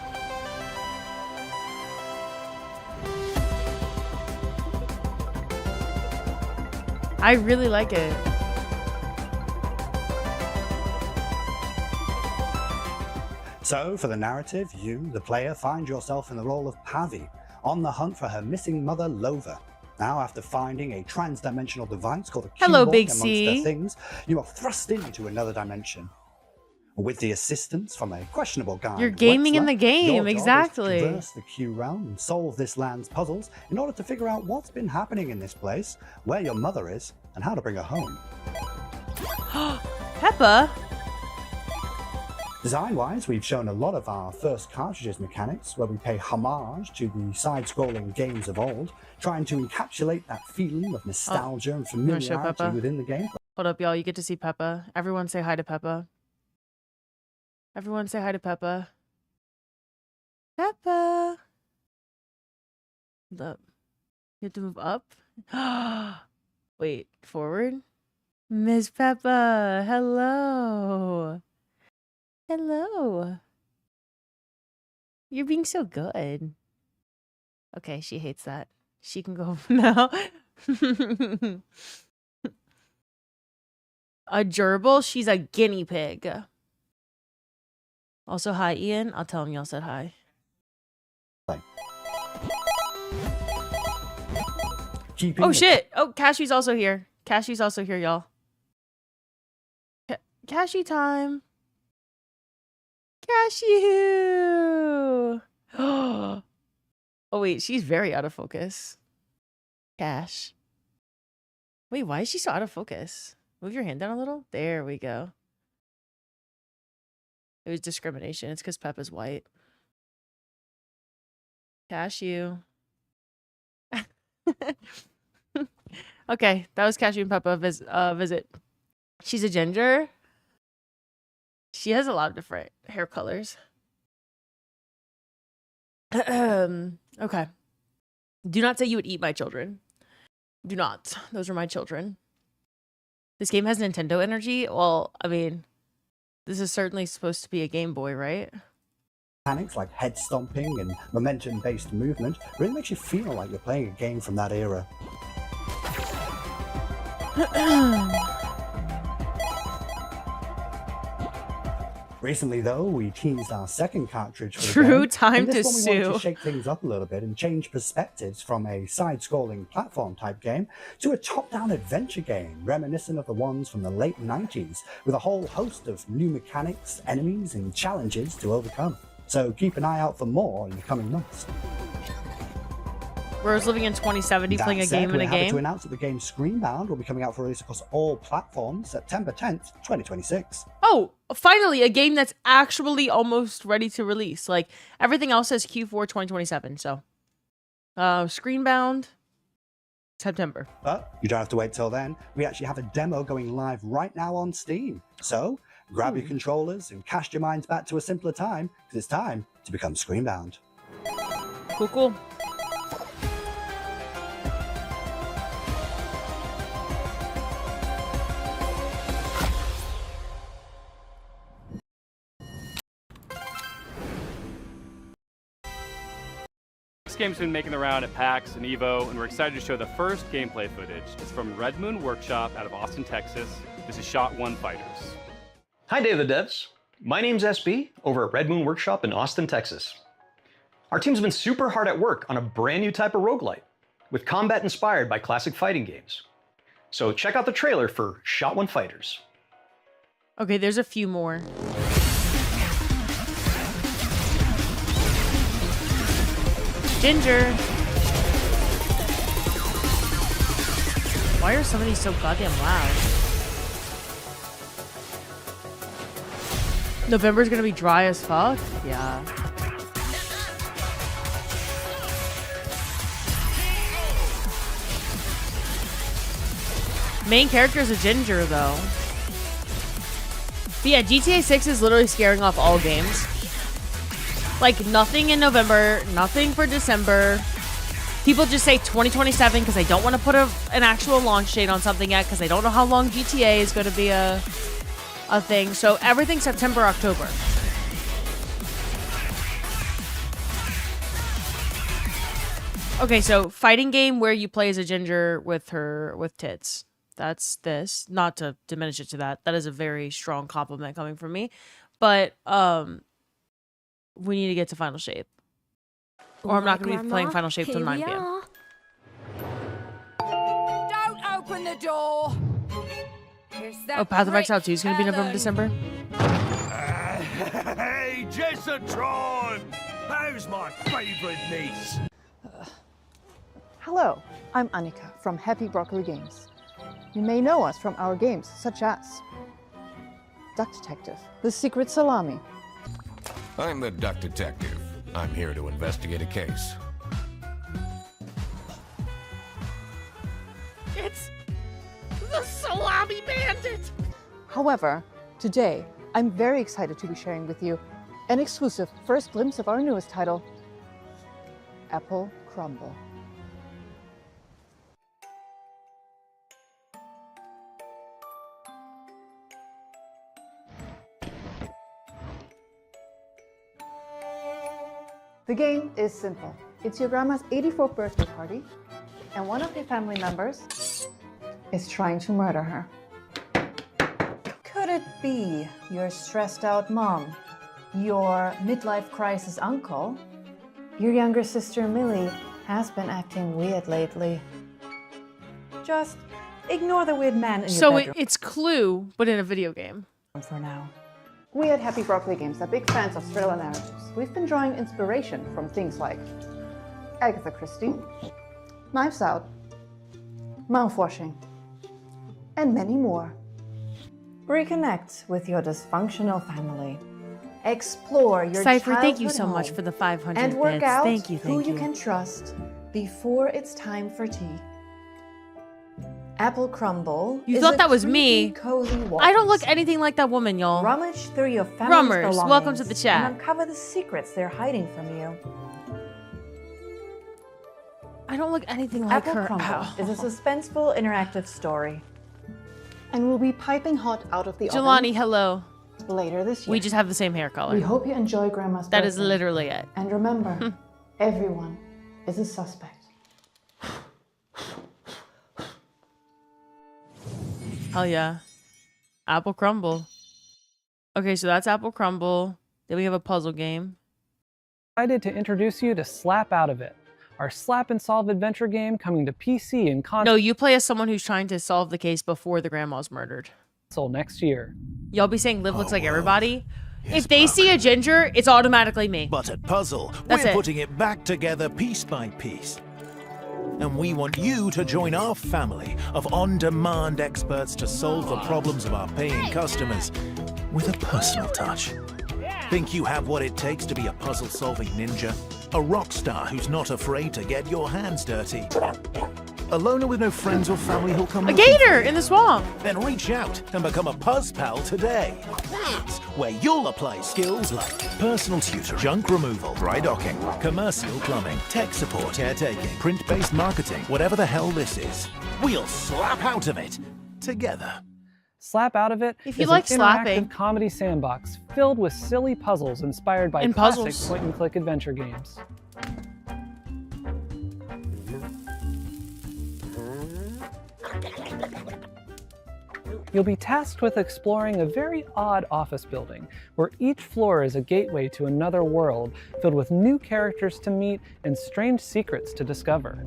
I really like it. So, for the narrative, you, the player, find yourself in the role of Pavi, on the hunt for her missing mother, Lova. Now, after finding a trans-dimensional device called a Hello, Cubot Big amongst C. her things, you are thrust into another dimension. With the assistance from a questionable guy, You're gaming in Wexler, the game, your job exactly. is to traverse the Q realm and solve this land's puzzles in order to figure out what's been happening in this place, where your mother is, and how to bring her home. Peppa? Design-wise, we've shown a lot of our first cartridges mechanics, where we pay homage to the side-scrolling games of old, trying to encapsulate that feeling of nostalgia and You wanna show familiarity Peppa? within the game. Hold up, y'all. You get to see Peppa. Everyone say hi to Peppa. Everyone say hi to Peppa. Peppa. Hold up. You have to move up. Wait, forward. Miss Peppa, hello. Hello. You're being so good. Okay, she hates that. She can go now. A gerbil? She's a guinea pig. Also, hi, Ian. I'll tell him y'all said hi. Oh, shit. Oh, Cashew's also here. Cashew's also here, y'all. Cashew time. Cashew. Oh, wait. She's very out of focus. Cash. Wait, why is she so out of focus? Move your hand down a little. There we go. It was discrimination. It's because Peppa's white. Cashew. Okay, that was Cashew and Peppa visit. She's a ginger. She has a lot of different hair colors. Okay. Do not say you would eat my children. Do not. Those are my children. This game has Nintendo energy. Well, I mean, this is certainly supposed to be a Game Boy, right? Mechanics like head stomping and momentum-based movement really makes you feel like you're playing a game from that era. Recently, though, we teased our second cartridge for the True game, time and this to one we wanted sue. to shake things up a little bit and change perspectives from a side-scrolling platform-type game to a top-down adventure game, reminiscent of the ones from the late 90s, with a whole host of new mechanics, enemies, and challenges to overcome. So keep an eye out for more in the coming months. Rose living in 2070 playing a game in a we're happy game. to announce that the game Screenbound will be coming out for release across all platforms September 10th, 2026. Oh, finally, a game that's actually almost ready to release. Like, everything else says Q4 2027, so. Screenbound, September. But you don't have to wait till then. We actually have a demo going live right now on Steam. So, grab your controllers and cast your minds back to a simpler time, because it's time to become Screenbound. Cool, cool. This game's been making the round at PAX and EVO, and we're excited to show the first gameplay footage. It's from Red Moon Workshop out of Austin, Texas. This is Shot 1 Fighters. Hi, Day of the Devs. My name's SB over at Red Moon Workshop in Austin, Texas. Our team's been super hard at work on a brand new type of roguelite, with combat inspired by classic fighting games. So check out the trailer for Shot 1 Fighters. Okay, there's a few more. Ginger. Why are some of these so goddamn loud? November's gonna be dry as fuck? Yeah. Main character is a ginger, though. But yeah, GTA 6 is literally scaring off all games. Like, nothing in November, nothing for December. People just say 2027 because they don't want to put an actual launch date on something yet because they don't know how long GTA is going to be a thing. So everything September, October. Okay, so fighting game where you play as a ginger with tits. That's this. Not to diminish it to that. That is a very strong compliment coming from me. But we need to get to Final Shape. Or I'm not going to be playing Final Shape till 9 p.m. Don't open the door. Oh, Path of Exile 2 is going to be November, December. Hey, Jessatron! How's my favorite niece? Hello, I'm Annika from Happy Broccoli Games. You may know us from our games such as Duck Detective, The Secret Salami. I'm the Duck Detective. I'm here to investigate a case. It's the Salami Bandit! However, today I'm very excited to be sharing with you an exclusive first glimpse of our newest title, Apple Crumble. The game is simple. It's your grandma's 84th birthday party, and one of your family members is trying to murder her. Could it be your stressed out mom, your midlife crisis uncle? Your younger sister Millie has been acting weird lately. Just ignore the weird man in your bedroom. So it's Clue, but in a video game. For now. We at Happy Broccoli Games are big fans of thriller narratives. We've been drawing inspiration from things like Agatha Christie, Knives Out, Mouthwashing, and many more. Reconnect with your dysfunctional family. Explore your Cypher, thank you childhood so much home for the 500 and work bits. out Thank you, who thank you you. can trust before it's time for tea. Apple Crumble. You is thought a that was creepy, me. Cozy I don't look anything like that woman, y'all. Rummage through your family's Rummers, belongings welcome to the chat. and uncover the secrets they're hiding from you. I don't look anything like Apple her. Crumble Ow. is a suspenseful interactive story, and will be piping hot out of the Jelani, oven hello. later this year. We just have the same hair color. We hope you enjoy Grandma's That is birthday. literally it. And remember, everyone is a suspect. Hell yeah. Apple Crumble. Okay, so that's Apple Crumble. Then we have a puzzle game. Excited to introduce you to Slap Out of It, our slap and solve adventure game coming to PC and console No, you play as someone who's trying to solve the case before the grandma's murdered. next year. Y'all be saying Liv looks like everybody? If they see a ginger, it's automatically me. But at Puzzle, That's we're it. putting it back together piece by piece. And we want you to join our family of on-demand experts to solve the problems of our paying customers with a personal touch. Think you have what it takes to be a puzzle-solving ninja? A rock star who's not afraid to get your hands dirty? A loner with no friends or family who'll come A gator in the swamp. Then reach out and become a Puzz Pal today. That's where you'll apply skills like personal tutor, junk removal, dry docking, commercial plumbing, tech support, caretaking, print-based marketing, whatever the hell this is. We'll slap out of it together. Slap Out of It If you is like an slapping. interactive comedy sandbox filled with silly puzzles inspired by And classic puzzles. point-and-click adventure games. You'll be tasked with exploring a very odd office building, where each floor is a gateway to another world filled with new characters to meet and strange secrets to discover.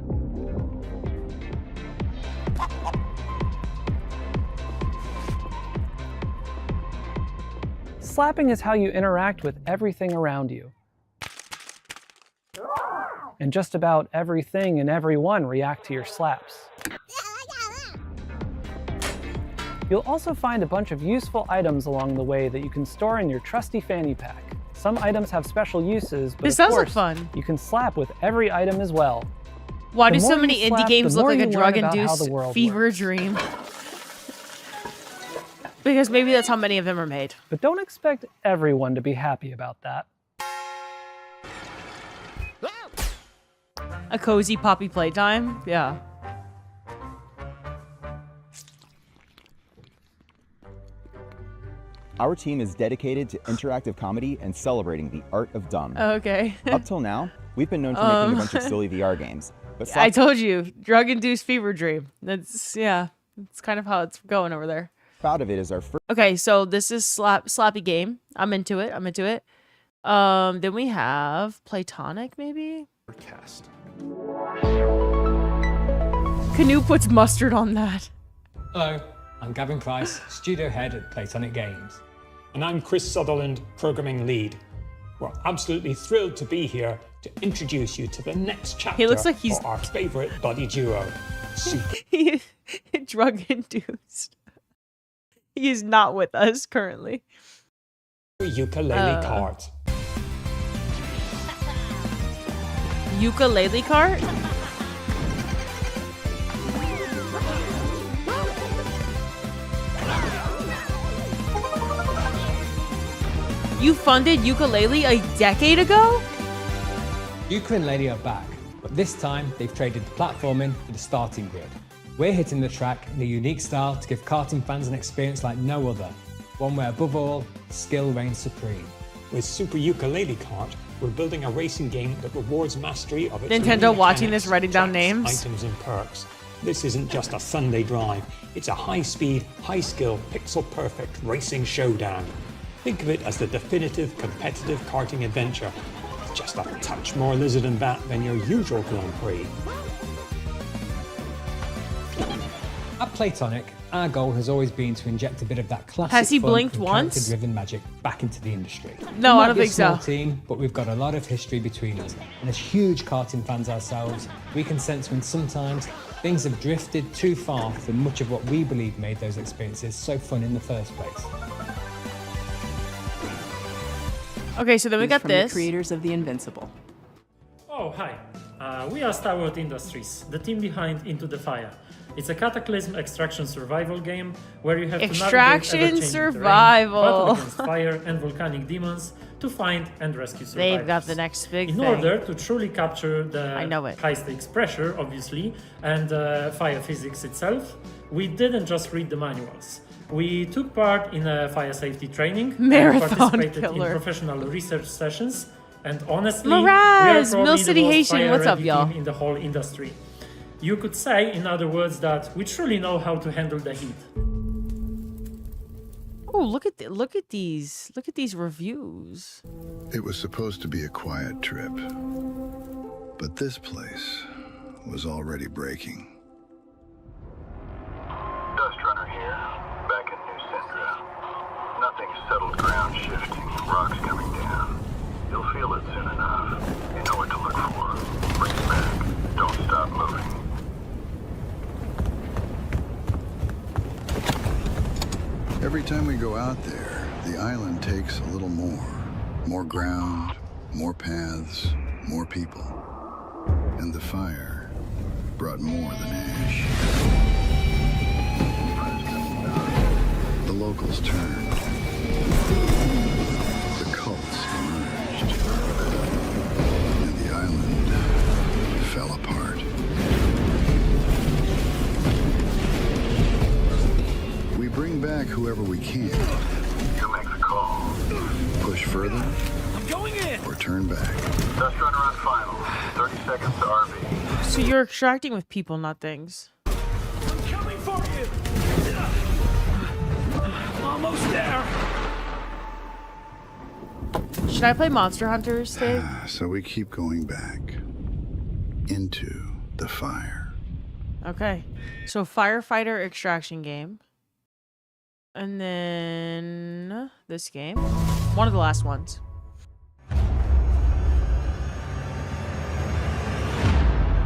Slapping is how you interact with everything around you. And just about everything and everyone react to your slaps. You'll also find a bunch of useful items along the way that you can store in your trusty fanny pack. Some items have special uses, but This of sounds like course, fun. you can slap with every item as well. Why The do so more many you indie slap, games the look more like a you learn about how drug-induced the world fever dream? Because maybe that's how many of them are made. But don't expect everyone to be happy about that. A cozy poppy playtime? Yeah. Our team is dedicated to interactive comedy and celebrating the art of dumb. Okay. Up till now, we've been known for making a bunch of silly VR games. But I told you, drug-induced fever dream. That's, yeah, it's kind of how it's going over there. Proud of it is our first. Okay, so this is Slappy Game. I'm into it. Then we have Platonic, maybe? Cast. Canoe puts mustard on that. Hello, I'm Gavin Price, studio head at Platonic Games. And I'm Chris Sutherland, programming lead. We're absolutely thrilled to be here to introduce you to the next chapter He looks like he's for our favorite buddy duo. He drug-induced. He is not with us currently. Ukulele cart. Ukulele cart? You funded Ukulele a decade ago? Ukulele are back, but this time they've traded the platforming for the starting grid. We're hitting the track in a unique style to give karting fans an experience like no other. One where above all, skill reigns supreme. With Super Ukulele Kart, we're building a racing game that rewards mastery of its Nintendo watching mechanics, this, writing down tracks, names. items and perks. This isn't just a Sunday drive, it's a high-speed, high-skill, pixel-perfect racing showdown. Think of it as the definitive competitive karting adventure. It's just a touch more lizard and bat than your usual Grand Prix. At Platonic, our goal has always been to inject a bit of that classic Has he fun blinked and once? character-driven magic back into the industry. No, We I might don't be a think so. small team, but we've got a lot of history between us. And as huge karting fans ourselves, we can sense when sometimes things have drifted too far from much of what we believe made those experiences so fun in the first place. Okay, so then we got From this. the creators of The Invincible. Oh, hi. We are Starworld Industries, the team behind Into the Fire. It's a Cataclysm extraction survival game where you have Extraction to navigate ever-changing survival. terrain, battle against fire and volcanic demons to find and rescue survivors. They've got the next big In thing. order to truly capture the I know it. high-stakes pressure, obviously, and fire physics itself, we didn't just read the manuals. We took part in a fire safety training Marathon and participated killer. in professional research sessions. And honestly, Miraz, we are probably Mill City the most Haitian, what's up, fire-ready y'all? team in the whole industry. You could say, in other words, that we truly know how to handle the heat. Oh, look at these reviews. It was supposed to be a quiet trip, but this place was already breaking. Dust Runner here, back in New Syndra. Nothing's settled ground shifting, rocks coming down. You'll feel it soon enough. You know what to look for. Bring it back. Don't stop moving. Every time we go out there, the island takes a little more. More ground, more paths, more people. And the fire brought more than ash. The locals turned. The cults emerged. And the island fell apart. We bring back whoever we can. You make the call. Push further. I'm going in. Or turn back. Test run around final. 30 seconds to RV. So you're extracting with people, not things. I'm coming for you. Almost there. Should I play Monster Hunters, Dave? So we keep going back into the fire. Okay. So firefighter extraction game. And then this game. One of the last ones.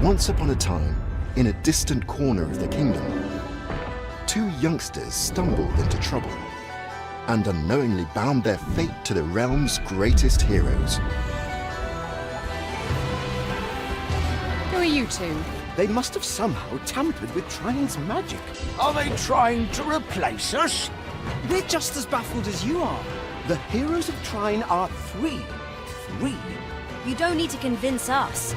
Once upon a time, in a distant corner of the kingdom, two youngsters stumbled into trouble and unknowingly bound their fate to the realm's greatest heroes. Who are you two? They must have somehow tampered with Trine's magic. Are they trying to replace us? We're just as baffled as you are. The heroes of Trine are three. Three. You don't need to convince us.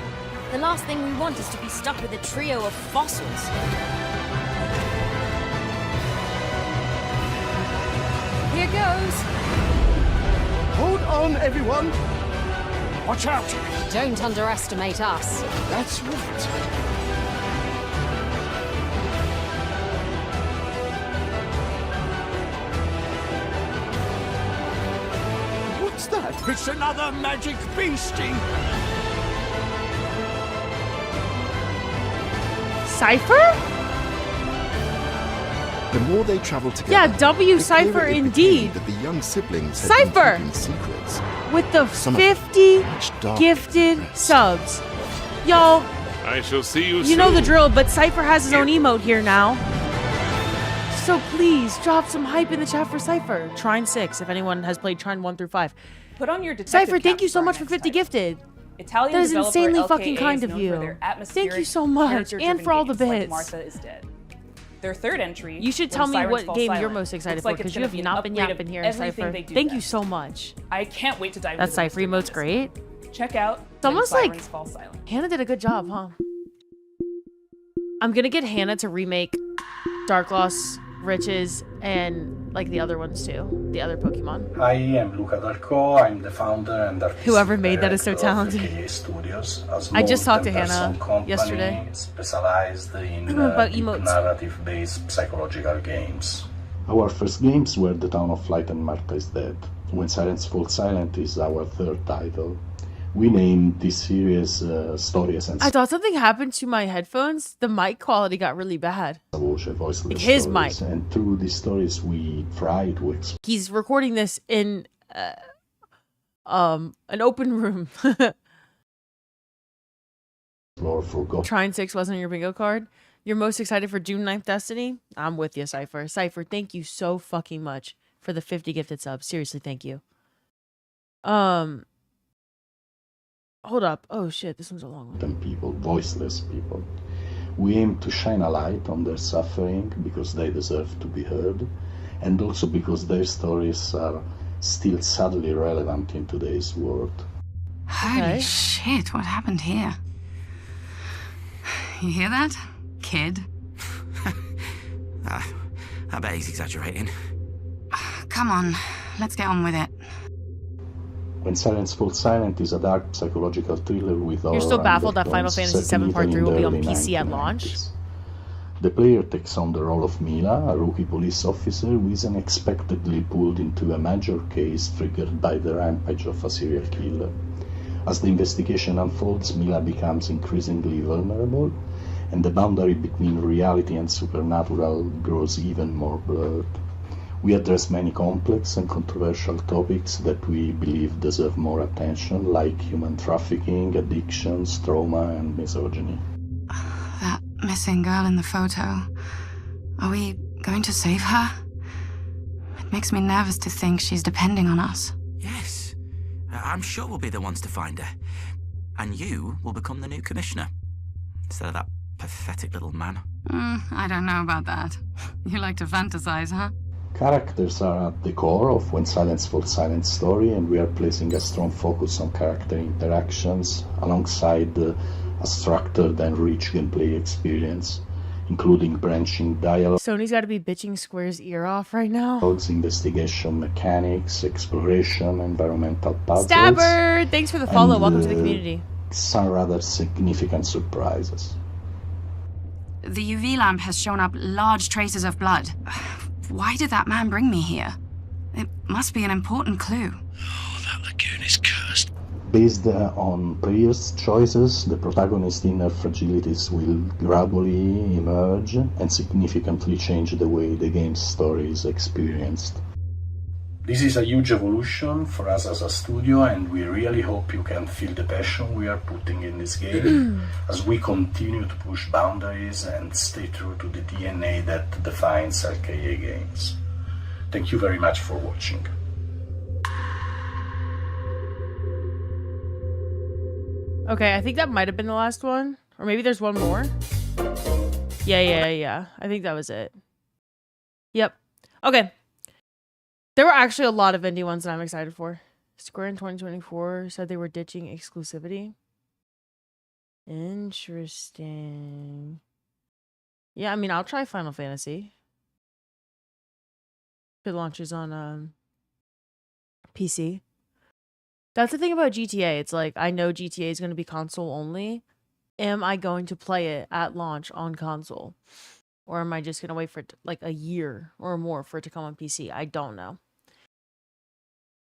The last thing we want is to be stuck with a trio of fossils. Here goes. Hold on, everyone. Watch out. Don't underestimate us. That's right. What's that? It's another magic beastie. Cypher? The more they travel together, Yeah, W the Cypher clearer it indeed. became that the young siblings had Cypher! been keeping secrets. With the Some of 50 much darker gifted subs. Y'all, I shall see you you soon. know the drill, but Cypher has his own emote here now. So please, drop some hype in the chat for Cypher. Trine 6, if anyone has played Trine 1 through 5. Put on your detective Cypher, thank cap you so for our much for next 50 title. gifted. Italian That is developer insanely LKA fucking kind is of known you. for their Thank you atmospheric, so much, character-driven and for all the games like bits. Martha is Dead. Their third entry. You should When tell me Sirens what Fall game you're Silent, most excited looks for, like because it's you gonna have be an not been upgrade yapping of here, everything Cypher. they do Thank you best. so much. I can't wait to dive That into Cypher emote's great. Check out It's almost When like Sirens Fall Silent. Hannah did a good job, huh? I'm gonna get Hannah to remake Dark Lost Riches and like the other ones too, the other Pokemon. I am Luca Darko. I'm the founder and artistic Whoever made that is so director of talented. LKA Studios, a I small just talked to 10-person Hannah company yesterday. specialized in About deep emotes. narrative-based psychological games. Our first games were The Town of Light and Martha is Dead. When Sirens Fall Silent is our third title. We named this series Stories and I thought something happened to my headphones. The mic quality got really bad. Voiceless Like his stories. mic. And through these stories we try to explore He's recording this in an open room. forgotten Trine 6 wasn't your bingo card. You're most excited for June 9th Destiny? I'm with you, Cypher. Cypher, thank you so fucking much for the 50 gifted subs. Seriously, thank you. Hold up. Oh shit, this one's a long one. people, voiceless people. We aim to shine a light on their suffering because they deserve to be heard, and also because their stories are still sadly relevant in today's world. Holy shit, what happened here? You hear that, kid? I bet he's exaggerating. Come on, let's get on with it. When Sirens Fall Silent is a dark psychological thriller with You're still baffled that Final Fantasy VII Part 3 will be on PC at launch? The player takes on the role of Mila, a rookie police officer who is unexpectedly pulled into a major case triggered by the rampage of a serial killer. As the investigation unfolds, Mila becomes increasingly vulnerable, and the boundary between reality and supernatural grows even more blurred. We address many complex and controversial topics that we believe deserve more attention, like human trafficking, addictions, trauma, and misogyny. That missing girl in the photo. Are we going to save her? makes me nervous to think she's depending on us. Yes. I'm sure we'll be the ones to find her. And you will become the new commissioner. Instead of that pathetic little man. I don't know about that. You like to fantasize, huh? Characters are at the core of When Silence Falls Silent story, and we are placing a strong focus on character interactions alongside a structured and rich gameplay experience, including branching dialogue, Sony's got to be bitching Square's ear off right now. investigation mechanics, exploration, environmental puzzles, Stabber! Thanks for the follow. and, Welcome to the community. some rather significant surprises. The UV lamp has shown up large traces of blood. Why did that man bring me here? It must be an important clue. That lagoon is cursed. Based on previous choices, the protagonist's inner fragilities will gradually emerge and significantly change the way the game's story is experienced. This is a huge evolution for us as a studio, and we really hope you can feel the passion we are putting in this game as we continue to push boundaries and stay true to the DNA that defines RKA games. Thank you very much for watching. Okay, I think that might have been the last one. Or maybe there's one more. Yeah. I think that was it. Yep. Okay. There were actually a lot of indie ones that I'm excited for. Square in 2024 said they were ditching exclusivity. Interesting. Yeah, I mean, I'll try Final Fantasy. If it launches on PC. That's the thing about GTA. It's like, I know GTA is going to be console only. Am I going to play it at launch on console? Or am I just going to wait for like a year or more for it to come on PC? I don't know.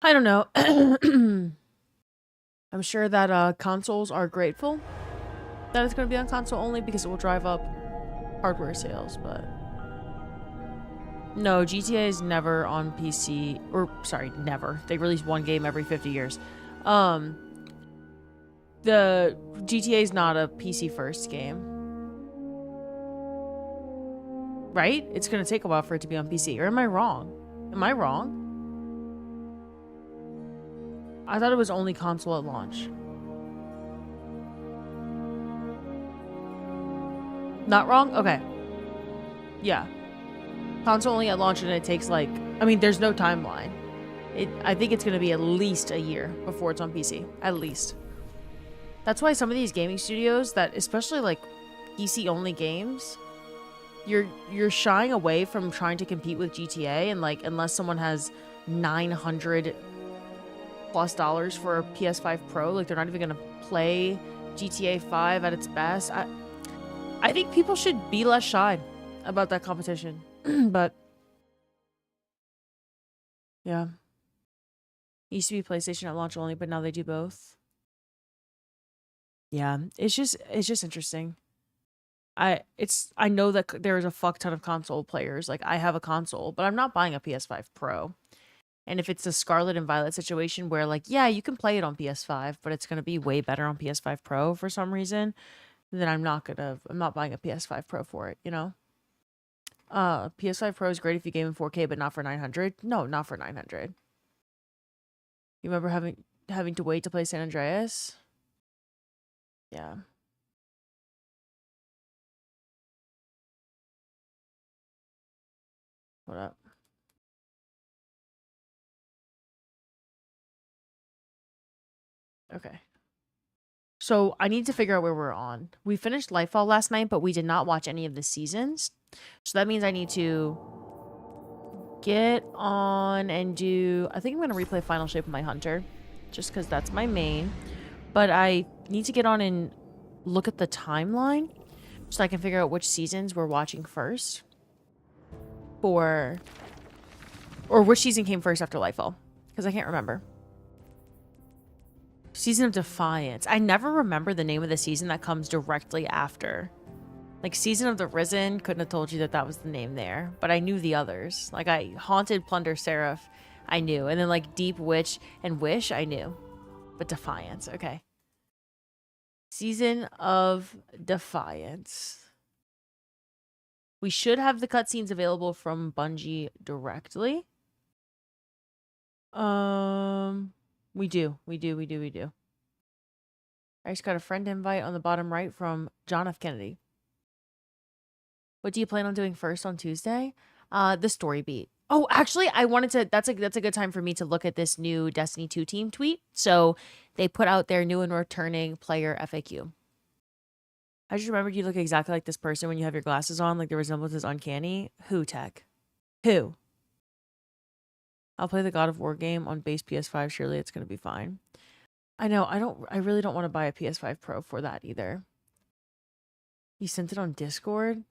I don't know. I'm sure that consoles are grateful that it's going to be on console only because it will drive up hardware sales, but no, GTA is never on PC, or sorry, never. They release one game every 50 years. The GTA is not a PC first game. Right? It's going to take a while for it to be on PC. Or am I wrong? Am I wrong? I thought it was only console at launch. Not wrong? Okay. Yeah. Console only at launch, and it takes like... I mean, there's no timeline. I think it's going to be at least a year before it's on PC. At least. That's why some of these gaming studios that, especially like PC-only games, you're shying away from trying to compete with GTA, and like, unless someone has $900+ for a PS5 Pro, like they're not even gonna play GTA 5 at its best. I think people should be less shy about that competition. But yeah, it used to be PlayStation at launch only, but now they do both. Yeah, it's just interesting. I know that there's a fuck ton of console players. Like, I have a console, but I'm not buying a PS5 Pro. And if it's a Scarlet and Violet situation where, like, yeah, you can play it on PS5, but it's going to be way better on PS5 Pro for some reason, then I'm not buying a PS5 Pro for it, you know? PS5 Pro is great if you game in 4K, but not for 900. No, not for 900. You remember having to wait to play San Andreas? Yeah. What up? Okay. So I need to figure out where we're on. We finished Lightfall last night, but we did not watch any of the seasons. So that means I need to get on and do... I think I'm going to replay Final Shape of My Hunter, just because that's my main. But I need to get on and look at the timeline so I can figure out which seasons we're watching first. Or which season came first after Lightfall, because I can't remember. Season of Defiance. I never remember the name of the season that comes directly after. Like, Season of the Risen, couldn't have told you that was the name there, but I knew the others. Like, Haunted, Plunder, Seraph, I knew. And then, like, Deep Witch and Wish, I knew. But Defiance, okay. Season of Defiance. We should have the cutscenes available from Bungie directly. We do. I just got a friend invite on the bottom right from John F. Kennedy. What do you plan on doing first on Tuesday? The story beat. Oh, actually, I wanted to. That's a good time for me to look at this new Destiny 2 team tweet. So they put out their new and returning player FAQ. I just remembered you look exactly like this person when you have your glasses on. Like the resemblance is uncanny. Who, Tech? Who? I'll play the God of War game on base PS5. Surely it's gonna be fine. I know. I really don't want to buy a PS5 Pro for that either. You sent it on Discord.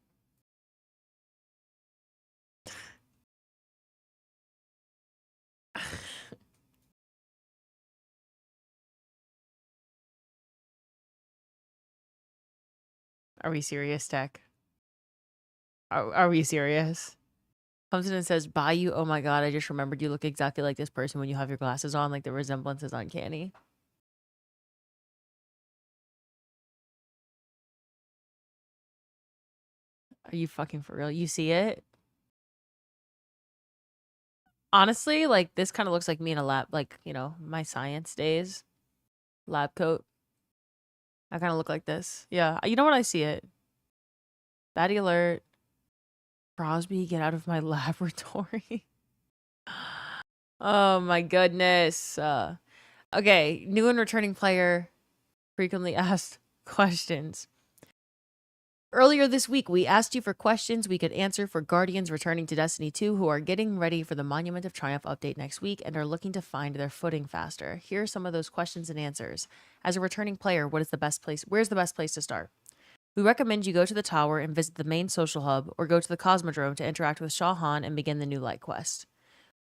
Are we serious, Tech? Are we serious? Comes in and says, "Buy you." Oh my god! I just remembered you look exactly like this person when you have your glasses on. Like the resemblance is uncanny. Are you fucking for real? You see it? Honestly, like this kind of looks like me in a lab, like, you know, my science days. Lab coat. I kind of look like this. Yeah. You know what? I see it. Baddie alert. Crosby, get out of my laboratory. Oh my goodness. Okay. New and returning player. Frequently asked questions. Earlier this week, we asked you for questions we could answer for Guardians returning to Destiny 2 who are getting ready for the Monument of Triumph update next week and are looking to find their footing faster. Here are some of those questions and answers. As a returning player, where's the best place to start? We recommend you go to the tower and visit the main social hub, or go to the Cosmodrome to interact with Shah Han and begin the new light quest.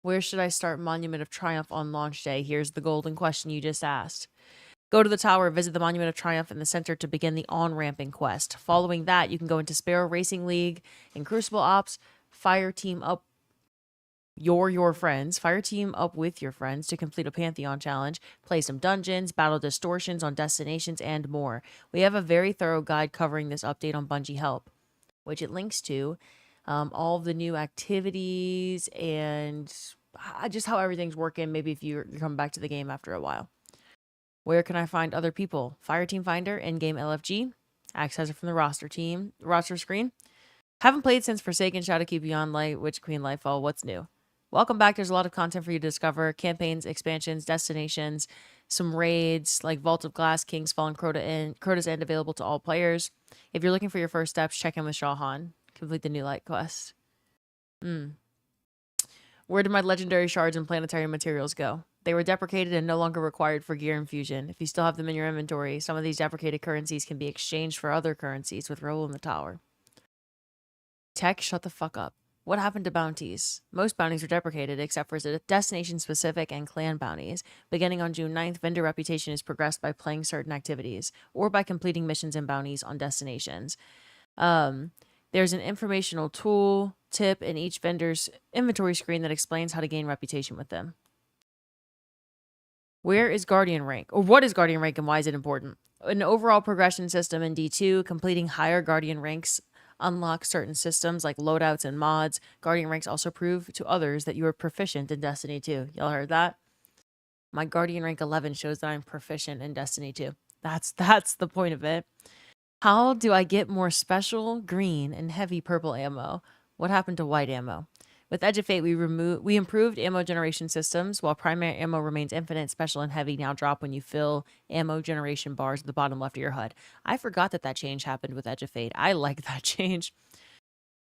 Where should I start Monument of Triumph on launch day? Here's the golden question you just asked. Go to the tower, visit the Monument of Triumph in the center to begin the on-ramping quest. Following that, you can go into Sparrow Racing League and Crucible Ops, fire team up your friends, fire team up with your friends to complete a Pantheon challenge, play some dungeons, battle distortions on destinations, and more. We have a very thorough guide covering this update on Bungie Help, which it links to all of the new activities and just how everything's working, maybe if you come back to the game after a while. Where can I find other people? Fireteam Finder, in-game LFG. Access it from the roster screen. Haven't played since Forsaken, Shadowkeep, Beyond Light, Witch Queen, Lightfall. What's new? Welcome back. There's a lot of content for you to discover. Campaigns, expansions, destinations, some raids like Vault of Glass, King's Fall, and Crota's End available to all players. If you're looking for your first steps, check in with Shah Han. Complete the new light quest. Where did my legendary shards and planetary materials go? They were deprecated and no longer required for gear infusion. If you still have them in your inventory, some of these deprecated currencies can be exchanged for other currencies with Roll in the Tower. Tech, shut the fuck up. What happened to bounties? Most bounties were deprecated except for destination-specific and clan bounties. Beginning on June 9th, vendor reputation is progressed by playing certain activities or by completing missions and bounties on destinations. There's an informational tool tip in each vendor's inventory screen that explains how to gain reputation with them. Where is Guardian rank? Or what is Guardian rank and why is it important? An overall progression system in D2, completing higher Guardian ranks unlocks certain systems like loadouts and mods. Guardian ranks also prove to others that you are proficient in Destiny 2. Y'all heard that? My Guardian rank 11 shows that I'm proficient in Destiny 2. That's the point of it. How do I get more special green and heavy purple ammo? What happened to white ammo? With Edge of Fate, we improved ammo generation systems. While primary ammo remains infinite, special and heavy now drop when you fill ammo generation bars at the bottom left of your HUD. I forgot that change happened with Edge of Fate. I like that change.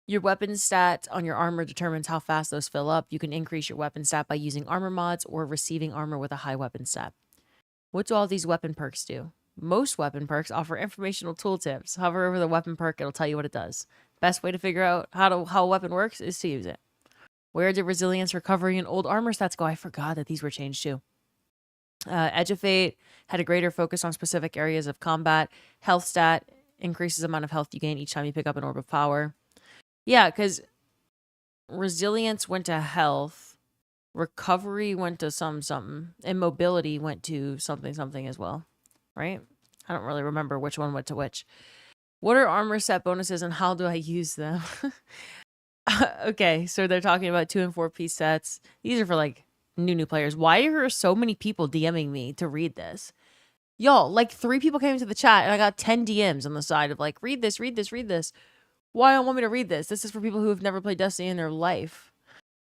Your weapon stat on your armor determines how fast those fill up. You can increase your weapon stat by using armor mods or receiving armor with a high weapon stat. What do all these weapon perks do? Most weapon perks offer informational tooltips. Hover over the weapon perk, it'll tell you what it does. Best way to figure out how a weapon works is to use it. Where did resilience, recovery, and old armor stats go? I forgot that these were changed too. Edge of Fate had a greater focus on specific areas of combat. Health stat increases the amount of health you gain each time you pick up an orb of power. Yeah, because resilience went to health, recovery went to something, and mobility went to something as well, right? I don't really remember which one went to which. What are armor set bonuses and how do I use them? Okay, so they're talking about 2 and 4 piece sets. These are for like new players. Why are so many people DMing me to read this? Y'all, like 3 people came into the chat and I got 10 DMs on the side of like, read this, read this, read this. Why don't want me to read this? This is for people who have never played Destiny in their life.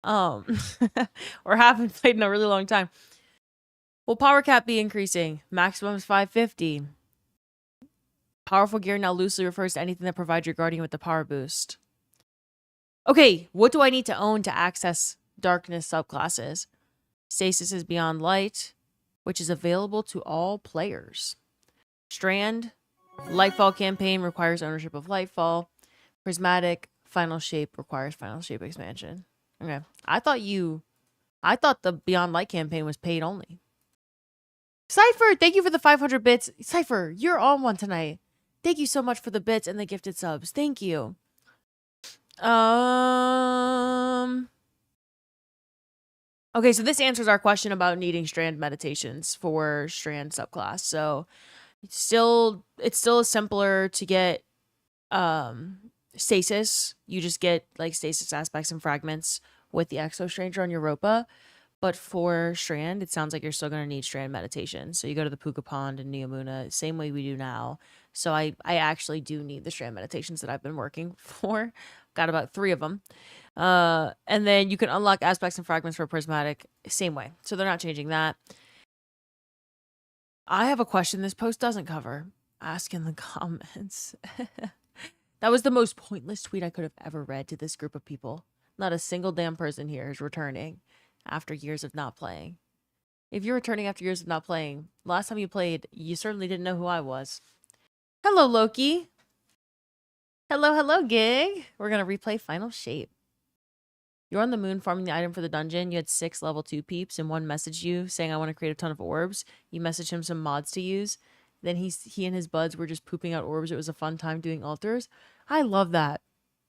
Or haven't played in a really long time. Will power cap be increasing? Maximum is 550. Powerful gear now loosely refers to anything that provides your guardian with the power boost. Okay, what do I need to own to access darkness subclasses? Stasis is Beyond Light, which is available to all players. Strand, Lightfall campaign requires ownership of Lightfall. Prismatic, Final Shape requires Final Shape expansion. Okay, I thought the Beyond Light campaign was paid only. Cypher, thank you for the 500 bits. Cypher, you're on one tonight. Thank you so much for the bits and the gifted subs. Thank you. Okay, so this answers our question about needing strand meditations for strand subclass. So it's still simpler to get stasis. You just get like stasis aspects and fragments with the Exo Stranger on Europa. But for strand, it sounds like you're still going to need strand meditation. So you go to the Puka Pond in Neomuna, same way we do now. So I actually do need the strand meditations that I've been working for. Got about 3 of them. And then you can unlock aspects and fragments for Prismatic, same way. So they're not changing that. I have a question this post doesn't cover. Ask in the comments. That was the most pointless tweet I could have ever read to this group of people. Not a single damn person here is returning after years of not playing. If you're returning after years of not playing, last time you played, you certainly didn't know who I was. Hello, Loki. Hello, Gig. We're going to replay Final Shape. You're on the moon farming the item for the dungeon. You had 6 level 2 peeps, and one messaged you saying, I want to create a ton of orbs. You messaged him some mods to use. Then he and his buds were just pooping out orbs. It was a fun time doing altars. I love that.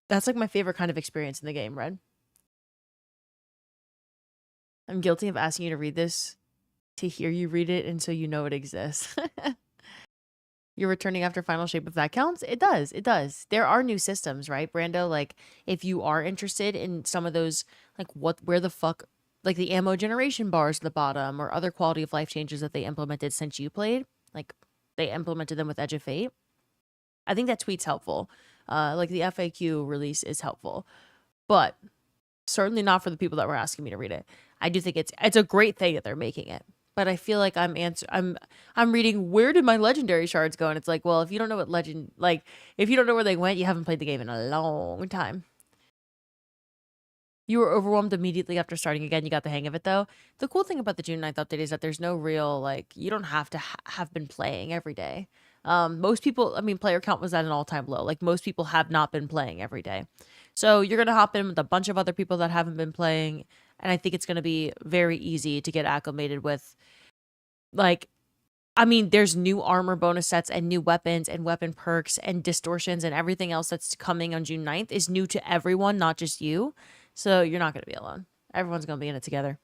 That's like my favorite kind of experience in the game, Red. I'm guilty of asking you to read this to hear you read it and so you know it exists. You're returning after Final Shape, if that counts. It does. It does. There are new systems, right, Brando? Like, if you are interested in some of those, like, where the fuck, like the ammo generation bars at the bottom or other quality of life changes that they implemented since you played, like, they implemented them with Edge of Fate. I think that tweet's helpful. Like, the FAQ release is helpful. But certainly not for the people that were asking me to read it. I do think it's a great thing that they're making it. But I feel like I'm reading, where did my legendary shards go? And it's like, well, if you don't know what if you don't know where they went, you haven't played the game in a long time. You were overwhelmed immediately after starting again. You got the hang of it, though. The cool thing about the June 9th update is that there's no real, like, you don't have to have been playing every day. Most people, I mean, player count was at an all-time low. Like, most people have not been playing every day. So you're going to hop in with a bunch of other people that haven't been playing. And I think it's going to be very easy to get acclimated with, like, I mean, there's new armor bonus sets and new weapons and weapon perks and distortions and everything else that's coming on June 9th is new to everyone, not just you. So you're not going to be alone. Everyone's going to be in it together.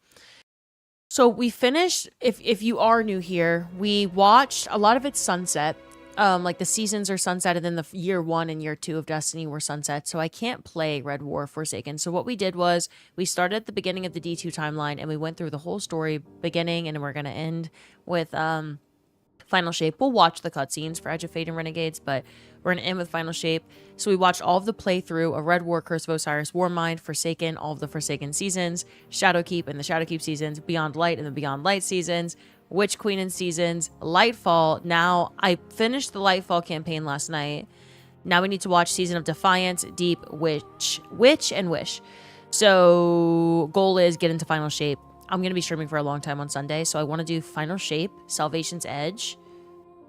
So we finished, if you are new here, we watched a lot of it sunset. Like the seasons are sunset, and then the year 1 and year 2 of Destiny were sunset. So I can't play Red War Forsaken. So what we did was we started at the beginning of the D2 timeline and we went through the whole story beginning, and we're going to end with Final Shape. We'll watch the cutscenes for Edge of Fate and Renegades, but we're going to end with Final Shape. So we watched all of the playthrough of Red War, Curse of Osiris, Warmind, Forsaken, all of the Forsaken seasons, Shadowkeep and the Shadowkeep seasons, Beyond Light and the Beyond Light seasons, Witch Queen and seasons, Lightfall. Now, I finished the Lightfall campaign last night. Now we need to watch Season of Defiance, Deep, Witch, and Wish. So goal is get into Final Shape. I'm going to be streaming for a long time on Sunday, so I want to do Final Shape, Salvation's Edge,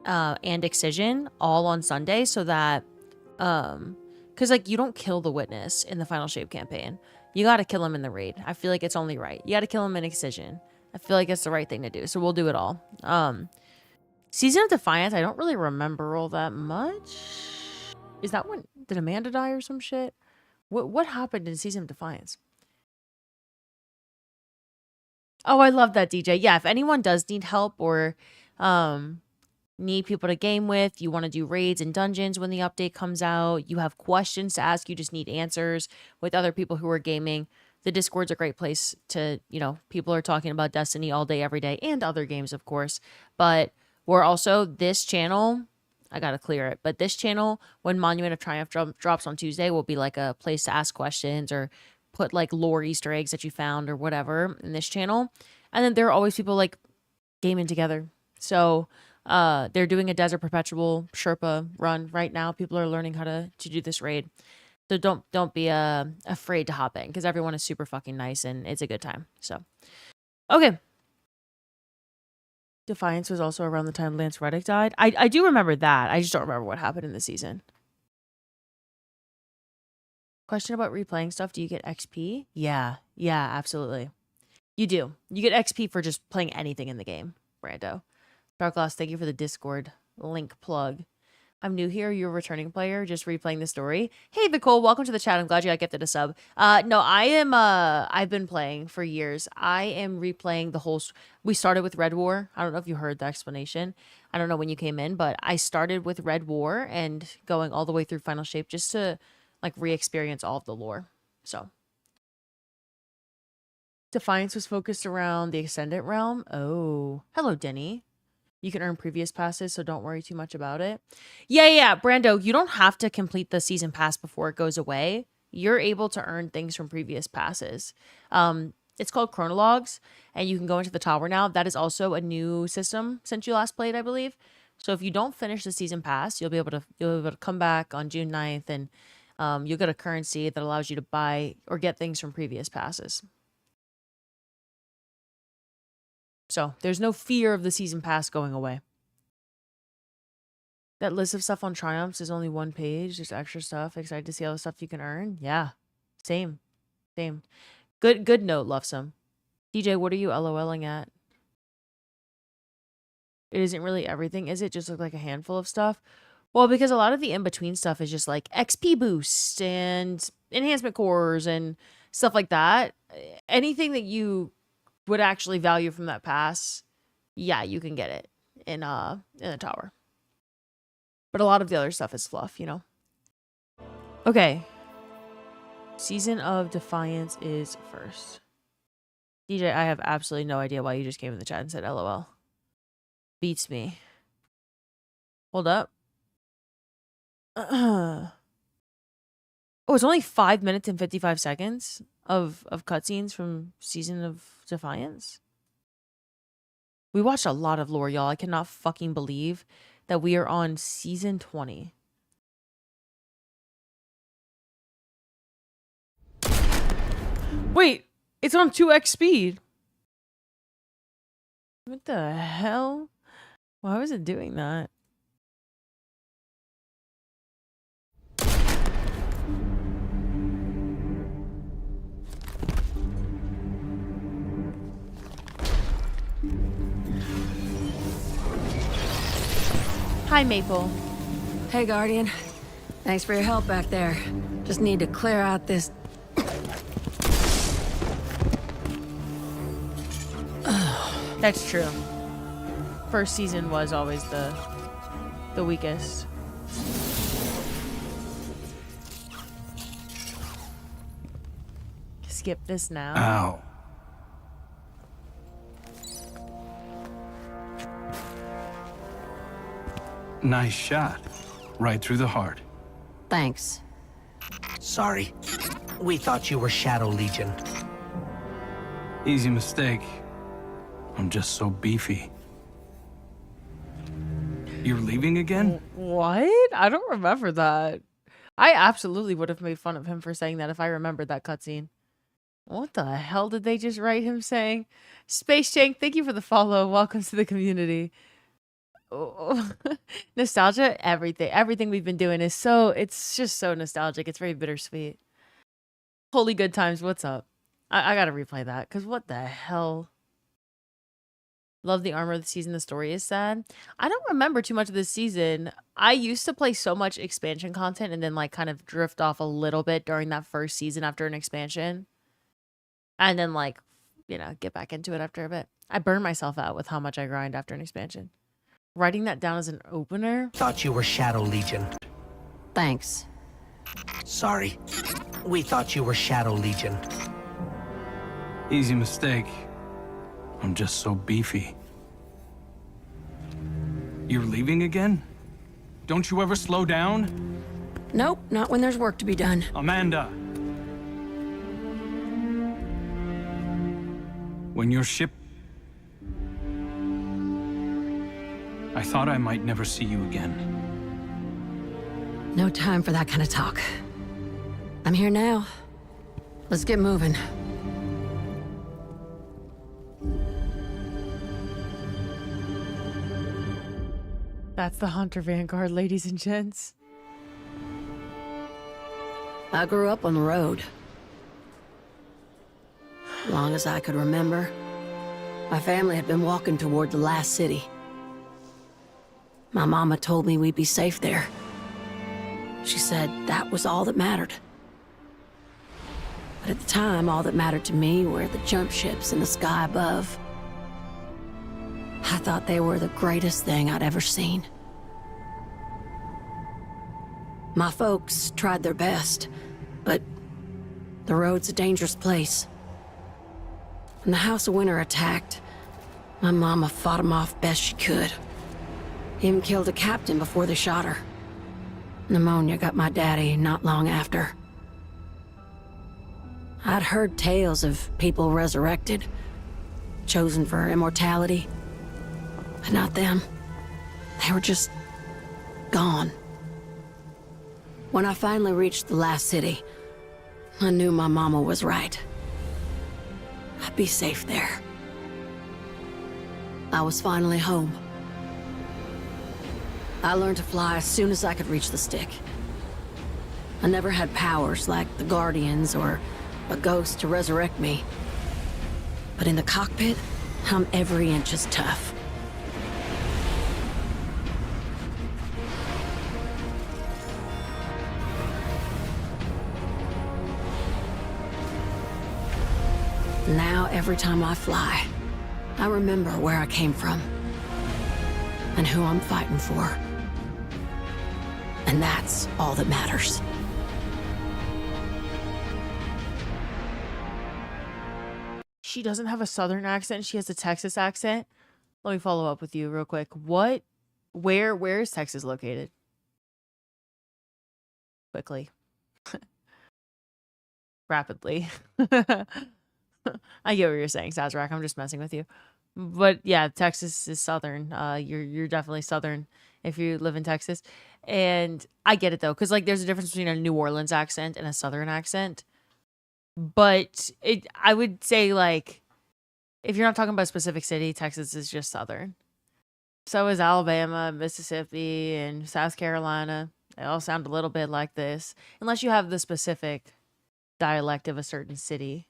and Excision all on Sunday so that, because, like, you don't kill the Witness in the Final Shape campaign. You got to kill him in the raid. I feel like it's only right. You got to kill him in Excision. I feel like it's the right thing to do, so we'll do it all. Season of Defiance, I don't really remember all that much. Is that when, did Amanda die or some shit? What happened in Season of Defiance? Oh, I love that, DJ. Yeah, if anyone does need help or need people to game with, you want to do raids and dungeons when the update comes out, you have questions to ask, you just need answers with other people who are gaming, the Discord's a great place to, you know, people are talking about Destiny all day, every day, and other games, of course. But we're also, this channel, I gotta clear it, but this channel, when Monument of Triumph drops on Tuesday, will be like a place to ask questions or put like lore Easter eggs that you found or whatever in this channel. And then there are always people like gaming together. So they're doing a Desert Perpetual Sherpa run right now. People are learning how to do this raid. So don't be afraid to hop in, because everyone is super fucking nice and it's a good time. So, okay. Defiance was also around the time Lance Reddick died. I do remember that. I just don't remember what happened in the season. Question about replaying stuff. Do you get XP? Yeah, absolutely. You do. You get XP for just playing anything in the game, Brando. Darkglass, thank you for the Discord link plug. I'm new here. You're a returning player, just replaying the story. Hey, Nicole, welcome to the chat. I'm glad you got gifted a sub. No, I am, I've been playing for years. I am replaying the whole, we started with Red War. I don't know if you heard the explanation. I don't know when you came in, but I started with Red War and going all the way through Final Shape just to, like, re-experience all of the lore. So. Defiance was focused around the Ascendant Realm. Oh. Hello, Denny. You can earn previous passes, so don't worry too much about it. Yeah, Brando, you don't have to complete the season pass before it goes away. You're able to earn things from previous passes. It's called Chronologues, and you can go into the tower now. That is also a new system since you last played, I believe. So if you don't finish the season pass, you'll be able to come back on June 9th, and you'll get a currency that allows you to buy or get things from previous passes. So there's no fear of the season pass going away. That list of stuff on Triumphs is only one page. There's extra stuff. Excited to see all the stuff you can earn. Yeah, same. Good note, Lovesome. DJ, what are you LOLing at? It isn't really everything, is it? Just look like a handful of stuff? Well, because a lot of the in-between stuff is just like XP boost and enhancement cores and stuff like that. Anything that you would actually value from that pass, yeah, you can get it in the tower. But a lot of the other stuff is fluff, you know. Okay. Season of Defiance is first. DJ, I have absolutely no idea why you just came in the chat and said LOL. Beats me. Hold up. Oh, it's only 5 minutes and 55 seconds of cutscenes from Season of Defiance. We watched a lot of lore, y'all. I cannot fucking believe that we are on season 20. Wait, it's on 2x speed. What the hell? Why was it doing that? Hi, Maple. Hey, Guardian. Thanks for your help back there. Just need to clear out this... That's true. First season was always the weakest. Skip this now. Ow. Nice shot. Right through the heart. Thanks. Sorry. We thought you were Shadow Legion. Easy mistake. I'm just so beefy. You're leaving again? What? I don't remember that. I absolutely would have made fun of him for saying that if I remembered that cutscene. What the hell did they just write him saying? Space Shank, thank you for the follow. Welcome to the community. Oh. Nostalgia, everything we've been doing is so, it's just so nostalgic. It's very bittersweet. Holy good times, what's up? I gotta replay that, because what the hell? Love the armor of the season. The story is sad. I don't remember too much of this season. I used to play so much expansion content and then like kind of drift off a little bit during that first season after an expansion. And then like, you know, get back into it after a bit. I burn myself out with how much I grind after an expansion. Writing that down as an opener. Thought you were Shadow Legion. Thanks. Sorry. We thought you were Shadow Legion. Easy mistake. I'm just so beefy. You're leaving again? Don't you ever slow down? Nope, not when there's work to be done. Amanda! When your ship... I thought I might never see you again. No time for that kind of talk. I'm here now. Let's get moving. That's the Hunter Vanguard, ladies and gents. I grew up on the road. Long as I could remember, my family had been walking toward the last city. My mama told me we'd be safe there. She said that was all that mattered. But at the time, all that mattered to me were the jump ships in the sky above. I thought they were the greatest thing I'd ever seen. My folks tried their best, but the road's a dangerous place. When the House of Winter attacked, my mama fought them off best she could. Even killed a captain before they shot her. Pneumonia got my daddy not long after. I'd heard tales of people resurrected, chosen for immortality. But not them. They were just gone. When I finally reached the last city, I knew my mama was right. I'd be safe there. I was finally home. I learned to fly as soon as I could reach the stick. I never had powers like the Guardians or a ghost to resurrect me. But in the cockpit, I'm every inch as tough. Now, every time I fly, I remember where I came from and who I'm fighting for. And that's all that matters. She doesn't have a Southern accent. She has a Texas accent. Let me follow up with you real quick. Where is Texas located? Quickly. Rapidly. I get what you're saying, Sazerac. I'm just messing with you. But yeah, Texas is Southern. You're definitely Southern if you live in Texas. And I get it though, because like there's a difference between a New Orleans accent and a Southern accent. But I would say like, if you're not talking about a specific city, Texas is just Southern. So is Alabama, Mississippi, and South Carolina. They all sound a little bit like this, unless you have the specific dialect of a certain city.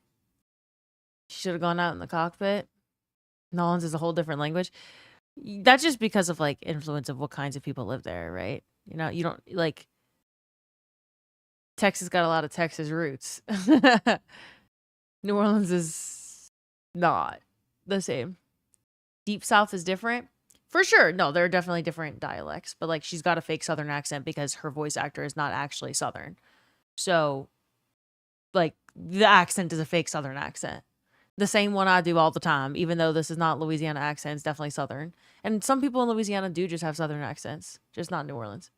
She should have gone out in the cockpit. Nolans is a whole different language. That's just because of like influence of what kinds of people live there, right? You know, you don't like Texas got a lot of Texas roots. New Orleans is not the same. Deep South is different. For sure. No, there are definitely different dialects, but like she's got a fake Southern accent because her voice actor is not actually Southern. So like the accent is a fake Southern accent. The same one I do all the time, even though this is not Louisiana accent, it's definitely Southern. And some people in Louisiana do just have Southern accents, just not New Orleans.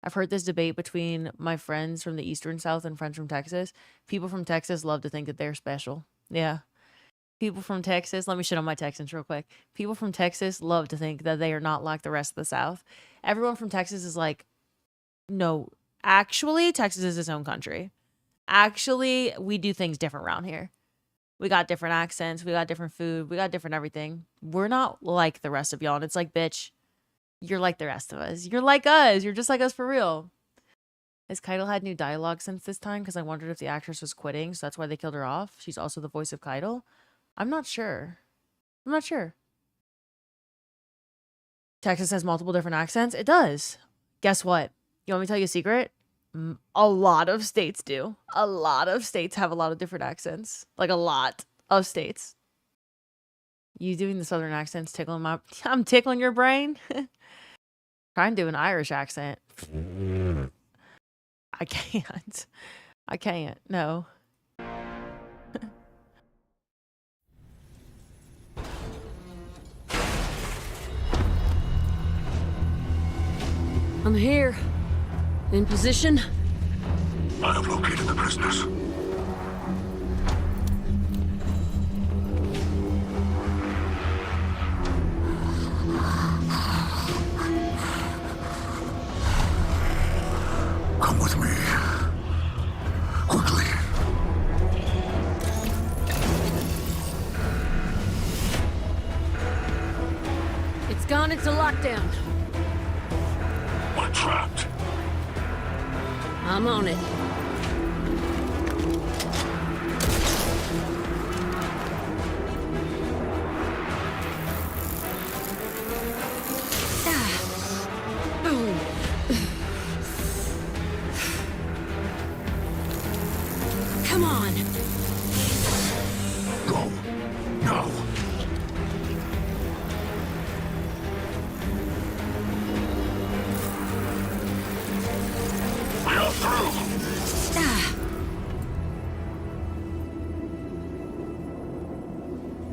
I've heard this debate between my friends from the Eastern South and friends from Texas. People from Texas love to think that they're special. Yeah. People from Texas, let me shit on my Texans real quick. People from Texas love to think that they are not like the rest of the South. Everyone from Texas is like, no, actually, Texas is its own country. Actually, we do things different around here. We got different accents. We got different food. We got different everything. We're not like the rest of y'all. And it's like, bitch, you're like the rest of us. You're like us. You're just like us for real. Has Keitel had new dialogue since this time? Because I wondered if the actress was quitting, so that's why they killed her off. She's also the voice of Keitel. I'm not sure. I'm not sure. Texas has multiple different accents. It does. Guess what? You want me to tell you a secret? A lot of states do. A lot of states have a lot of different accents. Like a lot of states. You doing the Southern accents tickling my... I'm tickling your brain? Try and do an Irish accent. I can't. I can't. No. I'm here. In position. I have located the prisoners. Come with me. Quickly. It's gone into lockdown. We're trapped. I'm on it. Boom. Come on. Go. Now. We are through.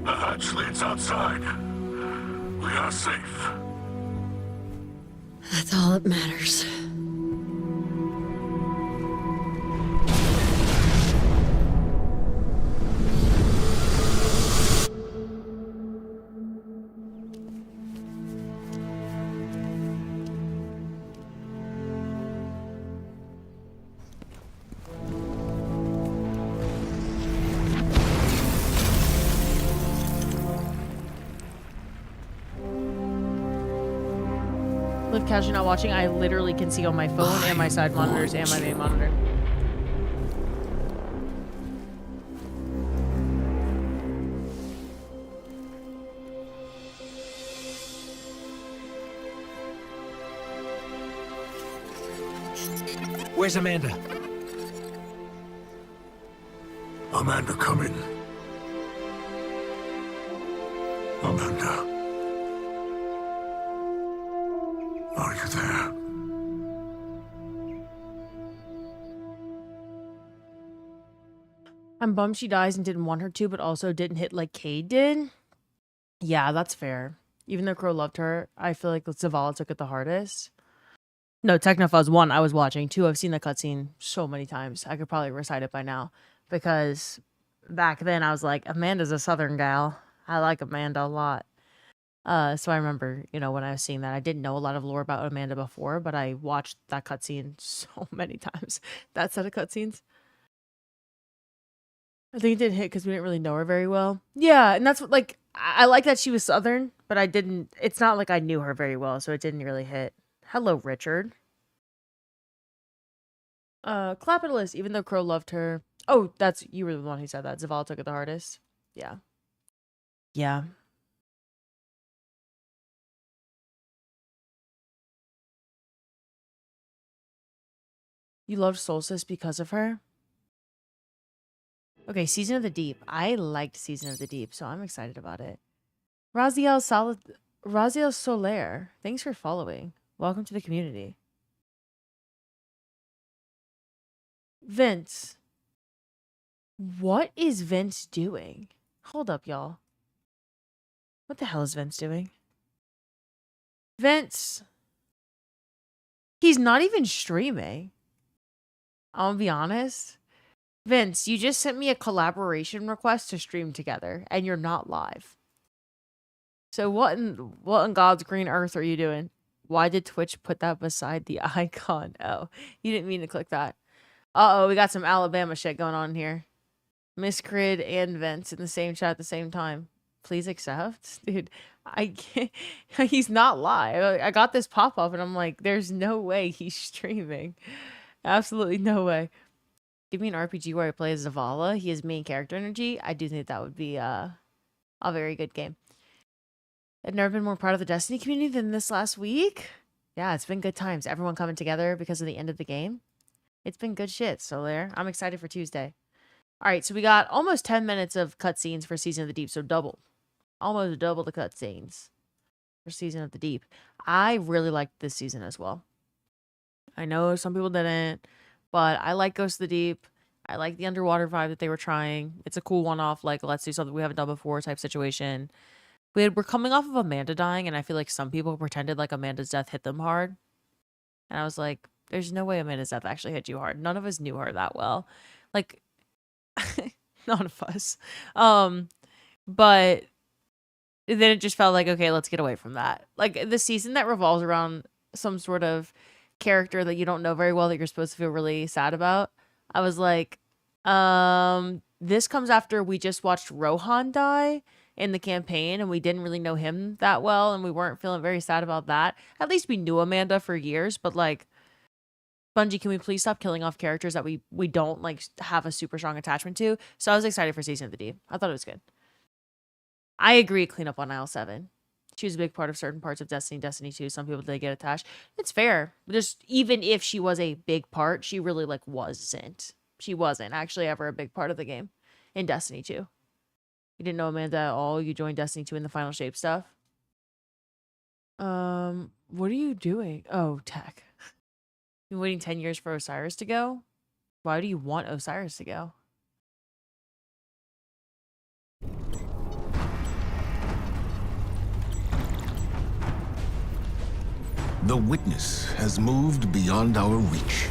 The hatch leads outside. We are safe. That's all that matters. Live casually not watching, I literally can see on my phone and my side monitors and my main monitor. Where's Amanda? Amanda, come in. Amanda. Are you there? I'm bummed she dies and didn't want her to, but also didn't hit like Cade did. Yeah, that's fair. Even though Crow loved her, I feel like Zavala took it the hardest. No, Technofuzz, 1, I was watching. 2, I've seen the cutscene so many times. I could probably recite it by now. Because back then I was like, Amanda's a southern gal. I like Amanda a lot. So I remember, you know, when I was seeing that, I didn't know a lot of lore about Amanda before, but I watched that cutscene so many times. That set of cutscenes. I think it didn't hit because we didn't really know her very well. Yeah, and that's what, like, I like that she was southern, but I didn't, it's not like I knew her very well, so it didn't really hit. Hello, Richard. Clapatalist, even though Crow loved her. Oh, that's, you were the one who said that. Zavala took it the hardest. Yeah. Yeah. You loved Solstice because of her? Okay, Season of the Deep. I liked Season of the Deep, so I'm excited about it. Raziel Soler, thanks for following. Welcome to the community. Vince. What is Vince doing? Hold up, y'all. What the hell is Vince doing? Vince. He's not even streaming. I'll be honest. Vince, you just sent me a collaboration request to stream together, and you're not live. So what in God's green earth are you doing? Why did Twitch put that beside the icon? Oh, you didn't mean to click that. Uh-oh, we got some Alabama shit going on here. Miss Crid and Vince in the same chat at the same time. Please accept? Dude, I can't. He's not live. I got this pop-up, and I'm like, there's no way he's streaming. Absolutely no way. Give me an RPG where I play as Zavala. He has main character energy. I do think that would be a very good game. I've never been more proud of the Destiny community than this last week. Yeah, it's been good times. Everyone coming together because of the end of the game. It's been good shit. So there, I'm excited for Tuesday. All right, so we got almost 10 minutes of cutscenes for Season of the Deep, so double. Almost double the cutscenes for Season of the Deep. I really liked this season as well. I know some people didn't, but I like Ghost of the Deep. I like the underwater vibe that they were trying. It's a cool one-off, like, let's do something we haven't done before type situation. We're coming off of Amanda dying, and I feel like some people pretended like Amanda's death hit them hard. And I was like, there's no way Amanda's death actually hit you hard. None of us knew her that well. Like, none of us. But then it just felt like, okay, let's get away from that. Like, the season that revolves around some sort of character that you don't know very well that you're supposed to feel really sad about. I was like, this comes after we just watched Rohan die in the campaign, and we didn't really know him that well, and we weren't feeling very sad about that. At least we knew Amanda for years, but like, Bungie, can we please stop killing off characters that we don't like have a super strong attachment to? So I was excited for Season of the Deep. I thought it was good. I agree, clean up on Aisle 7. She was a big part of certain parts of Destiny 2. Some people did get attached. It's fair. Just even if she was a big part, she really like wasn't. She wasn't actually ever a big part of the game in Destiny 2. You didn't know Amanda at all. You joined Destiny 2 in the Final Shape stuff. What are you doing? Oh, tech. You're waiting 10 years for Osiris to go? Why do you want Osiris to go? The Witness has moved beyond our reach.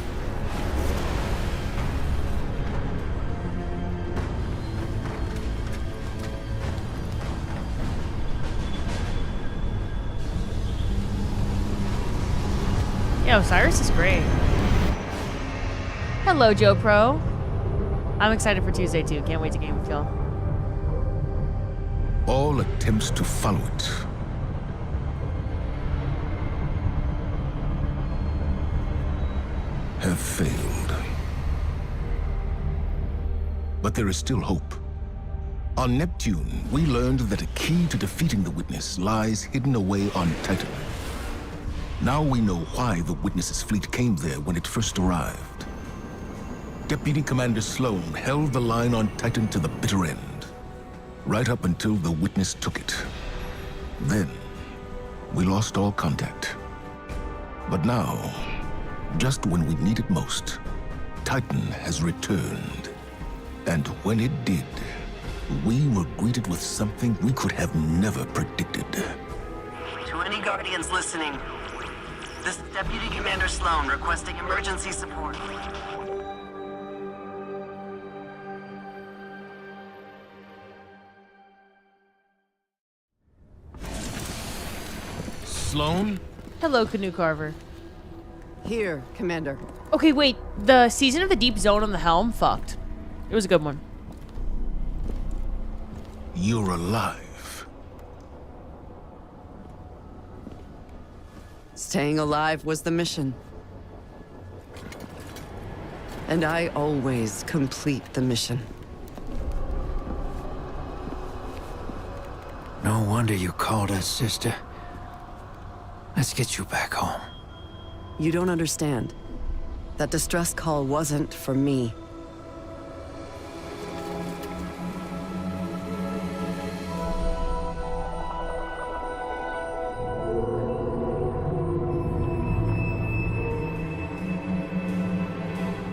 Yeah, Osiris is great. Hello, Joe Pro. I'm excited for Tuesday too. Can't wait to game with y'all. All attempts to follow it have failed. But there is still hope. On Neptune, we learned that a key to defeating the Witness lies hidden away on Titan. Now we know why the Witness's fleet came there when it first arrived. Deputy Commander Sloan held the line on Titan to the bitter end, right up until the Witness took it. Then, we lost all contact. But now, just when we need it most, Titan has returned. And when it did, we were greeted with something we could have never predicted. To any Guardians listening, this is Deputy Commander Sloan requesting emergency support. Sloan? Hello, Canoe Carver. Here, Commander. Okay, wait. The Season of the Deep zone on the helm? Fucked. It was a good one. You're alive. Staying alive was the mission. And I always complete the mission. No wonder you called us, sister. Let's get you back home. You don't understand. That distress call wasn't for me.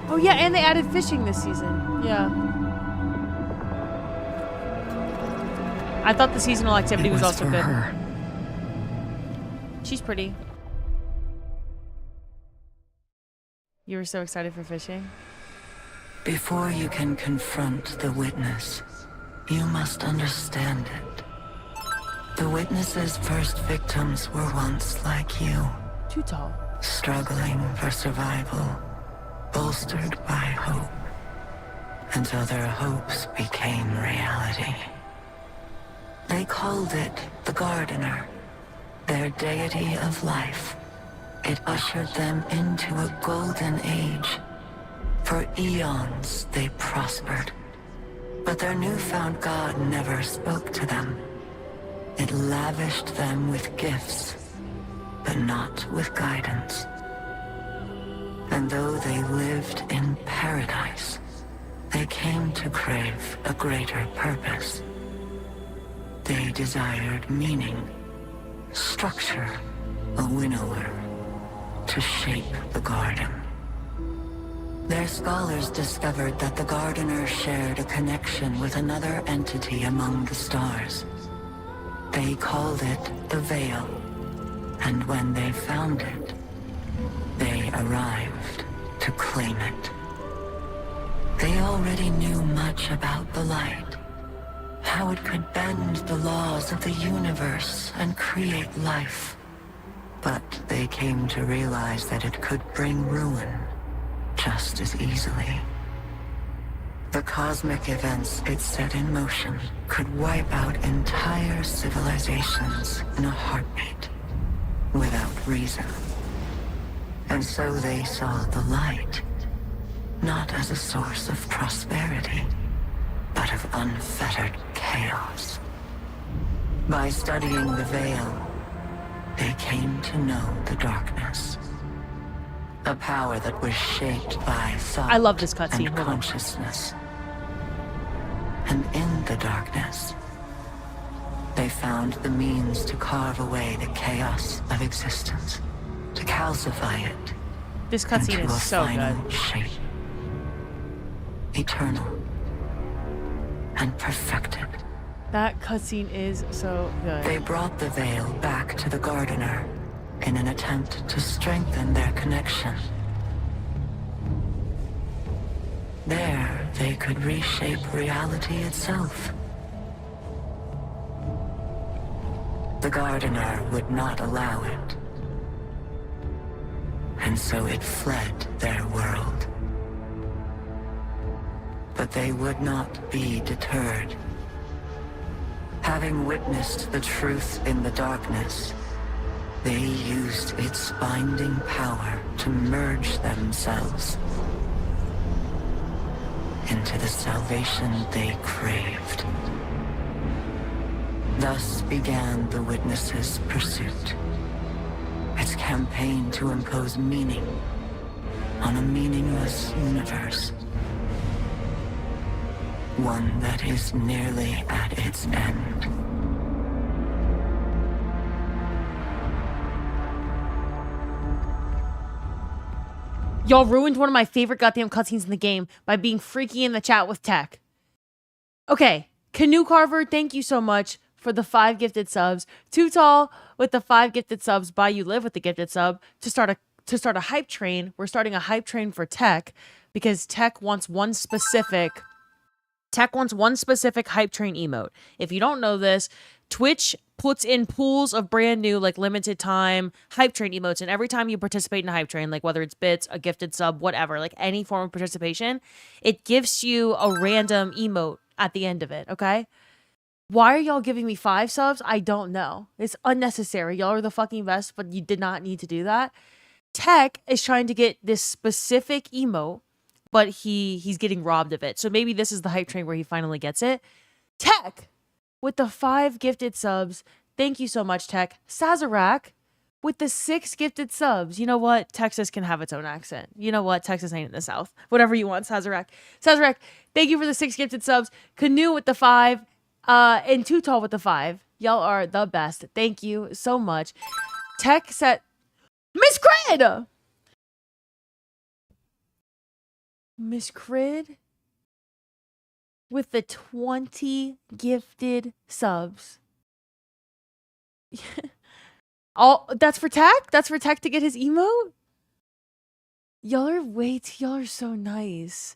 Oh yeah, and they added fishing this season. Yeah. I thought the seasonal activity was also good. Her. She's pretty. You were so excited for fishing? Before you can confront the Witness, you must understand it. The Witness's first victims were once like you. Too tall. Struggling for survival, bolstered by hope, until their hopes became reality. They called it the Gardener, their deity of life. It ushered them into a golden age. For eons, they prospered. But their newfound god never spoke to them. It lavished them with gifts, but not with guidance. And though they lived in paradise, they came to crave a greater purpose. They desired meaning, structure, a winnower, to shape the garden. Their scholars discovered that the Gardener shared a connection with another entity among the stars. They called it the Veil, and when they found it, they arrived to claim it. They already knew much about the light, how it could bend the laws of the universe and create life. But they came to realize that it could bring ruin just as easily. The cosmic events it set in motion could wipe out entire civilizations in a heartbeat, without reason. And so they saw the light, not as a source of prosperity, but of unfettered chaos. By studying the veil, they came to know the darkness. A power that was shaped by thought I love this cutscene. and consciousness. And in the darkness, they found the means to carve away the chaos of existence, to calcify it. This cutscene into is a so final good. shape. Eternal and perfected. That cutscene is so good. They brought the veil back to the gardener in an attempt to strengthen their connection. There, they could reshape reality itself. The gardener would not allow it. And so it fled their world. But they would not be deterred. Having witnessed the truth in the darkness, they used its binding power to merge themselves into the salvation they craved. Thus began the Witness's pursuit. Its campaign to impose meaning on a meaningless universe. One that is nearly at its end. Y'all ruined one of my favorite goddamn cutscenes in the game by being freaky in the chat with tech. Okay, Canoe Carver, thank you so much for the 5 gifted subs. Too Tall with the 5 gifted subs. By You Live with the gifted sub. To start a hype train. We're starting a hype train for tech because tech wants one specific hype train emote. If you don't know this, Twitch puts in pools of brand new, like limited time hype train emotes. And every time you participate in a hype train, like whether it's bits, a gifted sub, whatever, like any form of participation, it gives you a random emote at the end of it. Okay. Why are y'all giving me 5 subs? I don't know. It's unnecessary. Y'all are the fucking best, but you did not need to do that. Tech is trying to get this specific emote, but he's getting robbed of it. So maybe this is the hype train where he finally gets it. Tech with the 5 gifted subs. Thank you so much, Tech. Sazerac with the 6 gifted subs. You know what? Texas can have its own accent. You know what? Texas ain't in the South. Whatever you want, Sazerac. Sazerac, thank you for the 6 gifted subs. Canoe with the 5. And Too Tall with the 5. Y'all are the best. Thank you so much. Tech set Miss Crid! Miss Crid with the 20 gifted subs. All that's for Tech? That's for Tech to get his emote? Y'all are so nice.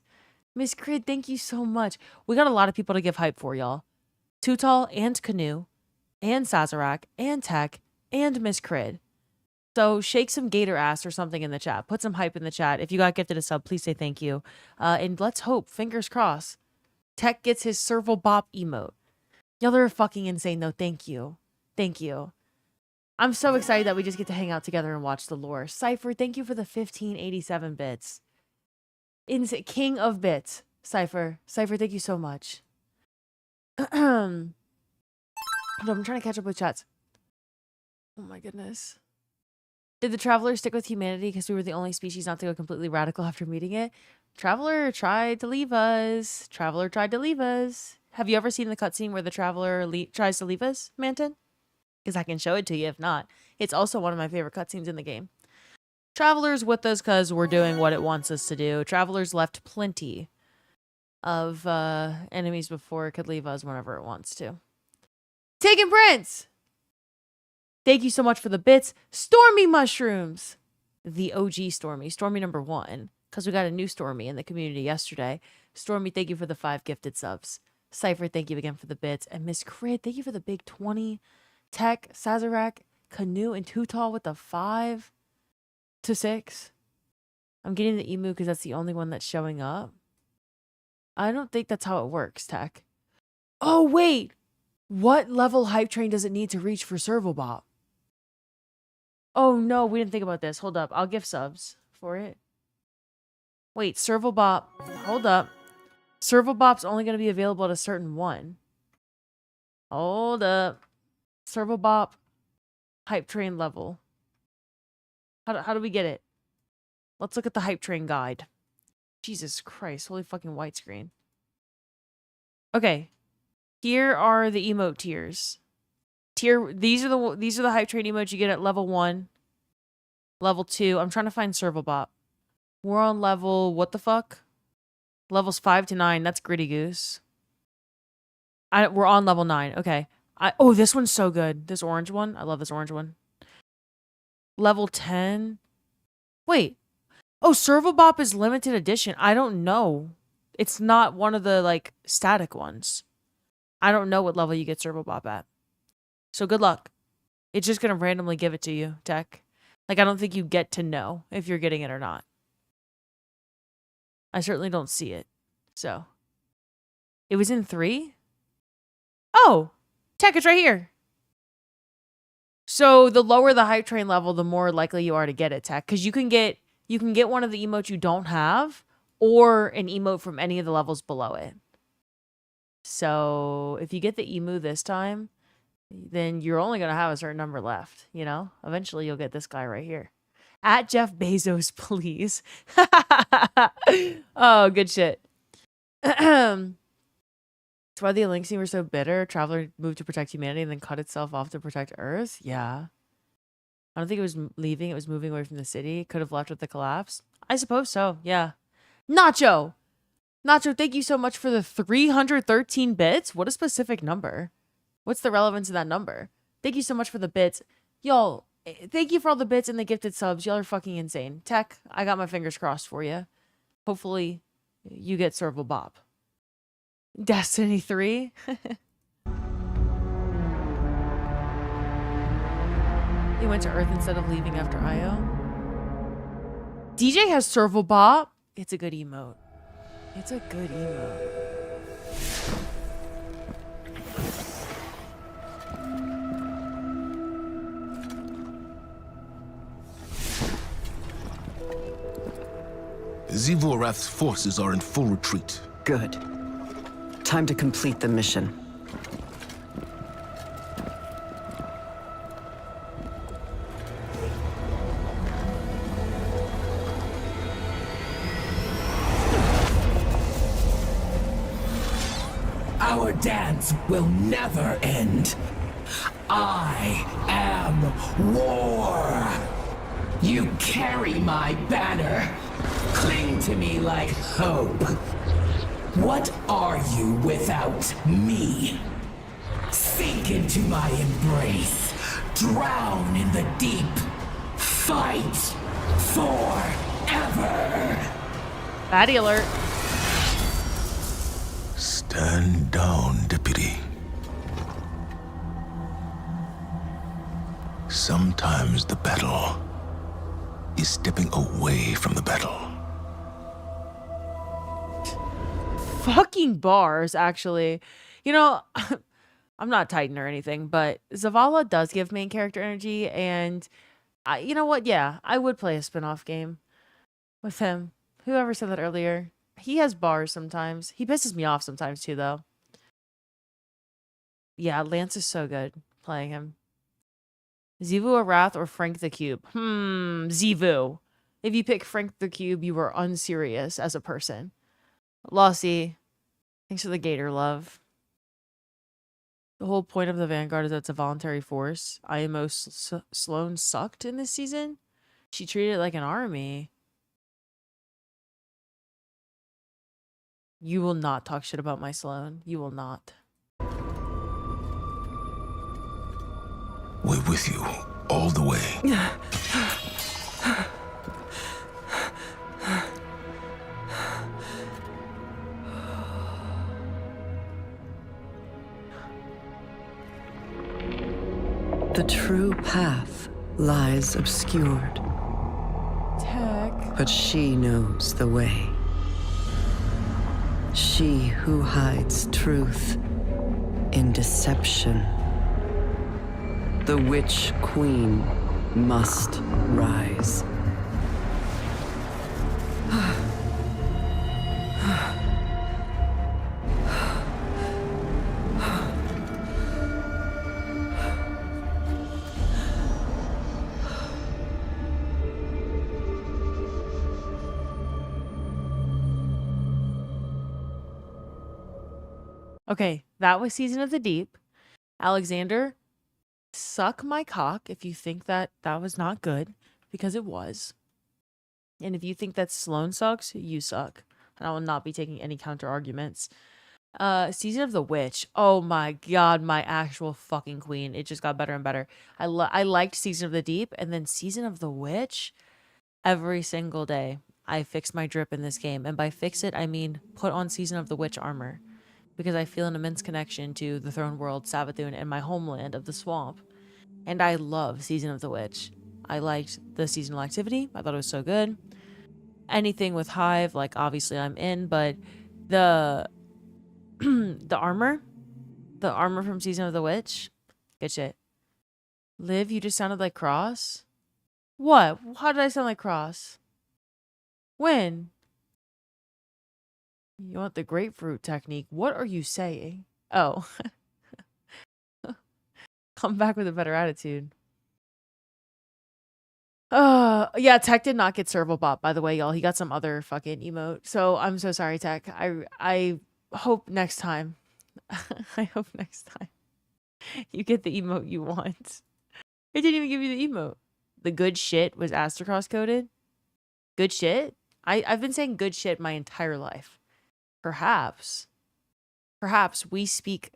Miss Crid, thank you so much. We got a lot of people to give hype for, y'all. Too Tall and Canoe and Sazerac and Tech and Miss Crid. So shake some gator ass or something in the chat. Put some hype in the chat. If you got gifted a sub, please say thank you. And let's hope, fingers crossed, Tech gets his Serval Bop emote. Y'all are fucking insane though. Thank you. Thank you. I'm so excited that we just get to hang out together and watch the lore. Cypher, thank you for the 1587 bits. King of bits. Cypher, thank you so much. Hold on, I'm trying to catch up with chats. Oh my goodness. Did the Traveler stick with humanity because we were the only species not to go completely radical after meeting it? Traveler tried to leave us. Have you ever seen the cutscene where the Traveler tries to leave us, Manton? Because I can show it to you if not. It's also one of my favorite cutscenes in the game. Traveler's with us because we're doing what it wants us to do. Traveler's left plenty of enemies before it could leave us whenever it wants to. Taken Prince! Thank you so much for the bits. Stormy Mushrooms! the OG Stormy, Stormy number 1, because we got a new Stormy in the community yesterday. Stormy, thank you for the 5 gifted subs. Cypher, thank you again for the bits. And Miss Crid, thank you for the big 20. Tech, Sazerac, Canoe, and Tutal with the 5 to 6. I'm getting the emu because that's the only one that's showing up. I don't think that's how it works, Tech. Oh, wait. What level hype train does it need to reach for Servobot? Oh, no, we didn't think about this. Hold up. I'll give subs for it. Wait, Servobot. Hold up. Servobot's only going to be available at a certain one. Hold up. Servobot hype train level. How do we get it? Let's look at the hype train guide. Jesus Christ. Holy fucking white screen. Okay. Here are the emote tiers. These are the hype train emotes you get at level 1, level 2. I'm trying to find Servobot. We're on level what the fuck? Levels 5 to 9. That's Gritty Goose. We're on level 9. Okay. Oh, this one's so good. This orange one. I love this orange one. Level 10. Wait. Oh, Servobop is limited edition. I don't know. It's not one of the like static ones. I don't know what level you get Servobop at. So good luck. It's just going to randomly give it to you, Tech. Like, I don't think you get to know if you're getting it or not. I certainly don't see it. So. It was in 3? Oh! Tech, it's right here. So the lower the hype train level, the more likely you are to get it, Tech. Because you can get one of the emotes you don't have, or an emote from any of the levels below it. So if you get the emu this time, then you're only going to have a certain number left, you know? Eventually you'll get this guy right here. At Jeff Bezos, please. Oh, good shit. That's why the Elixir were so bitter. Traveler moved to protect humanity and then cut itself off to protect Earth. Yeah. I don't think it was leaving. It was moving away from the city. Could have left with the collapse. I suppose so. Yeah. Nacho, thank you so much for the 313 bits. What a specific number. What's the relevance of that number? Thank you so much for the bits. Y'all, thank you for all the bits and the gifted subs. Y'all are fucking insane. Tech, I got my fingers crossed for you. Hopefully, you get Servobop. Destiny 3? He went to Earth instead of leaving after IO. DJ has Servobop. It's a good emote. It's a good emote. Zivorath's forces are in full retreat. Good. Time to complete the mission. Our dance will never end. I am war. You carry my banner. Cling to me like hope. What are you without me? Sink into my embrace. Drown in the deep. Fight forever. Baddie alert. Stand down, Deputy. Sometimes the battle is stepping away from the battle. Fucking bars, actually. You know, I'm not Titan or anything, but Zavala does give main character energy, and you know what? Yeah, I would play a spin-off game with him. Whoever said that earlier. He has bars sometimes. He pisses me off sometimes too, though. Yeah, Lance is so good playing him. Zivu Arath or Frank the Cube? Zivu. If you pick Frank the Cube, you are unserious as a person. Lossy, thanks for the gator love. The whole point of the Vanguard is that it's a voluntary force. IMO Sloan sucked in this season. She treated it like an army. You will not talk shit about my Sloan. You will not. We're with you all the way. The true path lies obscured. Tech. But she knows the way. She who hides truth in deception. The Witch Queen must rise. Okay, that was Season of the Deep. Alexander, suck my cock if you think that that was not good, because it was. And if you think that Sloane sucks, you suck. And I will not be taking any counter arguments. Season of the Witch. Oh my god, my actual fucking queen. It just got better and better. I liked Season of the Deep, and then Season of the Witch. Every single day, I fix my drip in this game. And by fix it, I mean put on Season of the Witch armor. Because I feel an immense connection to the Throne World, Savathûn, and my homeland of the swamp. And I love Season of the Witch. I liked the seasonal activity. I thought it was so good. Anything with Hive, like, obviously I'm in, but the the armor from Season of the Witch, good shit. Liv, you just sounded like Cross? What? How did I sound like Cross? When? You want the grapefruit technique? What are you saying? Oh. Come back with a better attitude. Yeah, Tech did not get Servalbot, by the way, y'all. He got some other fucking emote. So I'm so sorry, Tech. I hope next time. I hope next time you get the emote you want. It didn't even give you the emote. The good shit was Astrocross coded. Good shit? I've been saying good shit my entire life. Perhaps we speak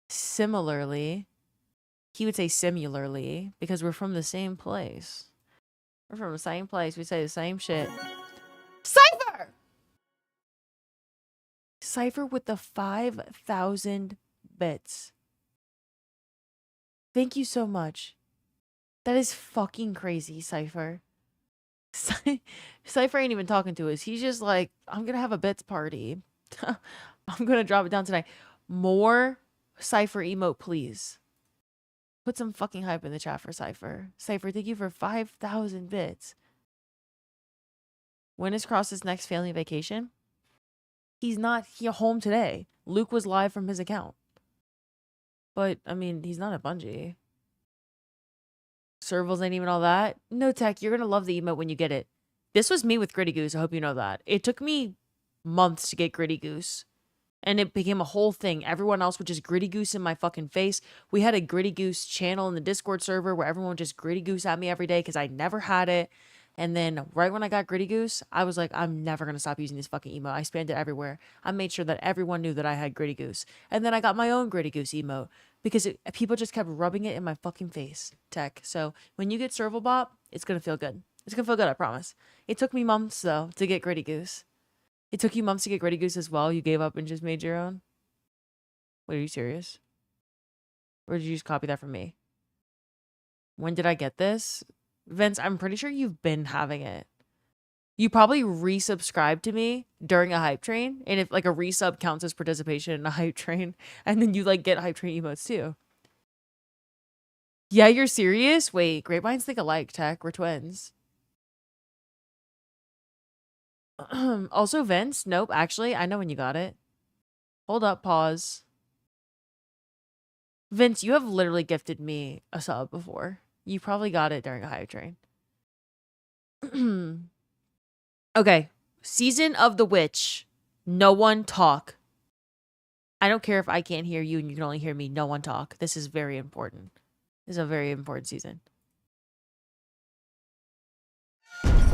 similarly. He would say similarly because we're from the same place. We're from the same place. We say the same shit. Cypher! Cypher with the 5,000 bits. Thank you so much. That is fucking crazy, Cypher. Cypher ain't even talking to us. He's just like, I'm gonna have a bits party. I'm gonna drop it down tonight. More Cypher emote, please. Put some fucking hype in the chat for Cypher. Cypher, thank you for 5,000 bits. When is Cross's next family vacation? He's not here home today. Luke was live from his account. But, I mean, he's not at Bungie. Servals ain't even all that. No, Tech, you're gonna love the emote when you get it. This was me with Gritty Goose. I hope you know that. It took me months to get Gritty Goose. And it became a whole thing. Everyone else would just Gritty Goose in my fucking face. We had a Gritty Goose channel in the Discord server where everyone would just Gritty Goose at me every day because I never had it. And then right when I got Gritty Goose, I was like, I'm never going to stop using this fucking emote. I spammed it everywhere. I made sure that everyone knew that I had Gritty Goose. And then I got my own Gritty Goose emote because people just kept rubbing it in my fucking face, Tech. So when you get Servalbot, it's going to feel good. It's going to feel good, I promise. It took me months, though, to get Gritty Goose. It took you months to get Gritty Goose as well? You gave up and just made your own? Wait, are you serious? Or did you just copy that from me? When did I get this? Vince, I'm pretty sure you've been having it. You probably resubscribed to me during a hype train. And if like a resub counts as participation in a hype train. And then you like get hype train emotes too. Yeah, you're serious? Wait, great minds think alike, Tech. We're twins. Also, Vince, nope, actually, I know when you got it. Hold up, pause. Vince, you have literally gifted me a sub before. You probably got it during a hype train. Okay, Season of the Witch. No one talk. I don't care if I can't hear you and you can only hear me. No one talk. This is very important. This is a very important season.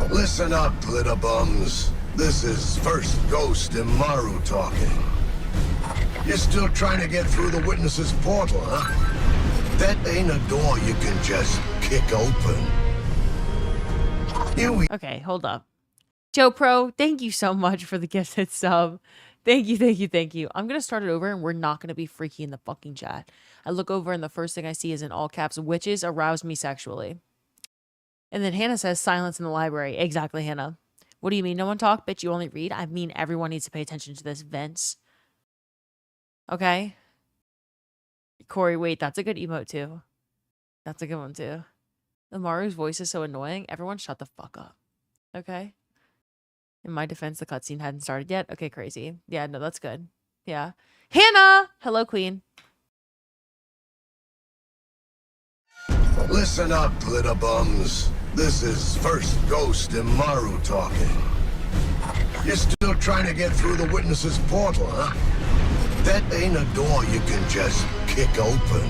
Listen up, little bums. This is First Ghost and Maru talking. You're still trying to get through the witness's portal, huh? That ain't a door you can just kick open. Okay, hold up. Joe Pro, thank you so much for the gifted sub. Thank you, thank you, thank you. I'm gonna start it over and we're not gonna be freaky in the fucking chat. I look over and the first thing I see is in all caps, witches arouse me sexually. And then Hannah says silence in the library. Exactly, Hannah. What do you mean no one talk? Bitch, you only read? I mean everyone needs to pay attention to this, Vince. Okay? Corey, wait, that's a good emote too. That's a good one too. Amaru's voice is so annoying. Everyone shut the fuck up. Okay? In my defense, the cutscene hadn't started yet. Okay, crazy. Yeah, no, that's good. Yeah. Hannah! Hello, queen. Listen up, glitter bums. This is First Ghost and Maru talking. You're still trying to get through the witness's portal, huh? That ain't a door you can just kick open.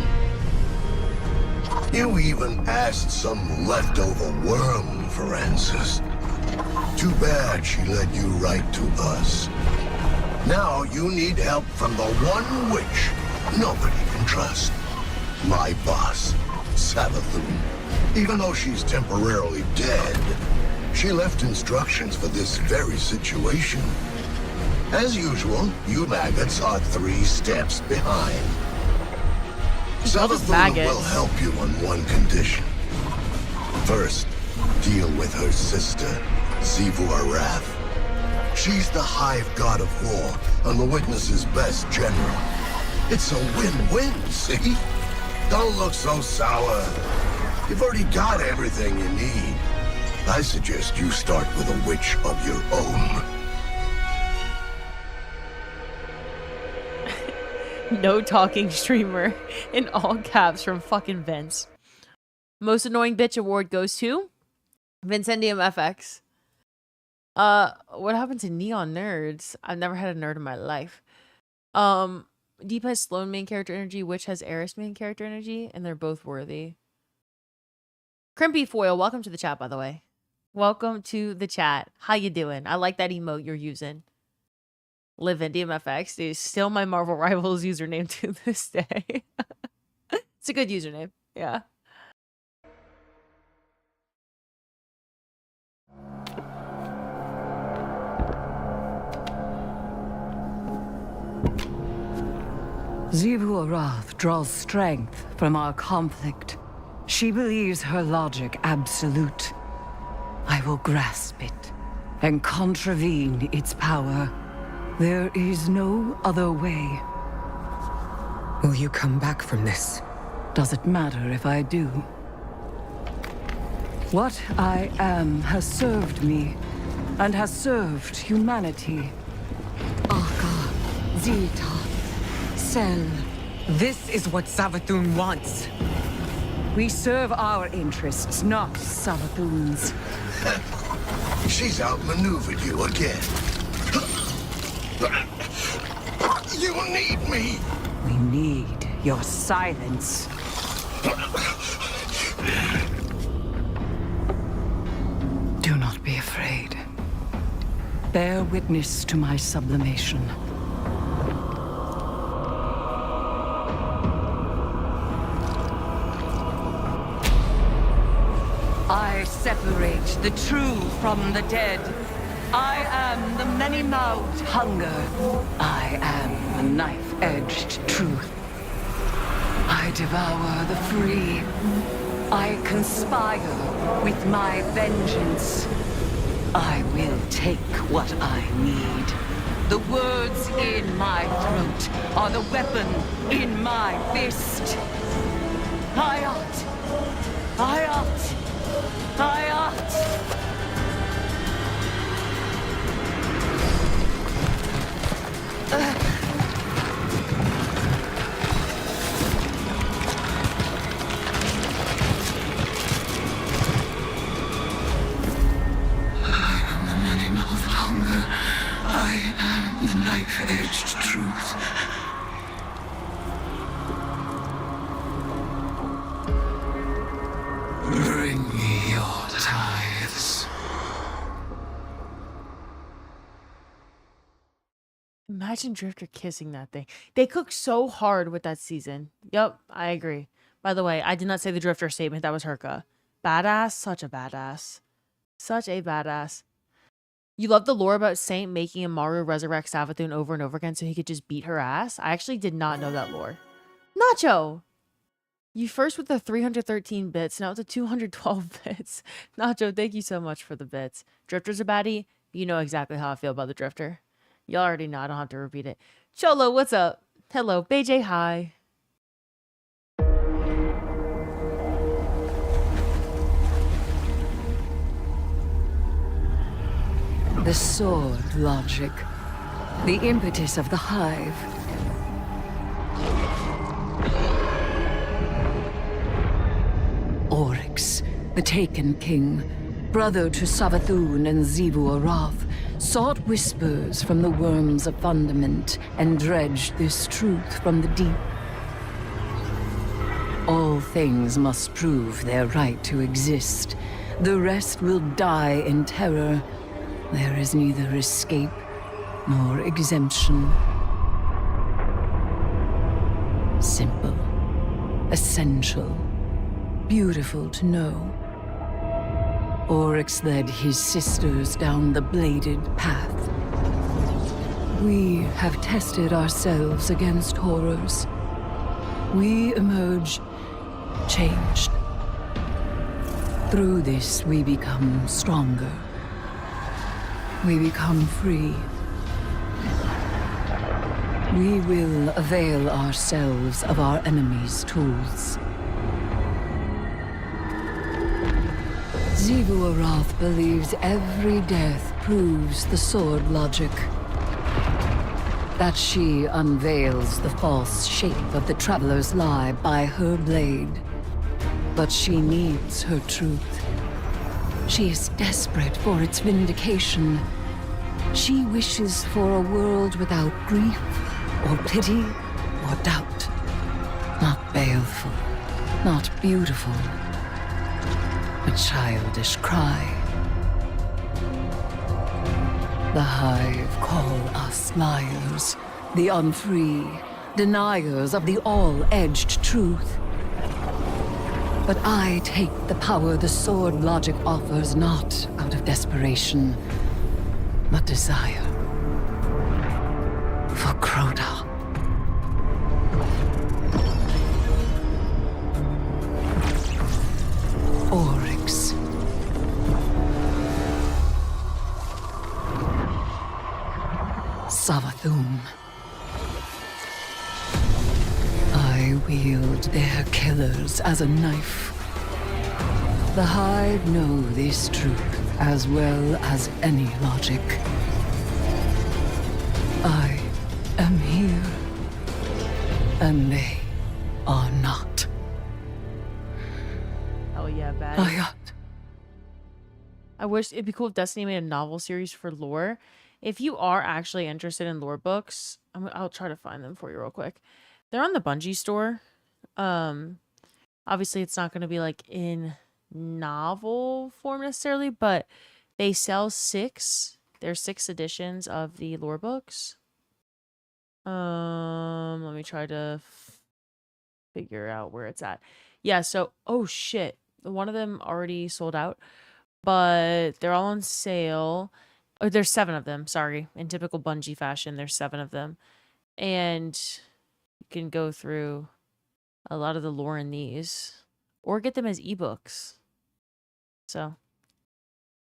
You even asked some leftover worm for answers. Too bad she led you right to us. Now you need help from the one witch nobody can trust. My boss, Savathun. Even though she's temporarily dead, she left instructions for this very situation. As usual, you maggots are 3 steps behind. Savathun will help you on one condition. First, deal with her sister, Zivu Arath. She's the hive god of war and the witness's best general. It's a win-win, see? Don't look so sour. You've already got everything you need. I suggest you start with a witch of your own. No talking streamer in all caps from fucking Vince. Most annoying bitch award goes to Vincendium FX. What happened to Neon Nerds? I've never had a nerd in my life. Deep has Sloan main character energy, Witch has Eris main character energy, and they're both worthy. Crimpy Foil, welcome to the chat, by the way. Welcome to the chat. How you doing? I like that emote you're using. Live in DMFX is still my Marvel Rivals username to this day. It's a good username. Yeah. Zivu Arath draws strength from our conflict. She believes her logic absolute. I will grasp it and contravene its power. There is no other way. Will you come back from this? Does it matter if I do? What I am has served me, and has served humanity. Aka, Zita, Sel. This is what Savathun wants. We serve our interests, not Savathun's. She's outmaneuvered you again. You need me. We need your silence. Do not be afraid. Bear witness to my sublimation. I separate the true from the dead. I am the many-mouthed hunger. I am the knife-edged truth. I devour the free. I conspire with my vengeance. I will take what I need. The words in my throat are the weapon in my fist. Hayat! Hayat! Hayat! I am the knife-edged truth. Bring me your tithes. Imagine Drifter kissing that thing. They cooked so hard with that season. Yup, I agree. By the way, I did not say the Drifter statement. That was Herka. Badass, such a badass. Such a badass. You love the lore about Saint making Amaru resurrect Savathun over and over again so he could just beat her ass? I actually did not know that lore. Nacho! You first with the 313 bits, now it's the 212 bits. Nacho, thank you so much for the bits. Drifter's a baddie. You know exactly how I feel about the Drifter. Y'all already know, I don't have to repeat it. Cholo, what's up? Hello, BJ, hi. The sword logic. The impetus of the hive. Oryx, the Taken King, brother to Savathun and Xivu Arath, sought whispers from the worms of fundament and dredged this truth from the deep. All things must prove their right to exist. The rest will die in terror. There is neither escape nor exemption. Simple, essential, beautiful to know. Oryx led his sisters down the bladed path. We have tested ourselves against horrors. We emerge changed. Through this, we become stronger. We become free. We will avail ourselves of our enemy's tools. Xivu Arath believes every death proves the sword logic. That she unveils the false shape of the Traveler's lie by her blade. But she needs her truth. She is desperate for its vindication. She wishes for a world without grief, or pity, or doubt. Not baleful, not beautiful. A childish cry. The Hive call us liars, the unfree, deniers of the all-edged truth. But I take the power the sword logic offers not out of desperation, but desire. For Crota. Oryx. Savathun. I wield their killers as a knife. The Hive know this truth as well as any logic. I am here, and they are not. Oh yeah, bad. I wish it'd be cool if Destiny made a novel series for lore. If you are actually interested in lore books, I'll try to find them for you real quick. They're on the Bungie store. Obviously it's not going to be like in novel form necessarily, but they sell 6. There's 6 editions of the lore books. Let me try to figure out where it's at. Yeah, so oh shit. One of them already sold out, but they're all on sale. Oh, there's 7 of them, sorry. In typical Bungie fashion, there's 7 of them. And you can go through a lot of the lore in these, or get them as ebooks. So,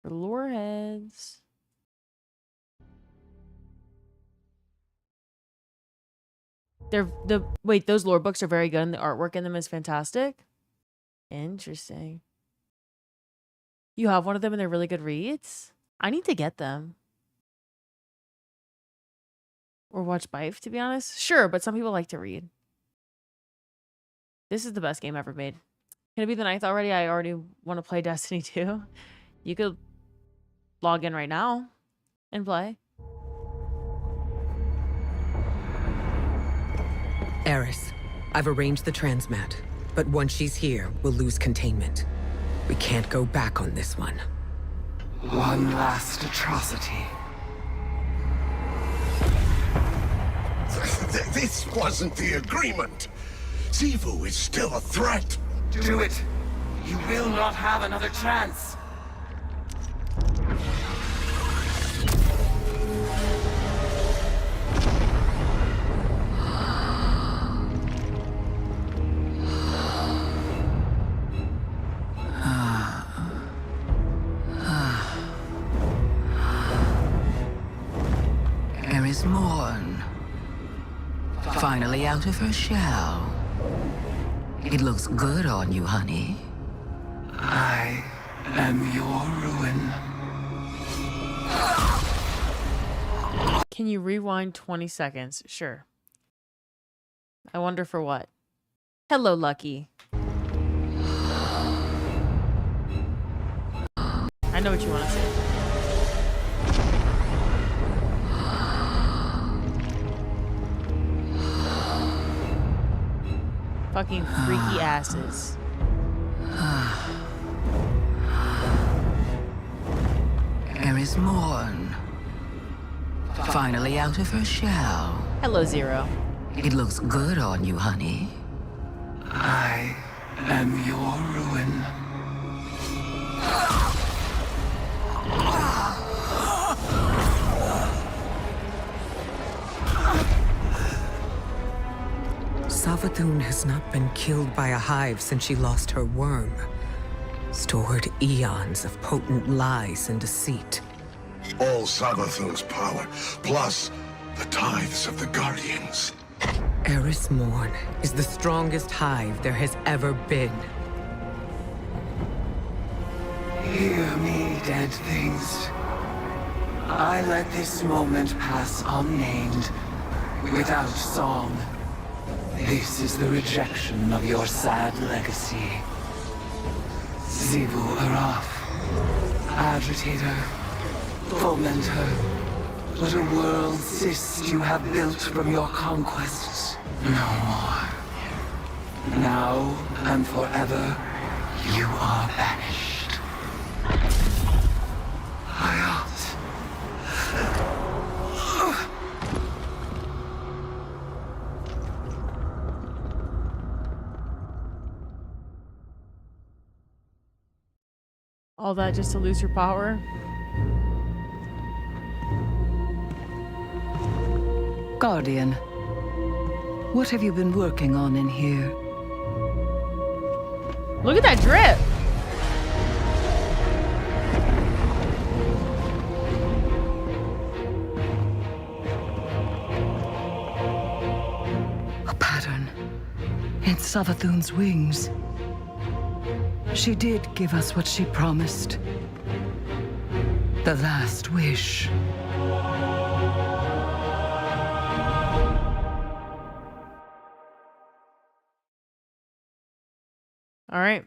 for lore heads. Wait, those lore books are very good and the artwork in them is fantastic. Interesting. You have one of them and they're really good reads? I need to get them. Or watch Bife, to be honest. Sure, but some people like to read. This is the best game ever made. Can it be the 9th already? I already want to play Destiny 2. You could log in right now and play. Eris, I've arranged the transmat, but once she's here, we'll lose containment. We can't go back on this one. One last atrocity. This wasn't the agreement. Xivu is still a threat. Do it. You will not have another chance. Eris Morn. Finally out of her shell. It looks good on you, honey. I am your ruin. Can you rewind 20 seconds? Sure. I wonder for what. Hello, Lucky. I know what you want to say. Fucking freaky asses. Eris Morn. Finally out of her shell. Hello, Zero. It looks good on you, honey. I am your ruin. Savathun has not been killed by a hive since she lost her worm. Stored eons of potent lies and deceit. All Savathun's power, plus the tithes of the Guardians. Eris Morn is the strongest hive there has ever been. Hear me, dead things. I let this moment pass unnamed, without song. This is the rejection of your sad legacy. Zivu Araf, agitator, fomenter, what a world cyst you have built from your conquests. No more. Now and forever, you are banished. Hayat. All that just to lose your power? Guardian, what have you been working on in here? Look at that drip! A pattern in Savathun's wings. She did give us what she promised. The last wish. All right.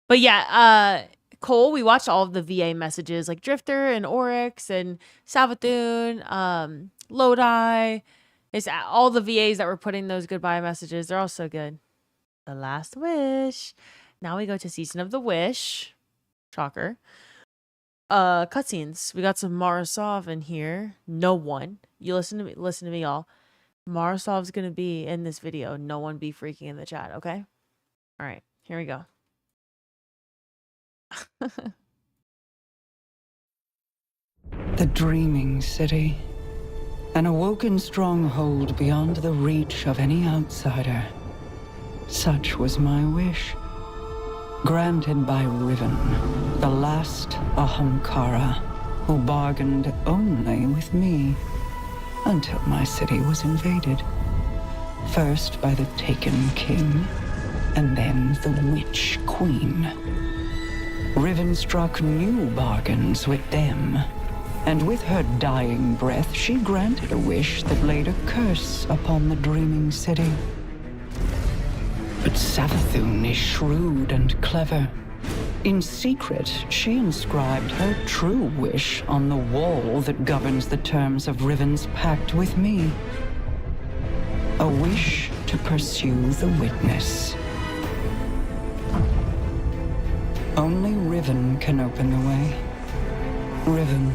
But yeah, Cole, we watched all of the VA messages like Drifter and Oryx and Savathun, Lodi. It's all the VAs that were putting those goodbye messages. They're all so good. The Last Wish. Now we go to Season of the Wish. Shocker. Cutscenes. We got some Marasov in here. No one. You listen to me, y'all. Marasov's gonna be in this video. No one be freaking in the chat, okay? All right, here we go. The Dreaming City. An awoken stronghold beyond the reach of any outsider. Such was my wish. Granted by Riven, the last Ahamkara, who bargained only with me, until my city was invaded. First by the Taken King, and then the Witch Queen. Riven struck new bargains with them, and with her dying breath she granted a wish that laid a curse upon the Dreaming City. But Savathun is shrewd and clever. In secret, she inscribed her true wish on the wall that governs the terms of Riven's pact with me. A wish to pursue the Witness. Only Riven can open the way. Riven,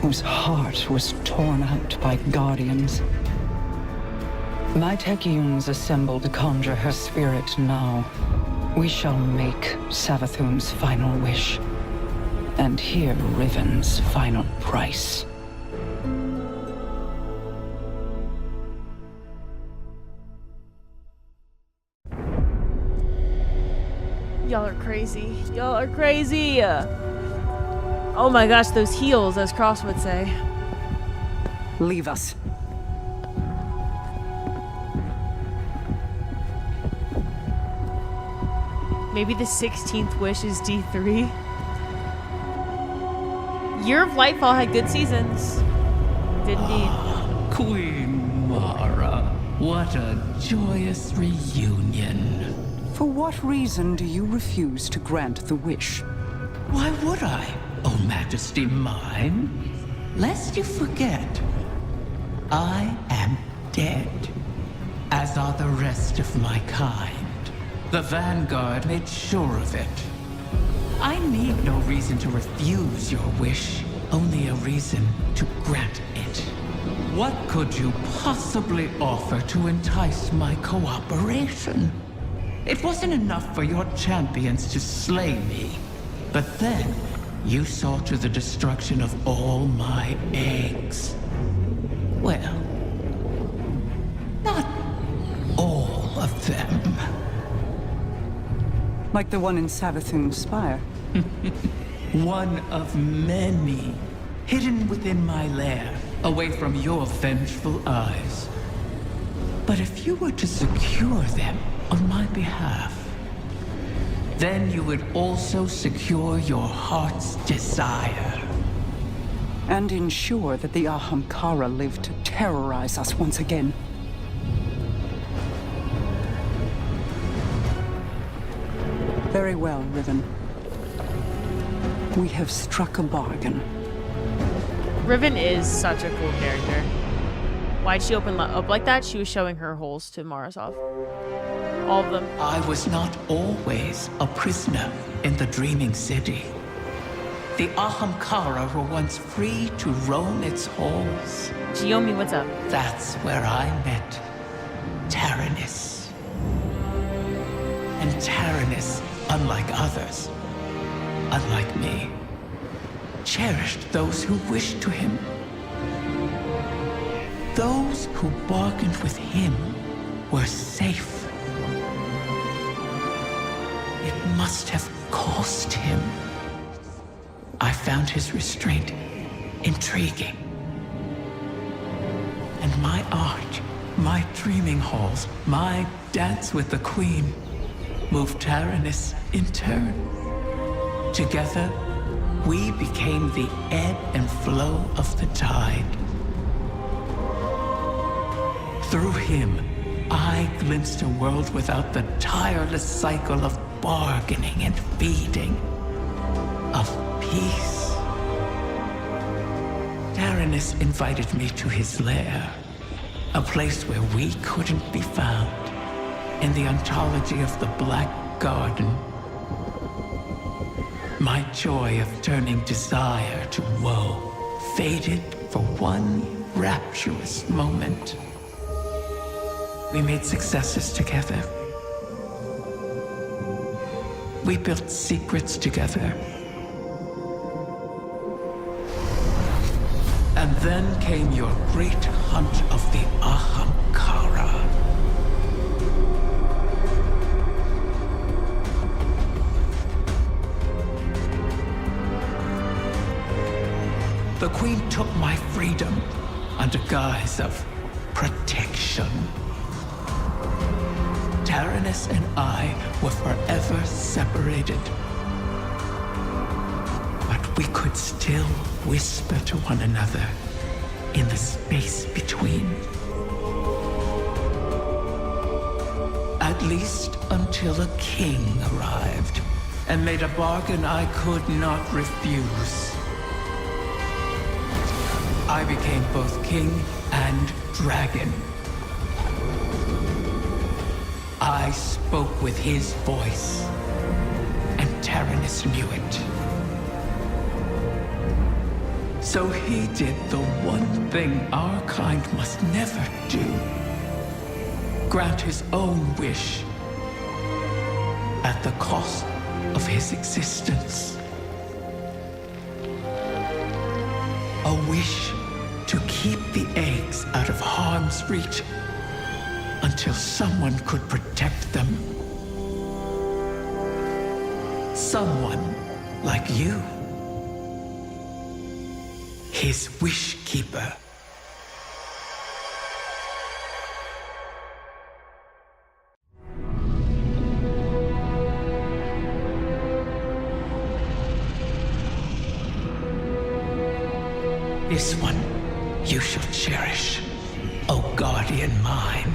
whose heart was torn out by Guardians. My Techeuns assemble to conjure her spirit now. We shall make Savathun's final wish, and hear Riven's final price. Y'all are crazy. Y'all are crazy. Oh my gosh, those heels, as Cross would say. Leave us. Maybe the 16th wish is D3. Year of Lightfall had good seasons. Did indeed. Queen Mara, what a joyous reunion. For what reason do you refuse to grant the wish? Why would I, O Majesty mine? Lest you forget, I am dead, as are the rest of my kind. The Vanguard made sure of it. I need no reason to refuse your wish, only a reason to grant it. What could you possibly offer to entice my cooperation? It wasn't enough for your champions to slay me, but then you saw to the destruction of all my eggs. Well, not all of them. Like the one in Savathun's spire? One of many, hidden within my lair, away from your vengeful eyes. But if you were to secure them on my behalf, then you would also secure your heart's desire. And ensure that the Ahamkara live to terrorize us once again. Very well, Riven. We have struck a bargain. Riven is such a cool character. Why'd she open up like that? She was showing her holes to Morozov. All of them. I was not always a prisoner in the Dreaming City. The Ahamkara were once free to roam its halls. Giomi, what's up? That's where I met Taranis. And Taranis, unlike others, unlike me, cherished those who wished to him. Those who bargained with him were safe. It must have cost him. I found his restraint intriguing. And my art, my dreaming halls, my dance with the queen, moved Taranis in turn. Together, we became the ebb and flow of the tide. Through him, I glimpsed a world without the tireless cycle of bargaining and feeding, of peace. Taranis invited me to his lair, a place where we couldn't be found, in the ontology of the Black Garden. My joy of turning desire to woe faded for one rapturous moment. We made successes together. We built secrets together. And then came your great hunt of the Ahamkara. The Queen took my freedom under guise of protection. Taranis and I were forever separated. But we could still whisper to one another in the space between. At least until a king arrived and made a bargain I could not refuse. I became both king and dragon. I spoke with his voice, and Taranis knew it. So he did the one thing our kind must never do. Grant his own wish at the cost of his existence. A wish to keep the eggs out of harm's reach until someone could protect them. Someone like you. His wish keeper. you shall cherish, O guardian mine.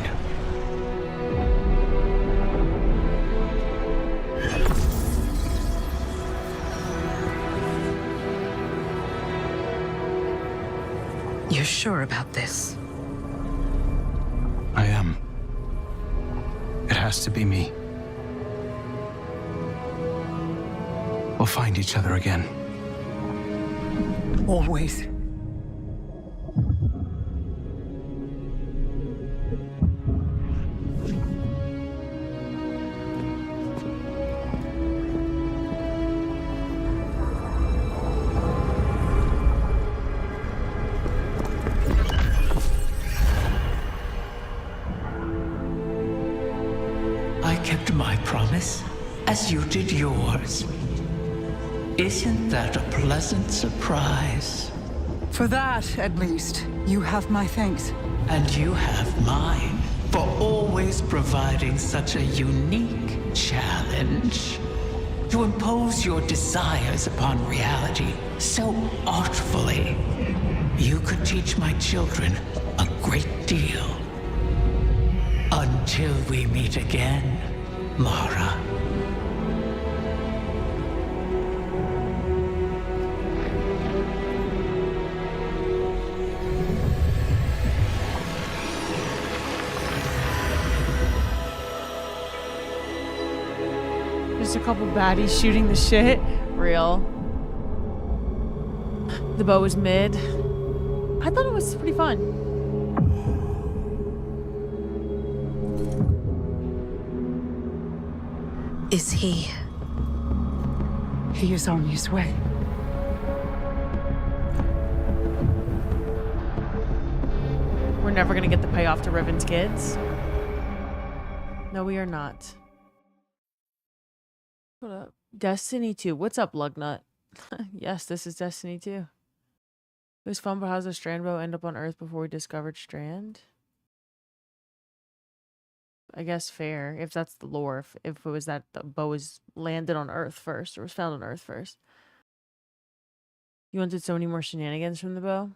You're sure about this? I am. It has to be me. We'll find each other again. Always. I kept my promise, as you did yours. Isn't that a pleasant surprise? For that, at least, you have my thanks. And you have mine for always providing such a unique challenge. To impose your desires upon reality so artfully. You could teach my children a great deal. Until we meet again, Mara. Just a couple baddies shooting the shit. Real. The bow was mid. I thought it was pretty fun. Is he? He is on his way. We're never gonna get the payoff to Riven's kids. No, we are not. What up? Destiny 2. What's up, Lugnut? Yes, this is Destiny 2. It was fun, but how does the Strand bow end up on Earth before we discovered Strand? I guess fair, if that's the lore. If it was that the bow was landed on Earth first, or was found on Earth first. You wanted so many more shenanigans from the bow?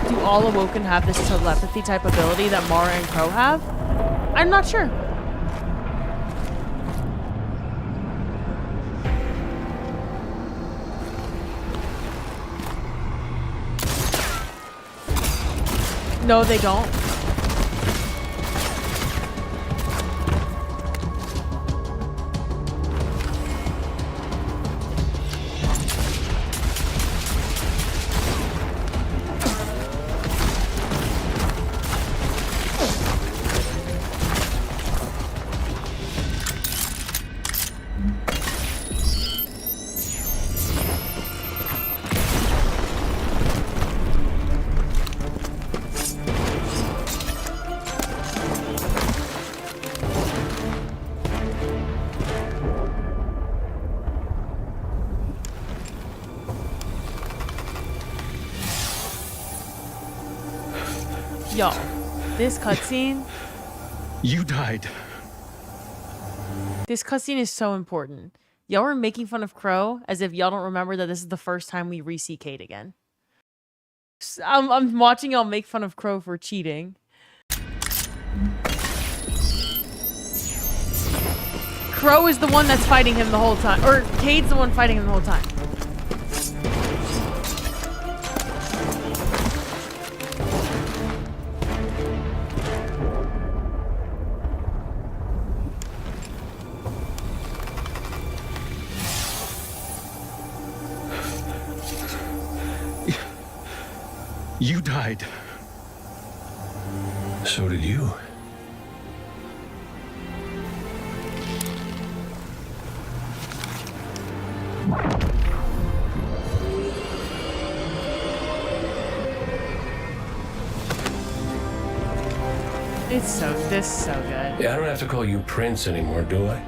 Do all Awoken have this telepathy type ability that Mara and Crow have? I'm not sure. No, they don't. Yo, this cutscene. You died. This cutscene is so important. Y'all are making fun of Crow as if y'all don't remember that this is the first time we re-see Kate again. I'm watching y'all make fun of Crow for cheating. Crow is the one that's fighting him the whole time. Or Cade's the one fighting him the whole time. You died. So did you. This is so good. Yeah, I don't have to call you Prince anymore, do I?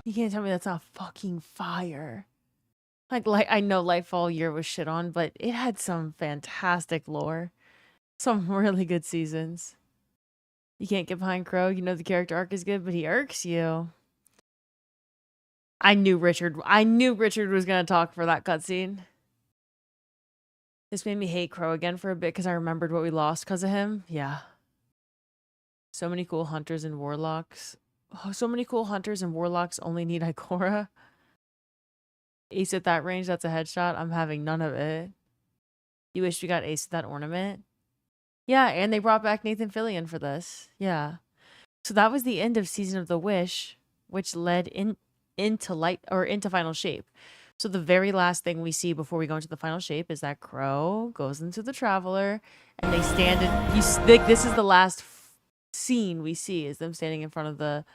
You can't tell me that's not fucking fire. Like I know Lightfall Year was shit on, but it had some fantastic lore. Some really good seasons. You can't get behind Crow. You know the character arc is good, but he irks you. I knew Richard was gonna talk for that cutscene. This made me hate Crow again for a bit because I remembered what we lost because of him. Yeah. So many cool hunters and warlocks. Oh, so many cool hunters and warlocks only need Ikora. Ace at that range, that's a headshot. I'm having none of it. You wish we got Ace at that ornament? Yeah, and they brought back Nathan Fillion for this. Yeah. So that was the end of Season of the Wish, which led into Final Shape. So the very last thing we see before we go into the Final Shape is that Crow goes into the Traveler, and they stand in. This is the last scene we see, is them standing in front of the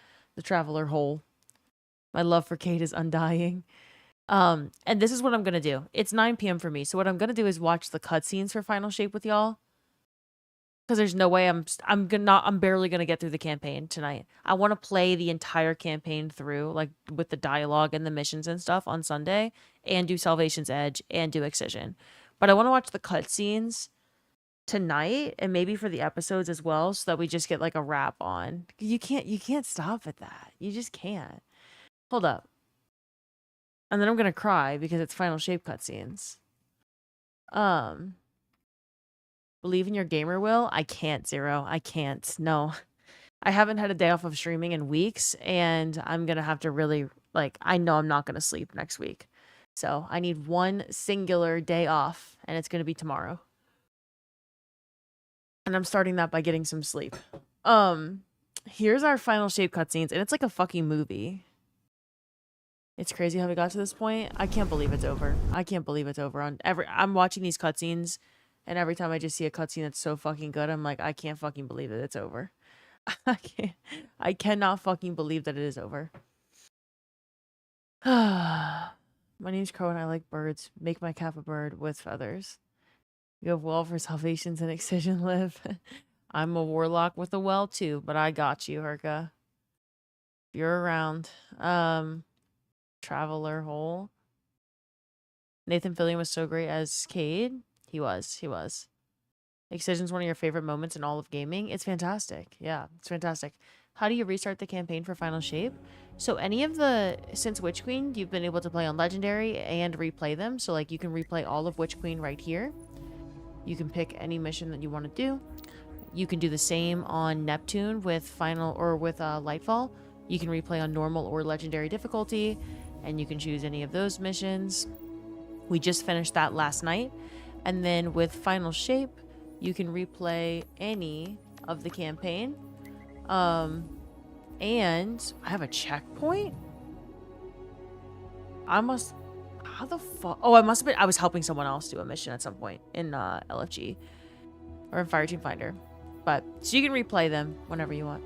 Traveler hole. My love for Kate is undying. And this is what I'm gonna do. It's 9 p.m. for me, so what I'm gonna do is watch the cutscenes for Final Shape with y'all. Because there's no way I'm barely gonna get through the campaign tonight. I want to play the entire campaign through, like with the dialogue and the missions and stuff on Sunday, and do Salvation's Edge and do Excision. But I want to watch the cutscenes tonight and maybe for the episodes as well, so that we just get like a wrap on. You can't stop at that. You just can't. Hold up. And then I'm gonna cry because it's Final Shape cutscenes. Believe in your gamer will? I can't, Zero. I can't. No. I haven't had a day off of streaming in weeks, and I'm gonna have to really, like, I know I'm not gonna sleep next week. So I need one singular day off, and it's gonna be tomorrow. And I'm starting that by getting some sleep. Here's our Final Shape cutscenes, and it's like a fucking movie. It's crazy how we got to this point. I can't believe it's over. I can't believe it's over. I'm watching these cutscenes, and every time I just see a cutscene that's so fucking good, I'm like, I can't fucking believe that it's over. I cannot fucking believe that it is over. My name's Crow and I like birds. Make my cap a bird with feathers. You have well for Salvations and Excision live. I'm a warlock with a well too, but I got you, Herka. You're around. Traveler hole. Nathan Fillion was so great as Cade. He was. Excision's one of your favorite moments in all of gaming. It's fantastic. Yeah, it's fantastic. How do you restart the campaign for Final Shape? So any of since Witch Queen, you've been able to play on Legendary and replay them. So like you can replay all of Witch Queen right here. You can pick any mission that you want to do. You can do the same on Neptune with Lightfall. You can replay on normal or legendary difficulty, and you can choose any of those missions. We just finished that last night. And then with Final Shape, you can replay any of the campaign. And I have a checkpoint? How the fuck? Oh, I was helping someone else do a mission at some point in LFG or in Fireteam Finder. But so you can replay them whenever you want.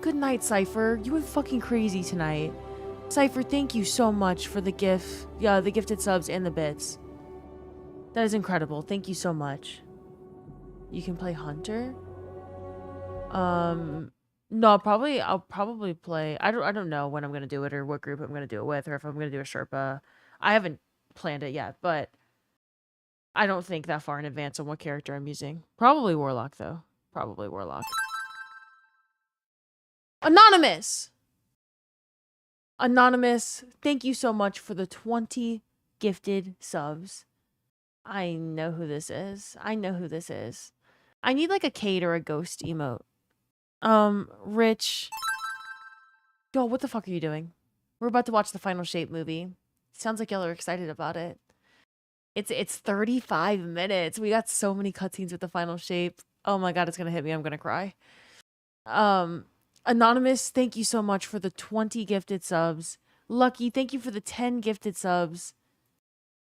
Good night, Cypher. You went fucking crazy tonight. Cypher, thank you so much for the gift. Yeah, the gifted subs and the bits. That is incredible. Thank you so much. You can play Hunter. No, I'll probably play. I don't know when I'm gonna do it or what group I'm gonna do it with, or if I'm gonna do a Sherpa. I haven't planned it yet, but I don't think that far in advance on what character I'm using. Probably Warlock though. Probably Warlock. Anonymous, thank you so much for the 20 gifted subs. I know who this is. I need like a Kate or a ghost emote. Rich. Yo, what the fuck are you doing? We're about to watch the Final Shape movie. Sounds like y'all are excited about it. It's 35 minutes. We got so many cutscenes with the Final Shape. Oh my god, it's gonna hit me. I'm gonna cry. Anonymous, thank you so much for the 20 gifted subs. Lucky, thank you for the 10 gifted subs.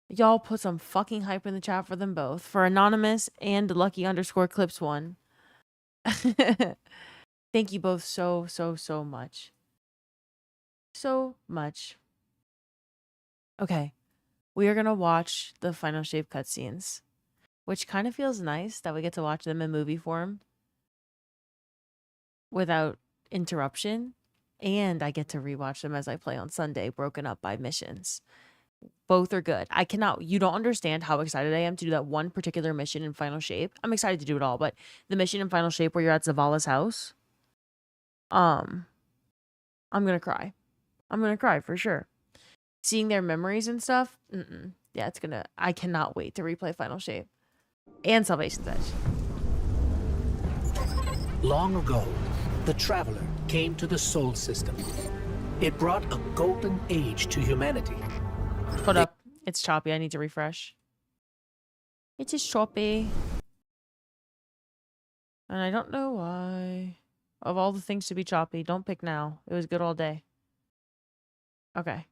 Y'all put some fucking hype in the chat for them both. For Anonymous and Lucky_Clips1. Thank you both so much. So much. Okay. We are going to watch the Final Shape cutscenes. Which kind of feels nice that we get to watch them in movie form. Without interruption. And I get to rewatch them as I play on Sunday, broken up by missions. Both are good. You don't understand how excited I am to do that one particular mission in Final Shape. I'm excited to do it all, but the mission in Final Shape where you're at Zavala's house, I'm gonna cry. I'm gonna cry for sure. Seeing their memories and stuff, yeah, I cannot wait to replay Final Shape. And Salvation's Edge. Long ago, the Traveler came to the Sol System. It brought a golden age to humanity. Hold up. It's choppy. I need to refresh. It is choppy. And I don't know why. Of all the things to be choppy, don't pick now. It was good all day. Okay.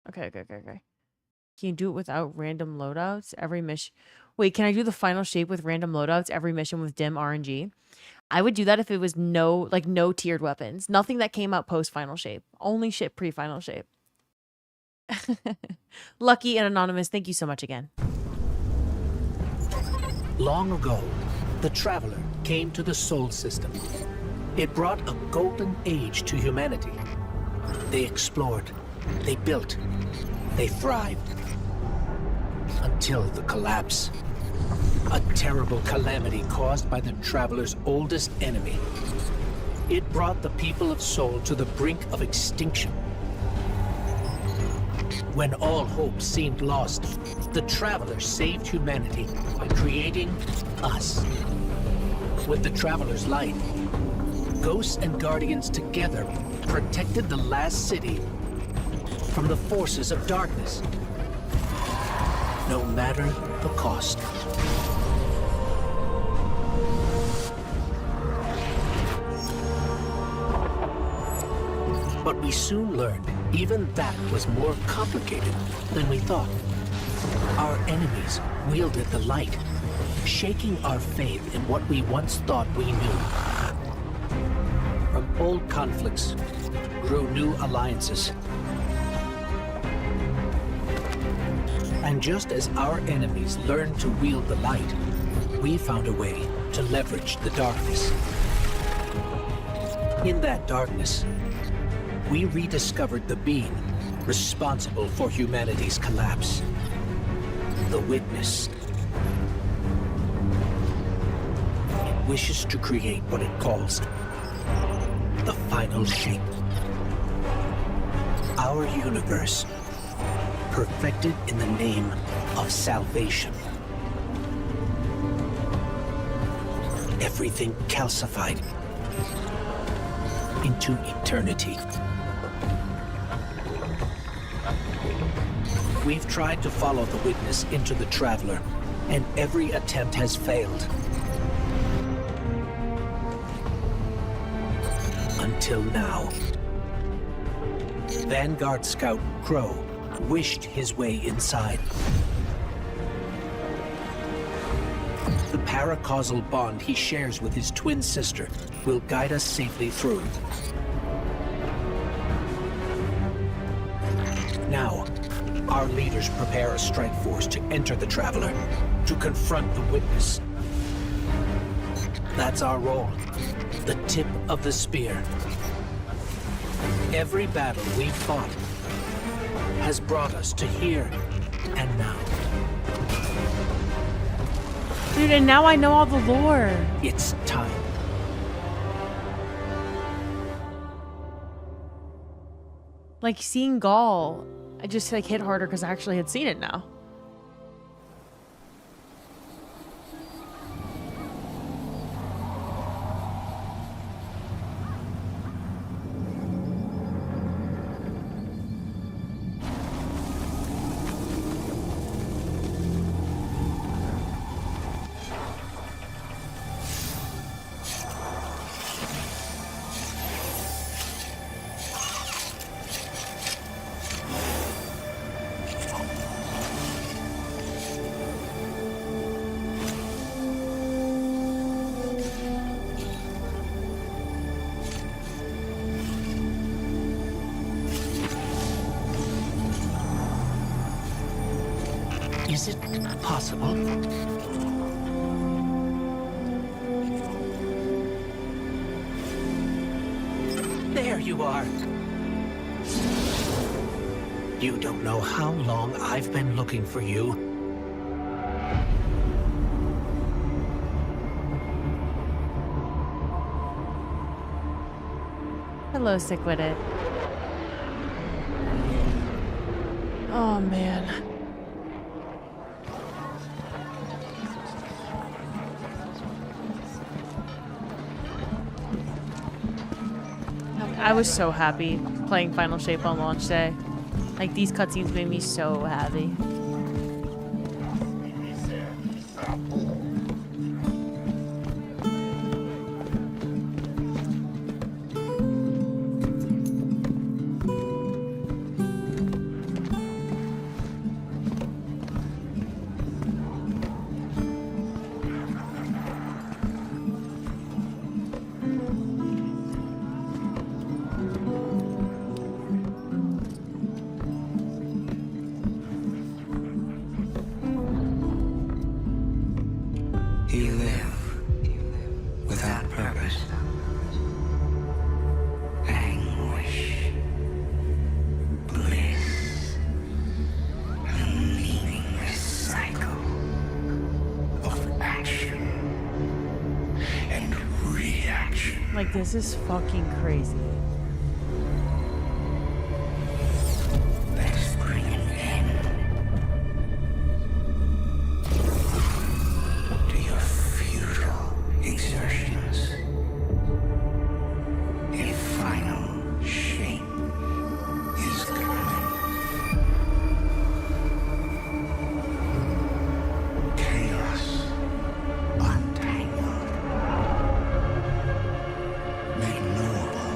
Okay. Can you do it without random loadouts? Every mission... Wait, can I do the Final Shape with random loadouts? Every mission with dim RNG? I would do that if it was no tiered weapons. Nothing that came out post Final Shape. Only shit pre-Final Shape. Lucky and Anonymous, thank you so much again. Long ago, the Traveler came to the Sol System. It brought a golden age to humanity. They explored, they built, they thrived. Until the collapse. A terrible calamity caused by the Traveler's oldest enemy. It brought the people of Sol to the brink of extinction. When all hope seemed lost, the Traveler saved humanity by creating us. With the Traveler's light, Ghosts and Guardians together protected the last city from the forces of darkness. No matter the cost. But we soon learned even that was more complicated than we thought. Our enemies wielded the light, shaking our faith in what we once thought we knew. From old conflicts grew new alliances. And just as our enemies learned to wield the light, we found a way to leverage the darkness. In that darkness, we rediscovered the being responsible for humanity's collapse. The Witness. It wishes to create what it calls the Final Shape. Our universe, perfected in the name of salvation. Everything calcified into eternity. We've tried to follow the Witness into the Traveler, and every attempt has failed. Until now. Vanguard Scout Crow wished his way inside. The paracausal bond he shares with his twin sister will guide us safely through. Now, our leaders prepare a strike force to enter the Traveler, to confront the Witness. That's our role, the tip of the spear. Every battle we've fought has brought us to here and now. Dude, and now I know all the lore. It's time. Like seeing Gaul, I just hit harder because I actually had seen it now. Is it possible? you are. You don't know how long I've been looking for you. Hello, Sick with It. Oh, man. I was so happy playing Final Shape on launch day. Like, these cutscenes made me so happy. You live without purpose. Anguish. Bliss. A meaningless cycle of action and reaction. Like, this is fucking crazy. Let's bring an end to your futile exertions. A final shape is coming. Chaos untangled, made knowable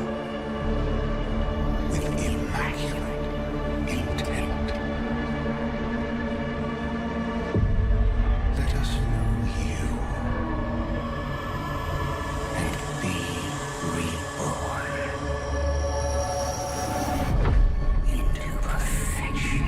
with immaculate intent. Let us know you and be reborn into perfection.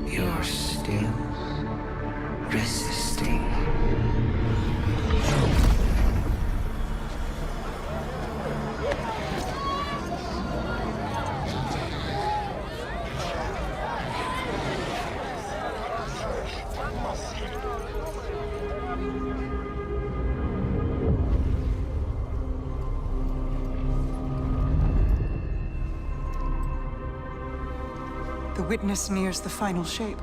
You're still resisting. The witness nears the final shape.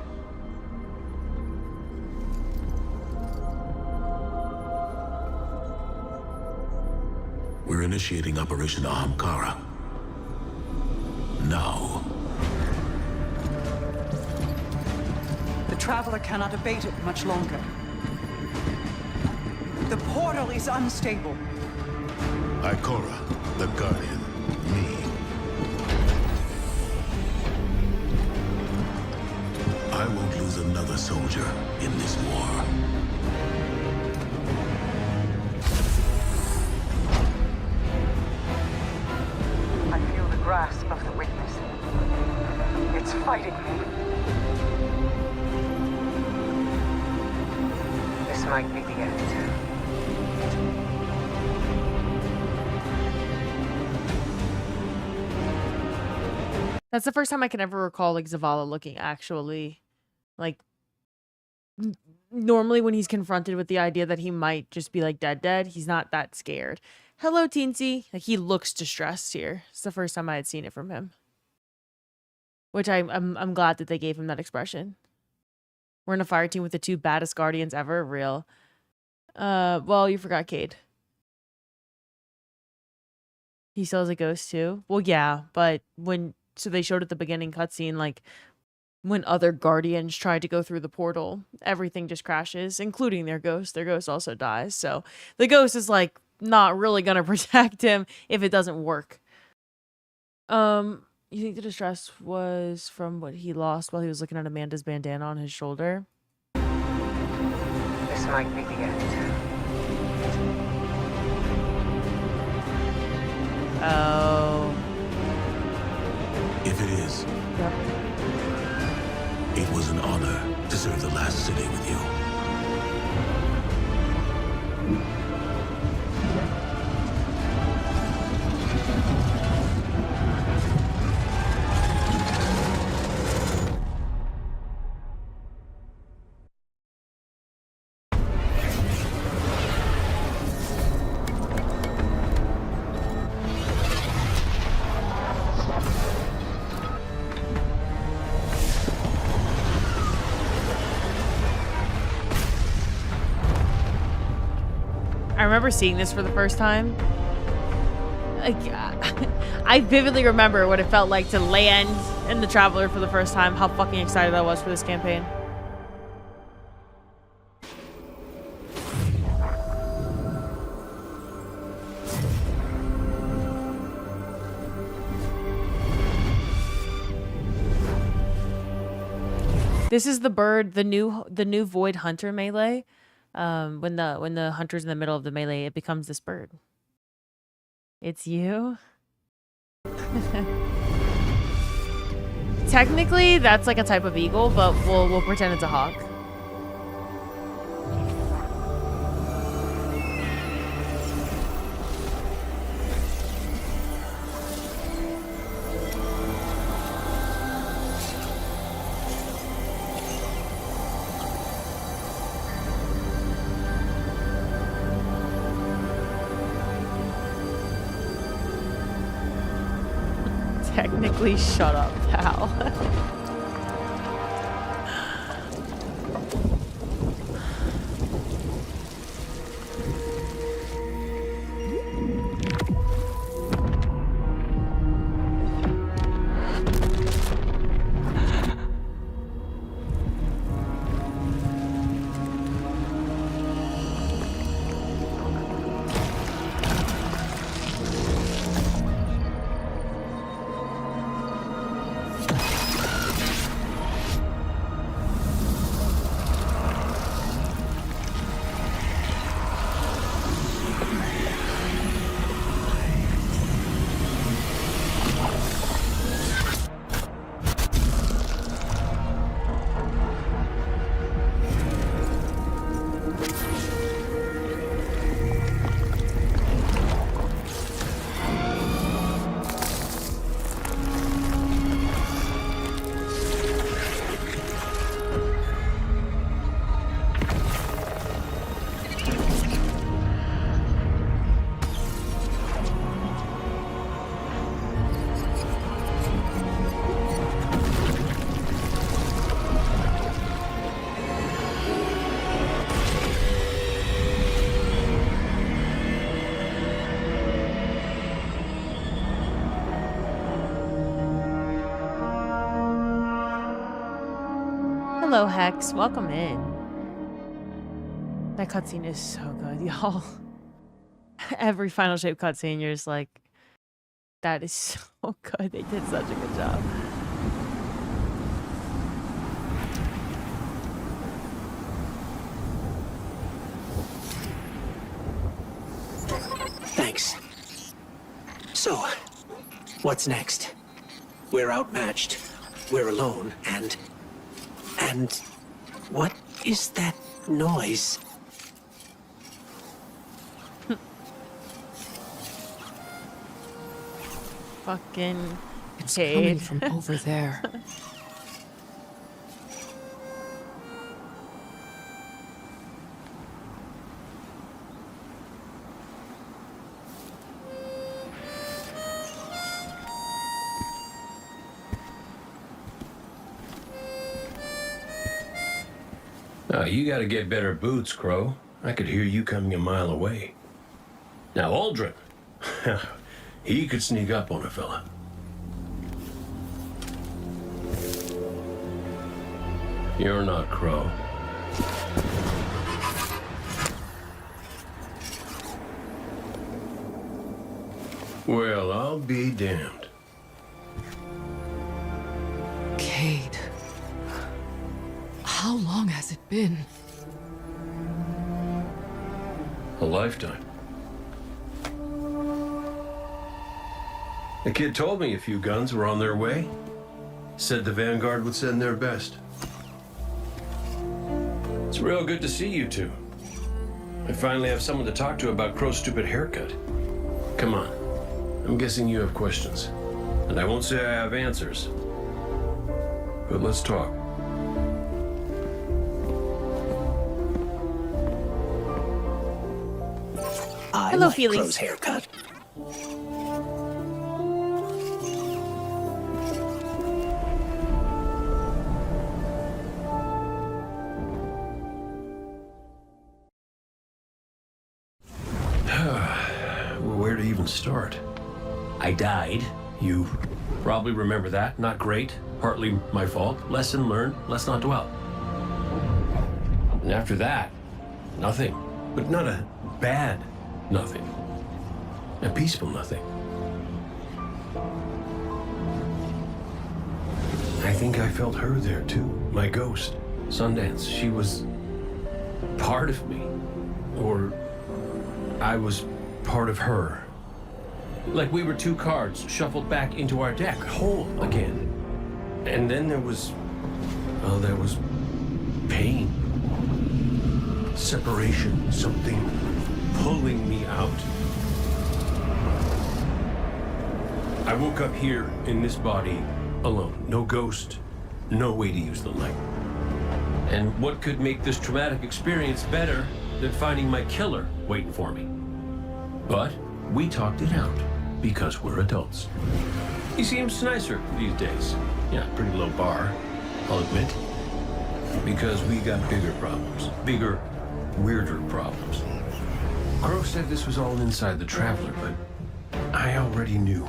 We're initiating Operation Ahamkara. Now. The Traveler cannot abate it much longer. The portal is unstable. Ikora, the Guardian, me. I won't lose another soldier in this war. I feel the grasp of the witness. It's fighting me. This might be the end. That's the first time I can ever recall, like, Zavala looking actually, like, normally when he's confronted with the idea that he might just be, like, dead, he's not that scared. Hello, Teensy. Like, he looks distressed here. It's the first time I had seen it from him. Which I'm glad that they gave him that expression. We're in a fire team with the two baddest guardians ever. Real. Well, you forgot Cade. He still has a ghost too. Well, yeah, but so they showed at the beginning cutscene, like, when other guardians tried to go through the portal, everything just crashes, including their ghost. Their ghost also dies. So the ghost is, like, not really gonna protect him if it doesn't work. You think the distress was from what he lost while he was looking at Amanda's bandana on his shoulder? This might be the end. Oh. If it is, Yep. it was an honor to serve the last city with you. I remember seeing this for the first time. Like, I vividly remember what it felt like to land in the Traveler for the first time. How fucking excited I was for this campaign. This is the bird, the new Void Hunter melee. When the hunter's in the middle of the melee, it becomes this bird. It's you? Technically, that's like a type of eagle, but we'll pretend it's a hawk. Technically, shut up, pal. Hello, Hex. Welcome in. That cutscene is so good, y'all. Every Final Shape cutscene, you're just like, that is so good. They did such a good job. Thanks. So, what's next? We're outmatched. We're alone, and what is that noise? Fucking It's Cade. coming from over there. Oh, you gotta get better boots, Crow. I could hear you coming a mile away. Now, Aldrin. He could sneak up on a fella. You're not Crow. Well, I'll be damned. Cade. How long has it been? A lifetime. The kid told me a few guns were on their way. Said the Vanguard would send their best. It's real good to see you two. I finally have someone to talk to about Crow's stupid haircut. Come on. I'm guessing you have questions. And I won't say I have answers. But let's talk. I Hello, like Felix. Crow's haircut. Where to even start? I died. You probably remember that. Not great. Partly my fault. Lesson learned. Let's not dwell. And after that, nothing. But not a bad nothing. A peaceful nothing. I think I felt her there too. My ghost. Sundance. She was part of me. Or I was part of her. Like we were two cards shuffled back into our deck, whole again. And then there was pain. Separation, something pulling me out. I woke up here in this body alone. No ghost, no way to use the light. And what could make this traumatic experience better than finding my killer waiting for me? But we talked it out because we're adults. He seems nicer these days. Yeah, pretty low bar, I'll admit. Because we got bigger problems. Bigger, weirder problems. Crow said this was all inside the Traveler, but I already knew.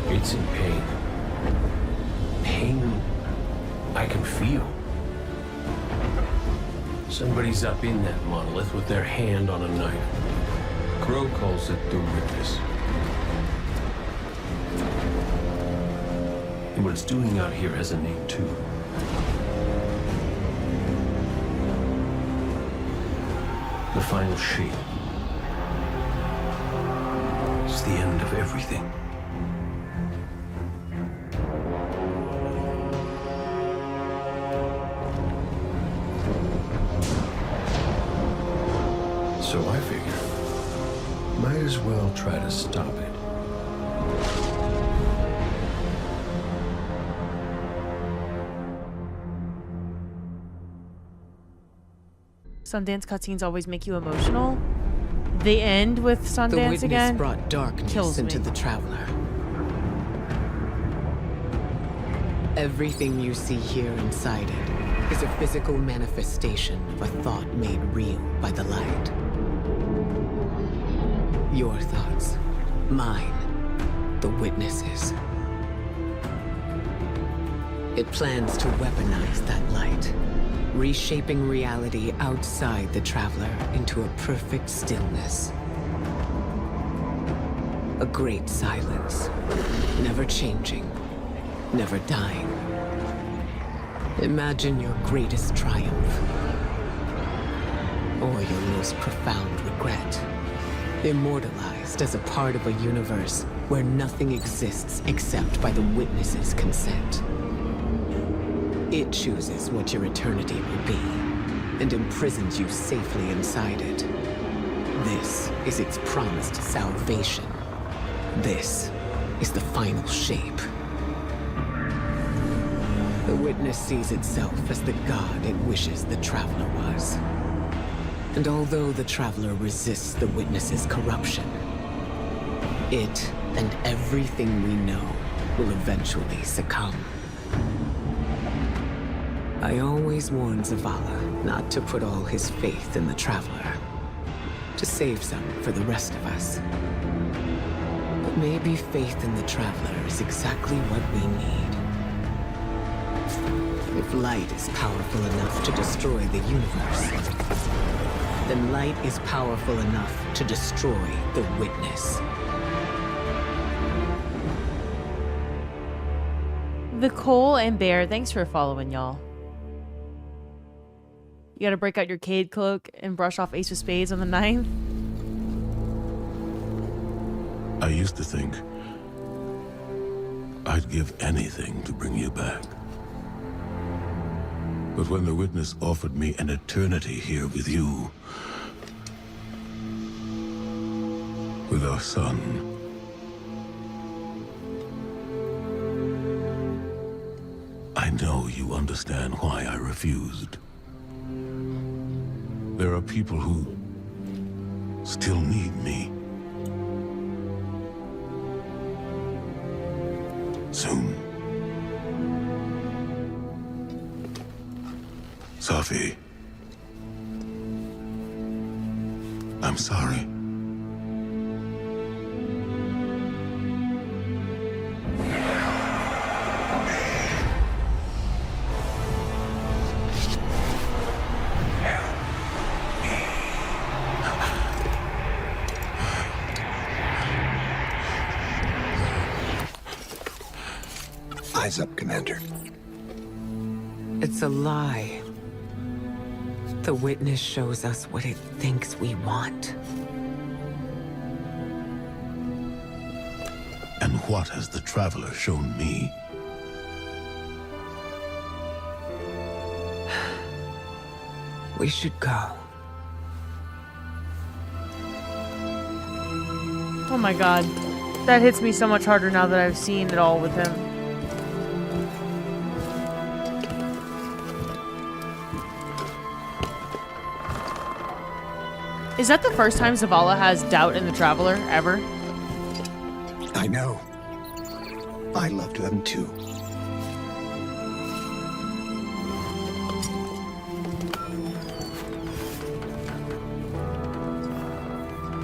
It's in pain. Pain I can feel. Somebody's up in that monolith with their hand on a knife. Crow calls it the Witness. And what it's doing out here has a name too. The final shape. It's the end of everything. So I figure, might as well try to stop it. Sundance cutscenes always make you emotional. They end with The Sundance witness again. brought darkness Kills into me. the Traveler. Everything you see here inside it is a physical manifestation of a thought made real by the light. Your thoughts, mine, the witnesses. It plans to weaponize that light, reshaping reality outside the Traveler into a perfect stillness. A great silence, never changing, never dying. Imagine your greatest triumph, or your most profound regret, immortalized as a part of a universe where nothing exists except by the witness's consent. It chooses what your eternity will be, and imprisons you safely inside it. This is its promised salvation. This is the final shape. The witness sees itself as the god it wishes the Traveler was. And although the Traveler resists the witness's corruption, it and everything we know will eventually succumb. I always warn Zavala not to put all his faith in the Traveler, to save some for the rest of us. But maybe faith in the Traveler is exactly what we need. If light is powerful enough to destroy the universe, then light is powerful enough to destroy the Witness. The Cole and Bear, thanks for following, y'all. You gotta break out your Cade cloak and brush off Ace of Spades on the 9th. I used to think I'd give anything to bring you back. But when the Witness offered me an eternity here with you, with our son, I know you understand why I refused. There are people who still need me. Soon. Safi, I'm sorry. Eyes up, Commander. It's a lie. The Witness shows us what it thinks we want. And what has the Traveler shown me? We should go. Oh my god. That hits me so much harder now that I've seen it all with him. Is that the first time Zavala has doubt in the Traveler, ever? I know. I loved them too.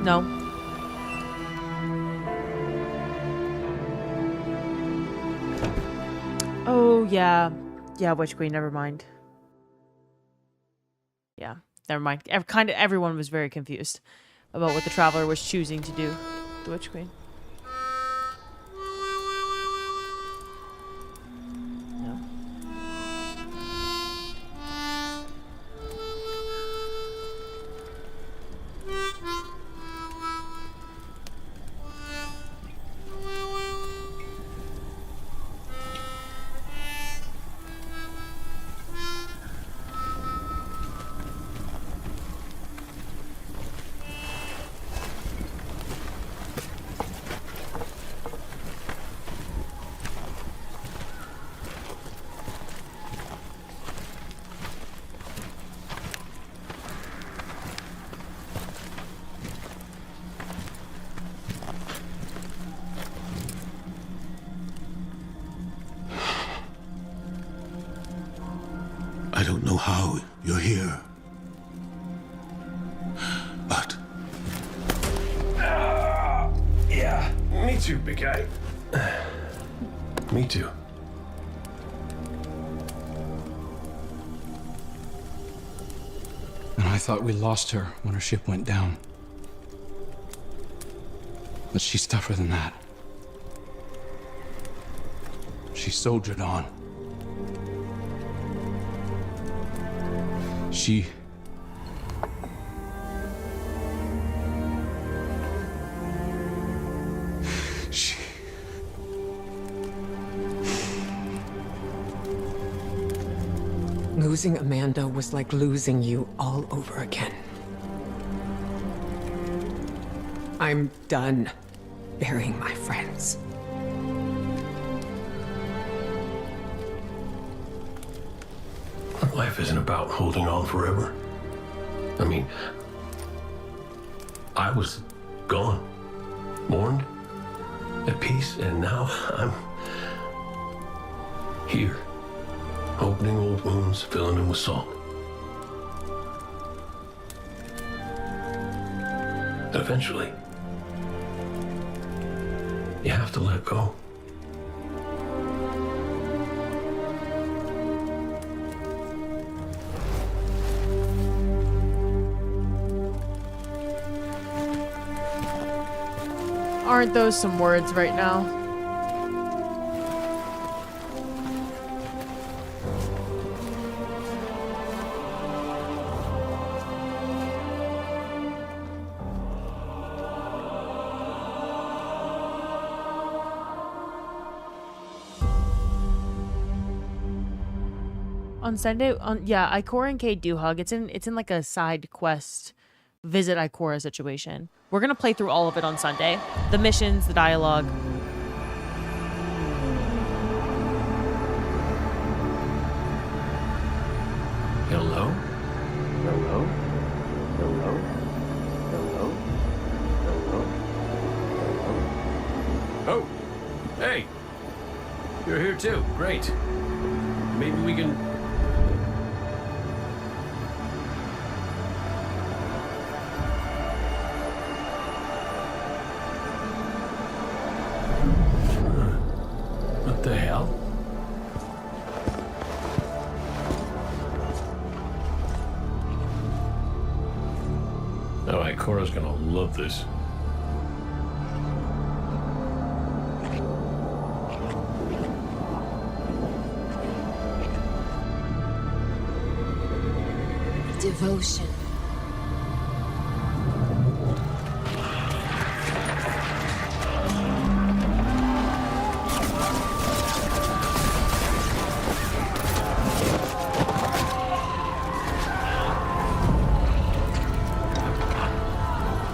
No. Oh, yeah. Yeah, Witch Queen, never mind. Yeah, never mind. Kind of everyone was very confused about what the Traveler was choosing to do. The Witch Queen. No. I don't know how you're here. But... Yeah, me too, big guy. Me too. And I thought we lost her when her ship went down. But she's tougher than that. She soldiered on. She... Losing Amanda was like losing you all over again. I'm done burying my friends. Life isn't about holding on forever. I mean, I was gone, mourned, at peace, and now I'm here, opening old wounds, filling them with salt. And eventually, you have to let go. Aren't those some words right now? On Sunday, yeah, Ikora and Cade do hug. It's in like a side quest visit Ikora situation. We're gonna play through all of it on Sunday. The missions, the dialogue. Hello? Hello? Hello? Hello? Hello? Oh! Hey! You're here too. Great. Maybe we can... What the hell? Oh, Ikora's gonna love this. Devotion.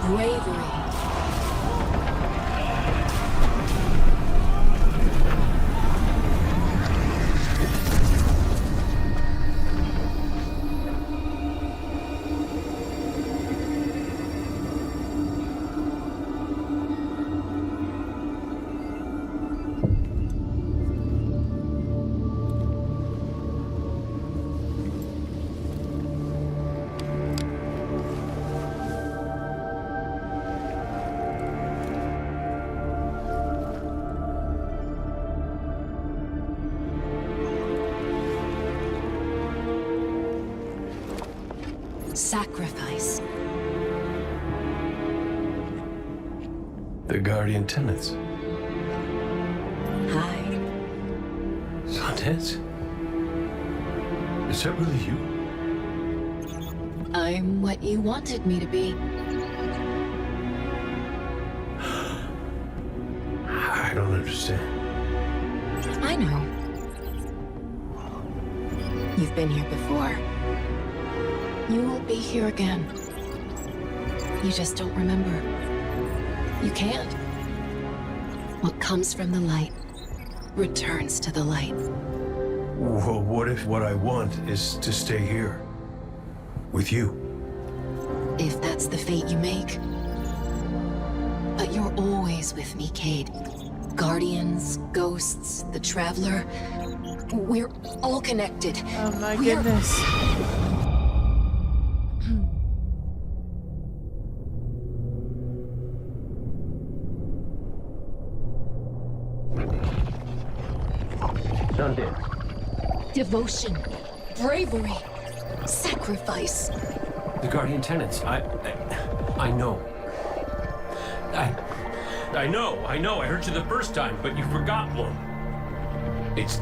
Bravery. Sacrifice. The Guardian tenants. Hi. Sundance? Is that really you? I'm what you wanted me to be. I don't understand. I know. You've been here before. You will be here again. You just don't remember. You can't. What comes from the light returns to the light. Well, what if what I want is to stay here? With you? If that's the fate you make. But you're always with me, Cade. Guardians, ghosts, the Traveler. We're all connected. Oh my goodness. Devotion, bravery, sacrifice. The Guardian tenants. I know. I know. I heard you the first time, but you forgot one. It's...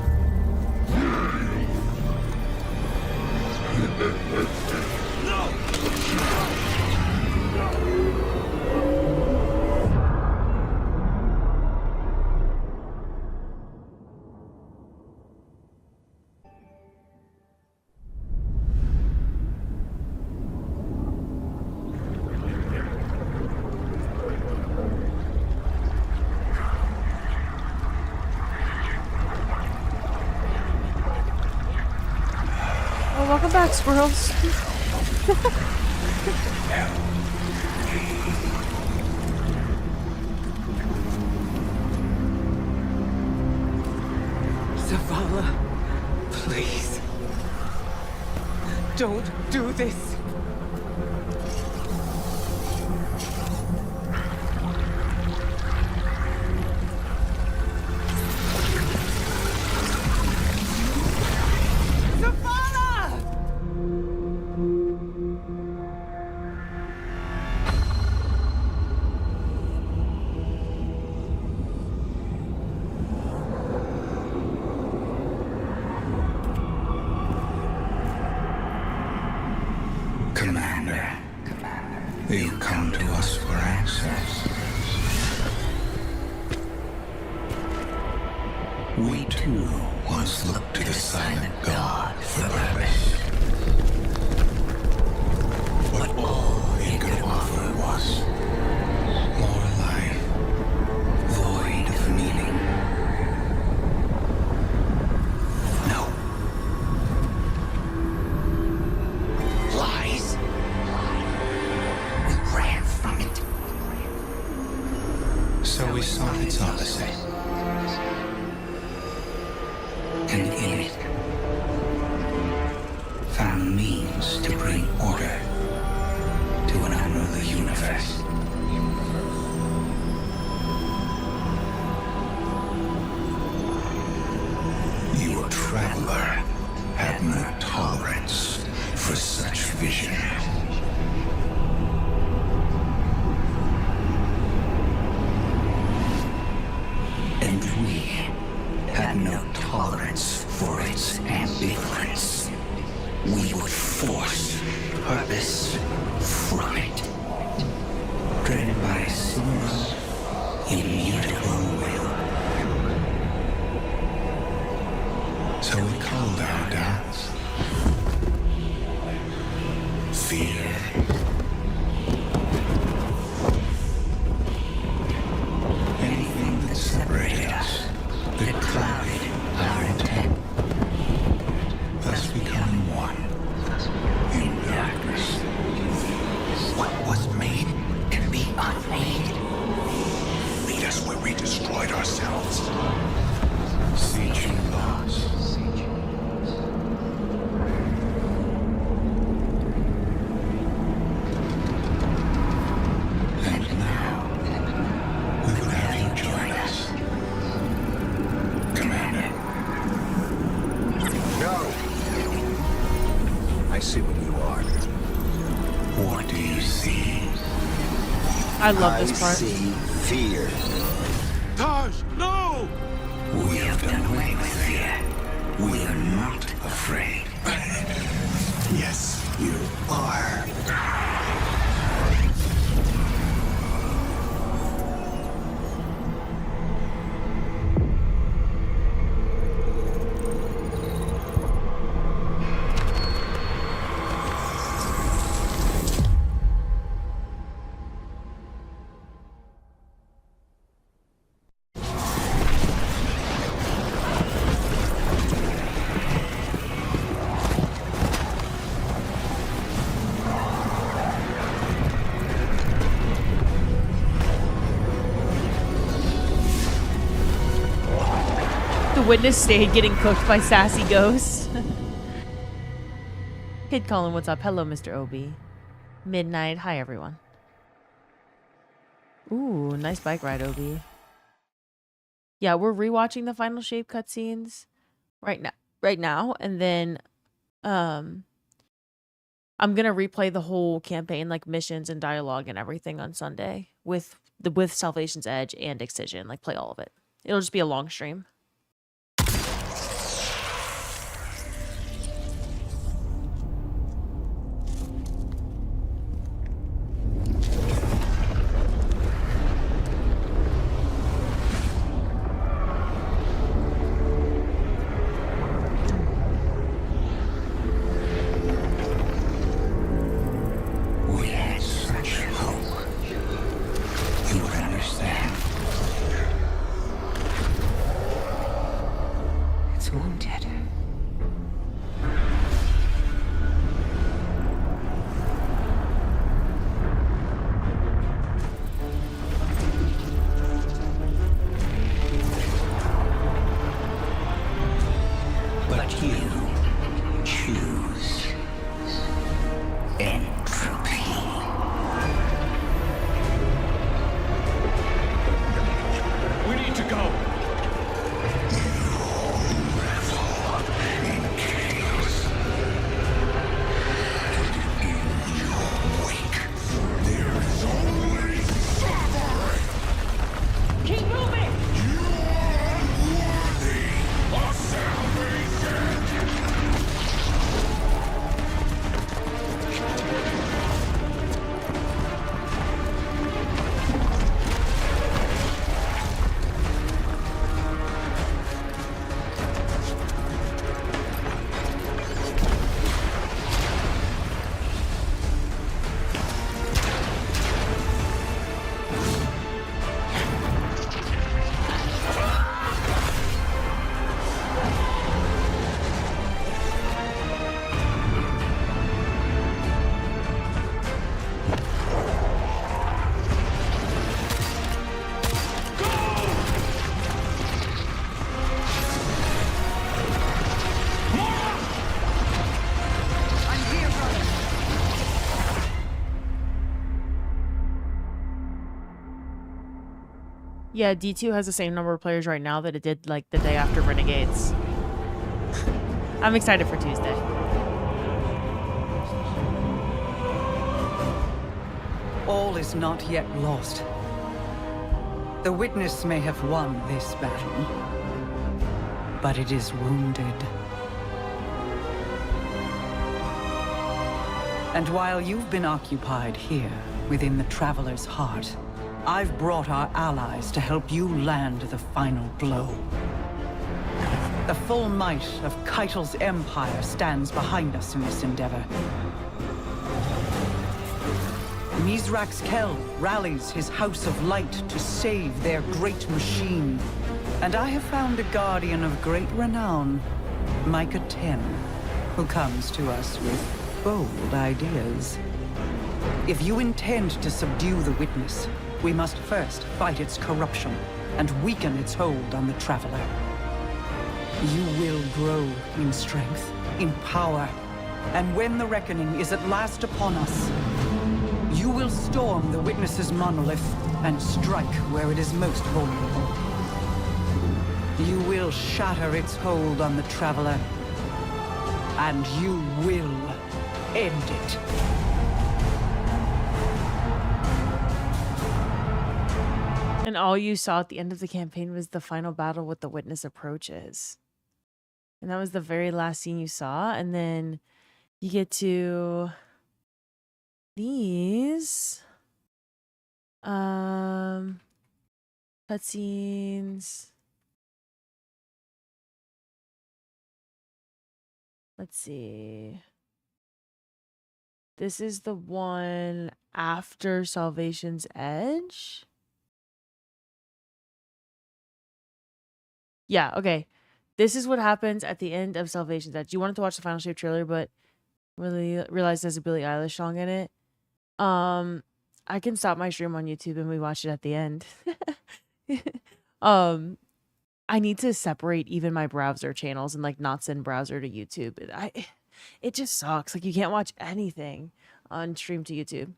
Welcome back, squirrels. Zavala, please. Don't do this. You come to us for answers. We too once looked to the silent God for purpose. But all he could offer was more life, void of meaning. No. Lies. We ran from it. So we sought its opposite. And in it, found means to bring order to an unruly universe. Your traveler had no tolerance for such vision. And we had no tolerance for its ambivalence. We would force purpose from it, driven by a single, immutable will. So we called our doubts fear. Anything that separated us, that clouded our intent, thus becoming one in darkness. What was made can be unmade. Lead us where we destroyed ourselves. Siege lost. And now, we will have you join us. Commander. No! I see what you are. What do you see? I love this part. I see fear. Taj, no! We have done away with fear. We are not afraid. Yes, you are. The witness stayed getting cooked by sassy ghosts. Kid Colin, what's up? Hello, Mr. Obi. Midnight. Hi, everyone. Ooh, nice bike ride, Obi. Yeah, we're rewatching the Final Shape cutscenes right now, and then I'm gonna replay the whole campaign, like missions and dialogue and everything on Sunday with Salvation's Edge and Excision. Like, play all of it. It'll just be a long stream. We had such hope. You would understand. Yeah, D2 has the same number of players right now that it did like the day after Renegades. I'm excited for Tuesday. All is not yet lost. The Witness may have won this battle, but it is wounded. And while you've been occupied here, within the Traveler's heart, I've brought our allies to help you land the final blow. The full might of Keitel's empire stands behind us in this endeavor. Mizrax Kel rallies his House of Light to save their great machine. And I have found a guardian of great renown, Micah 10, who comes to us with bold ideas. If you intend to subdue the Witness, we must first fight its corruption and weaken its hold on the Traveler. You will grow in strength, in power, and when the reckoning is at last upon us, you will storm the Witness's monolith and strike where it is most vulnerable. You will shatter its hold on the Traveler, and you will end it. And all you saw at the end of the campaign was the final battle with the Witness approaches. And that was the very last scene you saw. And then you get to these cutscenes. Let's see. This is the one after Salvation's Edge. Yeah, okay. This is what happens at the end of Salvation's Edge. You wanted to watch the Final Shape trailer, but really realized there's a Billie Eilish song in it. I can stop my stream on YouTube and we watch it at the end. I need to separate even my browser channels and like not send browser to YouTube. It just sucks. Like you can't watch anything on stream to YouTube.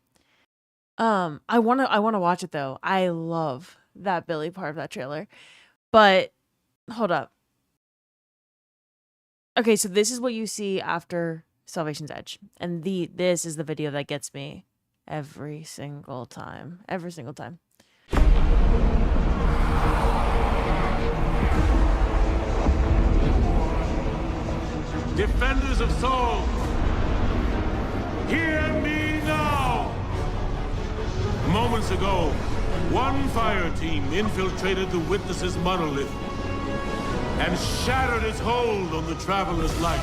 I wanna watch it though. I love that Billie part of that trailer. But hold up. Okay, so this is what you see after Salvation's Edge. And this is the video that gets me every single time. Every single time. Defenders of Soul, hear me now! Moments ago, one fire team infiltrated the Witness's monolith and shattered its hold on the Traveler's light.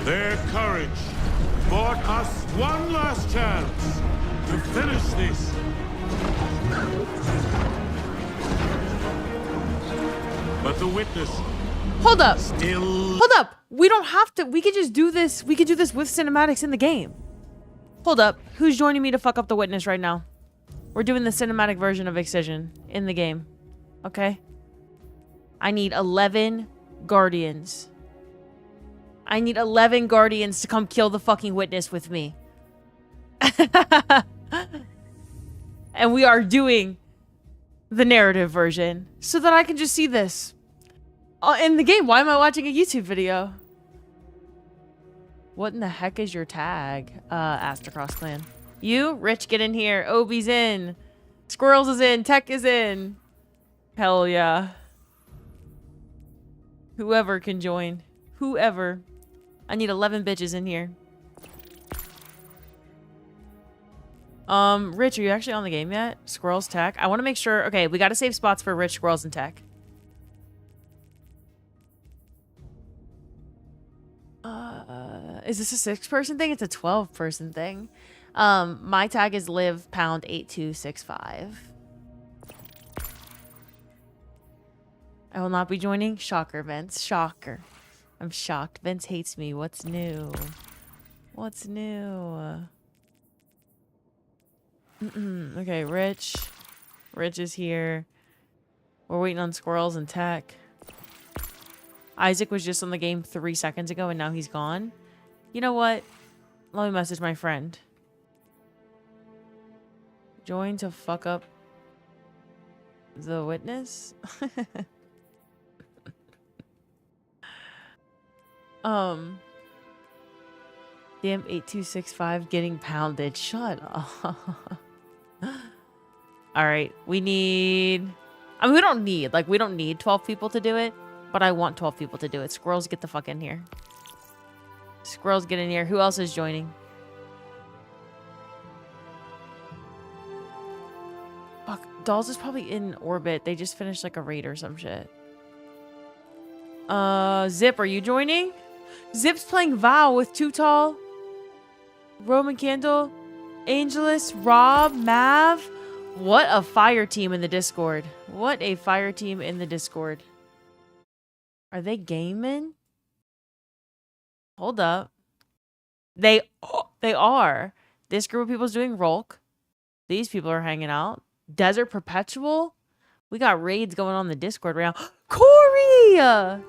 Their courage bought us one last chance to finish this. But the Witness... Hold up. Still... Hold up. We don't have to. We could just do this. We could do this with cinematics in the game. Hold up. Who's joining me to fuck up the Witness right now? We're doing the cinematic version of Excision in the game. Okay? I need 11 Guardians. I need 11 Guardians to come kill the fucking Witness with me. And we are doing the narrative version so that I can just see this in the game. Why am I watching a YouTube video? What in the heck is your tag? Astrocross Clan. You? Rich, get in here. Obi's in. Squirrels is in. Tech is in. Hell yeah. Whoever can join. Whoever. I need 11 bitches in here. Rich, are you actually on the game yet? Squirrels, Tech. I want to make sure. Okay, we got to save spots for Rich, Squirrels, and Tech. Is this a 6-person thing? It's a 12-person thing. My tag is live_8265. I will not be joining. Shocker, Vince. Shocker. I'm shocked. Vince hates me. What's new? What's new? Okay, Rich. Rich is here. We're waiting on Squirrels and Tech. Isaac was just on the game 3 seconds ago and now he's gone. You know what? Let me message my friend. Join to fuck up the witness? Damn 8265 getting pounded. Shut up. Alright, we need... I mean, we don't need 12 people to do it, but I want 12 people to do it. Squirrels, get the fuck in here. Squirrels, get in here. Who else is joining? Fuck, Dolls is probably in orbit. They just finished like a raid or some shit. Zip, are you joining? Zip's playing Vow with Too Tall, Roman Candle, Angelus, Rob, Mav. What a fire team in the Discord. What a fire team in the Discord. Are they gaming? Hold up. They are. This group of people is doing Rolk. These people are hanging out. Desert Perpetual. We got raids going on in the Discord right now. Corey!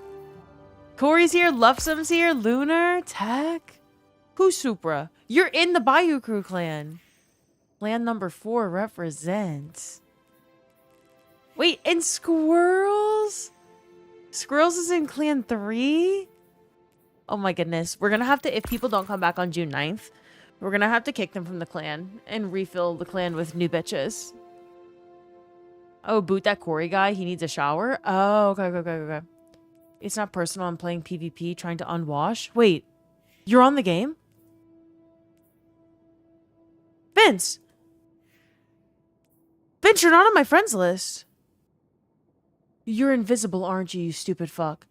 Corey's here. Lufsum's here. Lunar. Tech. Who's Supra? You're in the Bayou Crew clan. Clan number 4 represents. Wait, and Squirrels? Squirrels is in clan 3? Oh my goodness. We're gonna have to, if people don't come back on June 9th, we're gonna have to kick them from the clan and refill the clan with new bitches. Oh, boot that Corey guy. He needs a shower. Oh, okay. It's not personal. I'm playing PvP, trying to unwash. Wait, you're on the game? Vince! Vince, you're not on my friends list. You're invisible, aren't you, you stupid fuck?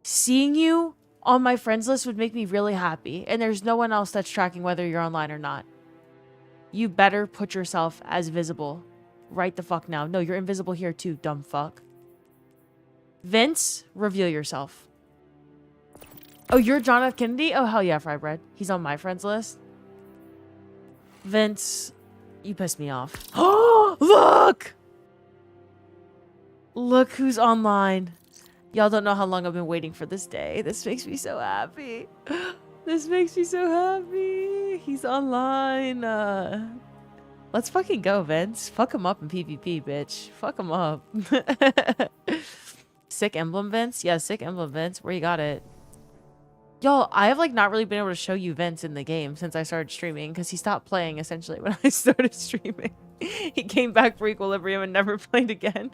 Seeing you on my friends list would make me really happy, and there's no one else that's tracking whether you're online or not. You better put yourself as visible. Right the fuck now. No, you're invisible here too, dumb fuck. Vince, reveal yourself. Oh, you're John F. Kennedy? Oh, hell yeah, Fry Bread. He's on my friends list. Vince, you pissed me off. Oh, look! Look who's online. Y'all don't know how long I've been waiting for this day. This makes me so happy. This makes me so happy. He's online. Let's fucking go, Vince. Fuck him up in PvP, bitch. Fuck him up. Sick emblem, Vince? Yeah, sick emblem, Vince. Where you got it? Y'all, I have like not really been able to show you Vince in the game since I started streaming because he stopped playing essentially when I started streaming. He came back for Equilibrium and never played again.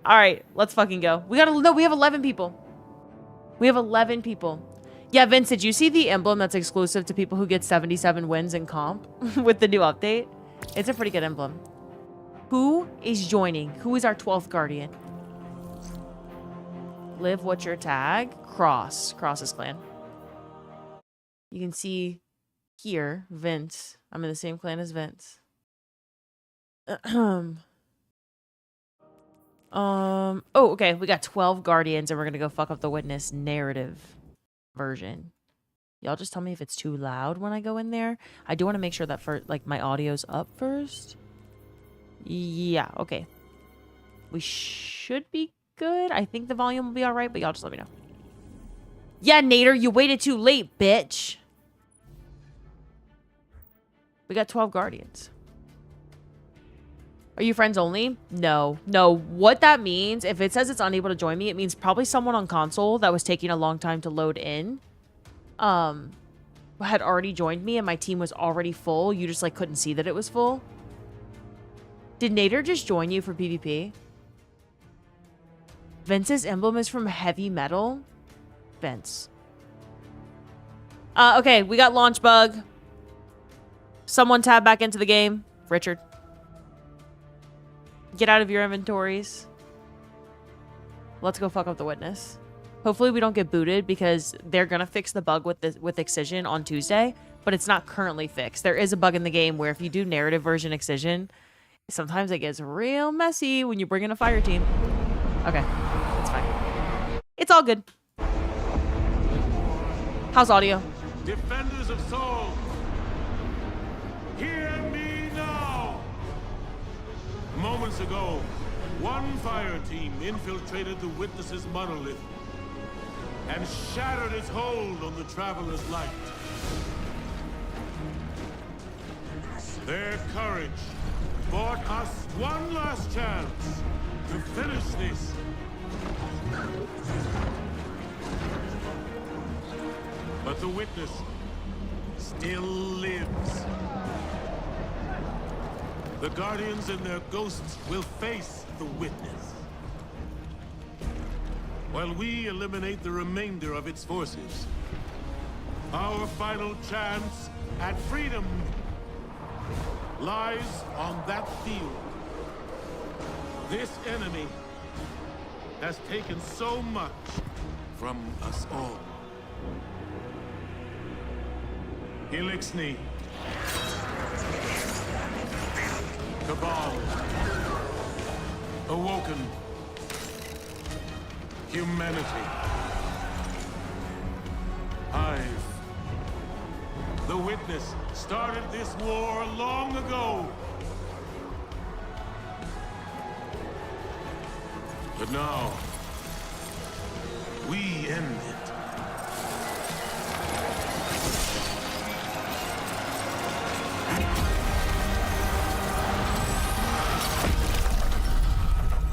All right, let's fucking go. We have 11 people. We have 11 people. Yeah, Vince, did you see the emblem that's exclusive to people who get 77 wins in comp with the new update? It's a pretty good emblem. Who is joining? Who is our 12th guardian? Liv, what's your tag? Cross. Cross's clan. You can see here, Vince. I'm in the same clan as Vince. Oh, okay. We got 12 guardians and we're gonna go fuck up the witness narrative version. Y'all just tell me if it's too loud when I go in there. I do want to make sure that for like my audio's up first. Yeah, okay. We should be good. I think the volume will be all right, but y'all just let me know. Yeah, Nader, you waited too late, bitch. We got 12 guardians. Are you friends only? No. No. What that means, if it says it's unable to join me, it means probably someone on console that was taking a long time to load in had already joined me and my team was already full. You just like couldn't see that it was full. Did Nader just join you for PvP? Vince's emblem is from heavy metal. Vince. Okay, we got launch bug. Someone tab back into the game. Richard. Get out of your inventories. Let's go fuck up the witness. Hopefully we don't get booted because they're gonna fix the bug with Excision on Tuesday, but it's not currently fixed. There is a bug in the game where if you do narrative version Excision, sometimes it gets real messy when you bring in a fire team. Okay, it's fine. It's all good. How's audio? Defenders of Saul, hear me now! Moments ago, one fire team infiltrated the Witness's monolith and shattered its hold on the Traveler's light. Their courage bought us one last chance to finish this. But the witness still lives. The Guardians and their ghosts will face the witness, while we eliminate the remainder of its forces. Our final chance at freedom lies on that field. This enemy has taken so much from us all. Elixni. Cabal. Awoken. Humanity. Hive. The Witness started this war long ago. But now, we end it.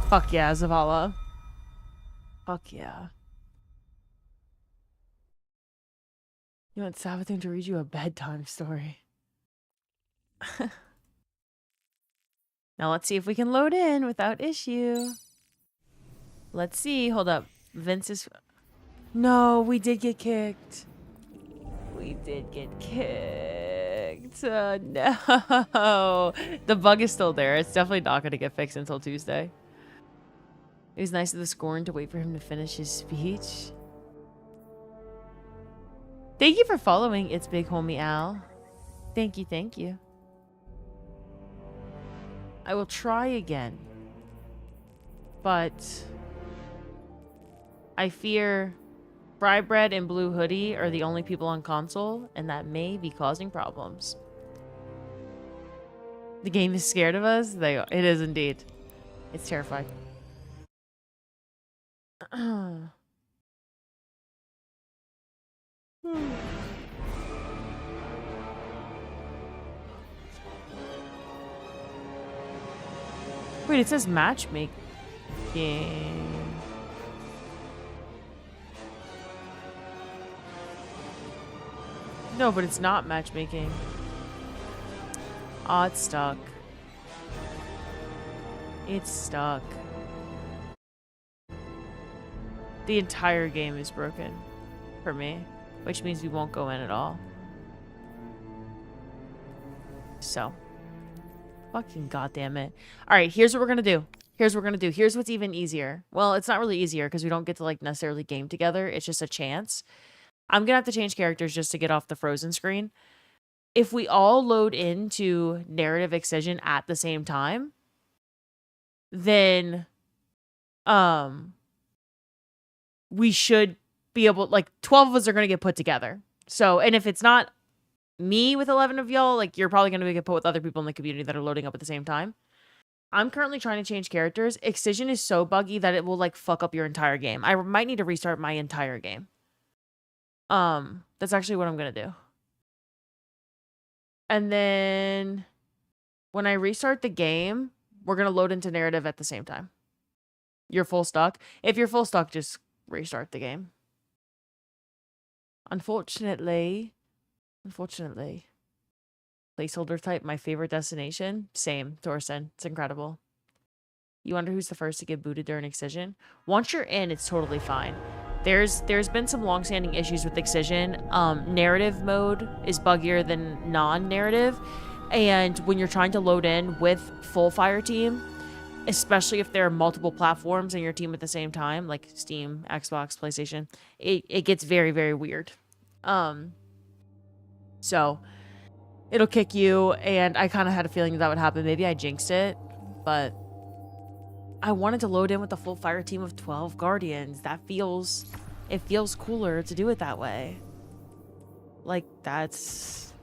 Fuck yeah, Zavala. Fuck yeah. You want Savathun to read you a bedtime story. Now let's see if we can load in without issue. Let's see. Hold up. Vince is... No, we did get kicked. We did get kicked. No. The bug is still there. It's definitely not going to get fixed until Tuesday. It was nice of the Scorn to wait for him to finish his speech. Thank you for following. It's Big Homie Al. Thank you, thank you. I will try again. But I fear Fry Bread and Blue Hoodie are the only people on console, and that may be causing problems. The game is scared of us? It is indeed. It's terrifying. Wait, it says matchmaking. No, but it's not matchmaking. Oh, it's stuck. It's stuck. The entire game is broken for me, which means we won't go in at all. So, fucking goddamn it. All right, here's what we're gonna do. Here's what we're gonna do. Here's what's even easier. Well, it's not really easier because we don't get to like necessarily game together. It's just a chance. I'm gonna have to change characters just to get off the frozen screen. If we all load into narrative excision at the same time, then we should be able, like, 12 of us are going to get put together. So, and if it's not me with 11 of y'all, like, you're probably going to get put with other people in the community that are loading up at the same time. I'm currently trying to change characters. Excision is so buggy that it will, like, fuck up your entire game. I might need to restart my entire game. That's actually what I'm going to do. And then when I restart the game, we're going to load into narrative at the same time. You're full stock. If you're full stock, just restart the game. Unfortunately. Placeholder type, my favorite destination. Same, Thorsten. It's incredible. You wonder who's the first to get booted during Excision? Once you're in, it's totally fine. There's been some long-standing issues with Excision. Narrative mode is buggier than non-narrative. And when you're trying to load in with full fire team, especially if there are multiple platforms in your team at the same time, like Steam, Xbox, PlayStation, it gets very, very weird. So it'll kick you, and I kind of had a feeling that would happen. Maybe I jinxed it, but I wanted to load in with a full fire team of 12 Guardians. It feels cooler to do it that way. Like, that's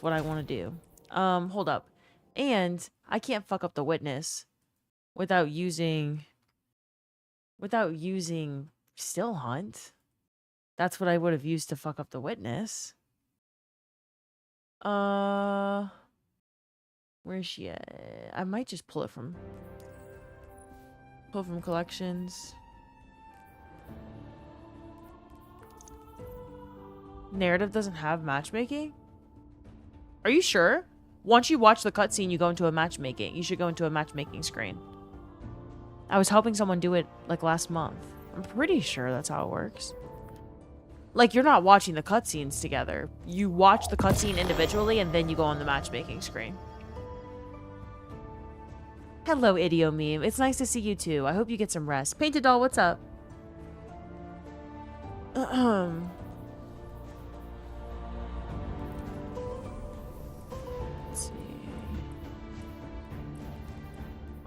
what I want to do. Hold up. And I can't fuck up the witness without using Still Hunt. That's what I would have used to fuck up the witness. Where is she at? I might just pull from collections. Narrative doesn't have matchmaking? Are you sure? Once you watch the cutscene, you go into a matchmaking. You should go into a matchmaking screen. I was helping someone do it like last month. I'm pretty sure that's how it works. Like, you're not watching the cutscenes together. You watch the cutscene individually, and then you go on the matchmaking screen. Hello, Idio Meme. It's nice to see you, too. I hope you get some rest. Painted Doll, what's up? Let's see.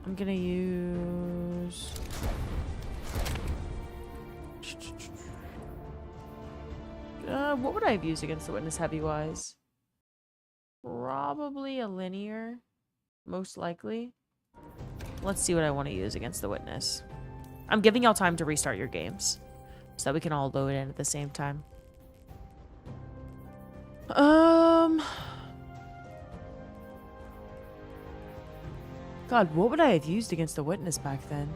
I'm gonna use... what would I have used against the Witness heavy-wise? Probably a linear. Most likely. Let's see what I want to use against the Witness. I'm giving y'all time to restart your games, so that we can all load in at the same time. God, what would I have used against the Witness back then?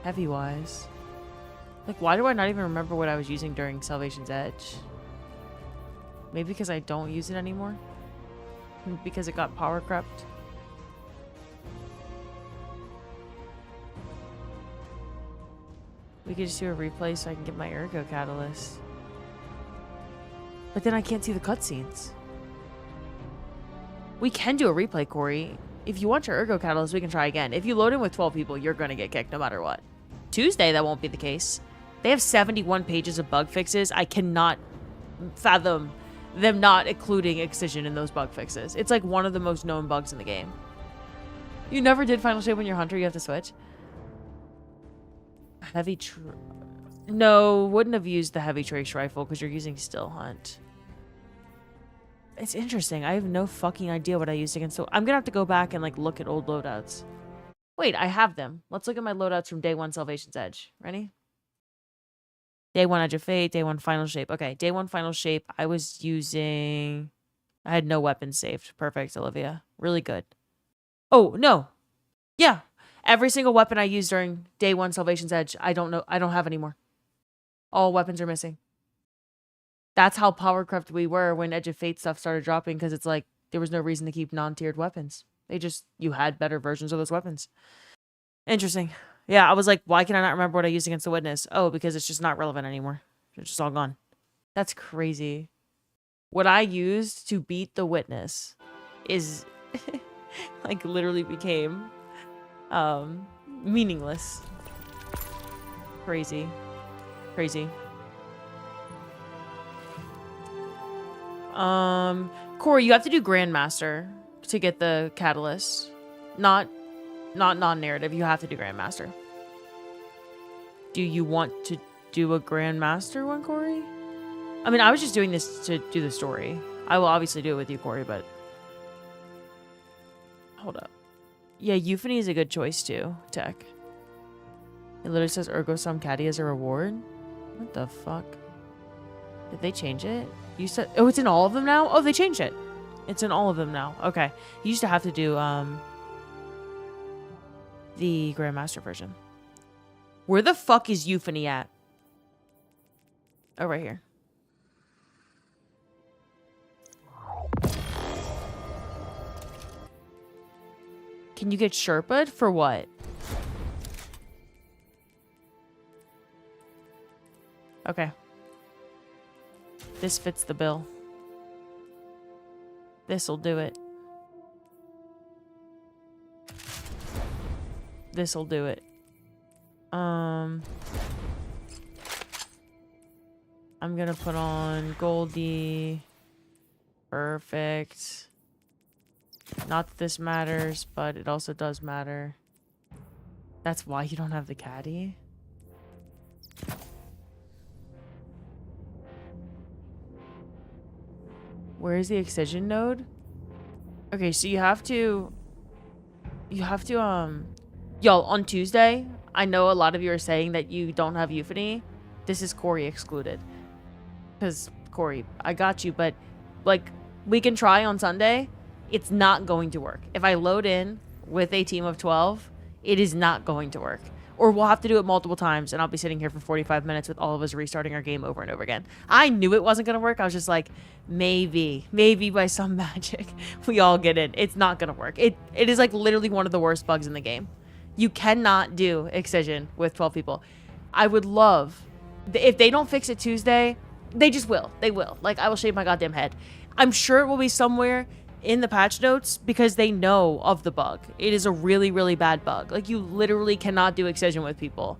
Heavy-wise. Like, why do I not even remember what I was using during Salvation's Edge? Maybe because I don't use it anymore? Because it got power crept? We could just do a replay so I can get my Ergo Catalyst. But then I can't see the cutscenes. We can do a replay, Corey. If you want your Ergo Catalyst, we can try again. If you load in with 12 people, you're going to get kicked no matter what. Tuesday, that won't be the case. They have 71 pages of bug fixes. I cannot fathom them not including Excision in those bug fixes. It's like one of the most known bugs in the game. You never did Final Shape when you're Hunter, you have to switch? Heavy No, wouldn't have used the heavy trace rifle because you're using Still Hunt. It's interesting. I have no fucking idea what I used against. So I'm gonna have to go back and like look at old loadouts. Wait, I have them. Let's look at my loadouts from day 1 Salvation's Edge. Ready? Day 1 Edge of Fate, day 1 Final Shape. Okay, day 1 Final Shape. I was using... I had no weapons saved. Perfect, Olivia. Really good. Oh, no. Yeah. Every single weapon I used during day 1 Salvation's Edge, I don't have anymore. All weapons are missing. That's how power crept we were when Edge of Fate stuff started dropping, because it's like there was no reason to keep non-tiered weapons. You had better versions of those weapons. Interesting. Yeah, I was like, why can I not remember what I used against the Witness? Oh, because it's just not relevant anymore. It's just all gone. That's crazy. What I used to beat the Witness is like literally became meaningless. Crazy. Crazy. Corey, you have to do Grandmaster to get the catalyst. Not non-narrative. You have to do Grandmaster. Do you want to do a Grandmaster one, Corey? I mean, I was just doing this to do the story. I will obviously do it with you, Corey, but... Hold up. Yeah, Euphony is a good choice, too. Tech. It literally says Ergo Sum Caddy as a reward. What the fuck? Did they change it? You said... Oh, it's in all of them now? Oh, they changed it. It's in all of them now. Okay. You used to have to do, the Grandmaster version. Where the fuck is Euphony at? Oh, right here. Can you get Sherpa'd for what? Okay. This fits the bill. This'll do it. This'll do it. I'm gonna put on Goldie. Perfect. Not that this matters, but it also does matter. That's why you don't have the caddy? Where is the Excision node? Okay, so you have to, y'all, on Tuesday, I know a lot of you are saying that you don't have Euphony. This is Corey excluded. Because, Corey, I got you, but, like, we can try on Sunday. It's not going to work. If I load in with a team of 12, it is not going to work. Or we'll have to do it multiple times, and I'll be sitting here for 45 minutes with all of us restarting our game over and over again. I knew it wasn't going to work. I was just like, maybe by some magic, we all get in. It's not going to work. It is like literally one of the worst bugs in the game. You cannot do Excision with 12 people. I would love, if they don't fix it Tuesday, they just will. They will. Like, I will shave my goddamn head. I'm sure it will be somewhere in the patch notes because they know of the bug. It is a really, really bad bug. Like, you literally cannot do Excision with people.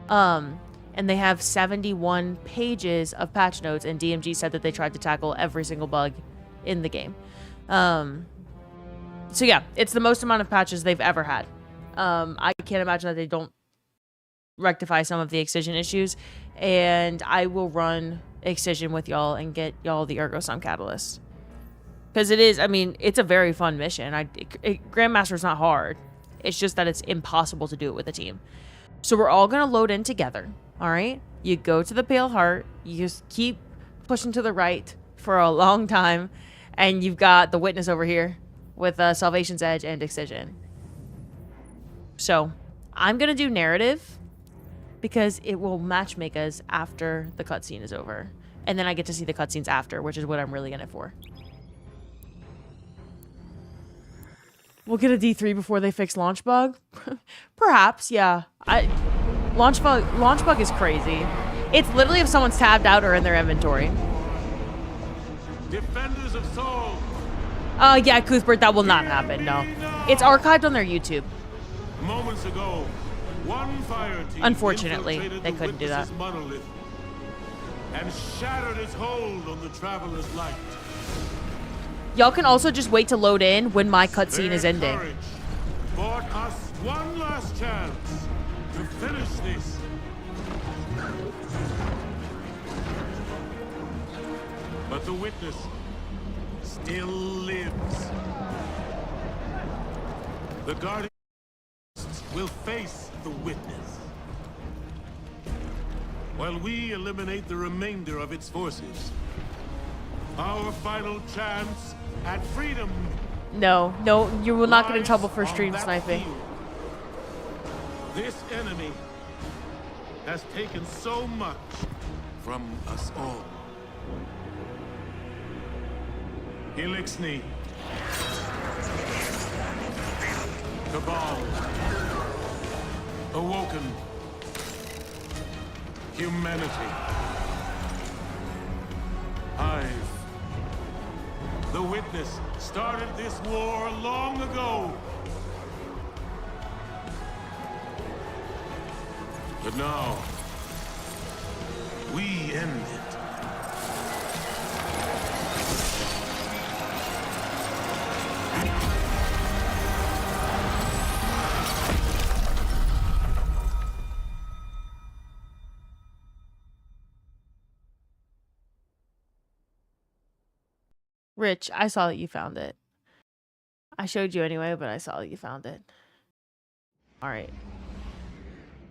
And they have 71 pages of patch notes, and DMG said that they tried to tackle every single bug in the game. So yeah, it's the most amount of patches they've ever had. I can't imagine that they don't rectify some of the Excision issues, and I will run Excision with y'all and get y'all the Ergosom Catalyst. Because it is, I mean, it's a very fun mission. Grandmaster's not hard. It's just that it's impossible to do it with a team. So we're all going to load in together, all right? You go to the Pale Heart. You just keep pushing to the right for a long time. And you've got the Witness over here with Salvation's Edge and Excision. So I'm going to do narrative because it will matchmake us after the cutscene is over. And then I get to see the cutscenes after, which is what I'm really in it for. We'll get a D3 before they fix launch bug? Perhaps, yeah. Launch bug is crazy. It's literally if someone's tabbed out or in their inventory. Defenders of Soul. Yeah, Cuthbert, that will not happen, no. It's archived on their YouTube. Moments ago, one fire team Unfortunately, they couldn't do that. Monolith and shattered its hold on the Traveler's light. Y'all can also just wait to load in when my cutscene is ending. Bought us one last chance to finish this. But the Witness still lives. The Guardians will face the Witness, while we eliminate the remainder of its forces. Our final chance at freedom. No, you will not get in trouble for stream sniping. This enemy has taken so much from us all. Elixni, Cabal, Awoken, humanity, Hive. The Witness started this war long ago. But now, we end it. Rich, I saw that you found it. I showed you anyway, but I saw that you found it. All right.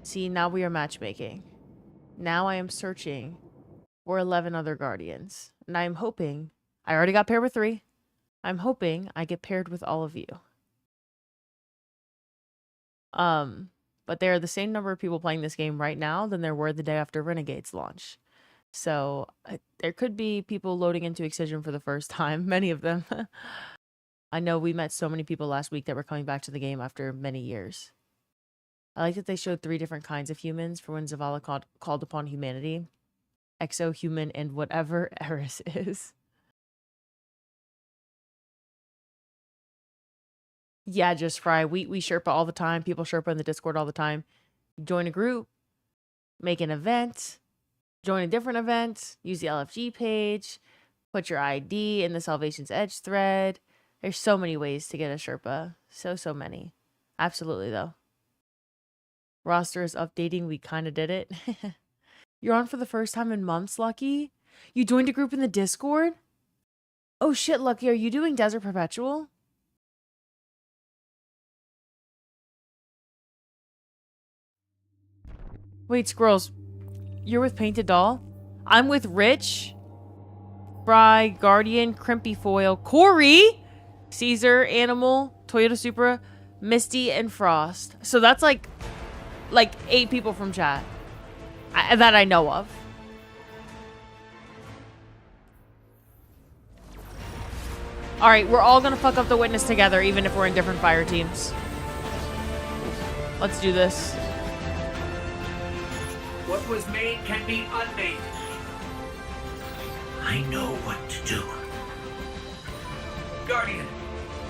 See, now we are matchmaking. Now I am searching for 11 other Guardians. And I am hoping, I already got paired with 3. I'm hoping I get paired with all of you. But there are the same number of people playing this game right now than there were the day after Renegade's launch. So there could be people loading into Excision for the first time, many of them. I know we met so many people last week that were coming back to the game after many years. I like that they showed 3 different kinds of humans for when Zavala called upon humanity. Exo-human and whatever Eris is. Yeah, just Fry. We Sherpa all the time. People Sherpa in the Discord all the time. Join a group. Make an event. Join a different event, use the LFG page, put your ID in the Salvation's Edge thread. There's so many ways to get a Sherpa. So many. Absolutely, though. Roster is updating. We kind of did it. You're on for the first time in months, Lucky? You joined a group in the Discord? Oh shit, Lucky, are you doing Desert Perpetual? Wait, Squirrels. You're with Painted Doll? I'm with Rich, Fry, Guardian, Crimpy Foil, Corey! Caesar, Animal, Toyota Supra, Misty, and Frost. So that's like 8 people from chat that I know of. All right, we're all gonna fuck up the witness together, even if we're in different fire teams. Let's do this. What was made can be unmade. I know what to do. Guardian,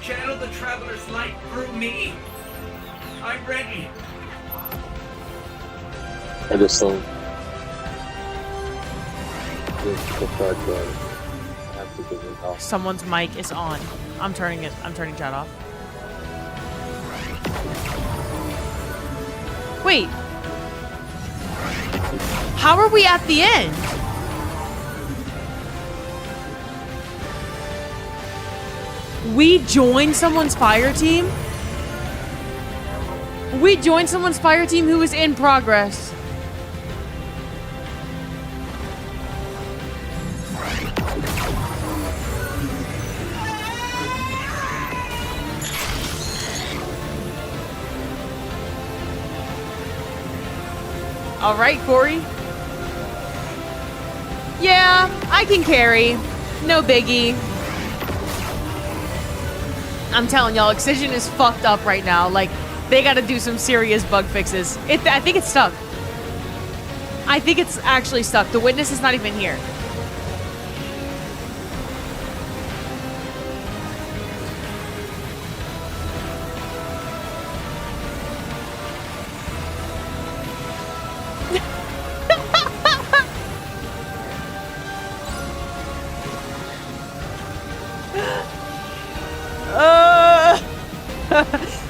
channel the Traveler's light through me. I'm ready. I just don't. Someone's mic is on. I'm turning chat off. Wait. How are we at the end? We joined someone's fire team? We joined someone's fire team who was in progress. All right, Corey. Yeah, I can carry. No biggie. I'm telling y'all, Excision is fucked up right now. Like, they gotta do some serious bug fixes. I think it's stuck. I think it's actually stuck. The witness is not even here.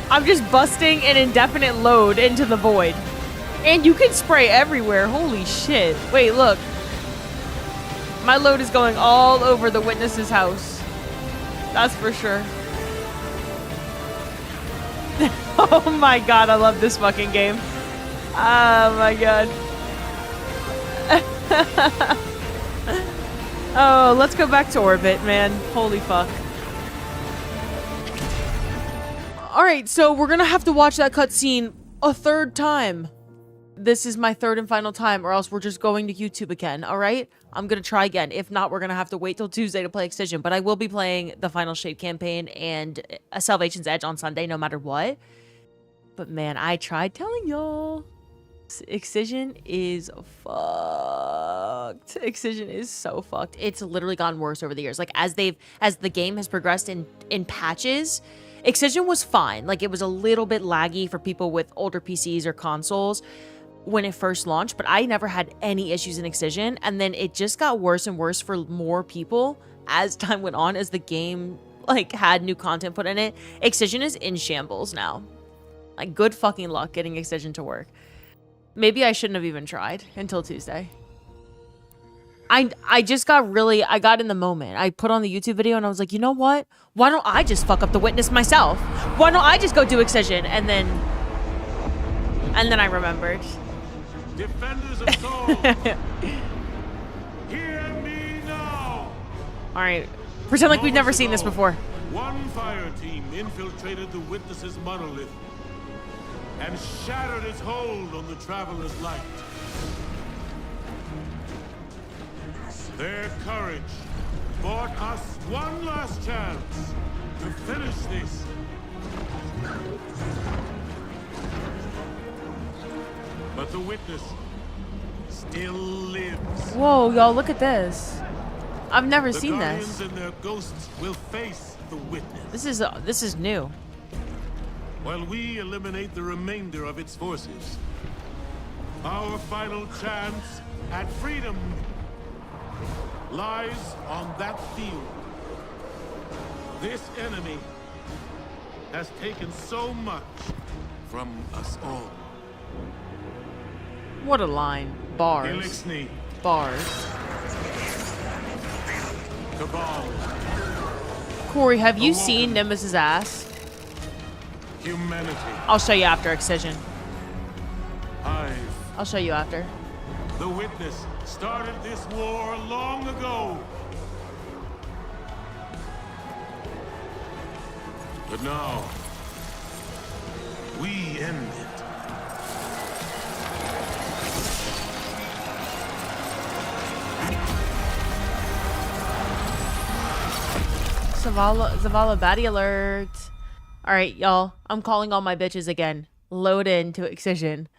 I'm just busting an indefinite load into the void. And you can spray everywhere. Holy shit. Wait, look. My load is going all over the witness's house. That's for sure. Oh my god, I love this fucking game. Oh my god. Oh, let's go back to orbit, man. Holy fuck. Alright, so we're gonna have to watch that cutscene a third time. This is my third and final time, or else we're just going to YouTube again, alright? I'm gonna try again. If not, we're gonna have to wait till Tuesday to play Excision, but I will be playing the Final Shape campaign and a Salvation's Edge on Sunday, no matter what. But man, I tried telling y'all. Excision is fucked. Excision is so fucked. It's literally gotten worse over the years. Like, as the game has progressed in patches, Excision was fine. Like, it was a little bit laggy for people with older PCs or consoles when it first launched, but I never had any issues in Excision, and then it just got worse and worse for more people as time went on, as the game, like, had new content put in it. Excision is in shambles now. Like, good fucking luck getting Excision to work. Maybe I shouldn't have even tried until Tuesday. I just got really, I got in the moment. I put on the YouTube video and I was like, you know what? Why don't I just fuck up the witness myself? Why don't I just go do Excision? And then I remembered. Defenders of soul. Hear me now. All right. Pretend like we've never seen this before. One fire team infiltrated the witness's monolith and shattered its hold on the Traveler's light. Their courage bought us one last chance to finish this. But the witness still lives. Whoa, y'all, look at this. I've never seen The this. Guardians and their ghosts will face the witness. This is new. While we eliminate the remainder of its forces, our final chance at freedom lies on that field. This enemy has taken so much from us all. What a line. Bars. Elixni. Bars. Cabal. Corey, have you seen Nimbus's ass? Humanity. I'll show you after Excision. Hive. I'll show you after. The witness started this war long ago. But now, we end it. Zavala baddie alert. Alright, y'all. I'm calling all my bitches again. Load into Excision.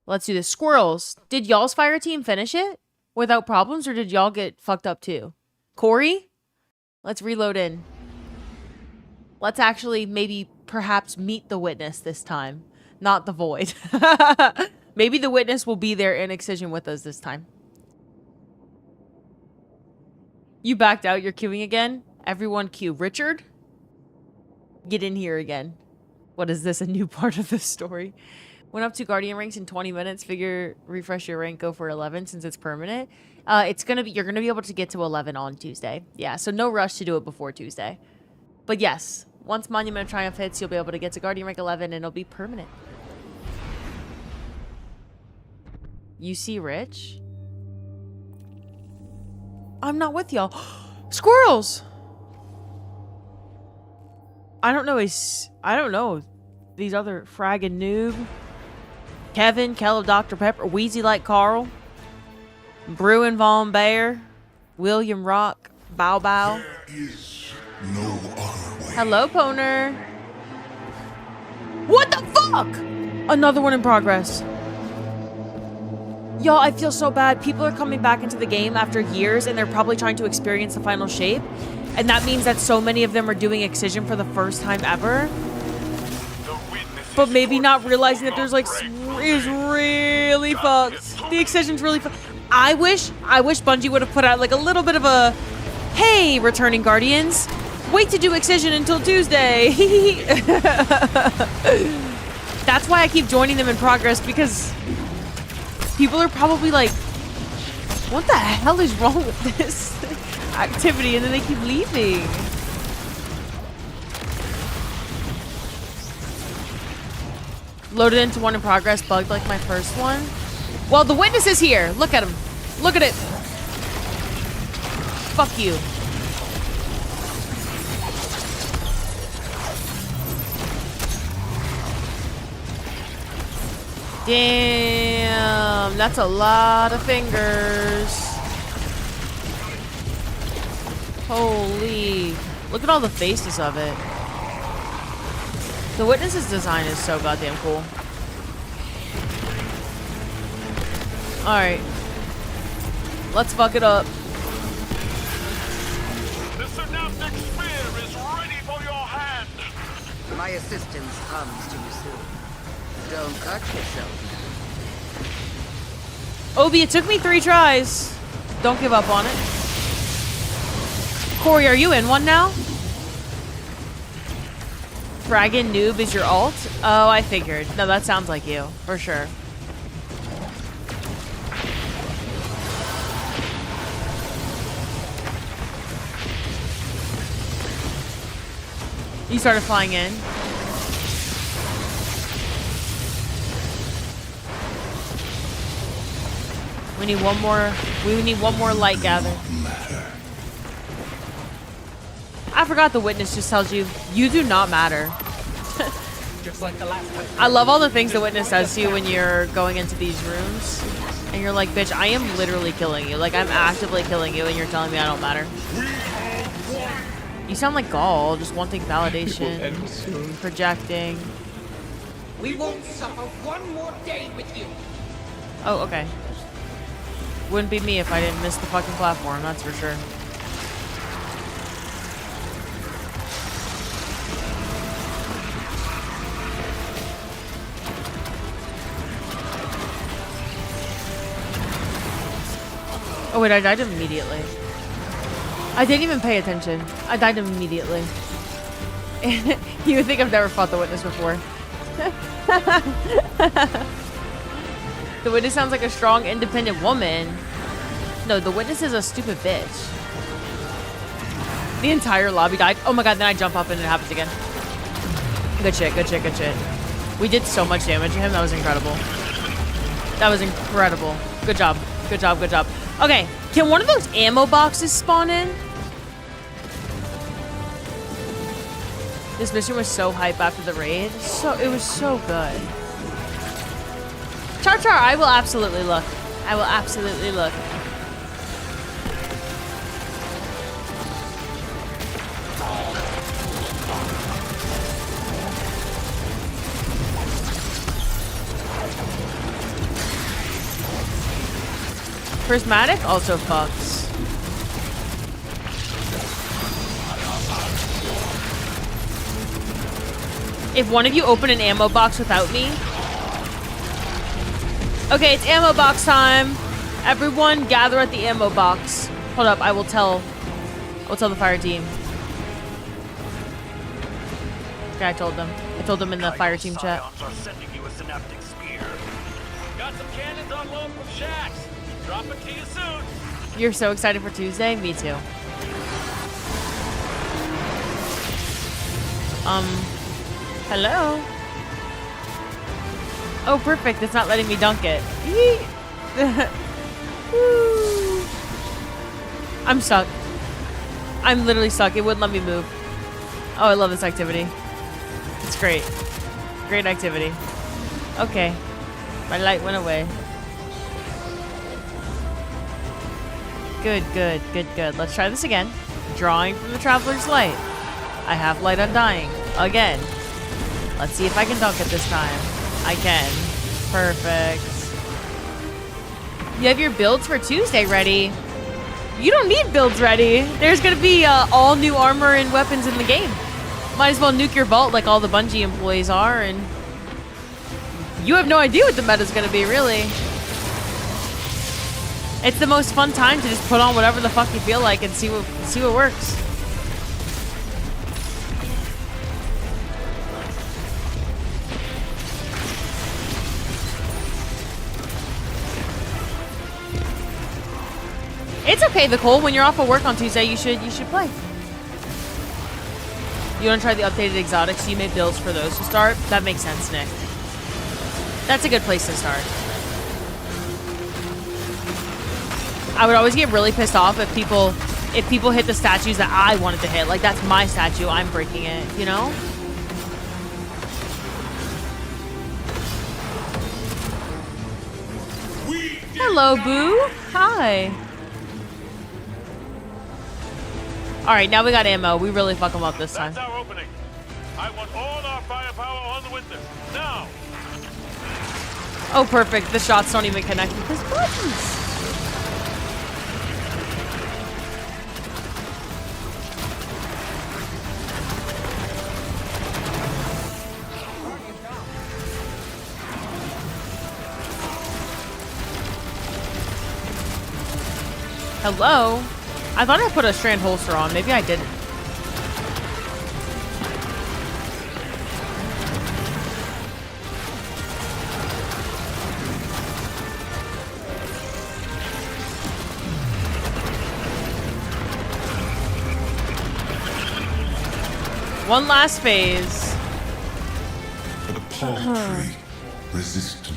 Let's do this. Squirrels, did y'all's fire team finish it without problems, or did y'all get fucked up too? Corey? Let's reload in. Let's actually maybe perhaps meet the witness this time. Not the void. Maybe the witness will be there in Excision with us this time. You backed out. You're queuing again. Everyone queue. Richard? Get in here again. What is this? A new part of the story? Went up to Guardian ranks in 20 minutes. Figure refresh your rank, go for 11 since it's permanent. You're gonna be able to get to 11 on Tuesday. Yeah, so no rush to do it before Tuesday. But yes, once Monument of Triumph hits, you'll be able to get to Guardian rank 11 and it'll be permanent. You see Rich? I'm not with y'all. Squirrels! I don't know these other fragging noob. Kevin, Kel of Dr. Pepper, Wheezy like Carl, Bruin Von Bear, William Rock, Bow Bow. No other way. Hello, Poner. What the fuck? Another one in progress. Y'all, I feel so bad. People are coming back into the game after years and they're probably trying to experience the final shape. And that means that so many of them are doing Excision for the first time ever. But maybe not realizing that there's like is really fucked. The Excision's really fucked. I wish Bungie would have put out like a little bit of a, hey, returning Guardians, wait to do Excision until Tuesday. That's why I keep joining them in progress, because people are probably like, what the hell is wrong with this activity? And then they keep leaving. Loaded into one in progress, bugged like my first one. Well, the witness is here. Look at him. Look at it. Fuck you. Damn, that's a lot of fingers. Holy. Look at all the faces of it. The witness's design is so goddamn cool. Alright. Let's fuck it up. The synaptic sphere is ready for your hand. My assistance comes to you soon. Don't cut yourself. Obi, it took me 3 tries. Don't give up on it. Corey, are you in one now? Fraggin' noob is your alt? Oh, I figured. No, that sounds like you. For sure. You started flying in. We need one more. We need one more light gather. I forgot the witness just tells you, you do not matter. Just like the last time. I love all the things the witness says to you when you're going into these rooms. And you're like, bitch, I am literally killing you. Like, I'm actively killing you and you're telling me I don't matter. You sound like Gaul, just wanting validation. Projecting. We won't suffer one more day with you. Oh, okay. Wouldn't be me if I didn't miss the fucking platform, that's for sure. Oh wait, I died immediately. I didn't even pay attention. I died immediately. You would think I've never fought the witness before. The witness sounds like a strong, independent woman. No, the witness is a stupid bitch. The entire lobby died. Oh my god, then I jump up and it happens again. Good shit, good shit, good shit. We did so much damage to him. That was incredible. That was incredible. Good job. Good job, good job. Okay, can one of those ammo boxes spawn in? This mission was so hype after the raid. It was so good. Char Char, I will absolutely look. I will absolutely look. Prismatic also fucks. If one of you open an ammo box without me. Okay, it's ammo box time. Everyone gather at the ammo box. Hold up, I will tell the fire team. Okay, I told them. I told them in the fire team chat. Are sending you a synaptic spear. Got some cannons on loan from Shaxx. Drop it to you soon. You're so excited for Tuesday? Me too. Hello? Oh, perfect. It's not letting me dunk it. I'm stuck. I'm literally stuck. It wouldn't let me move. Oh, I love this activity. It's great. Great activity. Okay. My light went away. Good, good, good, good. Let's try this again. Drawing from the Traveler's Light. I have light undying. Again. Let's see if I can dunk it this time. I can. Perfect. You have your builds for Tuesday ready. You don't need builds ready. There's gonna be all new armor and weapons in the game. Might as well nuke your vault like all the Bungie employees are, and you have no idea what the meta's gonna be, really. It's the most fun time to just put on whatever the fuck you feel like and see what works. It's okay, Nicole. When you're off of work on Tuesday, you should play. You want to try the updated exotics? So you made builds for those to start? That makes sense, Nick. That's a good place to start. I would always get really pissed off if people hit the statues that I wanted to hit. Like, that's my statue. I'm breaking it, you know? Hello, Boo. Hi. Alright, now we got ammo. We really fuck them up this time. That's our opening. I want all our firepower on the witness. Now! Oh, perfect. The shots don't even connect with his buttons. Hello? I thought I put a strand holster on. Maybe I didn't. One last phase. A paltry resistance.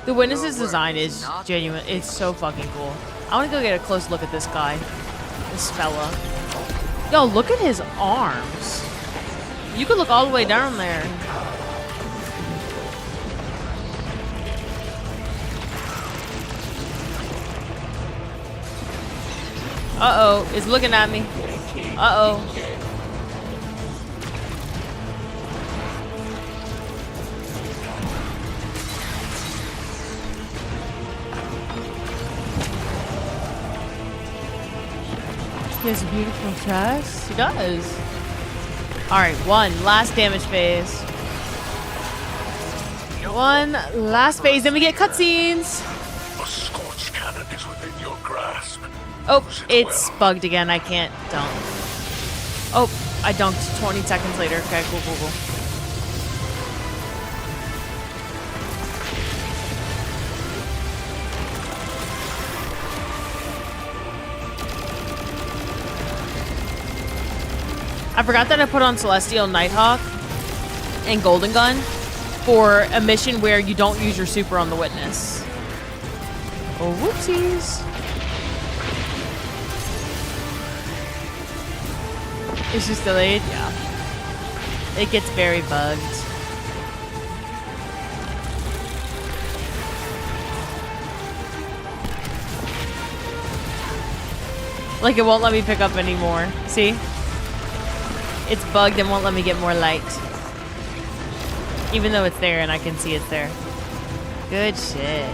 The Witness's design is genuine. It's so fucking cool. I want to go get a close look at this guy. This fella. Yo, look at his arms. You could look all the way down there. Uh-oh. It's looking at me. Uh-oh. He has a beautiful chest. He does. Alright, one last damage phase. One last phase, then we get cutscenes. A scorch cannon is within your grasp. Oh, it's bugged again. I can't dunk. Oh, I dunked 20 seconds later. Okay, cool, cool, cool. I forgot that I put on Celestial Nighthawk and Golden Gun for a mission where you don't use your super on the Witness. Oh, whoopsies. It's just delayed? Yeah. It gets very bugged. Like it won't let me pick up anymore. See? It's bugged and won't let me get more light. Even though it's there and I can see it's there. Good shit.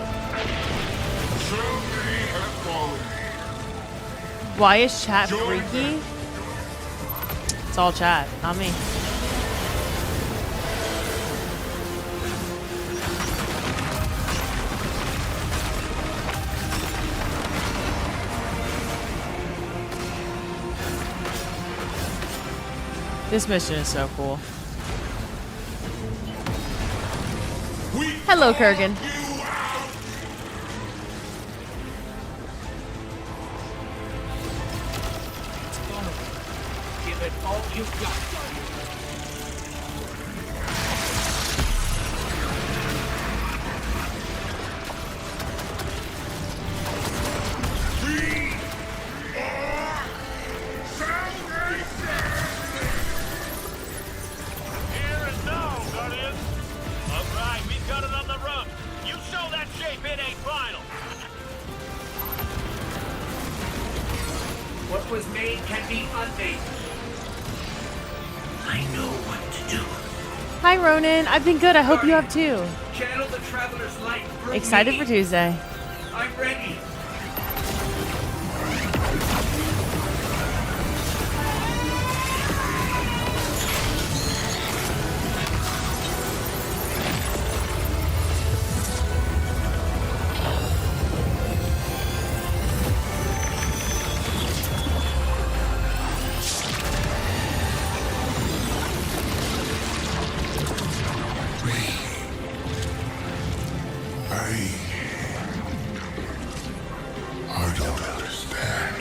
Why is chat freaky? It's all chat, not me. This mission is so cool. Hello, Kurgan. Give it all you've got, Guardian. Here and now, Guardian. All right, we've got it on the run. You show that shape, it ain't final. What was made can be unmade. I know what to do. Hi, Ronan. I've been good. I hope you have too. Channel the Traveler's light through Excited me. for Tuesday. I'm ready. I don't understand.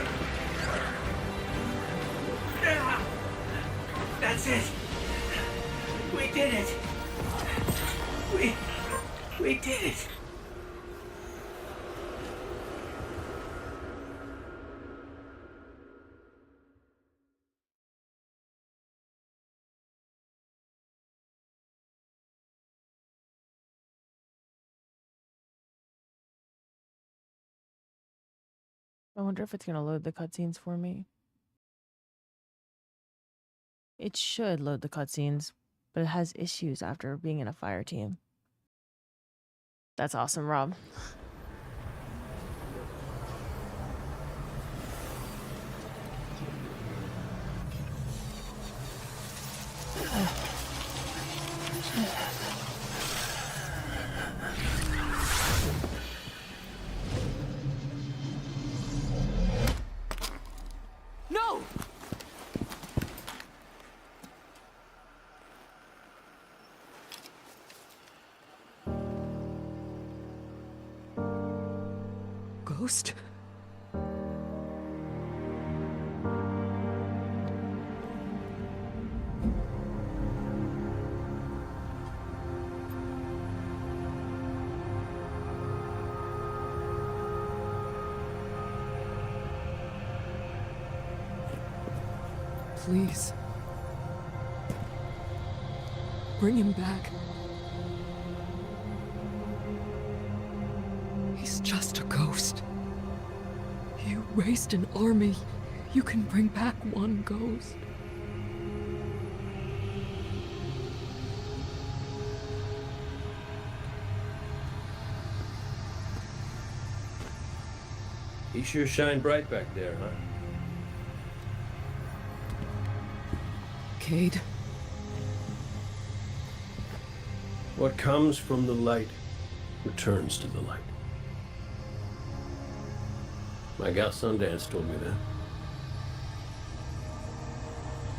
That's it. We did it. We did it. I wonder if it's going to load the cutscenes for me. It should load the cutscenes, but it has issues after being in a fire team. That's awesome, Rob. No! Ghost? Please. Bring him back. He's just a ghost. You raised an army. You can bring back one ghost. He sure shined bright back there, huh? Cade. What comes from the light returns to the light. My gal Sundance told me that.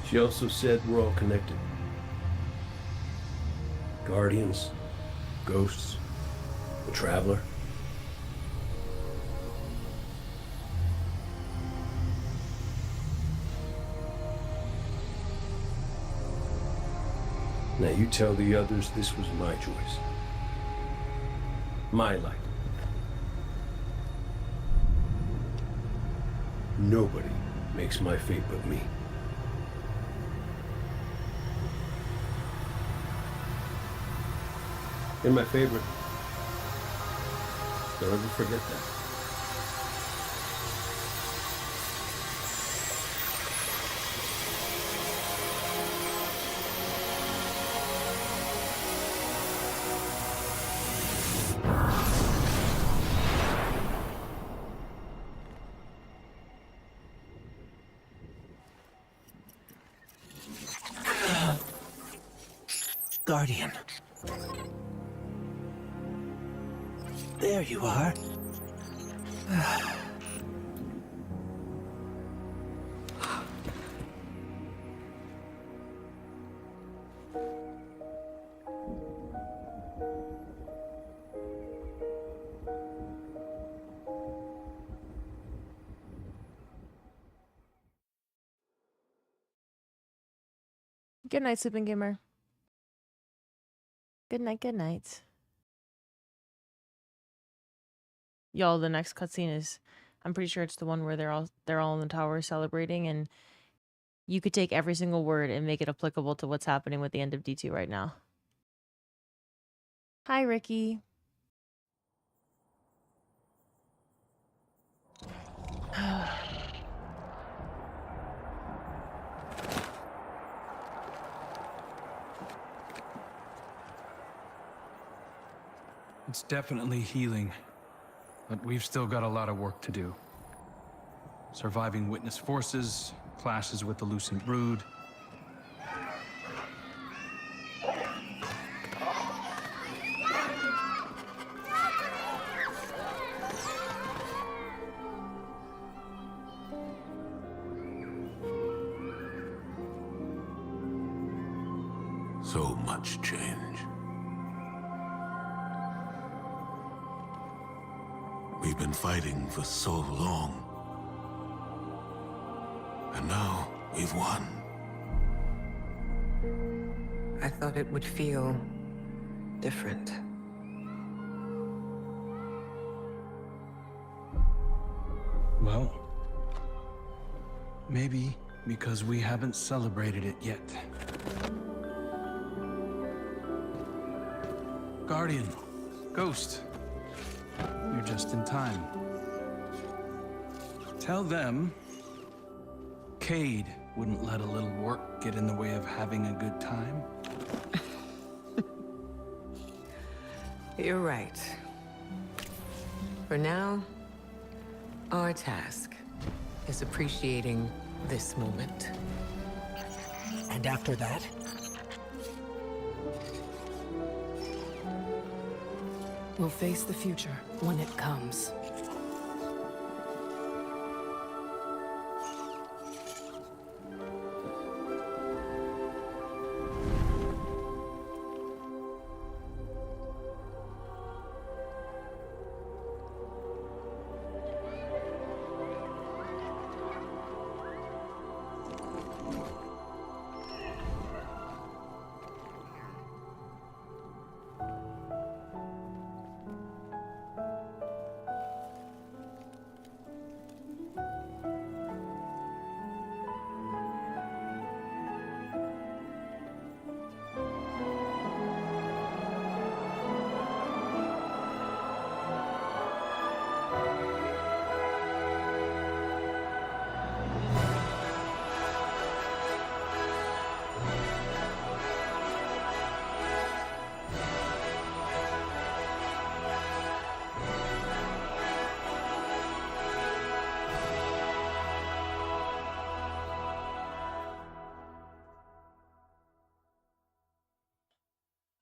She also said we're all connected. Guardians, ghosts, the Traveler. Now you tell the others this was my choice. My light. Nobody makes my fate but me. You're my favorite. Don't ever forget that. Guardian. There you are. Good night, sleeping gamer. Good night, good night. Y'all, the next cutscene is, I'm pretty sure it's the one where they're all in the tower celebrating, and you could take every single word and make it applicable to what's happening with the end of D2 right now. Hi, Ricky. It's definitely healing, but we've still got a lot of work to do. Surviving witness forces, clashes with the Lucent Brood. So much change. We've been fighting for so long. And now we've won. I thought it would feel different. Well, maybe because we haven't celebrated it yet. Guardian, Ghost, you're just in time. Tell them Cade wouldn't let a little work get in the way of having a good time. You're right. For now, our task is appreciating this moment. And after that? We'll face the future when it comes.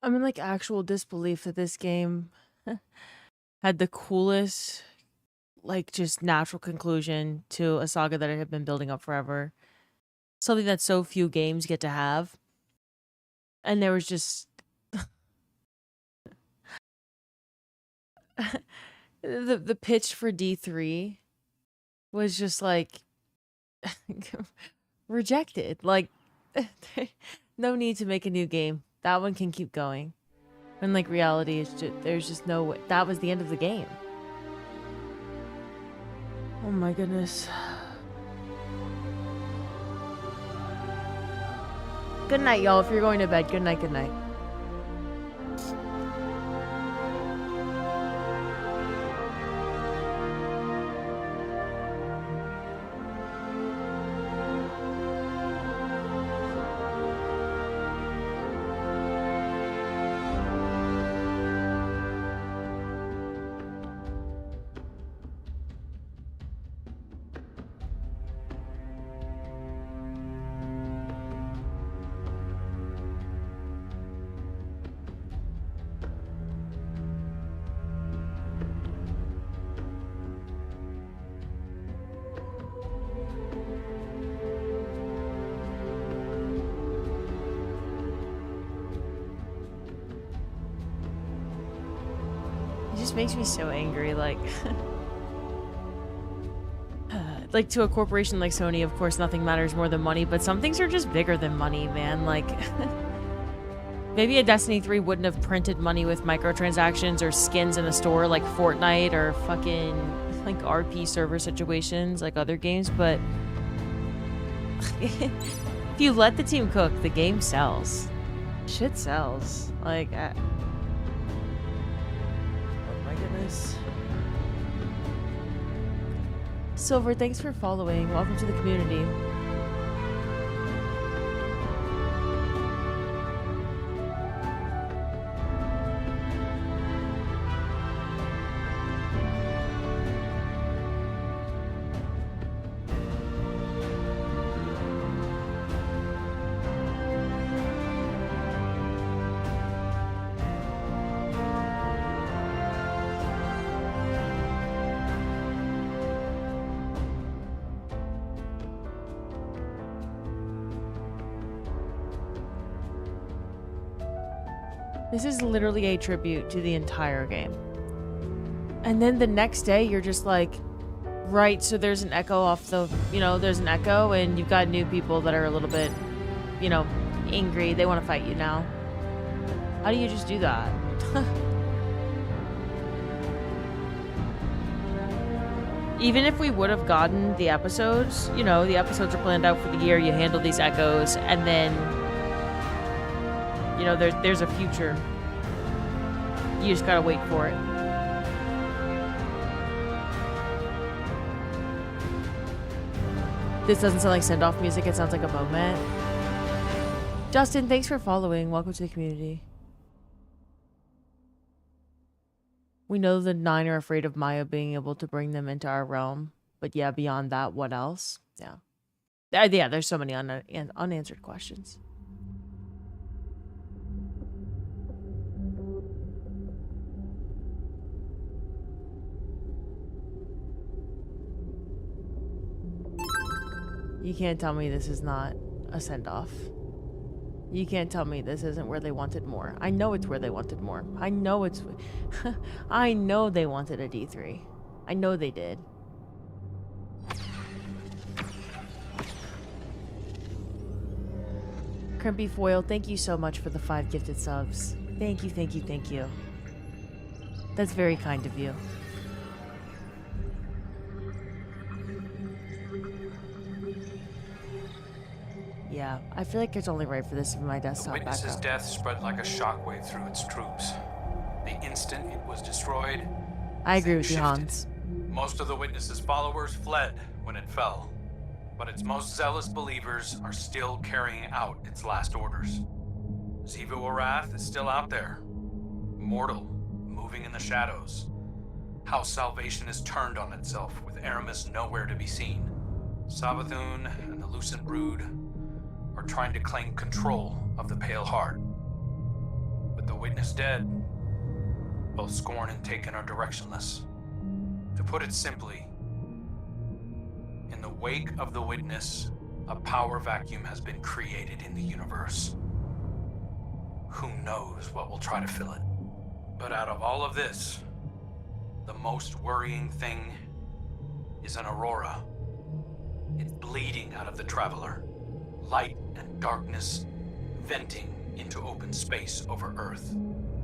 I'm in like actual disbelief that this game had the coolest, like just natural conclusion to a saga that it had been building up forever. Something that so few games get to have. And there was just the pitch for D3 was just like rejected. Like no need to make a new game. That one can keep going. And like reality is just, there's just no way. That was the end of the game. Oh my goodness. Good night, y'all. If you're going to bed, good night, good night. makes me so angry. Like, like to a corporation like Sony, of course, nothing matters more than money, but some things are just bigger than money, man. Like, maybe a Destiny 3 wouldn't have printed money with microtransactions or skins in a store like Fortnite or fucking like RP server situations like other games, but if you let the team cook, the game sells. Shit sells. Like, oh my goodness. Silver, thanks for following. Welcome to the community. This is literally a tribute to the entire game. And then the next day, you're just like, right, so there's an echo off the, there's an echo, and you've got new people that are a little bit, angry. They want to fight you now. How do you just do that? Even if we would have gotten the episodes, the episodes are planned out for the year, you handle these echoes, and then there's a future. You just gotta wait for it. This doesn't sound like send-off music, it sounds like a moment. Justin, thanks for following. Welcome to the community. We know the 9 are afraid of Maya being able to bring them into our realm. But yeah, beyond that, what else? Yeah. Yeah, there's so many unanswered questions. You can't tell me this is not a send-off. You can't tell me this isn't where they wanted more. I know it's where they wanted more. I know it's... I know they wanted a D3. I know they did. Crimpy Foil, thank you so much for the 5 gifted subs. Thank you, thank you, thank you. That's very kind of you. Yeah, I feel like it's only right for this to be my desktop The witness's backup. death spread like a shockwave through its troops. The instant it was destroyed, I agree with you, shifted. Hans. Most of the witness's followers fled when it fell, but its most zealous believers are still carrying out its last orders. Ziva Warath is still out there, mortal, moving in the shadows. House Salvation is turned on itself, with Aramis nowhere to be seen. Savathun and the Lucent Brood are trying to claim control of the Pale Heart. With the witness dead, both Scorn and Taken are directionless. To put it simply, in the wake of the witness, a power vacuum has been created in the universe. Who knows what will try to fill it? But out of all of this, the most worrying thing is an aurora. It's bleeding out of the Traveler. Light and darkness venting into open space over Earth.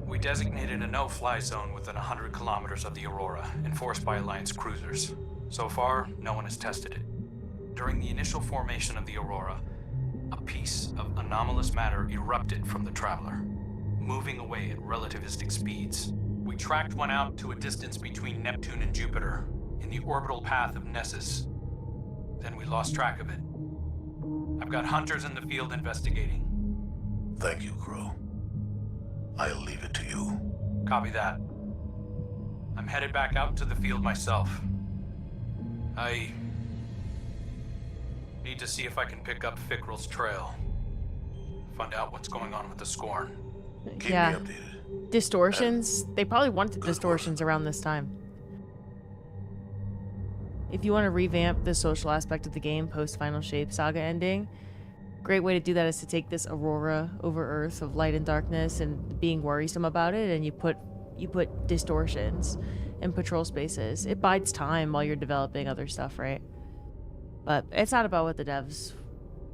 We designated a no-fly zone within 100 kilometers of the Aurora, enforced by Alliance cruisers. So far, no one has tested it. During the initial formation of the Aurora, a piece of anomalous matter erupted from the Traveler, moving away at relativistic speeds. We tracked one out to a distance between Neptune and Jupiter, in the orbital path of Nessus. Then we lost track of it. I've got hunters in the field investigating. Thank you, Crow. I'll leave it to you. Copy that. I'm headed back out to the field myself. I need to see if I can pick up Fickrell's trail. Find out what's going on with the Scorn. Yeah. Distortions. They probably wanted distortions around this time. If you want to revamp the social aspect of the game post Final Shape saga ending, great way to do that is to take this aurora over Earth of light and darkness and being worrisome about it, and you put you put distortions in patrol spaces. It bides time while you're developing other stuff, right? But it's not about what the devs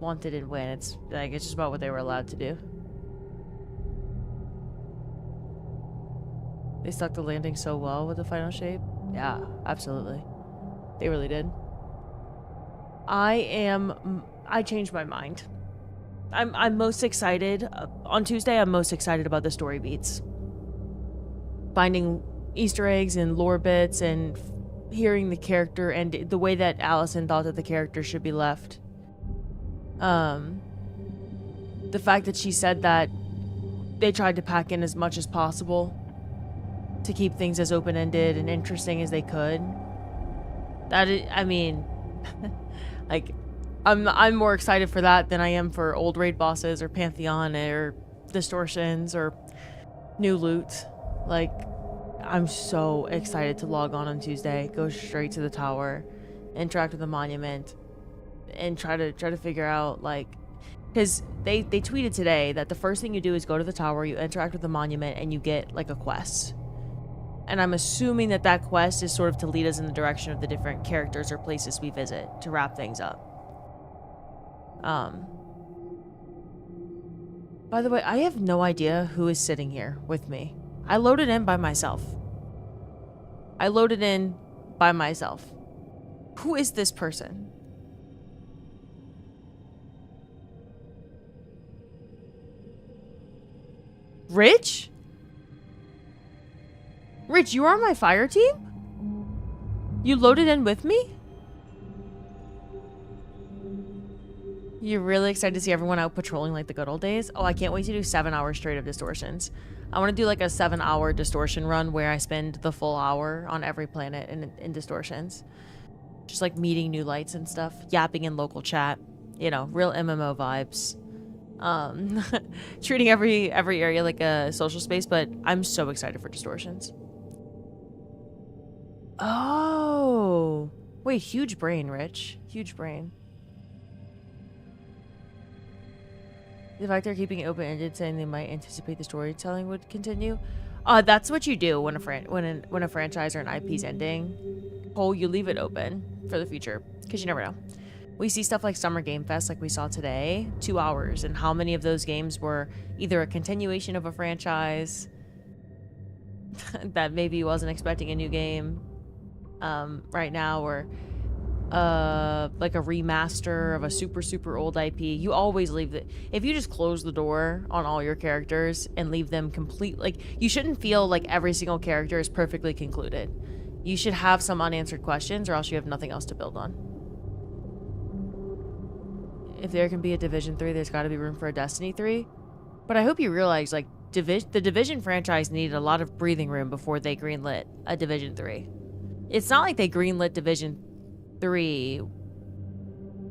wanted and when. It's just about what they were allowed to do. They stuck the landing so well with the final shape. Yeah, absolutely. They really did. I changed my mind. I'm most excited on Tuesday. I'm most excited about the story beats. Finding Easter eggs and lore bits and hearing the character and the way that Allison thought that the character should be left. The fact that she said that they tried to pack in as much as possible to keep things as open-ended and interesting as they could. That is, I mean, like, I'm more excited for that than I am for old raid bosses or Pantheon or distortions or new loot. Like, I'm so excited to log on Tuesday, go straight to the tower, interact with the monument, and try to figure out, like, because they tweeted today that the first thing you do is go to the tower, you interact with the monument, and you get like a quest. And I'm assuming that that quest is sort of to lead us in the direction of the different characters or places we visit to wrap things up. By the way, I have no idea who is sitting here with me. I loaded in by myself. Who is this person? Rich? Rich, you are on my fire team? You loaded in with me? You're really excited to see everyone out patrolling like the good old days? Oh, I can't wait to do 7 hours straight of distortions. I want to do like a 7-hour distortion run where I spend the full hour on every planet in distortions. Just like meeting new lights and stuff. Yapping in local chat. You know, real MMO vibes. Treating every area like a social space, but I'm so excited for distortions. Oh. Wait, huge brain, Rich. Huge brain. The fact they're keeping it open-ended, saying they might anticipate the storytelling would continue. That's what you do when a franchise or an IP's ending. Oh, you leave it open for the future, because you never know. We see stuff like Summer Game Fest, like we saw today, 2 hours, and how many of those games were either a continuation of a franchise that maybe wasn't expecting a new game right now, or like a remaster of a super old IP. You always leave it. If you just close the door on all your characters and leave them complete, like, you shouldn't feel like every single character is perfectly concluded. You should have some unanswered questions, or else you have nothing else to build on. If there can be a Division 3, there's got to be room for a Destiny 3. But I hope you realize, like, the Division franchise needed a lot of breathing room before they greenlit a Division 3. It's not like they greenlit Division 3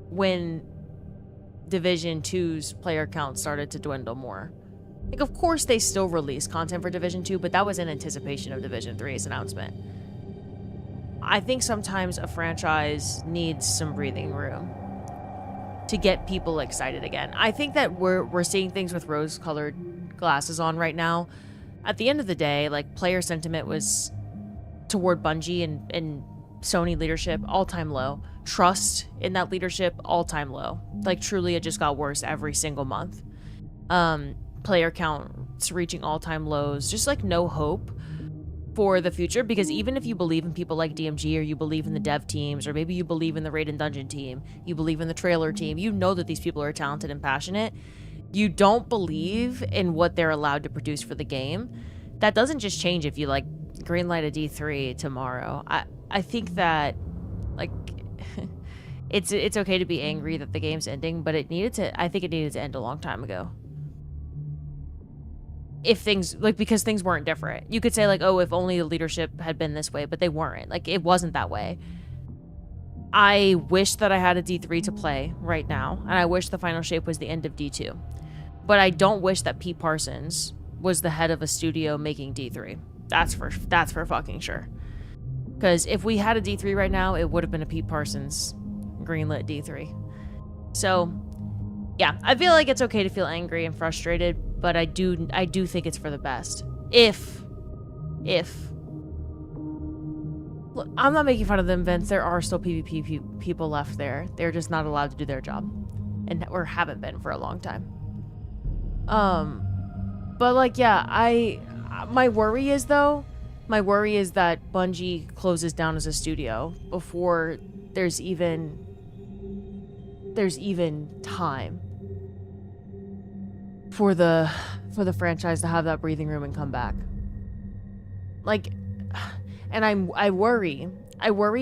when Division 2's player count started to dwindle more. Like, of course they still released content for Division 2, but that was in anticipation of Division 3's announcement. I think sometimes a franchise needs some breathing room to get people excited again. I think that we're seeing things with rose-colored glasses on right now. At the end of the day, like, player sentiment was toward Bungie and Sony leadership all-time low. Trust in that leadership all-time low. Like, truly, it just got worse every single month. Player counts reaching all-time lows. Just like no hope for the future, because even if you believe in people like DMG, or you believe in the dev teams, or maybe you believe in the Raid and Dungeon team, you believe in the trailer team, you know that these people are talented and passionate, you don't believe in what they're allowed to produce for the game. That doesn't just change if you, like, greenlight a D3 tomorrow. I think that, like, it's okay to be angry that the game's ending, but I think it needed to end a long time ago. If things, like, because things weren't different. You could say, like, oh, if only the leadership had been this way, but they weren't. Like, it wasn't that way. I wish that I had a D3 to play right now, and I wish the final shape was the end of D2. But I don't wish that Pete Parsons was the head of a studio making D3. That's for fucking sure. Because if we had a D3 right now, it would have been a Pete Parsons greenlit D3. So, yeah, I feel like it's okay to feel angry and frustrated, but I do think it's for the best. If Look, I'm not making fun of them, Vince. There are still PvP people left there. They're just not allowed to do their job. Or haven't been for a long time. But like, yeah, my worry is that Bungie closes down as a studio before there's even time for the franchise to have that breathing room and come back. Like, and I worry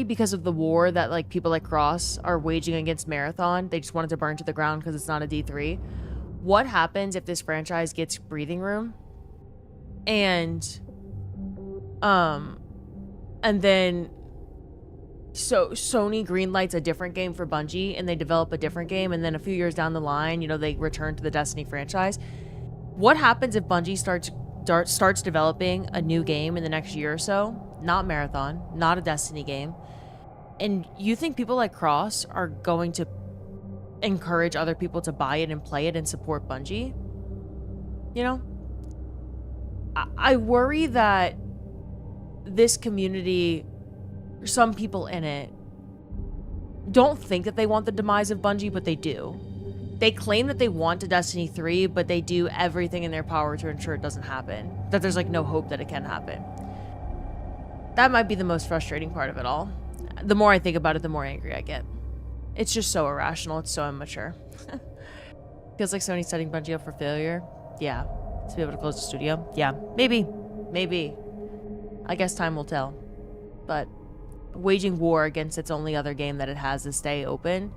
because of the war that like people like Cross are waging against Marathon. They just want it to burn to the ground because it's not a D3. What happens if this franchise gets breathing room and then so Sony greenlights a different game for Bungie and they develop a different game, and then a few years down the line, you know, they return to the Destiny franchise? What happens if Bungie starts developing a new game in the next year or so? Not Marathon, not a Destiny game. And you think people like Cross are going to encourage other people to buy it and play it and support Bungie? You know? I worry that this community, some people in it, don't think that they want the demise of Bungie, but they do. They claim that they want a Destiny 3, but they do everything in their power to ensure it doesn't happen. That there's like no hope that it can happen. That might be the most frustrating part of it all. The more I think about it, the more angry I get. It's just so irrational. It's so immature. Feels like Sony's setting Bungie up for failure. Yeah. To be able to close the studio. Yeah. Maybe. I guess time will tell. But waging war against its only other game that it has to stay open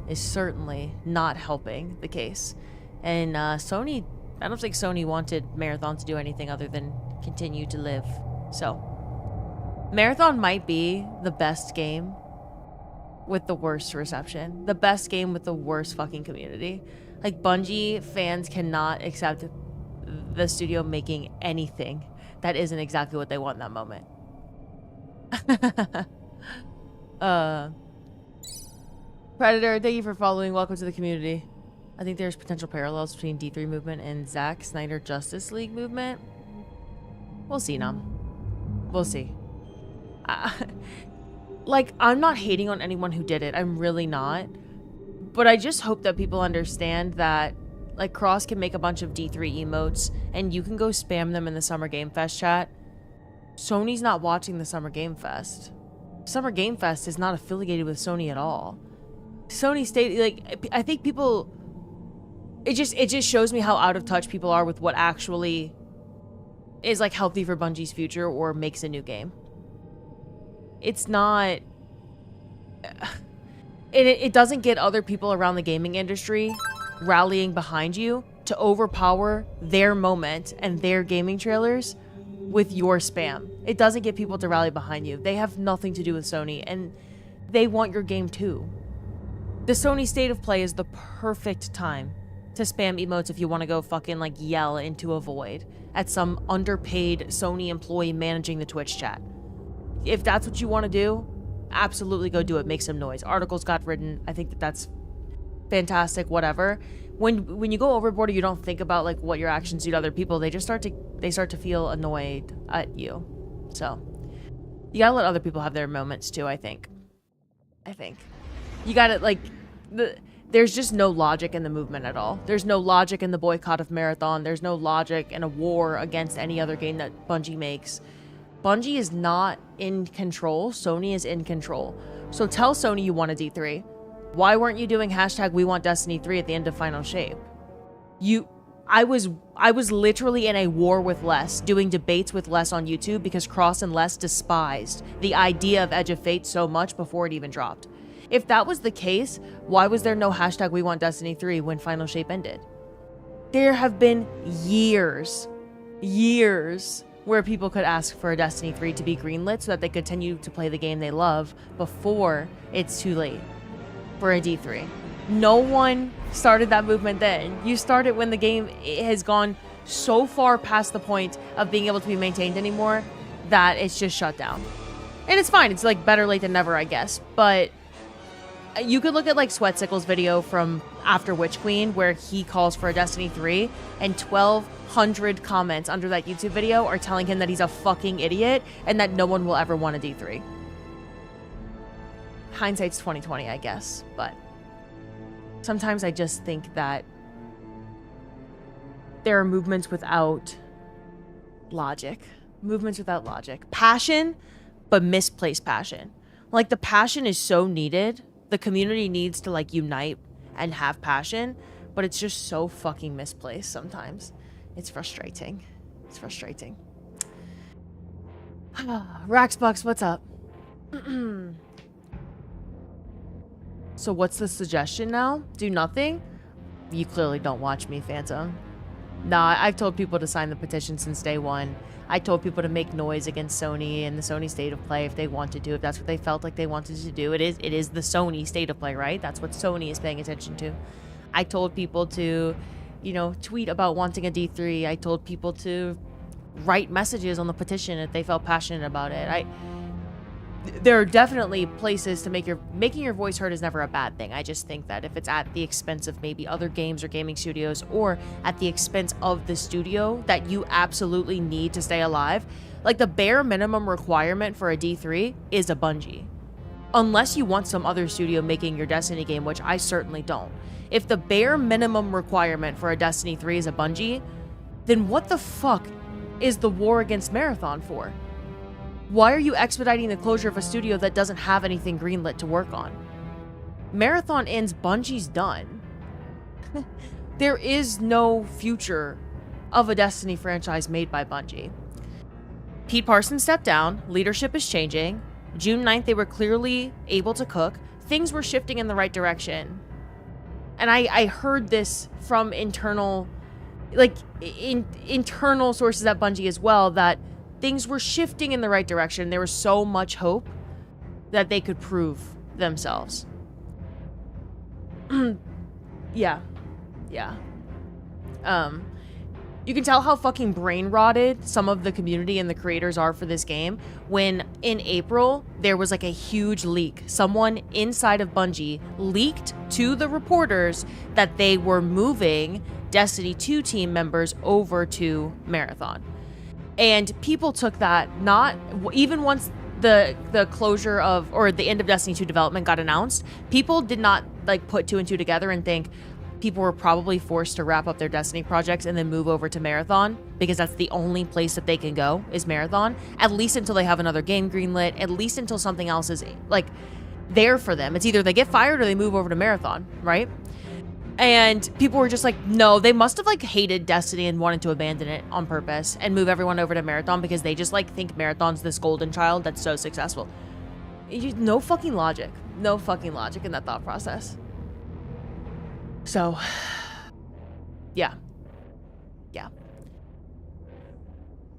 is certainly not helping the case. And Sony, I don't think Sony wanted Marathon to do anything other than continue to live. So, Marathon might be the best game with the worst reception. The best game with the worst fucking community. Like, Bungie fans cannot accept the studio making anything that isn't exactly what they want in that moment. Predator, thank you for following. Welcome to the community. I think there's potential parallels between D3 movement and Zack Snyder Justice League movement. We'll see, Nam. We'll see. Like, I'm not hating on anyone who did it. I'm really not. But I just hope that people understand that, like, Cross can make a bunch of D3 emotes, and you can go spam them in the Summer Game Fest chat. Sony's not watching the Summer Game Fest. Summer Game Fest is not affiliated with Sony at all. Sony stayed, like, I think people, it just shows me how out of touch people are with what actually is, like, healthy for Bungie's future or makes a new game. It's not, it doesn't get other people around the gaming industry rallying behind you to overpower their moment and their gaming trailers with your spam. It doesn't get people to rally behind you. They have nothing to do with Sony, and they want your game too. The Sony State of Play is the perfect time to spam emotes if you want to go fucking, like, yell into a void at some underpaid Sony employee managing the Twitch chat. If that's what you want to do, absolutely go do it. Make some noise. Articles got written. I think that's fantastic, whatever. When you go overboard or you don't think about, like, what your actions do to other people, they just start to feel annoyed at you. So you gotta let other people have their moments too, I think. You gotta, like, there's just no logic in the movement at all. There's no logic in the boycott of Marathon. There's no logic in a war against any other game that Bungie makes. Bungie is not in control. Sony is in control. So tell Sony you want a D3. Why weren't you doing #WeWantDestiny3 at the end of Final Shape? I was literally in a war with Les, doing debates with Les on YouTube because Cross and Les despised the idea of Edge of Fate so much before it even dropped. If that was the case, why was there no #WeWantDestiny3 when Final Shape ended? There have been years where people could ask for a Destiny 3 to be greenlit so that they continue to play the game they love before it's too late for a D3. No one started that movement then. You started when the game has gone so far past the point of being able to be maintained anymore that it's just shut down. And it's fine. It's like better late than never, I guess. But you could look at, like, Sweatsickle's video from after Witch Queen where he calls for a Destiny 3 and 100 comments under that YouTube video are telling him that he's a fucking idiot and that no one will ever want a D3. Hindsight's 2020, I guess, but sometimes I just think that there are movements without logic. Movements without logic. Passion, but misplaced passion. Like, the passion is so needed. The community needs to, like, unite and have passion, but it's just so fucking misplaced sometimes. It's frustrating. It's frustrating. Raxbox, what's up? So what's the suggestion now? Do nothing? You clearly don't watch me, Phantom. Nah, I've told people to sign the petition since day one. I told people to make noise against Sony and the Sony state of play if they wanted to, if that's what they felt like they wanted to do. It is the Sony state of play, right? That's what Sony is paying attention to. I told people to, you know, tweet about wanting a D3. I told people to write messages on the petition if they felt passionate about it. There are definitely places to making your voice heard is never a bad thing. I just think that if it's at the expense of maybe other games or gaming studios, or at the expense of the studio that you absolutely need to stay alive, like the bare minimum requirement for a D3 is a Bungie. Unless you want some other studio making your Destiny game, which I certainly don't. If the bare minimum requirement for a Destiny 3 is a Bungie, then what the fuck is the war against Marathon for? Why are you expediting the closure of a studio that doesn't have anything greenlit to work on? Marathon ends, Bungie's done. There is no future of a Destiny franchise made by Bungie. Pete Parsons stepped down, leadership is changing. June 9th, they were clearly able to cook. Things were shifting in the right direction. And I heard this from internal sources at Bungie as well, that things were shifting in the right direction. There was so much hope that they could prove themselves. Yeah. You can tell how fucking brain rotted some of the community and the creators are for this game when in April there was like a huge leak. Someone inside of Bungie leaked to the reporters that they were moving Destiny 2 team members over to Marathon. And people took that, not even once the closure of, or the end of Destiny 2 development got announced, people did not like put two and two together and think people were probably forced to wrap up their Destiny projects and then move over to Marathon because that's the only place that they can go is Marathon, at least until they have another game greenlit, at least until something else is like there for them. It's either they get fired or they move over to Marathon, right? And people were just like, no, they must have like hated Destiny and wanted to abandon it on purpose and move everyone over to Marathon because they just like think Marathon's this golden child that's so successful. No fucking logic. No fucking logic in that thought process. So, yeah.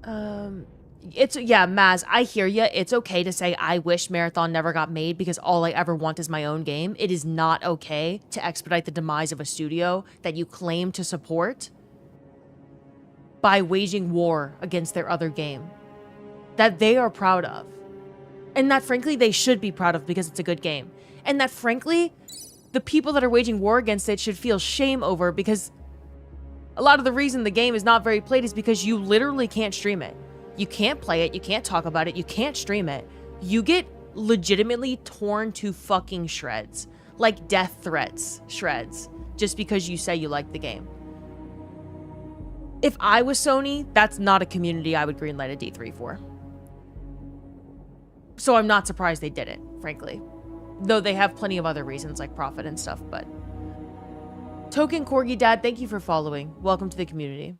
Maz, I hear ya. It's okay to say I wish Marathon never got made because all I ever want is my own game. It is not okay to expedite the demise of a studio that you claim to support by waging war against their other game that they are proud of. And that, frankly, they should be proud of because it's a good game. And that, frankly, the people that are waging war against it should feel shame over because a lot of the reason the game is not very played is because you literally can't stream it. You can't play it, you can't talk about it, you can't stream it. You get legitimately torn to fucking shreds. Like death threats shreds. Just because you say you like the game. If I was Sony, that's not a community I would greenlight a D3 for. So I'm not surprised they did it, frankly. Though they have plenty of other reasons like profit and stuff, but... Token Corgi Dad, thank you for following. Welcome to the community.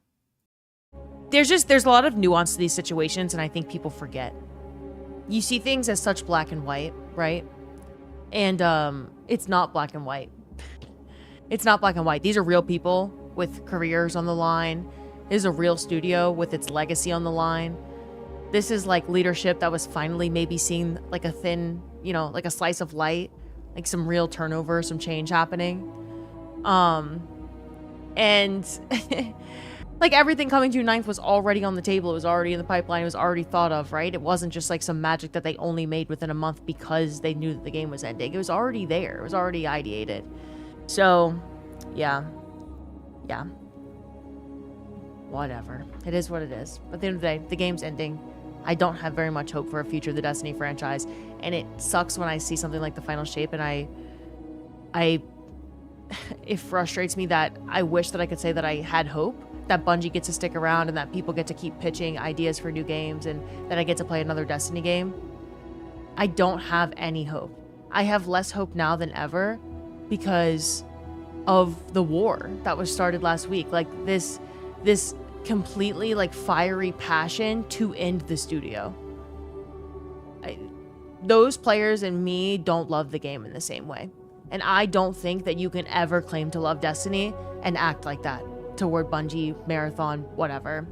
There's a lot of nuance to these situations, and I think people forget. You see things as such black and white, right? And it's not black and white. It's not black and white. These are real people with careers on the line. This is a real studio with its legacy on the line. This is like leadership that was finally maybe seeing like a thin, like a slice of light, like some real turnover, some change happening. And like everything coming June 9th was already on the table. It was already in the pipeline. It was already thought of, right? It wasn't just like some magic that they only made within a month because they knew that the game was ending. It was already there. It was already ideated. So, yeah. whatever. It is what it is. But at the end of the day, the game's ending. I don't have very much hope for a future of the Destiny franchise, and it sucks when I see something like the final shape, and it frustrates me that I wish that I could say that I had hope, that Bungie gets to stick around and that people get to keep pitching ideas for new games and that I get to play another Destiny game. I don't have any hope. I have less hope now than ever because of the war that was started last week. Like this completely like fiery passion to end the studio. Those players and me don't love the game in the same way. And I don't think that you can ever claim to love Destiny and act like that toward Bungie, Marathon, whatever.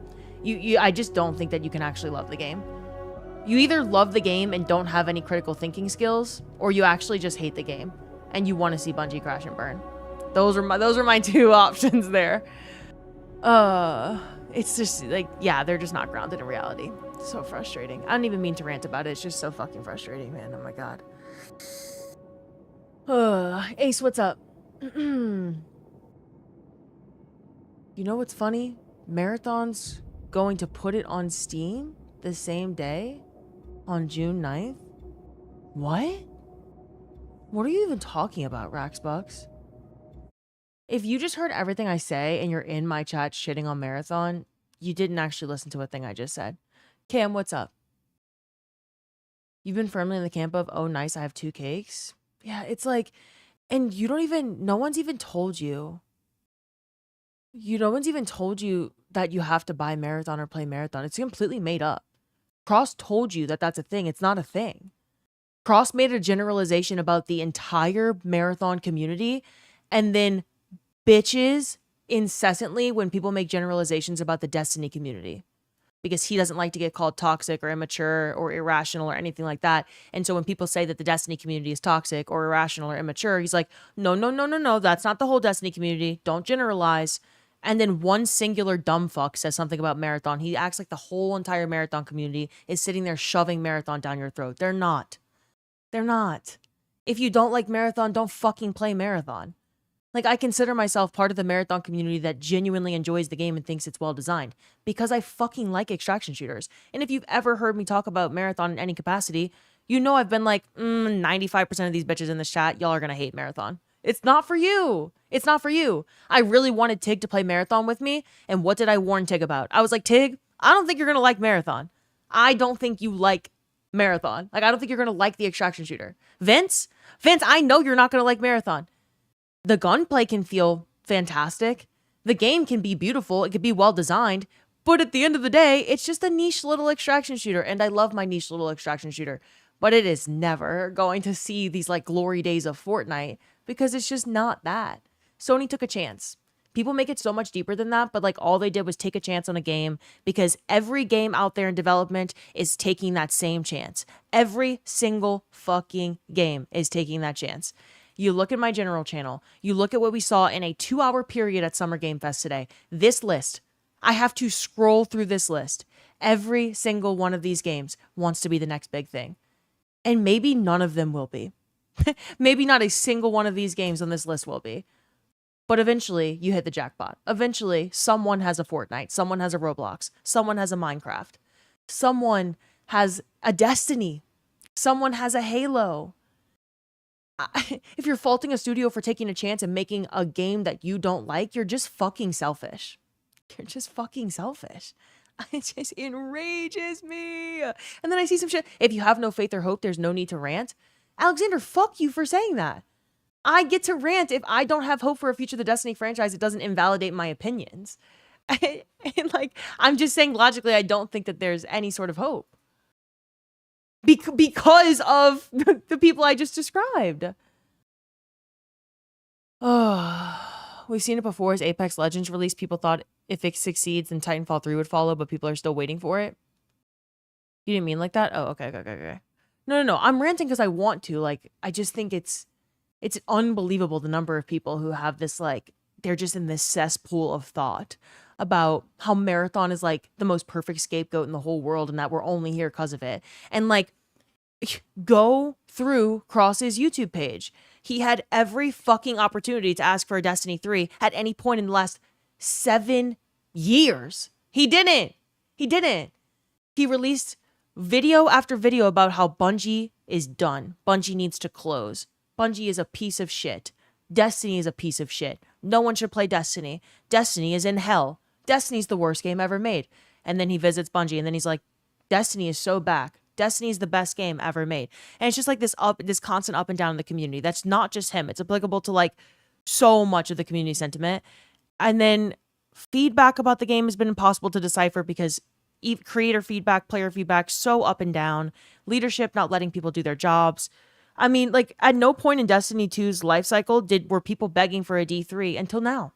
I just don't think that you can actually love the game. You either love the game and don't have any critical thinking skills, or you actually just hate the game and you want to see Bungie crash and burn. Those are my two options there. It's just like, yeah, they're just not grounded in reality. It's so frustrating. I don't even mean to rant about it. It's just so fucking frustrating, man. Oh my god. Ace, what's up? You know what's funny? Marathon's going to put it on Steam the same day on June 9th? What? What are you even talking about, Raxbucks? If you just heard everything I say and you're in my chat shitting on Marathon, you didn't actually listen to a thing I just said. Cam, what's up? You've been firmly in the camp of, oh nice, I have 2 cakes? Yeah, it's like, and you don't even, no one's even told you. No one's even told you that you have to buy Marathon or play Marathon. It's completely made up. Cross told you that that's a thing. It's not a thing. Cross made a generalization about the entire Marathon community and then bitches incessantly when people make generalizations about the Destiny community. Because he doesn't like to get called toxic or immature or irrational or anything like that. And so when people say that the Destiny community is toxic or irrational or immature, he's like, no, that's not the whole Destiny community. Don't generalize. And then one singular dumb fuck says something about Marathon. He acts like the whole entire Marathon community is sitting there shoving Marathon down your throat. They're not. They're not. If you don't like Marathon, don't fucking play Marathon. Like, I consider myself part of the Marathon community that genuinely enjoys the game and thinks it's well designed because I fucking like extraction shooters. And if you've ever heard me talk about Marathon in any capacity, you know I've been like, 95% of these bitches in this chat, y'all are gonna hate Marathon. It's not for you. It's not for you. I really wanted Tig to play Marathon with me, and what did I warn Tig about? I was like, Tig, I don't think you're gonna like Marathon. I don't think you like Marathon. Like, I don't think you're gonna like the extraction shooter. Vince, I know you're not gonna like Marathon. The gunplay can feel fantastic. The game can be beautiful. It can be well designed. But at the end of the day, it's just a niche little extraction shooter. And I love my niche little extraction shooter. But it is never going to see these like glory days of Fortnite because it's just not that. Sony took a chance. People make it so much deeper than that, but like all they did was take a chance on a game because every game out there in development is taking that same chance. Every single fucking game is taking that chance. You look at my general channel, you look at what we saw in a 2-hour period at Summer Game Fest today. This list, I have to scroll through this list. Every single one of these games wants to be the next big thing. And maybe none of them will be. Maybe not a single one of these games on this list will be. But eventually, you hit the jackpot. Eventually, someone has a Fortnite, someone has a Roblox, someone has a Minecraft, someone has a Destiny, someone has a Halo. If you're faulting a studio for taking a chance and making a game that you don't like, you're just fucking selfish. You're just fucking selfish. It just enrages me. And then I see some shit. If you have no faith or hope, there's no need to rant. Alexander, fuck you for saying that. I get to rant if I don't have hope for a future of the Destiny franchise. It doesn't invalidate my opinions. And like, I'm just saying logically, I don't think that there's any sort of hope. Because of the people I just described. Oh, we've seen it before as Apex Legends released. People thought if it succeeds, then Titanfall 3 would follow, but people are still waiting for it. You didn't mean like that? Oh, okay. No. I'm ranting because I want to. Like, I just think it's unbelievable the number of people who have this, like, they're just in this cesspool of thought about how Marathon is like the most perfect scapegoat in the whole world and that we're only here because of it. And like, go through Cross's YouTube page. He had every fucking opportunity to ask for a Destiny 3 at any point in the last 7 years. He didn't. He released video after video about how Bungie is done. Bungie needs to close. Bungie is a piece of shit. Destiny is a piece of shit. No one should play Destiny. Destiny is in hell. Destiny's the worst game ever made. And then he visits Bungie and then he's like, Destiny is so back. Destiny is the best game ever made. And it's just like this constant up and down in the community. That's not just him. It's applicable to like so much of the community sentiment. And then feedback about the game has been impossible to decipher because creator feedback, player feedback, so up and down. Leadership not letting people do their jobs. I mean, like at no point in Destiny 2's life cycle were people begging for a D3 until now.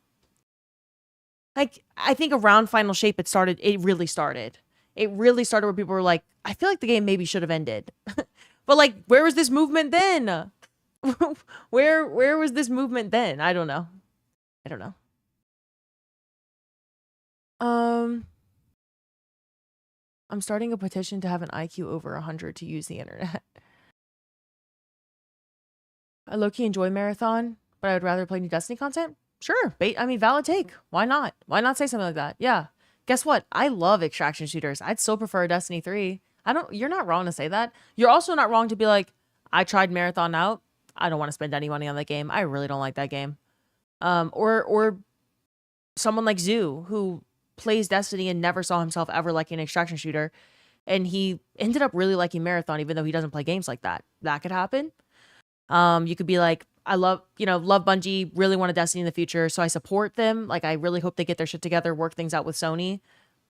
Like, I think around Final Shape, it really started. It really started where people were like, I feel like the game maybe should have ended. But like, where was this movement then? Where was this movement then? I don't know. I'm starting a petition to have an IQ over 100 to use the internet. I low-key enjoy Marathon, but I would rather play new Destiny content. Sure, valid take. Why not? Why not say something like that? Yeah. Guess what? I love extraction shooters. I'd still prefer Destiny 3. You're not wrong to say that. You're also not wrong to be like, I tried Marathon out. I don't want to spend any money on that game. I really don't like that game. Or someone like Zoo, who plays Destiny and never saw himself ever liking an extraction shooter. And he ended up really liking Marathon, even though he doesn't play games like that. That could happen. You could be like, I love Bungie, really want a Destiny in the future, so I support them. Like, I really hope they get their shit together, work things out with Sony.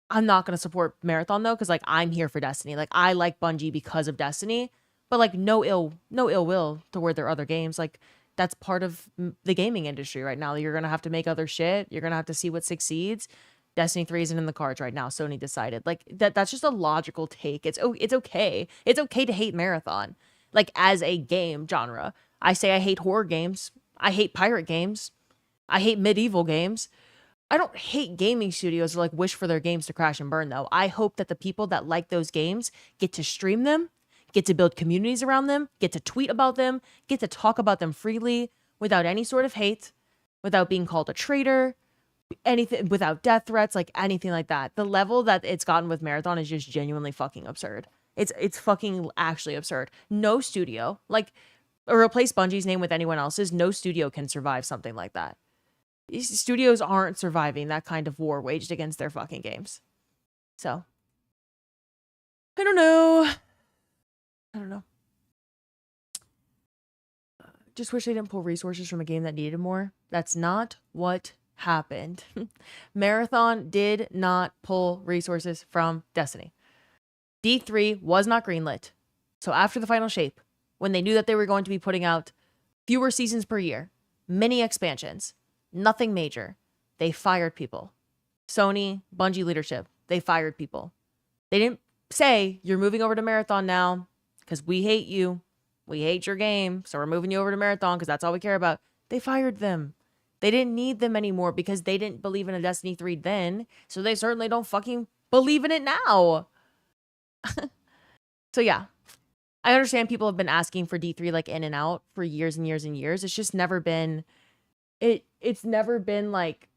I'm not going to support Marathon, though, because, like, I'm here for Destiny. Like, I like Bungie because of Destiny, but, like, no ill will toward their other games. Like, that's part of the gaming industry right now. You're going to have to make other shit. You're going to have to see what succeeds. Destiny 3 isn't in the cards right now. Sony decided. Like, that's just a logical take. It's okay. It's okay to hate Marathon, like, as a game genre. I say I hate horror games. I hate pirate games. I hate medieval games. I don't hate gaming studios or like wish for their games to crash and burn, though. I hope that the people that like those games get to stream them, get to build communities around them, get to tweet about them, get to talk about them freely without any sort of hate, without being called a traitor, anything, without death threats, like anything like that. The level that it's gotten with Marathon is just genuinely fucking absurd. It's fucking actually absurd. No studio, like, or replace Bungie's name with anyone else's, no studio can survive something like that. These studios aren't surviving that kind of war waged against their fucking games. So, I don't know. Just wish they didn't pull resources from a game that needed more. That's not what happened. Marathon did not pull resources from Destiny. D3 was not greenlit. So after the Final Shape, when they knew that they were going to be putting out fewer seasons per year, mini expansions, nothing major, they fired people. Sony, Bungie leadership, they fired people. They didn't say, you're moving over to Marathon now because we hate you. We hate your game, so we're moving you over to Marathon because that's all we care about. They fired them. They didn't need them anymore because they didn't believe in a Destiny 3 then, so they certainly don't fucking believe in it now. So yeah. I understand people have been asking for D3 like in and out for years and years and years. It's just never been it's never been like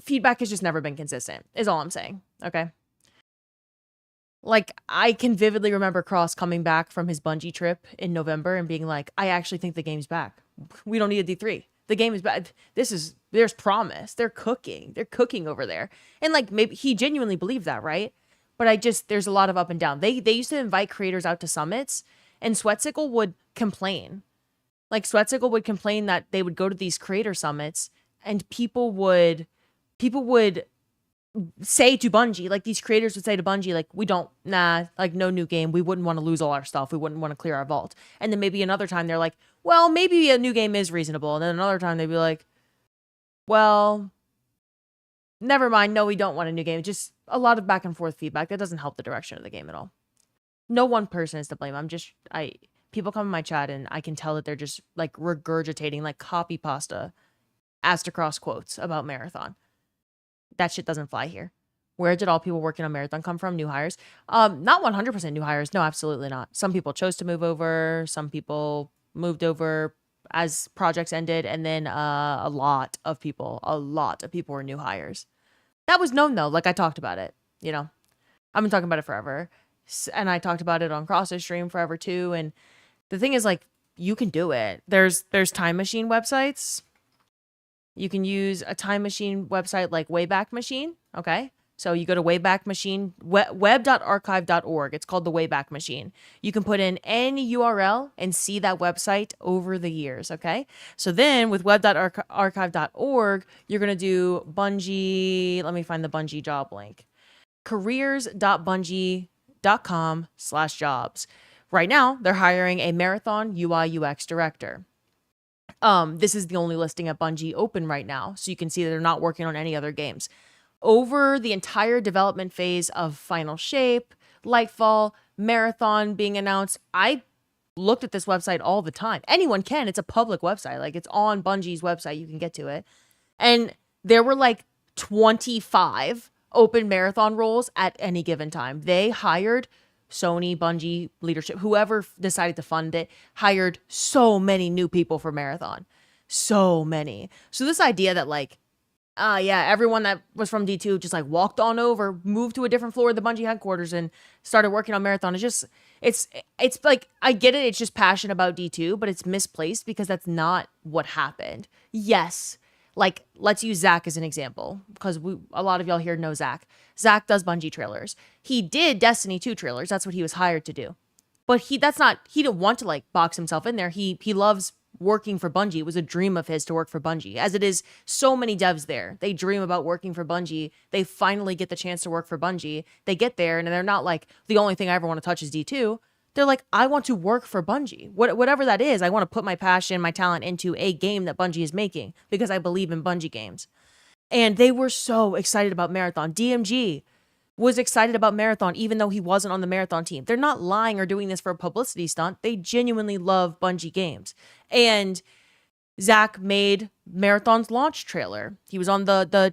feedback has just never been consistent is all I'm saying. Okay. Like, I can vividly remember Cross coming back from his Bungie trip in November and being like, I actually think the game's back. We don't need a D3. The game is back. There's promise. They're cooking over there. And like, maybe he genuinely believed that, right? But there's a lot of up and down. They used to invite creators out to summits, and Sweatsickle would complain. Like, Sweatsickle would complain that they would go to these creator summits, and people would say to Bungie, like, these creators would say to Bungie, like, no new game. We wouldn't want to lose all our stuff. We wouldn't want to clear our vault. And then maybe another time they're like, well, maybe a new game is reasonable. And then another time they'd be like, well, never mind. No, we don't want a new game. Just a lot of back and forth feedback. That doesn't help the direction of the game at all. No one person is to blame. People come in my chat and I can tell that they're just like regurgitating like copy pasta Astacross quotes about Marathon. That shit doesn't fly here. Where did all people working on Marathon come from? New hires? Not 100% new hires. No, absolutely not. Some people chose to move over. Some people moved over as projects ended, and then a lot of people were new hires. That was known though. Like I talked about it, you know. I've been talking about it forever, and I talked about it on Cross's stream forever too. And the thing is, like, you can do it. There's time machine websites. You can use a time machine website like Wayback Machine. Okay. So you go to Wayback Machine, web.archive.org. It's called the Wayback Machine. You can put in any URL and see that website over the years, okay? So then with web.archive.org, you're going to do Bungie. Let me find the Bungie job link. careers.bungie.com/jobs. Right now, they're hiring a marathon UI UX director. This is the only listing at Bungie open right now, so you can see that they're not working on any other games. Over the entire development phase of Final Shape, Lightfall, Marathon being announced, I looked at this website all the time. Anyone can. It's a public website. Like, it's on Bungie's website. You can get to it. And there were like 25 open Marathon roles at any given time. They hired Sony, Bungie, leadership, whoever decided to fund it, hired so many new people for Marathon. So many. So this idea that, like, yeah, everyone that was from D2 just like walked on over, moved to a different floor of the Bungie headquarters and started working on Marathon. It's just, it's like, I get it. It's just passion about D2, but it's misplaced because that's not what happened. Yes. Like, let's use Zach as an example, because a lot of y'all here know Zach. Zach does Bungie trailers. He did Destiny 2 trailers. That's what he was hired to do. But he didn't want to like box himself in there. He loves working for Bungie. It was a dream of his to work for Bungie, as it is so many devs there. They dream about working for Bungie. They finally get the chance to work for Bungie. They get there and they're not like, the only thing I ever want to touch is D2. They're like, I want to work for Bungie. Whatever that is, I want to put my passion, my talent into a game that Bungie is making because I believe in Bungie games. And they were so excited about Marathon. DMG was excited about Marathon even though he wasn't on the Marathon team. They're not lying or doing this for a publicity stunt. They genuinely love Bungie games. And Zach made Marathon's launch trailer. He was on the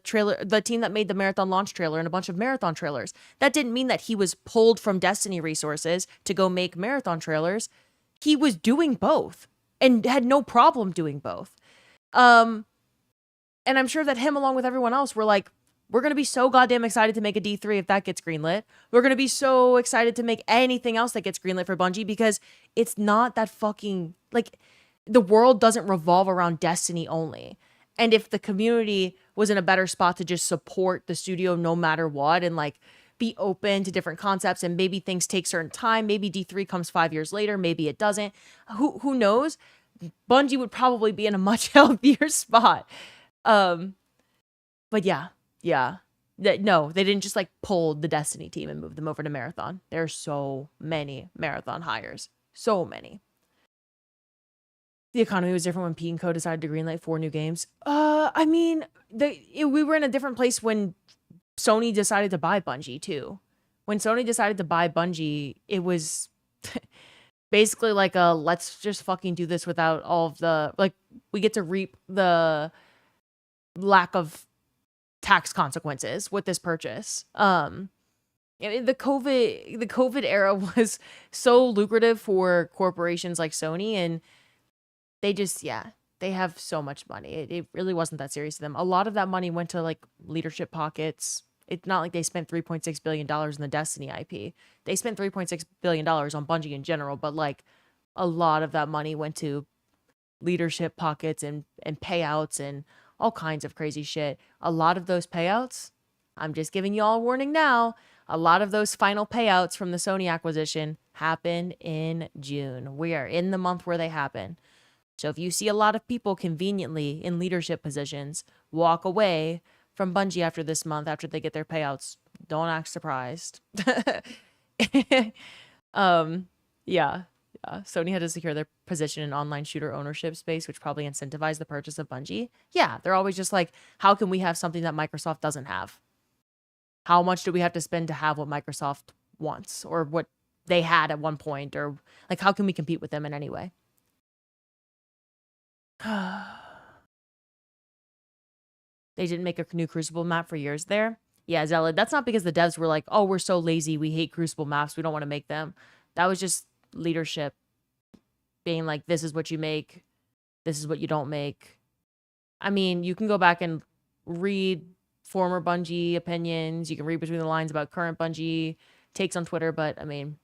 team that made the Marathon launch trailer and a bunch of Marathon trailers. That didn't mean that he was pulled from Destiny resources to go make Marathon trailers. He was doing both and had no problem doing both. And I'm sure that him, along with everyone else, were like, we're going to be so goddamn excited to make a D3 if that gets greenlit. We're going to be so excited to make anything else that gets greenlit for Bungie because it's not that fucking, like, the world doesn't revolve around Destiny only. And if the community was in a better spot to just support the studio no matter what and like be open to different concepts, and maybe things take certain time, maybe D3 comes 5 years later, maybe it doesn't. Who knows? Bungie would probably be in a much healthier spot. But yeah. No, they didn't just like pull the Destiny team and move them over to Marathon. There's so many Marathon hires. So many. The economy was different when Pete and Co decided to greenlight 4 new games. I mean, we were in a different place when Sony decided to buy Bungie too. When Sony decided to buy Bungie, it was basically like a let's just fucking do this without all of the, like, we get to reap the lack of tax consequences with this purchase. The COVID era was so lucrative for corporations like Sony, and they just, they have so much money. It really wasn't that serious to them. A lot of that money went to like leadership pockets. It's not like they spent $3.6 billion in the Destiny IP. They spent $3.6 billion on Bungie in general, but like a lot of that money went to leadership pockets and payouts and all kinds of crazy shit. A lot of those payouts, I'm just giving you all a warning now, a lot of those final payouts from the Sony acquisition happen in June. We are in the month where they happen. So if you see a lot of people conveniently in leadership positions walk away from Bungie after this month, after they get their payouts, don't act surprised. Sony had to secure their position in online shooter ownership space, which probably incentivized the purchase of Bungie. Yeah, they're always just like, how can we have something that Microsoft doesn't have? How much do we have to spend to have what Microsoft wants or what they had at one point? Or like, how can we compete with them in any way? They didn't make a new Crucible map for years there. Yeah, Zella, that's not because the devs were like, oh, we're so lazy, we hate Crucible maps, we don't want to make them. That was just leadership being like, this is what you make, This is what you don't make. I mean, you can go back and read former Bungie opinions. You can read between the lines about current Bungie takes on Twitter, but I mean,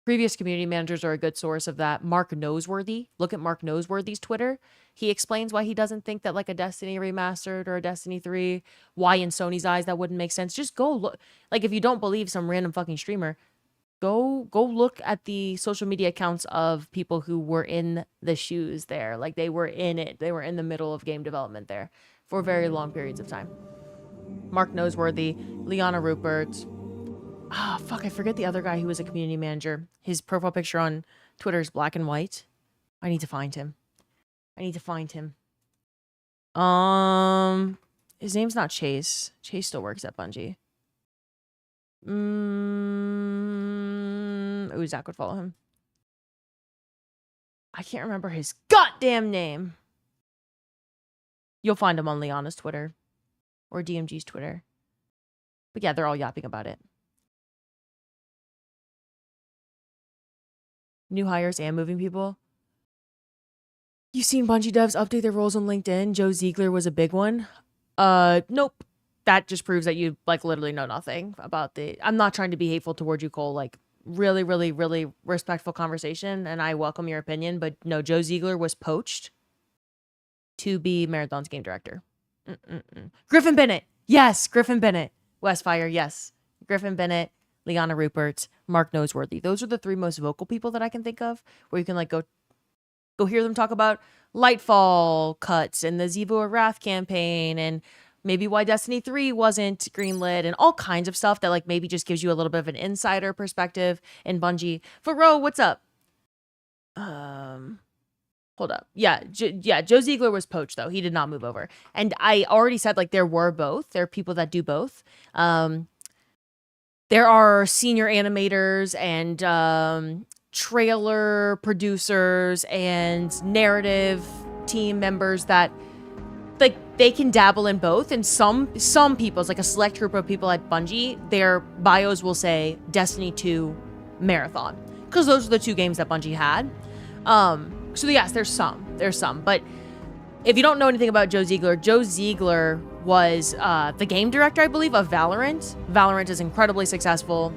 previous community managers are a good source of that. Mark Noseworthy. Look at Mark Noseworthy's Twitter. He explains why he doesn't think that like a Destiny remastered or a Destiny 3, why in Sony's eyes that wouldn't make sense. Just go look. Like if you don't believe some random fucking streamer, go look at the social media accounts of people who were in the shoes there. Like they were in it. They were in the middle of game development there for very long periods of time. Mark Noseworthy, Liana Rupert. Fuck, I forget the other guy who was a community manager. His profile picture on Twitter is black and white. I need to find him. His name's not Chase. Chase still works at Bungie. Ooh, Zach would follow him. I can't remember his goddamn name. You'll find him on Liana's Twitter or DMG's Twitter. But yeah, they're all yapping about it. New hires and moving people. You've seen Bungie devs update their roles on LinkedIn. Joe Ziegler was a big one. Nope. That just proves that you like literally know nothing about the... I'm not trying to be hateful towards you, Cole. Like really, really, really respectful conversation, and I welcome your opinion. But no, Joe Ziegler was poached to be Marathon's game director. Griffin Bennett. Yes, Griffin Bennett. Westfire, yes. Griffin Bennett, Liana Rupert, Mark Noseworthy. Those are the three most vocal people that I can think of where you can like go hear them talk about Lightfall cuts and the Xivu of Wrath campaign and maybe why Destiny 3 wasn't greenlit and all kinds of stuff that like maybe just gives you a little bit of an insider perspective in Bungie. Faro, what's up? Hold up. Yeah, Joe Ziegler was poached though. He did not move over. And I already said like there were both. There are people that do both. There are senior animators and trailer producers and narrative team members that like they can dabble in both. And some people, it's like a select group of people at Bungie, their bios will say Destiny 2 Marathon because those are the two games that Bungie had. So yes, there's some, but if you don't know anything about Joe Ziegler was the game director, I believe, of Valorant. Valorant is incredibly successful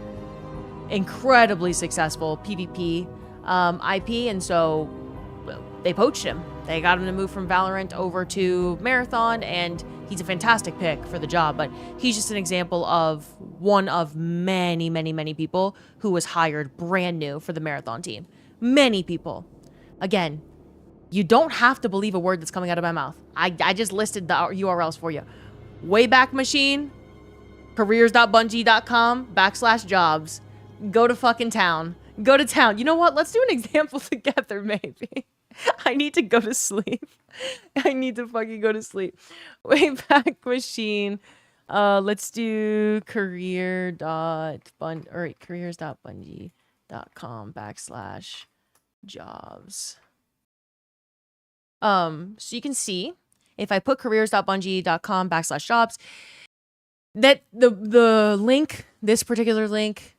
PvP IP, and so they poached him. They got him to move from Valorant over to Marathon, and he's a fantastic pick for the job, but he's just an example of one of many, many, many people who was hired brand new for the Marathon team. Many people. Again, you don't have to believe a word that's coming out of my mouth. I just listed the URLs for you. Wayback Machine, careers.bungie.com/jobs. Go to fucking town. Go to town. You know what? Let's do an example together, maybe. I need to go to sleep. I need to fucking go to sleep. Wayback Machine. Let's do careers.bungie.com/jobs. So you can see if I put careers.bungie.com/jobs, that the link, this particular link,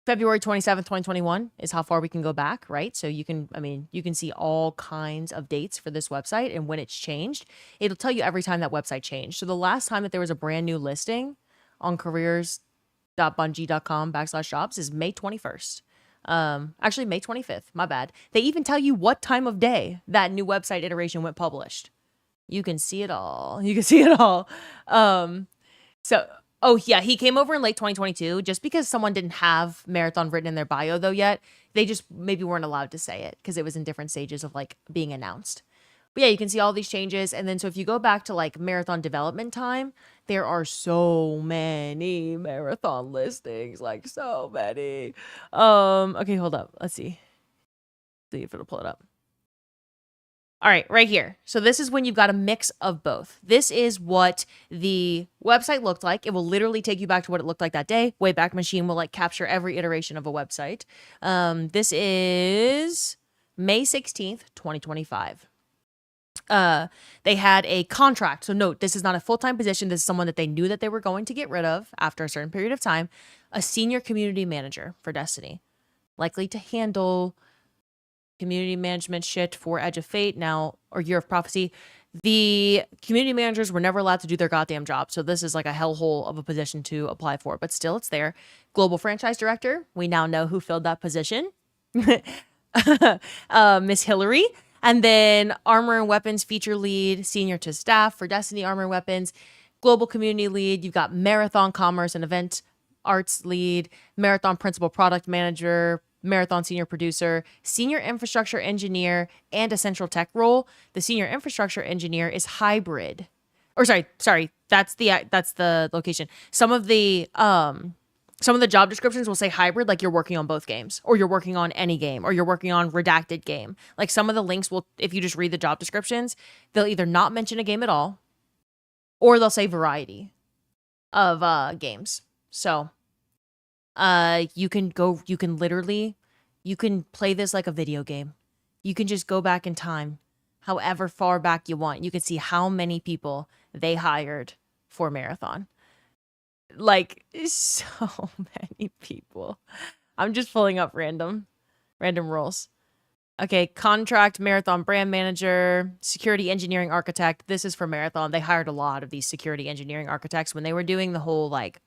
February 27th, 2021 is how far we can go back, right? So you can see all kinds of dates for this website and when it's changed. It'll tell you every time that website changed. So the last time that there was a brand new listing on careers.bungie.com/jobs is May 21st. Actually May 25th, my bad. They even tell you what time of day that new website iteration went published. You can see it all. Oh yeah, he came over in late 2022 just because someone didn't have Marathon written in their bio though yet. They just maybe weren't allowed to say it because it was in different stages of like being announced. But yeah, you can see all these changes. And then so if you go back to like Marathon development time, there are so many Marathon listings, like so many. Okay, hold up. Let's see if it'll pull it up. All right, right here. So this is when you've got a mix of both. This is what the website looked like. It will literally take you back to what it looked like that day. Wayback Machine will like capture every iteration of a website. This is May 16th, 2025. They had a contract. So note, this is not a full-time position. This is someone that they knew that they were going to get rid of after a certain period of time. A senior community manager for Destiny, likely to handle community management shit for Edge of Fate now, or Year of Prophecy. The community managers were never allowed to do their goddamn job. So this is like a hellhole of a position to apply for, but still it's there. Global franchise director. We now know who filled that position. Miss Hillary. And then armor and weapons feature lead, senior to staff for Destiny armor and weapons. Global community lead. You've got marathon commerce and event arts lead, marathon principal product manager, marathon senior producer, senior infrastructure engineer, and a central tech role. The senior infrastructure engineer is hybrid. Or sorry, that's the location. Some of the job descriptions will say hybrid, like you're working on both games, or you're working on any game, or you're working on redacted game. Like some of the links will, if you just read the job descriptions, they'll either not mention a game at all, or they'll say variety of games. So you can play this like a video game. You can just go back in time, however far back you want. You can see how many people they hired for Marathon. Like, so many people. I'm just pulling up random roles. Okay, contract Marathon brand manager, security engineering architect. This is for Marathon. They hired a lot of these security engineering architects when they were doing the whole, like,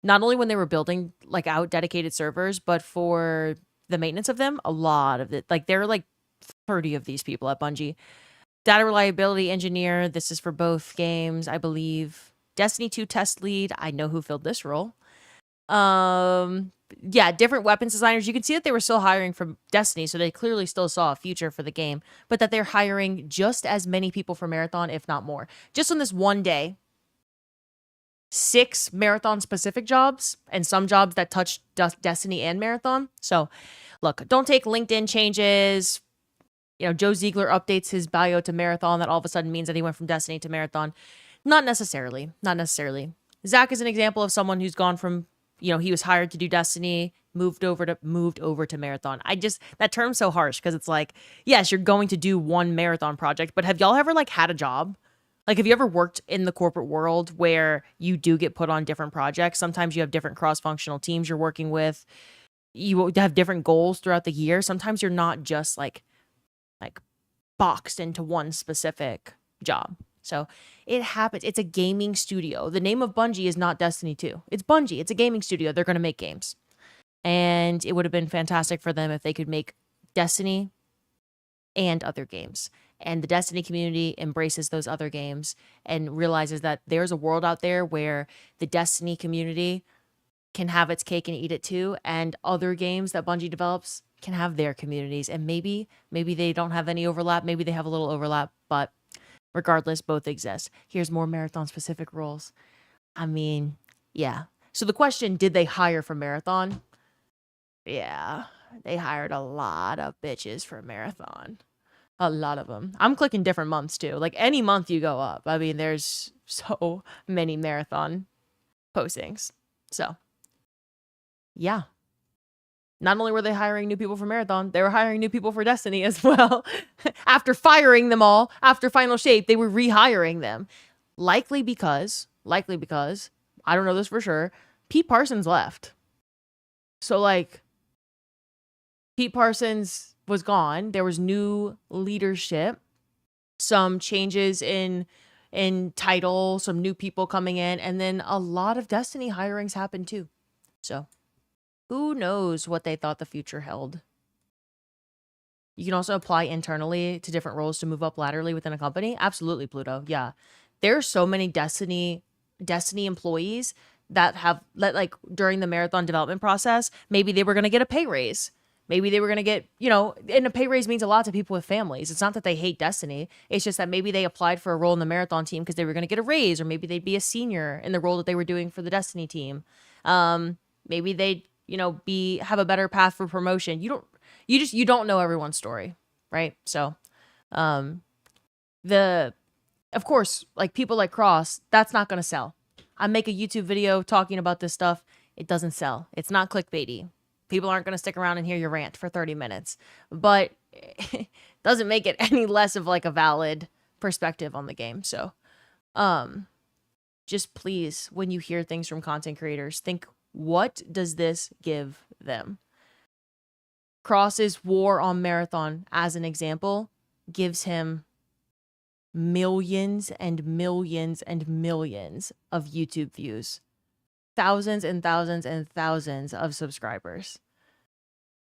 not only when they were building like out dedicated servers, but for the maintenance of them, a lot of it. Like there are like 30 of these people at Bungie. Data reliability engineer. This is for both games, I believe. Destiny 2 test lead. I know who filled this role. Yeah, different weapons designers. You can see that they were still hiring from Destiny, so they clearly still saw a future for the game, but that they're hiring just as many people for Marathon, if not more. Just on this one day, 6 Marathon specific jobs and some jobs that touch Destiny and Marathon. So look, don't take LinkedIn changes. You know, Joe Ziegler updates his bio to Marathon. That all of a sudden means that he went from Destiny to Marathon. Not necessarily. Zach is an example of someone who's gone from, you know, he was hired to do Destiny, moved over to Marathon. That term's so harsh because it's like, yes, you're going to do one Marathon project, but have y'all ever like had a job? Like, have you ever worked in the corporate world where you do get put on different projects? Sometimes you have different cross-functional teams you're working with. You have different goals throughout the year. Sometimes you're not just like boxed into one specific job. So it happens. It's a gaming studio. The name of Bungie is not Destiny 2. It's Bungie. It's a gaming studio. They're going to make games. And it would have been fantastic for them if they could make Destiny and other games. And the Destiny community embraces those other games and realizes that there's a world out there where the Destiny community can have its cake and eat it too, and other games that Bungie develops can have their communities. And maybe they don't have any overlap, maybe they have a little overlap, but regardless, both exist. Here's more Marathon specific roles. I mean, yeah. So the question, did they hire for Marathon? Yeah, they hired a lot of bitches for Marathon. A lot of them. I'm clicking different months too. Like any month you go up. I mean, there's so many Marathon postings. So, yeah. Not only were they hiring new people for Marathon, they were hiring new people for Destiny as well. After firing them all, after Final Shape, they were rehiring them. Likely because, I don't know this for sure, Pete Parsons left. So, like, Pete Parsons was gone. There was new leadership, some changes in title, some new people coming in, and then a lot of Destiny hirings happened too. So who knows what they thought the future held. You can also apply internally to different roles to move up laterally within a company. Absolutely, Pluto. Yeah. There are so many Destiny employees that like during the Marathon development process, maybe they were going to get a pay raise. Maybe they were going to get, you know, and a pay raise means a lot to people with families. It's not that they hate Destiny. It's just that maybe they applied for a role in the Marathon team because they were going to get a raise, or maybe they'd be a senior in the role that they were doing for the Destiny team. Maybe they'd, you know, have a better path for promotion. You don't know everyone's story, right? So, of course, like people like Cross, that's not going to sell. I make a YouTube video talking about this stuff. It doesn't sell. It's not clickbaity. People aren't going to stick around and hear your rant for 30 minutes, but it doesn't make it any less of like a valid perspective on the game. So, just please, when you hear things from content creators, think, what does this give them? Cross's War on Marathon, as an example, gives him millions and millions and millions of YouTube views. Thousands and thousands and thousands of subscribers.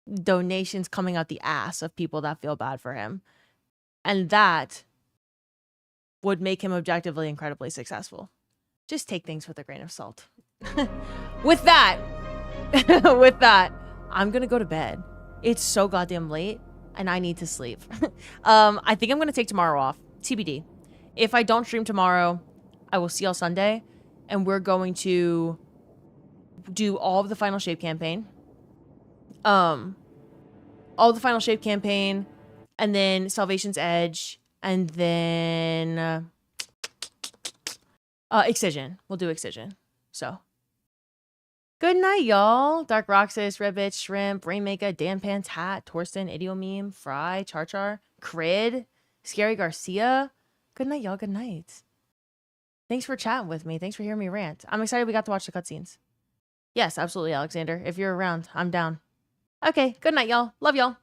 Donations coming out the ass of people that feel bad for him. And that would make him objectively incredibly successful. Just take things with a grain of salt. With that, I'm going to go to bed. It's so goddamn late and I need to sleep. I think I'm going to take tomorrow off. TBD. If I don't stream tomorrow, I will see y'all Sunday, and we're going to do all of the Final Shape campaign. All of the Final Shape campaign, and then Salvation's Edge, and then Excision. We'll do Excision. So good night, y'all. Dark Roxas, Red Bitch, Shrimp, Rainmaker, Dan Pants, Hat, Torsten, Idio Meme, Fry, Char, Crid, Scary Garcia. Good night, y'all. Good night. Thanks for chatting with me. Thanks for hearing me rant. I'm excited we got to watch the cutscenes. Yes, absolutely, Alexander. If you're around, I'm down. Okay, good night, y'all. Love y'all.